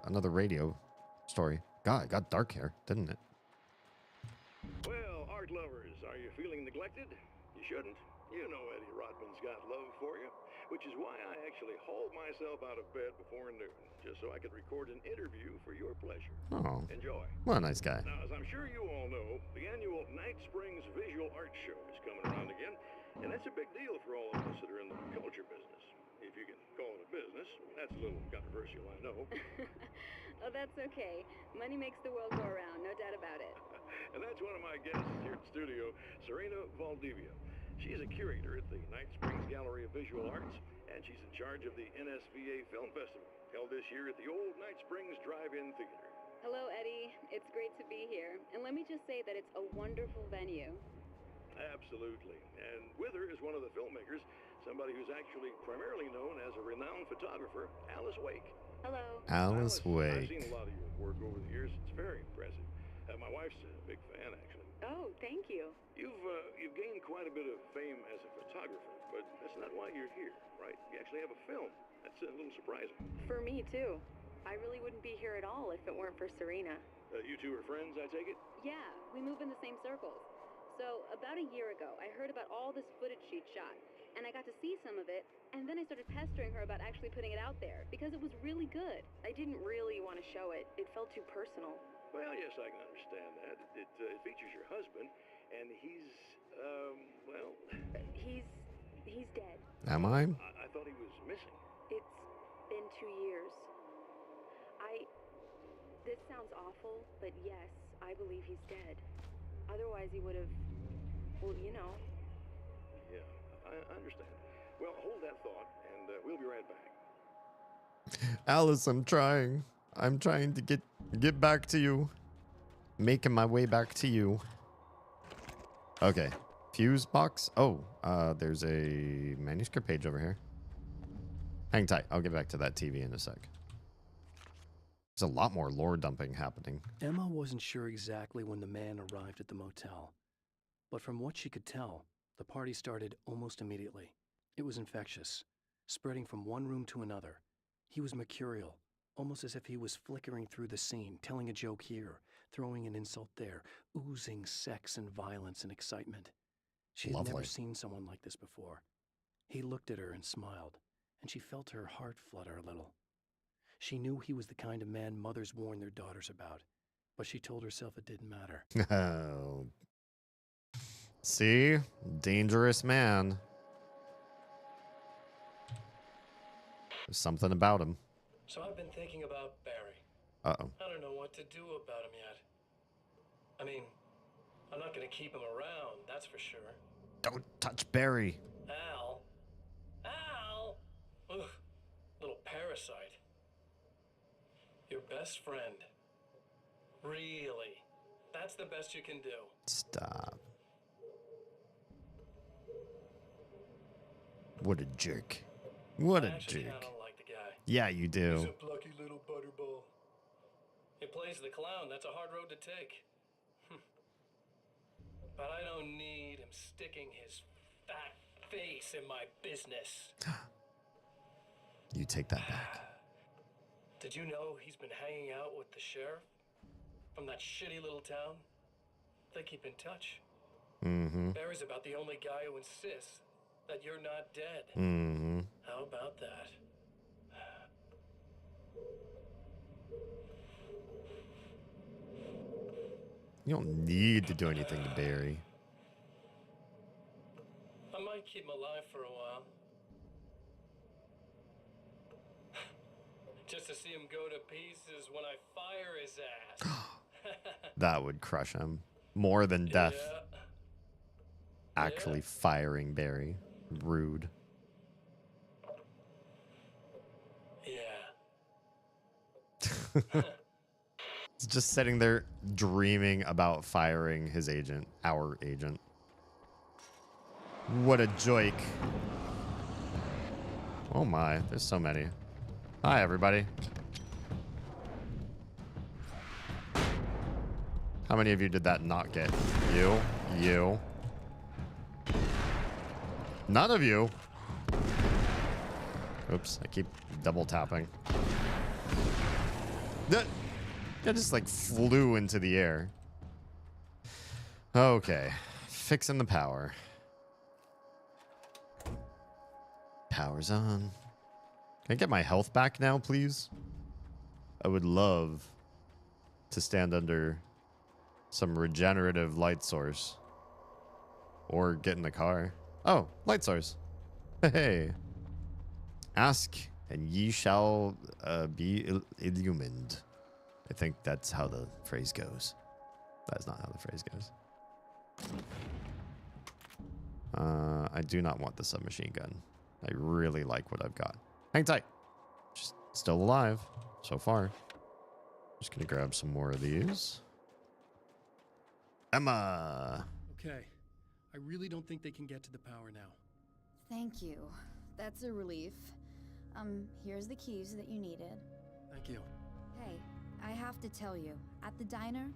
another radio story. God, it got dark here, didn't it? Well, art lovers, are you feeling neglected? You shouldn't. You know Eddie Rodman's got love for you, which is why I actually hauled myself out of bed before noon, just so I could record an interview for your pleasure. Oh. Enjoy. What a nice guy. Now, as I'm sure you all know, the annual Night Springs Visual Art Show is coming around again, and that's a big deal for all of us that are in the culture business. If you can call it a business. That's a little controversial, I know. Oh, that's okay. Money makes the world go around, no doubt about it. And that's one of my guests here at the studio, Serena Valdivia. She's a curator at the Night Springs Gallery of Visual Arts, and she's in charge of the NSVA Film Festival, held this year at the old Night Springs Drive-In Theater. Hello, Eddie. It's great to be here. And let me just say that it's a wonderful venue. Absolutely. And with her is one of the filmmakers, somebody who's actually primarily known as a renowned photographer, Alice Wake. Hello. Alice Wake. I've seen a lot of your work over the years. It's very impressive. My wife's a big fan, actually. Oh, thank you. You've gained quite a bit of fame as a photographer, but that's not why you're here, right? You actually have a film. That's a little surprising. For me, too. I really wouldn't be here at all if it weren't for Serena. You two are friends, I take it? Yeah, we move in the same circles. So, about a year ago, I heard about all this footage she'd shot, and I got to see some of it, and then I started pestering her about actually putting it out there, because it was really good. I didn't really want to show it. It felt too personal. Well, yes, I can understand that. It features your husband, and he's, well... He's dead. Am I? I thought he was missing. It's been 2 years. This sounds awful, but yes, I believe he's dead. Otherwise he would have, well, you know. Yeah, I understand. Well, hold that thought, and we'll be right back. Alice, I'm trying. I'm trying to get back to you. Making my way back to you. Okay. Fuse box. Oh, there's a manuscript page over here. Hang tight. I'll get back to that TV in a sec. There's a lot more lore dumping happening. Emma wasn't sure exactly when the man arrived at the motel. But from what she could tell, the party started almost immediately. It was infectious, spreading from one room to another. He was mercurial, almost as if he was flickering through the scene, telling a joke here, throwing an insult there, oozing sex and violence and excitement. She had never seen someone like this before. He looked at her and smiled, and she felt her heart flutter a little. She knew he was the kind of man mothers warn their daughters about, but she told herself it didn't matter. Oh. See? Dangerous man. There's something about him. So I've been thinking about Barry. Uh-oh. I don't know what to do about him yet. I mean, I'm not gonna keep him around, that's for sure. Don't touch Barry. Al? Al? Ugh, little parasite. Your best friend. Really? That's the best you can do. Stop. What a jerk. What a jerk. I don't like the guy. Yeah, you do. He's a plucky little butterball. He plays the clown. That's a hard road to take. But I don't need him sticking his fat face in my business. You take that back. Did you know he's been hanging out with the sheriff from that shitty little town? They keep in touch. Mm-hmm. Barry's about the only guy who insists that you're not dead. Mm-hmm. How about that? You don't need to do anything to Barry. I might keep him alive for a while. Just to see him go to pieces when I fire his ass. That would crush him. More than death. Yeah. Actually firing Barry. Rude. Yeah. He's just sitting there dreaming about firing his agent. Our agent. What a joke. Oh my, there's so many. Hi, everybody. How many of you did that not get? You. None of you. Oops, I keep double tapping. I just like flew into the air. Okay, fixing the power. Power's on. Can I get my health back now, please? I would love to stand under some regenerative light source. Or get in the car. Oh, light source. Hey. Ask and ye shall be illumined. I think that's how the phrase goes. That's not how the phrase goes. I do not want the submachine gun. I really like what I've got. Hang tight. Just still alive so far. Just gonna grab some more of these. Emma. Okay. I really don't think they can get to the power now. Thank you. That's a relief. Here's the keys that you needed. Thank you. Hey, I have to tell you, at the diner,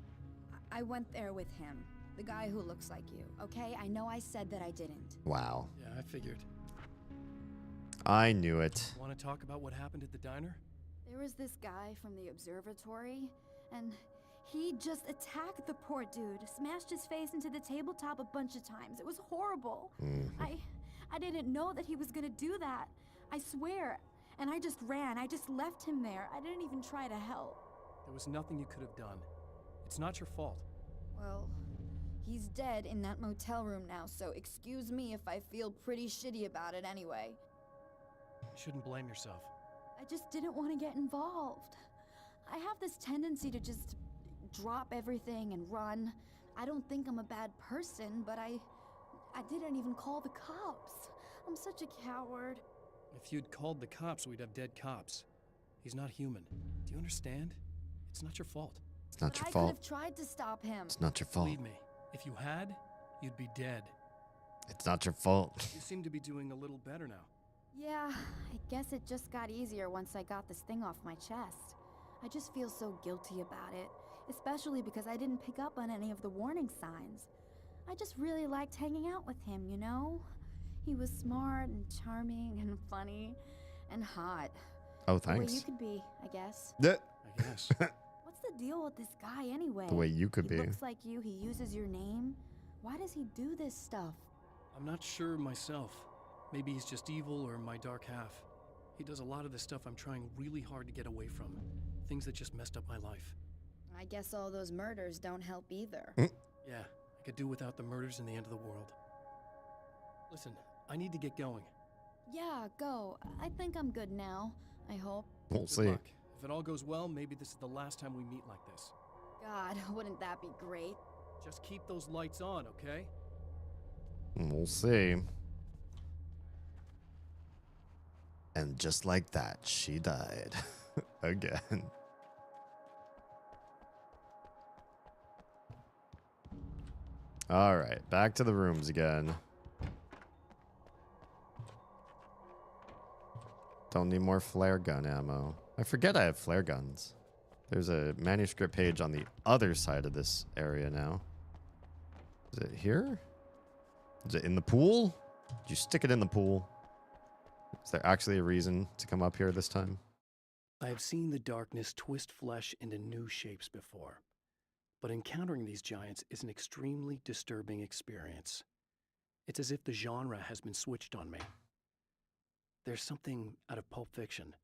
I went there with him. The guy who looks like you, okay? I know I said that I didn't. Wow. Yeah, I figured. I knew it. Want to talk about what happened at the diner? There was this guy from the observatory, and he just attacked the poor dude, smashed his face into the tabletop a bunch of times. It was horrible. I didn't know that he was gonna do that. I swear. And I just ran. I just left him there. I didn't even try to help. There was nothing you could have done. It's not your fault. Well, he's dead in that motel room now, so excuse me if I feel pretty shitty about it anyway. You shouldn't blame yourself. I just didn't want to get involved. I have this tendency to just drop everything and run. I don't think I'm a bad person, but I didn't even call the cops. I'm such a coward. If you'd called the cops, we'd have dead cops. He's not human. Do you understand? It's not your fault. It's not your I fault. could have tried to stop him. It's not your fault. Believe me, if you had, you'd be dead. It's not your fault. You seem to be doing a little better now. Yeah, I guess it just got easier once I got this thing off my chest. I just feel so guilty about it, especially because I didn't pick up on any of the warning signs. I just really liked hanging out with him, you know? He was smart and charming and funny and hot. Oh, The way thanks. you could be, I guess. Yeah. I guess. What's the deal with this guy anyway? The way you could He be. looks like you, he uses your name. Why does he do this stuff? I'm not sure myself. Maybe he's just evil or my dark half. He does a lot of the stuff I'm trying really hard to get away from. Things that just messed up my life. I guess all those murders don't help either. Yeah, I could do without the murders and the end of the world. Listen, I need to get going. Yeah, go. I think I'm good now. I hope. We'll Good see. luck. If it all goes well, maybe this is the last time we meet like this. God, wouldn't that be great? Just keep those lights on, okay? We'll see. And just like that, she died. Again. Alright, back to the rooms again. Don't need more flare gun ammo. I forget I have flare guns. There's a manuscript page on the other side of this area now. Is it here? Is it in the pool? Did you stick it in the pool? Is there actually a reason to come up here this time? I have seen the darkness twist flesh into new shapes before, but encountering these giants is an extremely disturbing experience. It's as if the genre has been switched on me. There's something out of Pulp Fiction.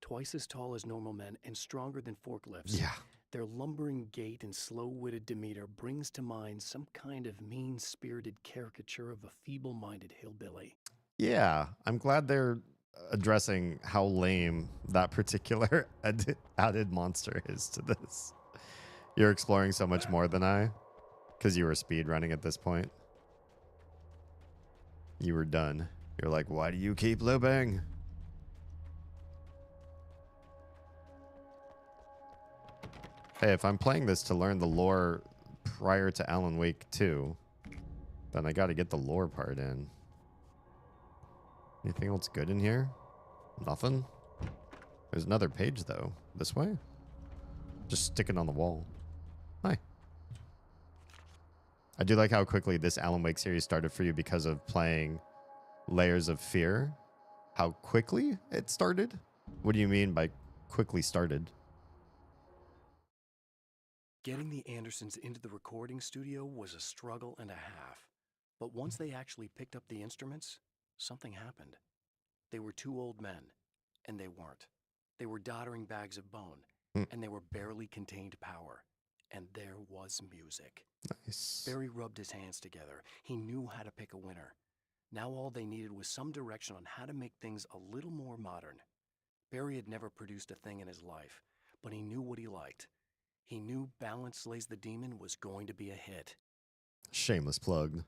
Twice as tall as normal men and stronger than forklifts. Yeah. Their lumbering gait and slow-witted demeanor brings to mind some kind of mean-spirited caricature of a feeble-minded hillbilly. Yeah, I'm glad they're addressing how lame that particular added monster is to this. You're exploring so much more than I, because you were speed running at this point. You were done. You're like, why do you keep looping? Hey, if I'm playing this to learn the lore prior to Alan Wake 2, then I got to get the lore part in. Anything else good in here? Nothing? There's another page, though. This way? Just stick it on the wall. Hi. I do like how quickly this Alan Wake series started for you because of playing Layers of Fear. How quickly it started? What do you mean by quickly started? Getting the Andersons into the recording studio was a struggle and a half. But once they actually picked up the instruments, something happened. They were two old men, and they weren't. They were doddering bags of bone, and they were barely contained power. And there was music. Nice. Barry rubbed his hands together. He knew how to pick a winner. Now all they needed was some direction on how to make things a little more modern. Barry had never produced a thing in his life, but he knew what he liked. He knew Balance Slays the Demon was going to be a hit. Shameless plug.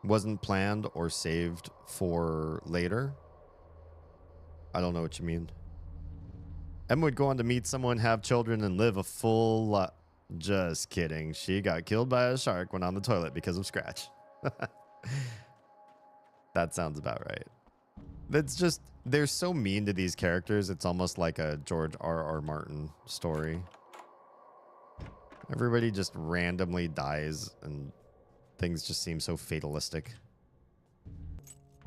Wasn't planned or saved for later? I don't know what you mean. Emma would go on to meet someone, have children, and live a full life. Just kidding. She got killed by a shark when on the toilet because of Scratch. That sounds about right. That's just, they're so mean to these characters. It's almost like a George R.R. Martin story. Everybody just randomly dies and things just seem so fatalistic.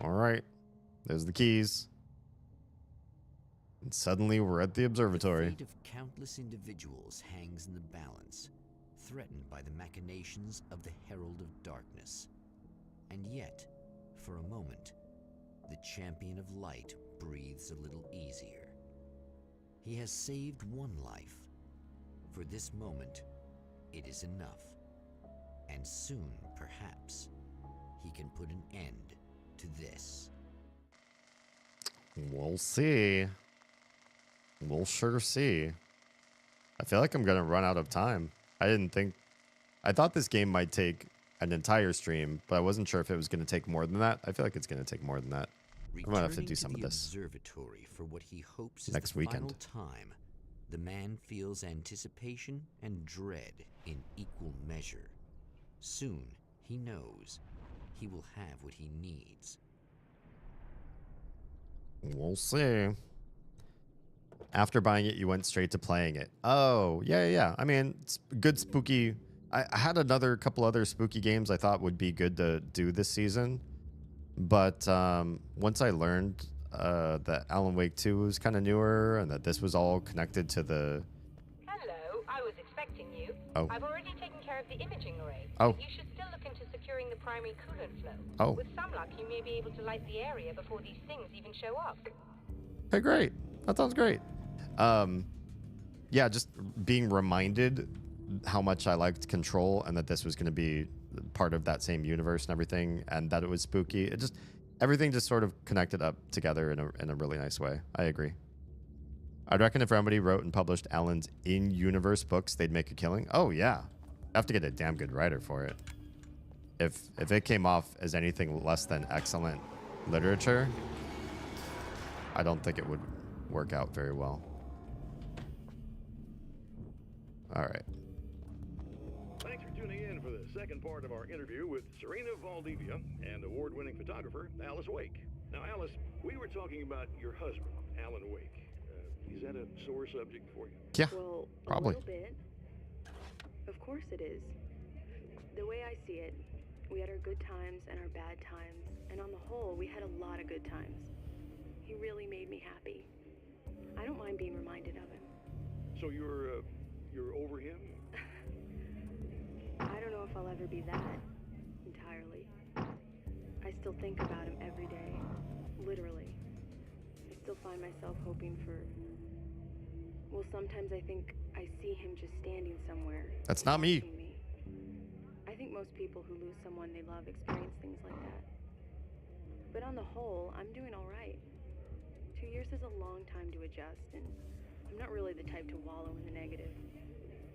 All right. There's the keys. And suddenly we're at the observatory. The fate of countless individuals hangs in the balance, threatened by the machinations of the Herald of Darkness. And yet, for a moment, the champion of light breathes a little easier. He has saved one life. For this moment, it is enough. And soon, perhaps, he can put an end to this. We'll see. We'll sure see. I feel like I'm going to run out of time. I thought this game might take an entire stream, but I wasn't sure if it was going to take more than that. I feel like it's going to take more than that. I might have to do some of this observatory for what he hopes is next the weekend. final time. The man feels anticipation and dread in equal measure. Soon, he knows he will have what he needs. We'll see. After buying it, you went straight to playing it. Oh, yeah. I mean, it's good spooky. I had another couple other spooky games I thought would be good to do this season. But once I learned that Alan Wake 2 was kind of newer and that this was all connected to the... Hello, I was expecting you. Oh. I've already taken care of the imaging array. Oh. You should still look into securing the primary coolant flow. Oh. With some luck, you may be able to light the area before these things even show up. Hey, great. That sounds great. Yeah, just being reminded how much I liked Control and that this was going to be part of that same universe and everything, and that it was spooky. It just, everything just sort of connected up together in a really nice way. I agree. I'd reckon if Remedy wrote and published Alan's in-universe books, they'd make a killing. Oh yeah, have to get a damn good writer for it. If it came off as anything less than excellent literature, I don't think it would work out very well. All right. Thanks for tuning in for the second part of our interview with Serena Valdivia and award-winning photographer Alice Wake. Now, Alice, we were talking about your husband, Alan Wake. Is that a sore subject for you? Yeah, well, probably. A little bit. Of course it is. The way I see it, we had our good times and our bad times, and on the whole, we had a lot of good times. He really made me happy. I don't mind being reminded of him. So you're over him? I don't know if I'll ever be that entirely. I still think about him every day, literally. I still find myself hoping for... Well, sometimes I think I see him just standing somewhere. That's not me. I think most people who lose someone they love experience things like that. But on the whole, I'm doing all right. 2 years is a long time to adjust, and I'm not really the type to wallow in the negative.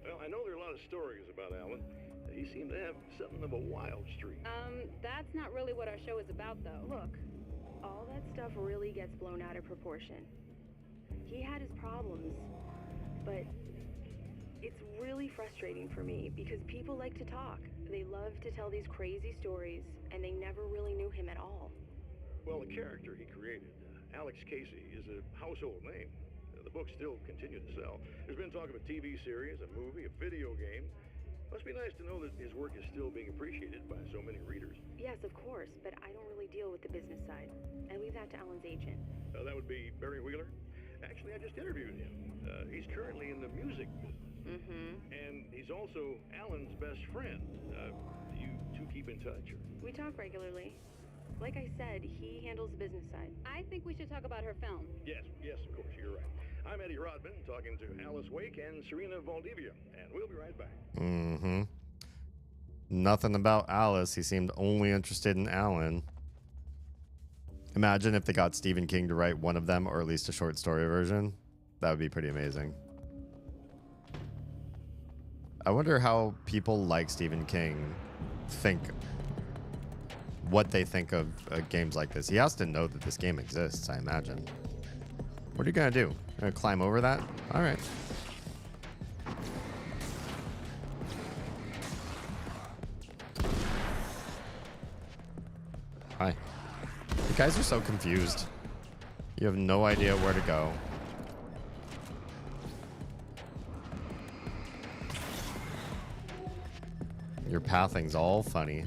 Well, I know there are a lot of stories about Alan. He seemed to have something of a wild streak. That's not really what our show is about, though. Look, all that stuff really gets blown out of proportion. He had his problems, but it's really frustrating for me because people like to talk. They love to tell these crazy stories, and they never really knew him at all. Well, the character he created, Alex Casey, is a household name. The books still continue to sell. There's been talk of a TV series, a movie, a video game. Must be nice to know that his work is still being appreciated by so many readers. Yes, of course, but I don't really deal with the business side. I leave that to Alan's agent. That would be Barry Wheeler? Actually, I just interviewed him. He's currently in the music business. And he's also Alan's best friend. Do you two keep in touch? Or? We talk regularly. Like I said, he handles the business side. I think we should talk about her film. Yes, of course, you're right. I'm Eddie Rodman, talking to Alice Wake and Serena Valdivia, and we'll be right back. Nothing about Alice. He seemed only interested in Alan. Imagine if they got Stephen King to write one of them, or at least a short story version. That would be pretty amazing. I wonder how people like Stephen King think, what they think of games like this. He has to know that this game exists, I imagine. What are you gonna do? Gonna climb over that? All right. Hi. You guys are so confused. You have no idea where to go. Your pathing's all funny.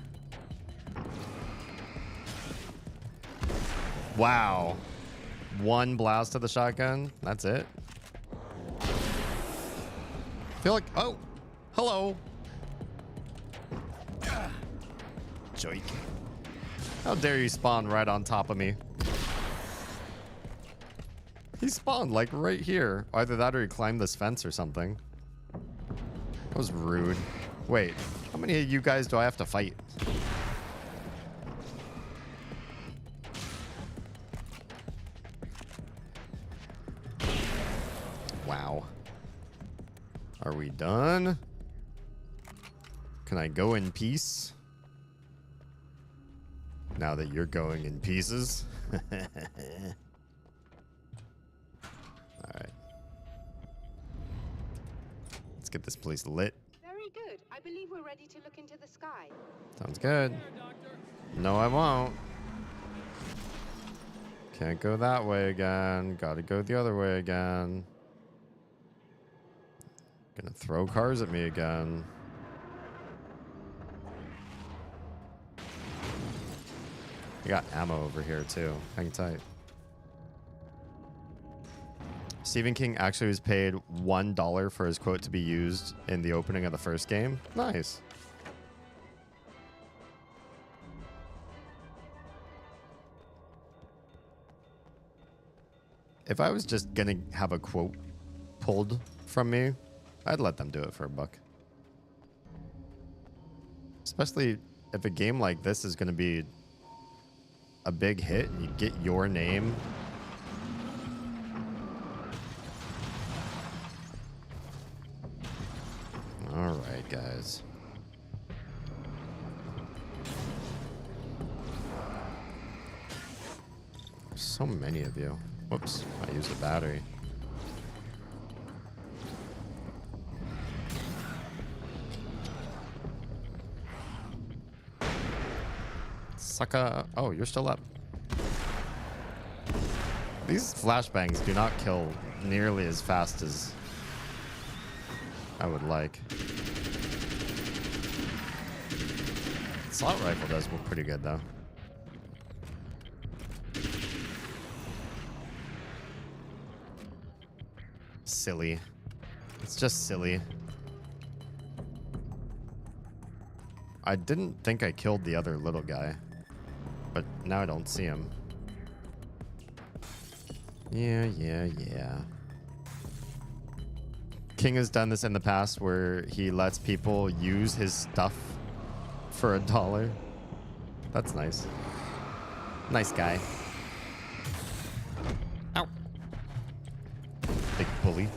Wow. One blast of the shotgun? That's it? I feel like... Oh! Hello! Joik. How dare you spawn right on top of me? He spawned like right here. Either that or he climbed this fence or something. That was rude. Wait, how many of you guys do I have to fight? Wow. Are we done? Can I go in peace? Now that you're going in pieces. Alright. Let's get this place lit. Very good. I believe we're ready to look into the sky. Sounds good. No, I won't. Can't go that way again. Gotta go the other way again. Gonna throw cars at me again. I got ammo over here too. Hang tight. Stephen King actually was paid $1 for his quote to be used in the opening of the first game. Nice. If I was just gonna have a quote pulled from me, I'd let them do it for $1. Especially if a game like this is going to be a big hit, you get your name. All right, guys. So many of you. Whoops, I used a battery. Sucker. Oh, you're still up. These flashbangs do not kill nearly as fast as I would like. Assault rifle does look pretty good though. Silly. It's just silly. I didn't think I killed the other little guy, but now I don't see him. Yeah. King has done this in the past where he lets people use his stuff for $1. That's nice. Nice guy. Ow. Big bully.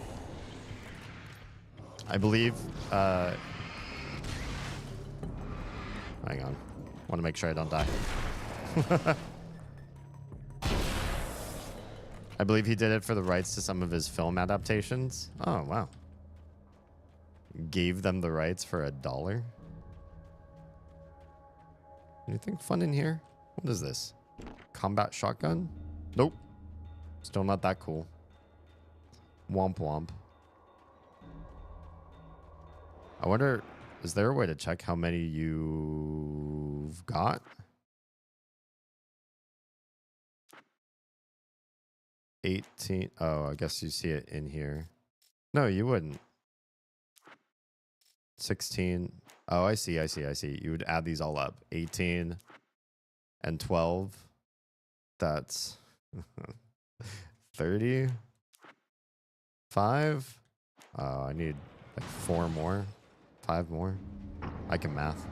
I believe, hang on. Want to make sure I don't die. I believe he did it for the rights to some of his film adaptations. Oh, wow. Gave them the rights for $1. Anything fun in here? What is this? Combat shotgun? Nope. Still not that cool. Womp womp. I wonder, is there a way to check how many you've got? $18. Oh, I guess you see it in here. No, you wouldn't. 16. Oh, I see. You would add these all up. 18 and 12. That's 35. Oh, I need like 4 more. 5 more. I can math.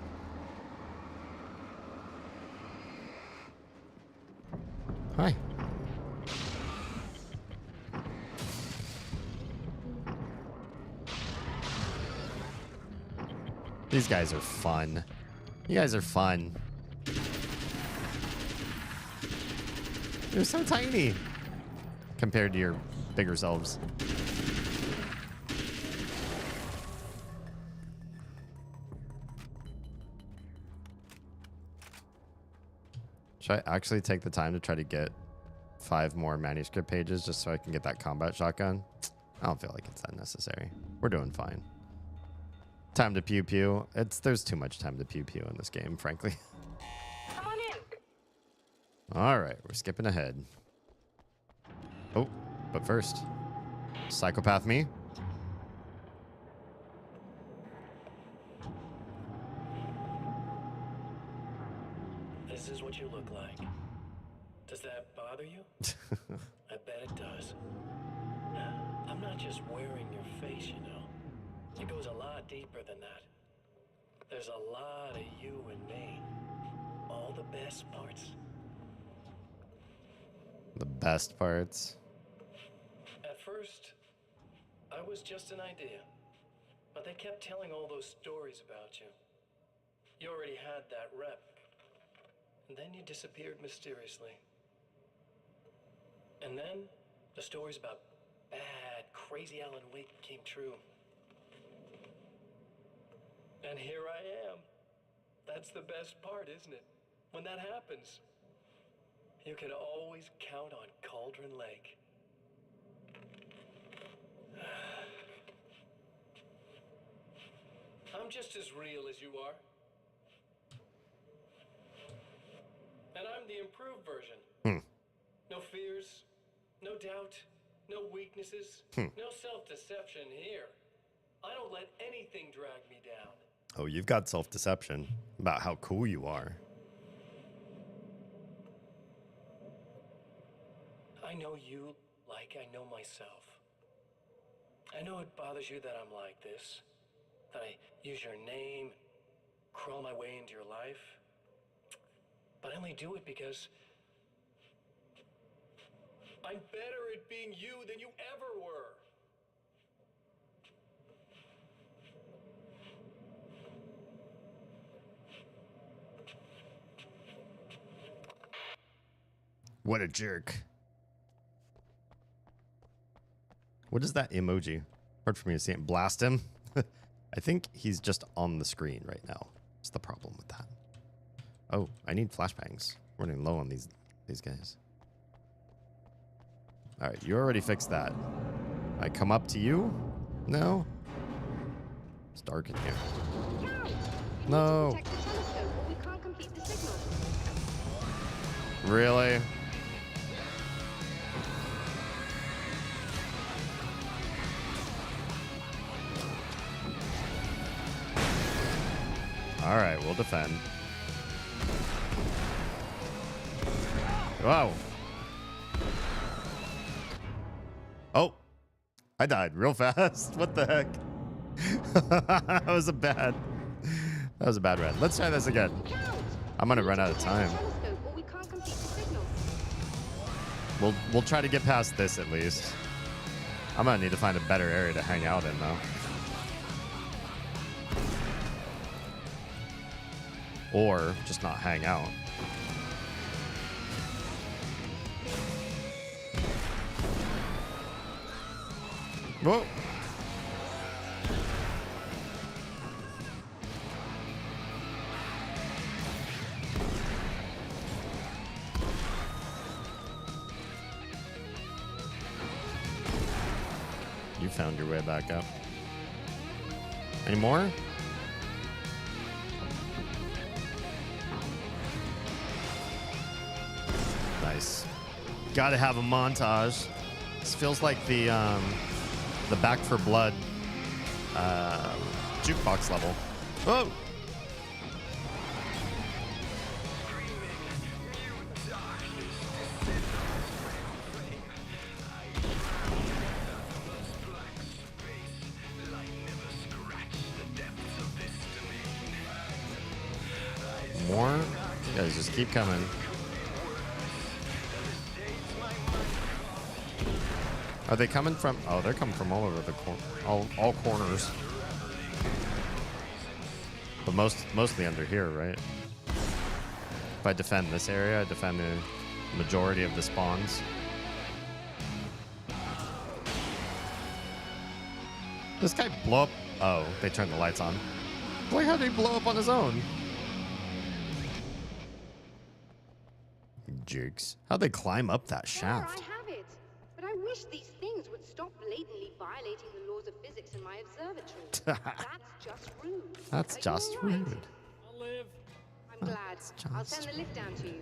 Hi. These guys are fun. You guys are fun. You're so tiny compared to your bigger selves. Should I actually take the time to try to get 5 more manuscript pages just so I can get that combat shotgun? I don't feel like it's that necessary. We're doing fine. Time to pew pew. There's too much time to pew pew in this game, frankly. Come on in. All right, we're skipping ahead. Oh, but first, psychopath me. This is what you look like. Does that bother you? I bet it does. I'm not just wearing your face, you know. It goes a lot deeper than that. There's a lot of you and me. All the best parts. The best parts. At first, I was just an idea. But they kept telling all those stories about you. You already had that rep. And then you disappeared mysteriously. And then the stories about bad, crazy Alan Wake came true. And here I am. That's the best part, isn't it? When that happens, you can always count on Cauldron Lake. I'm just as real as you are. And I'm the improved version. No fears, no doubt, no weaknesses, no self-deception here. I don't let anything drag me down. Oh, you've got self-deception about how cool you are. I know you like I know myself. I know it bothers you that I'm like this, that I use your name, crawl my way into your life. But I only do it because I'm better at being you than you ever were. What a jerk. What is that emoji? Hard for me to see it. Blast him. I think he's just on the screen right now. What's the problem with that? Oh, I need flashbangs. We're running low on these guys. All right, you already fixed that. I come up to you? No? It's dark in here. No. Really? All right, we'll defend. Wow. Oh, I died real fast. What the heck? That was a bad run. Let's try this again. I'm gonna run out of time. We'll try to get past this at least. I'm gonna need to find a better area to hang out in though. Or just not hang out. Whoa. You found your way back up. Any more? Nice. Gotta have a montage. This feels like the Back for Blood jukebox level. Whoa! More? You guys just keep coming. Are they coming from? Oh, they're coming from all over the all corners. But mostly under here, right? If I defend this area, I defend the majority of the spawns. This guy blow up. Oh, they turned the lights on. Why how did he blow up on his own? Jerks. How'd they climb up that shaft? There, I have it. But I wish these things would stop blatantly violating the laws of physics in my observatory. That's just rude. That's just rude. I'll live. I'm glad. I'll send the lift down to you.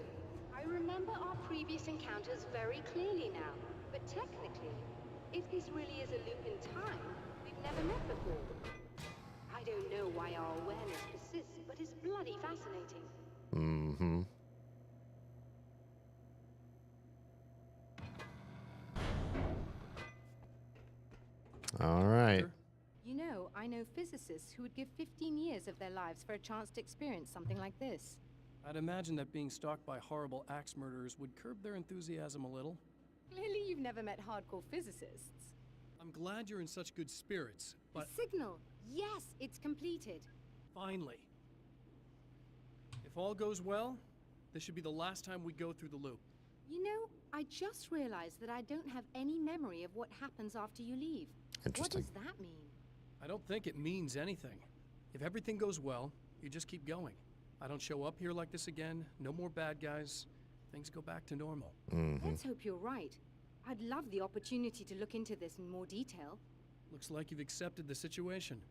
I remember our previous encounters very clearly now. But technically, if this really is a loop in time, we've never met before. I don't know why our awareness persists, but it's bloody fascinating. Mm-hmm. All right. You know, I know physicists who would give 15 years of their lives for a chance to experience something like this. I'd imagine that being stalked by horrible axe murderers would curb their enthusiasm a little. Clearly you've never met hardcore physicists. I'm glad you're in such good spirits, but... The signal! Yes, it's completed. Finally. If all goes well, this should be the last time we go through the loop. You know, I just realized that I don't have any memory of what happens after you leave. Interesting. What does that mean? I don't think it means anything. If everything goes well, you just keep going. I don't show up here like this again, no more bad guys. Things go back to normal. Let's hope you're right. I'd love the opportunity to look into this in more detail. Looks like you've accepted the situation.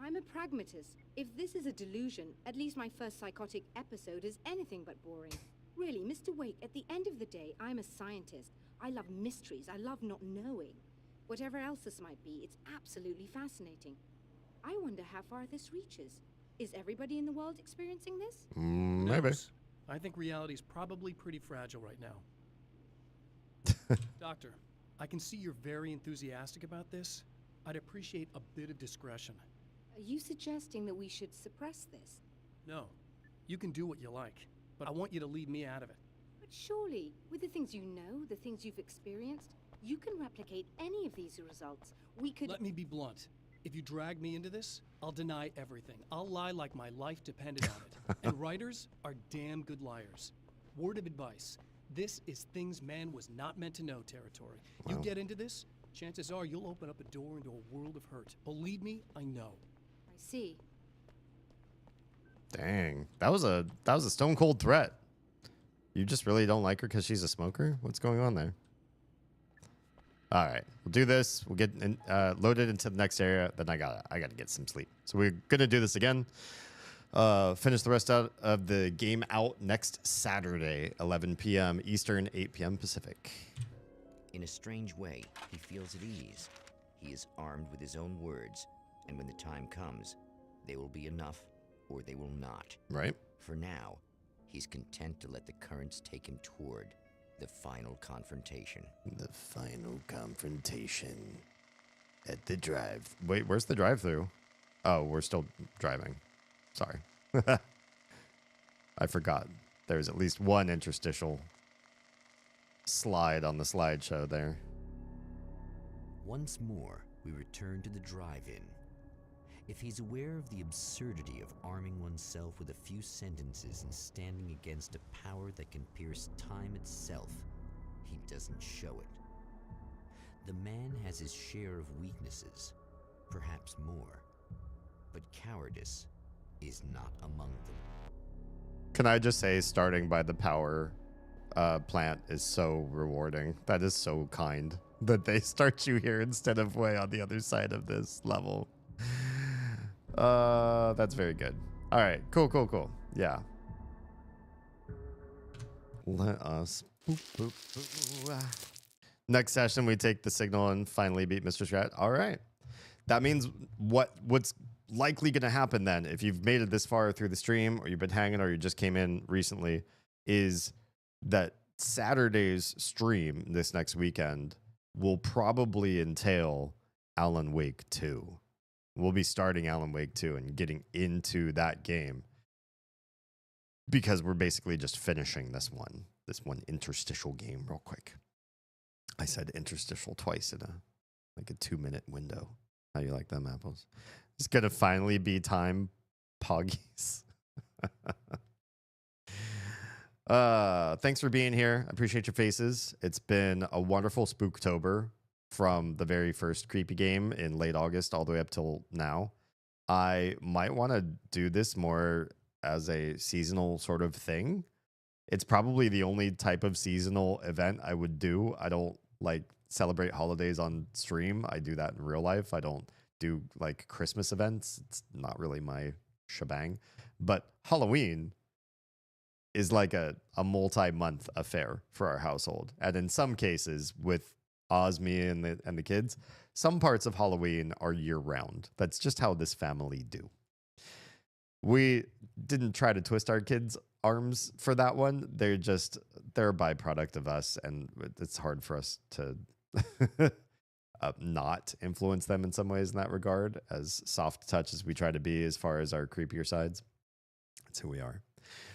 I'm a pragmatist. If this is a delusion, at least my first psychotic episode is anything but boring. Really, Mr. Wake, at the end of the day, I'm a scientist. I love mysteries. I love not knowing. Whatever else this might be, it's absolutely fascinating. I wonder how far this reaches. Is everybody in the world experiencing this? Maybe. I think reality's probably pretty fragile right now. Doctor, I can see you're very enthusiastic about this. I'd appreciate a bit of discretion. Are you suggesting that we should suppress this? No. You can do what you like, but I want you to leave me out of it. But surely, with the things you know, the things you've experienced, you can replicate any of these results. We could... Let me be blunt. If you drag me into this, I'll deny everything. I'll lie like my life depended on it. And writers are damn good liars. Word of advice. This is things man was not meant to know territory. Wow. You get into this, chances are you'll open up a door into a world of hurt. Believe me, I know. I see. Dang, that was a stone cold threat. You just really don't like her because she's a smoker? What's going on there? All right, we'll do this. We'll get loaded into the next area. Then I gotta get some sleep. So we're gonna do this again. Finish the rest out of the game out next Saturday, 11 p.m. Eastern, 8 p.m. Pacific. In a strange way, he feels at ease. He is armed with his own words, and when the time comes, they will be enough or they will not. Right. For now, he's content to let the currents take him toward the final confrontation. The final confrontation at the drive. Wait, where's the drive-through? Oh, we're still driving. Sorry. I forgot. There's at least one interstitial slide on the slideshow there. Once more, we return to the drive-in. If he's aware of the absurdity of arming oneself with a few sentences and standing against a power that can pierce time itself, he doesn't show it. The man has his share of weaknesses, perhaps more, but cowardice is not among them. Can I just say, starting by the power plant is so rewarding. That is so kind that they start you here instead of way on the other side of this level. That's very good. All right, cool. Yeah. Let us boop, boop, boop. Next session, we take the signal and finally beat Mr. Strat. All right. That means what's likely going to happen then, if you've made it this far through the stream, or you've been hanging, or you just came in recently, is that Saturday's stream this next weekend will probably entail Alan Wake 2. We'll be starting Alan Wake 2 and getting into that game because we're basically just finishing this one interstitial game real quick. I said interstitial twice in a 2-minute window. How you like them apples? It's gonna finally be time, Poggies. Thanks for being here. I appreciate your faces. It's been a wonderful Spooktober from the very first creepy game in late August all the way up till now. I might want to do this more as a seasonal sort of thing. It's probably the only type of seasonal event I would do. I don't like celebrate holidays on stream. I do that in real life. I don't do like Christmas events. It's not really my shebang. But Halloween is like a multi-month affair for our household. And in some cases, with Osme and the kids, some parts of Halloween are year-round. That's just how this family do. We didn't try to twist our kids' arms for that one. They're a byproduct of us, and it's hard for us to not influence them in some ways in that regard, as soft touch as we try to be as far as our creepier sides. That's who we are.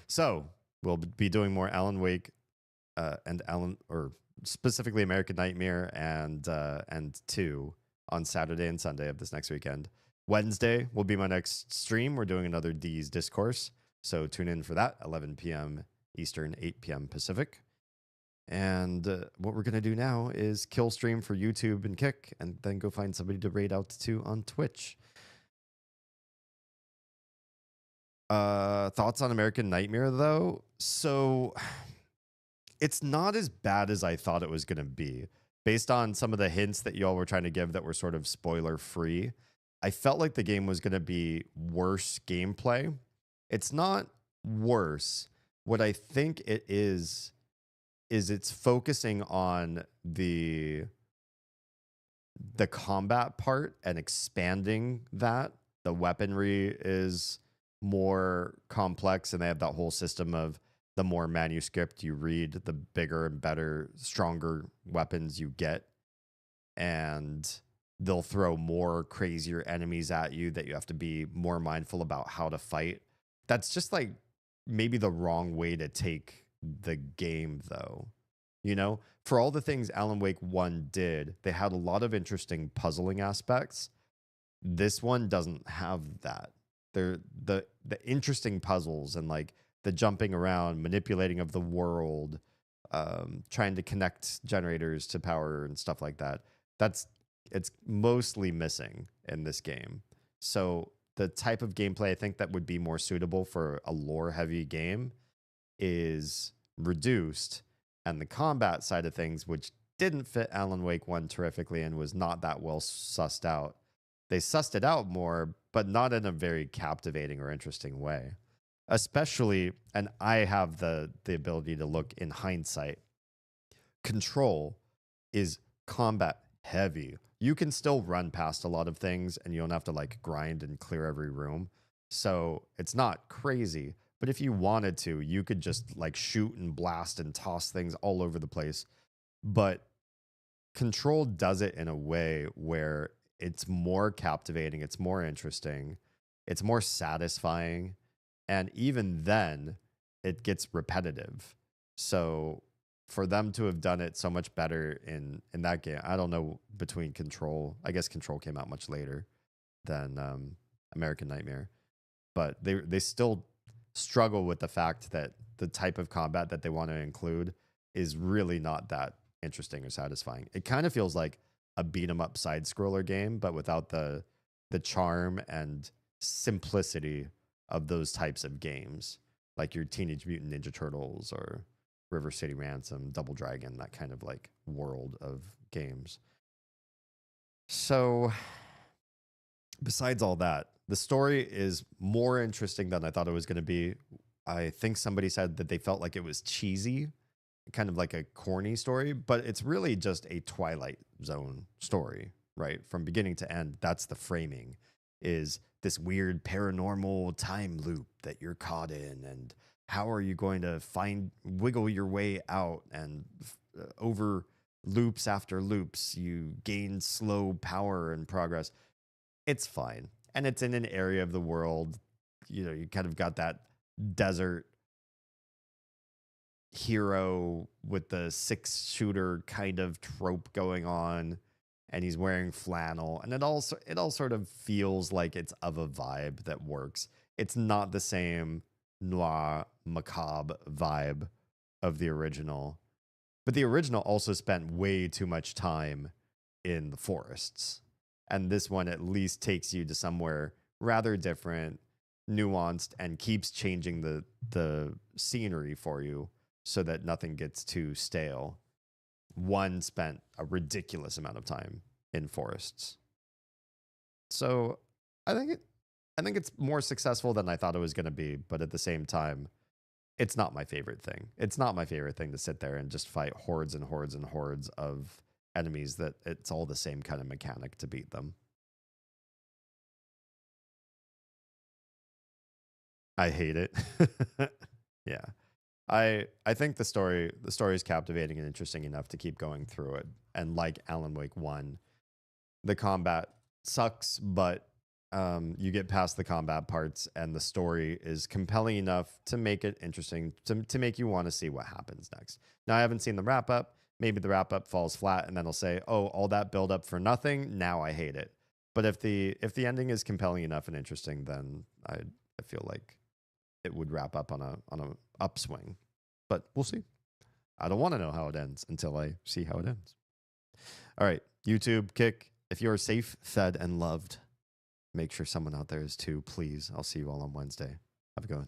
So we'll be doing more Alan Wake or specifically American Nightmare and 2 on Saturday and Sunday of this next weekend. Wednesday will be my next stream. We're doing another D's Discourse, so tune in for that, 11 p.m. Eastern, 8 p.m. Pacific. And what we're going to do now is kill stream for YouTube and Kick, and then go find somebody to raid out to on Twitch. Thoughts on American Nightmare, though? So it's not as bad as I thought it was going to be. Based on some of the hints that y'all were trying to give that were sort of spoiler-free, I felt like the game was going to be worse gameplay. It's not worse. What I think it is it's focusing on the combat part and expanding that. The weaponry is more complex, and they have that whole system of the more manuscript you read, the bigger and better, stronger weapons you get. And they'll throw more crazier enemies at you that you have to be more mindful about how to fight. That's just like maybe the wrong way to take the game, though. You know, for all the things Alan Wake 1 did, they had a lot of interesting puzzling aspects. This one doesn't have that. The interesting puzzles and like the jumping around, manipulating of the world, trying to connect generators to power and stuff like that. It's mostly missing in this game. So the type of gameplay I think that would be more suitable for a lore heavy game is reduced, and the combat side of things, which didn't fit Alan Wake 1 terrifically and was not that well sussed out. They sussed it out more, but not in a very captivating or interesting way. Especially, and I have the ability to look in hindsight, Control is combat heavy. You can still run past a lot of things and you don't have to like grind and clear every room. So it's not crazy. But if you wanted to, you could just like shoot and blast and toss things all over the place. But Control does it in a way where it's more captivating, it's more interesting, it's more satisfying. And even then, it gets repetitive. So for them to have done it so much better in that game, I don't know between Control. I guess Control came out much later than American Nightmare. But they still struggle with the fact that the type of combat that they want to include is really not that interesting or satisfying. It kind of feels like a beat 'em up side scroller game, but without the charm and simplicity of those types of games, like your Teenage Mutant Ninja Turtles or River City Ransom, Double Dragon, that kind of like world of games. So besides all that, the story is more interesting than I thought it was going to be. I think somebody said that they felt like it was cheesy, kind of like a corny story, but it's really just a Twilight Zone story, right? From beginning to end, that's the framing, is this weird paranormal time loop that you're caught in, and how are you going to wiggle your way out, and over loops after loops, you gain slow power and progress. It's fine. And it's in an area of the world, you know, you kind of got that desert hero with the 6-shooter kind of trope going on, and he's wearing flannel, and it all sort of feels like it's of a vibe that works. It's not the same noir macabre vibe of the original, but the original also spent way too much time in the forests, and this one at least takes you to somewhere rather different, nuanced, and keeps changing the scenery for you so that nothing gets too stale. One spent a ridiculous amount of time in forests. So I think it's more successful than I thought it was going to be, but at the same time, it's not my favorite thing. It's not my favorite thing to sit there and just fight hordes and hordes and hordes of enemies that it's all the same kind of mechanic to beat them. I hate it. Yeah. I think the story is captivating and interesting enough to keep going through it. And like Alan Wake 1, the combat sucks, but you get past the combat parts and the story is compelling enough to make it interesting, to make you want to see what happens next. Now, I haven't seen the wrap up. Maybe the wrap up falls flat and then I'll say, oh, all that build up for nothing. Now I hate it. But if the ending is compelling enough and interesting, then I feel like it would wrap up on a upswing. But we'll see. I don't want to know how it ends until I see how it ends. All right, YouTube, Kick, if you're safe, fed, and loved, make sure someone out there is too, please. I'll see you all on Wednesday. Have a good one.